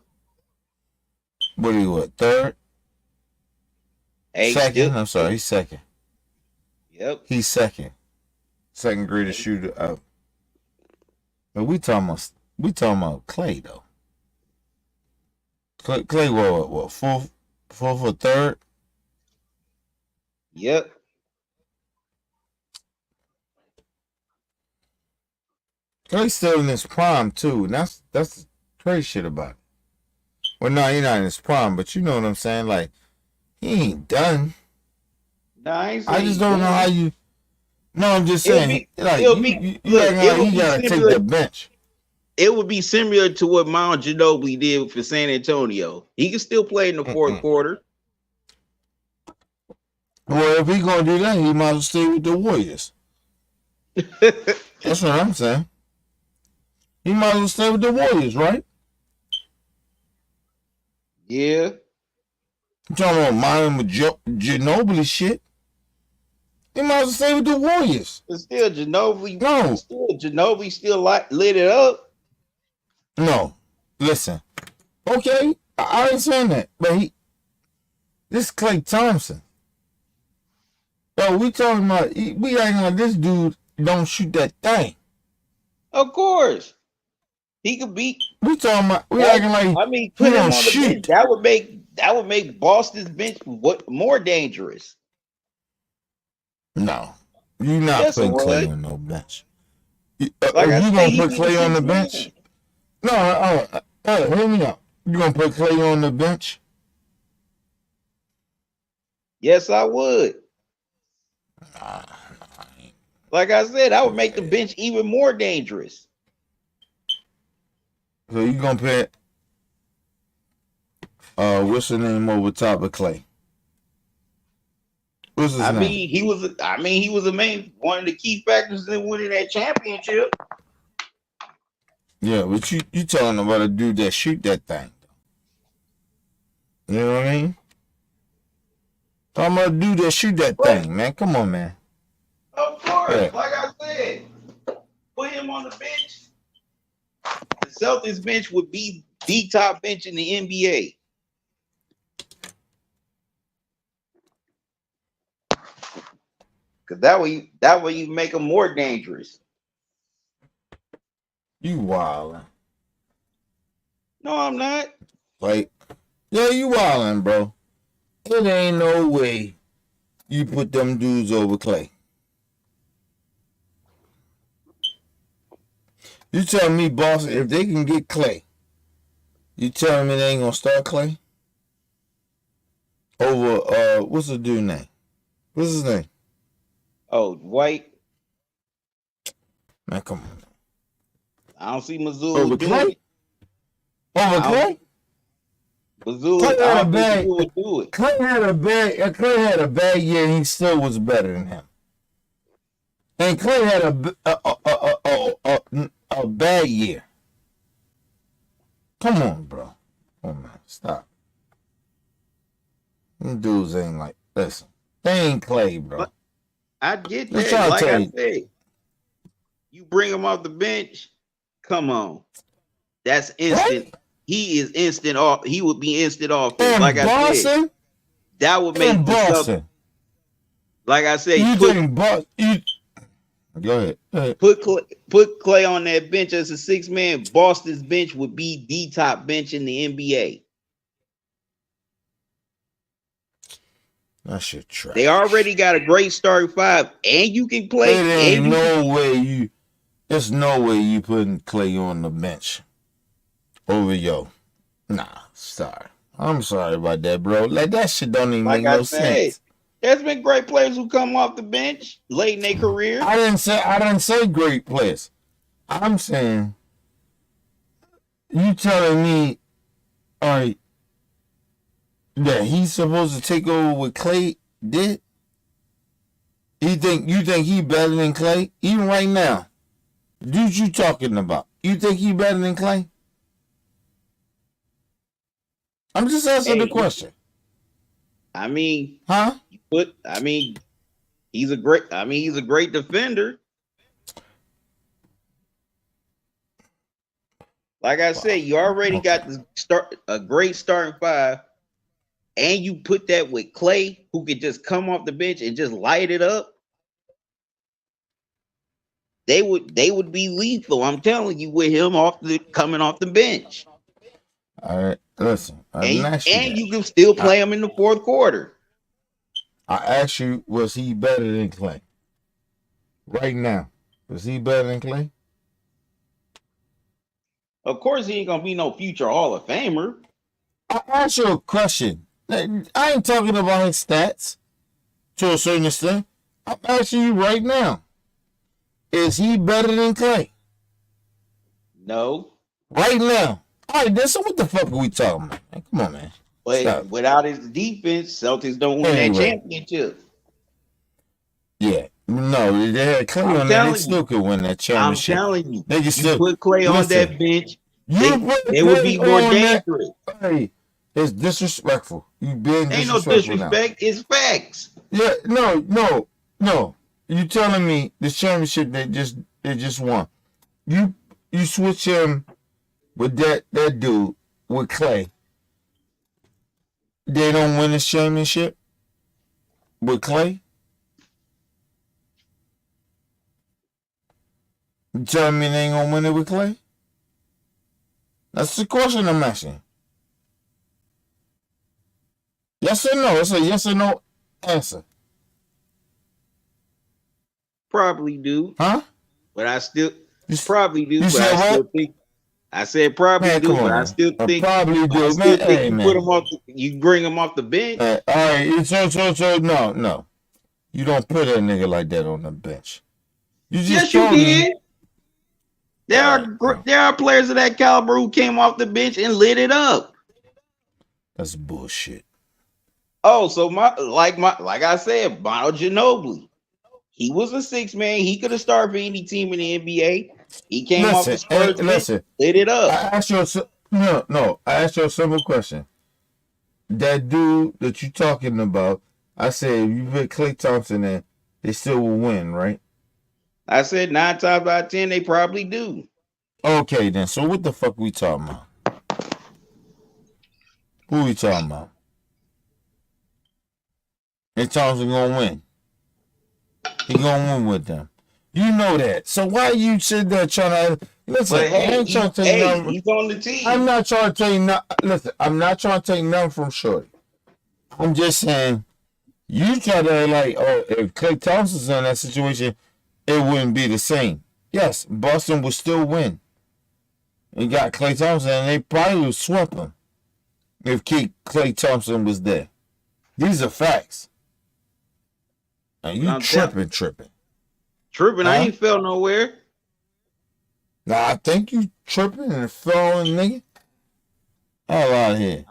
What he what? Third? Hey, second? I'm sorry, he's second. Yep. He's second. Second greatest shooter ever. But we talking about Clay though. Clay what fourth or third? Yep. Clay's still in his prime too, and that's the crazy shit about it. Well, no, he's not in his prime, but you know what I'm saying. Like, he ain't done. Nah, I just don't know how you. No, I'm just saying. You gotta take the bench. It would be similar to what Mount Ginobili did for San Antonio. He can still play in the fourth quarter. Well, if he gonna do that, he might as well stay with the Warriors. That's what I'm saying. He might as well stay with the Warriors, right? Yeah. You talking about Manu Ginobili shit? He might as well stay with the Warriors. But still, Ginobili. No. Ginobili still lit it up. No. Listen. Okay, I understand that, but this is Klay Thompson. Bro, we talking about, we acting like this dude don't shoot that thing. Of course. He could beat. We talking about, acting like put him on the bench. That would make Boston's bench more dangerous. No. You're not putting Clay on no bench. You gonna put Clay on the bench? No, hear me out. You gonna put Clay on the bench? Yes, I would. Like I said, I would make the bench even more dangerous. So you gonna put what's the name over top of Clay? What's his name? He was a main one of the key factors in winning that championship. Yeah, but you talking about a dude that shoot that thing. You know what I mean? Talking about a dude that shoot that thing, man. Come on, man. Of course, like I said, put him on the bench. The Celtics bench would be the top bench in the NBA. Cause that way you make them more dangerous. You wildin'. No, I'm not. Like, yeah, you wildin', bro. It ain't no way you put them dudes over Clay. You telling me Boston, if they can get Clay, you telling me they ain't gonna start Clay? Over what's the dude name? What's his name? Oh, White. Man, come on. I don't see Missoula Over doing Clay? it. Over Clay? Missoula, Clay I had a don't think bad. Missoula would do it. Clay had a bad year, and he still was better than him. And Clay had a bad year. Come on, bro. Come on, man. Stop. Them dudes ain't like, listen, they ain't Clay, bro. I get Let's that. try to Like tell I you. said, you bring him off the bench. Come on, that's instant. Right? He is instant off. He would be instant offense. In Like I said, Boston? that would In make the Celtics. Boston. Like I said, You think Boston? Go ahead. put Clay on that bench as a 6-man. Boston's bench would be the top bench in the NBA. That shit trash. They already got a great starting 5, and you can play. It ain't and you no way you. There's no way you putting Clay on the bench over yo. Nah, sorry. I'm sorry about that, bro. Like that shit don't even like make I no said, sense. there's been great players who come off the bench late in their career. I didn't say great players. I'm saying you telling me, all right, that he's supposed to take over what Clay did? You think he better than Clay? Even right now. Dude you talking about. You think he better than Clay? I'm just asking the question. I mean, huh? He's a great defender. Like I said, you already got a great starting 5, and you put that with Clay, who could just come off the bench and just light it up. They would be lethal. I'm telling you, with him coming off the bench. All right, listen. And you can still play him in the fourth quarter. I asked you, was he better than Clay? Right now, was he better than Clay? Of course, he ain't gonna be no future Hall of Famer. I asked you a question. I ain't talking about his stats to a certain extent. I'm asking you right now. Is he better than Clay? No. Right now. All right, then, so what the fuck are we talking about? Man, come on, man. But Stop. without his defense, Celtics don't win that championship. Yeah. No, they had Clay on there. They still could win that championship. I'm telling you. They can still put Clay on that bench, they would be more dangerous. Hey, it's disrespectful. You being Ain't no disrespect. It's facts. Yeah, no. You telling me the championship they just won. You switch him with that dude with Clay. They don't win this championship with Clay. You telling me they ain't gonna win it with Clay? That's the question I'm asking. Yes or no? It's a yes or no answer. Probably do. Huh? But I still probably do. You but said I still what? think I said probably Man, do, come but on, I still man. think Probably do. I Man, still think hey, you man. put him off. You bring him off the bench. All right. So no. You don't put a nigga like that on the bench. You just Yes, you told me. can. There are players of that caliber who came off the bench and lit it up. That's bullshit. Oh, so like I said, Bono Ginobili. He was a 6-man. He could have started for any team in the NBA. He came off the Spurs bench, lit it up. I asked you I asked you a simple question. That dude that you talking about, I said if you put Klay Thompson in, they still will win, right? I said 9 times out of 10, they probably do. Okay, then. So what the fuck we talking about? Who we talking about? And Thompson gonna win. He gonna win with them. You know that. So why you sit there trying to listen? But hey, I ain't trying to take nothing. He's on the team. I'm not trying to take nothing. Listen, I'm not trying to take nothing from Shorty. I'm just saying, you try to like, oh, if Klay Thompson's in that situation, it wouldn't be the same. Yes, Boston would still win. He got Klay Thompson, and they probably would swap him if Klay Thompson was there. These are facts. And you tripping. Tripping, I Huh? ain't fell nowhere. Nah, I think you tripping and falling, nigga. Hell out of here.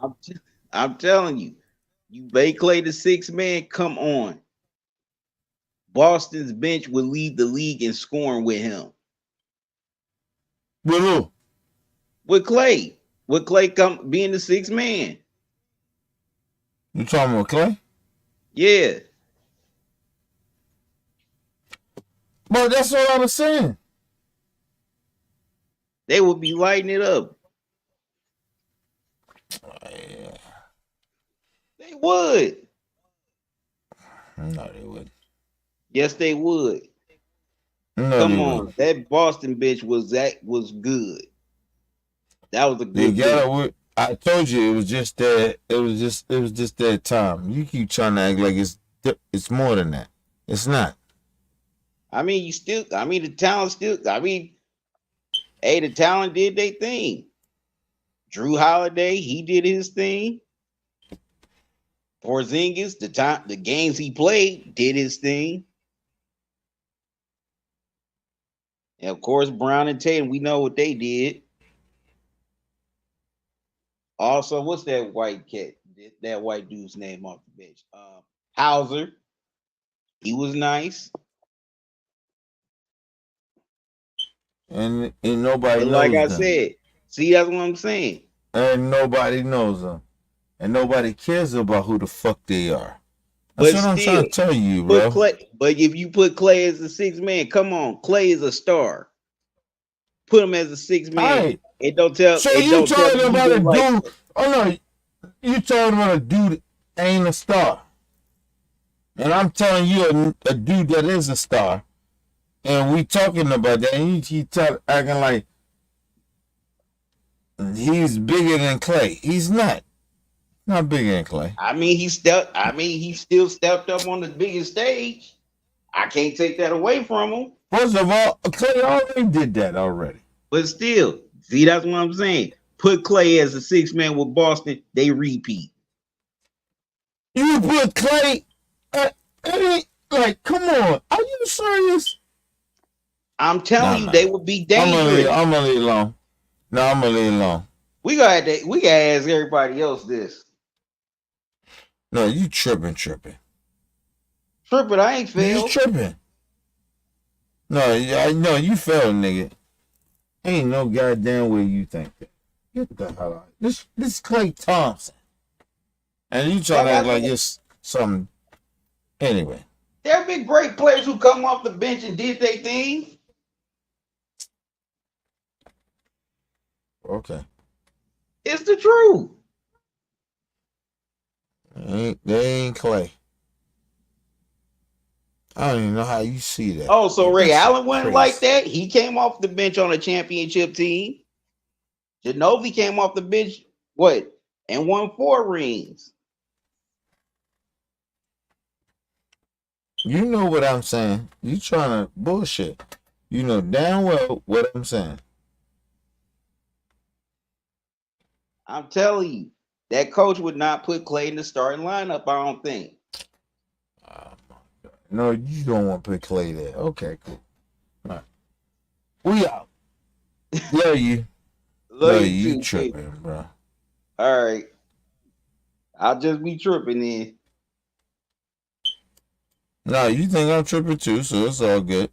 I'm telling you, you make Clay the sixth man, come on. Boston's bench would lead the league in scoring with him. With who? With Clay. With Clay being the sixth man. You talking about Klay? Yeah. But that's what I was saying. They would be lighting it up. Yeah. They would. No, they would. Yes, they would. No, Come on. Would. That Boston bench was good. That was a good bench. I told you it was just that. It was just that time. You keep trying to act like it's more than that. It's not. I mean, the talent the talent did their thing. Drew Holiday, he did his thing. Porzingis, the games he played, did his thing. And of course, Brown and Tatum, we know what they did. Also, what's that white cat? That white dude's name off the bench? Hauser. He was nice. And nobody knows like I them. said, see, that's what I'm saying. And nobody knows them. And nobody cares about who the fuck they are. That's what I'm trying to tell you, bro. But if you put Clay as the sixth man, come on, Clay is a star. Put him as a sixth man. Right. It don't tell. So you talking about a dude? Oh no, you talking about a dude that ain't a star. And I'm telling you a dude that is a star. And we talking about that, and he acting like he's bigger than Clay. He's not. Not bigger than Clay. I mean, he still stepped up on the biggest stage. I can't take that away from him. First of all, Clay already did that already. But still, see, that's what I'm saying. Put Clay as a sixth man with Boston, they repeat. You put Clay, like, come on, are you serious? I'm telling you, they would be dangerous. I'm gonna leave it alone. No, I'm gonna leave it alone. We gotta ask everybody else this. No, you tripping. Tripping, I ain't failed. You tripping. No, I know you failed, nigga. Ain't no goddamn way you think that. Get the hell out. This Klay Thompson. And you trying to act like it's something. Anyway. There have been great players who come off the bench and did their thing. Okay. It's the truth. They ain't Clay. I don't even know how you see that. Oh, so Ray Allen wasn't like that? He came off the bench on a championship team. Ginobili came off the bench, and won 4 rings. You know what I'm saying. You trying to bullshit. You know damn well what I'm saying. I'm telling you, that coach would not put Clay in the starting lineup, I don't think. No, you don't want to put Clay there. Okay, cool. All right. We out. Love you. Love you too, tripping, bro. All right. I'll just be tripping then. No, you think I'm tripping too, so it's all good.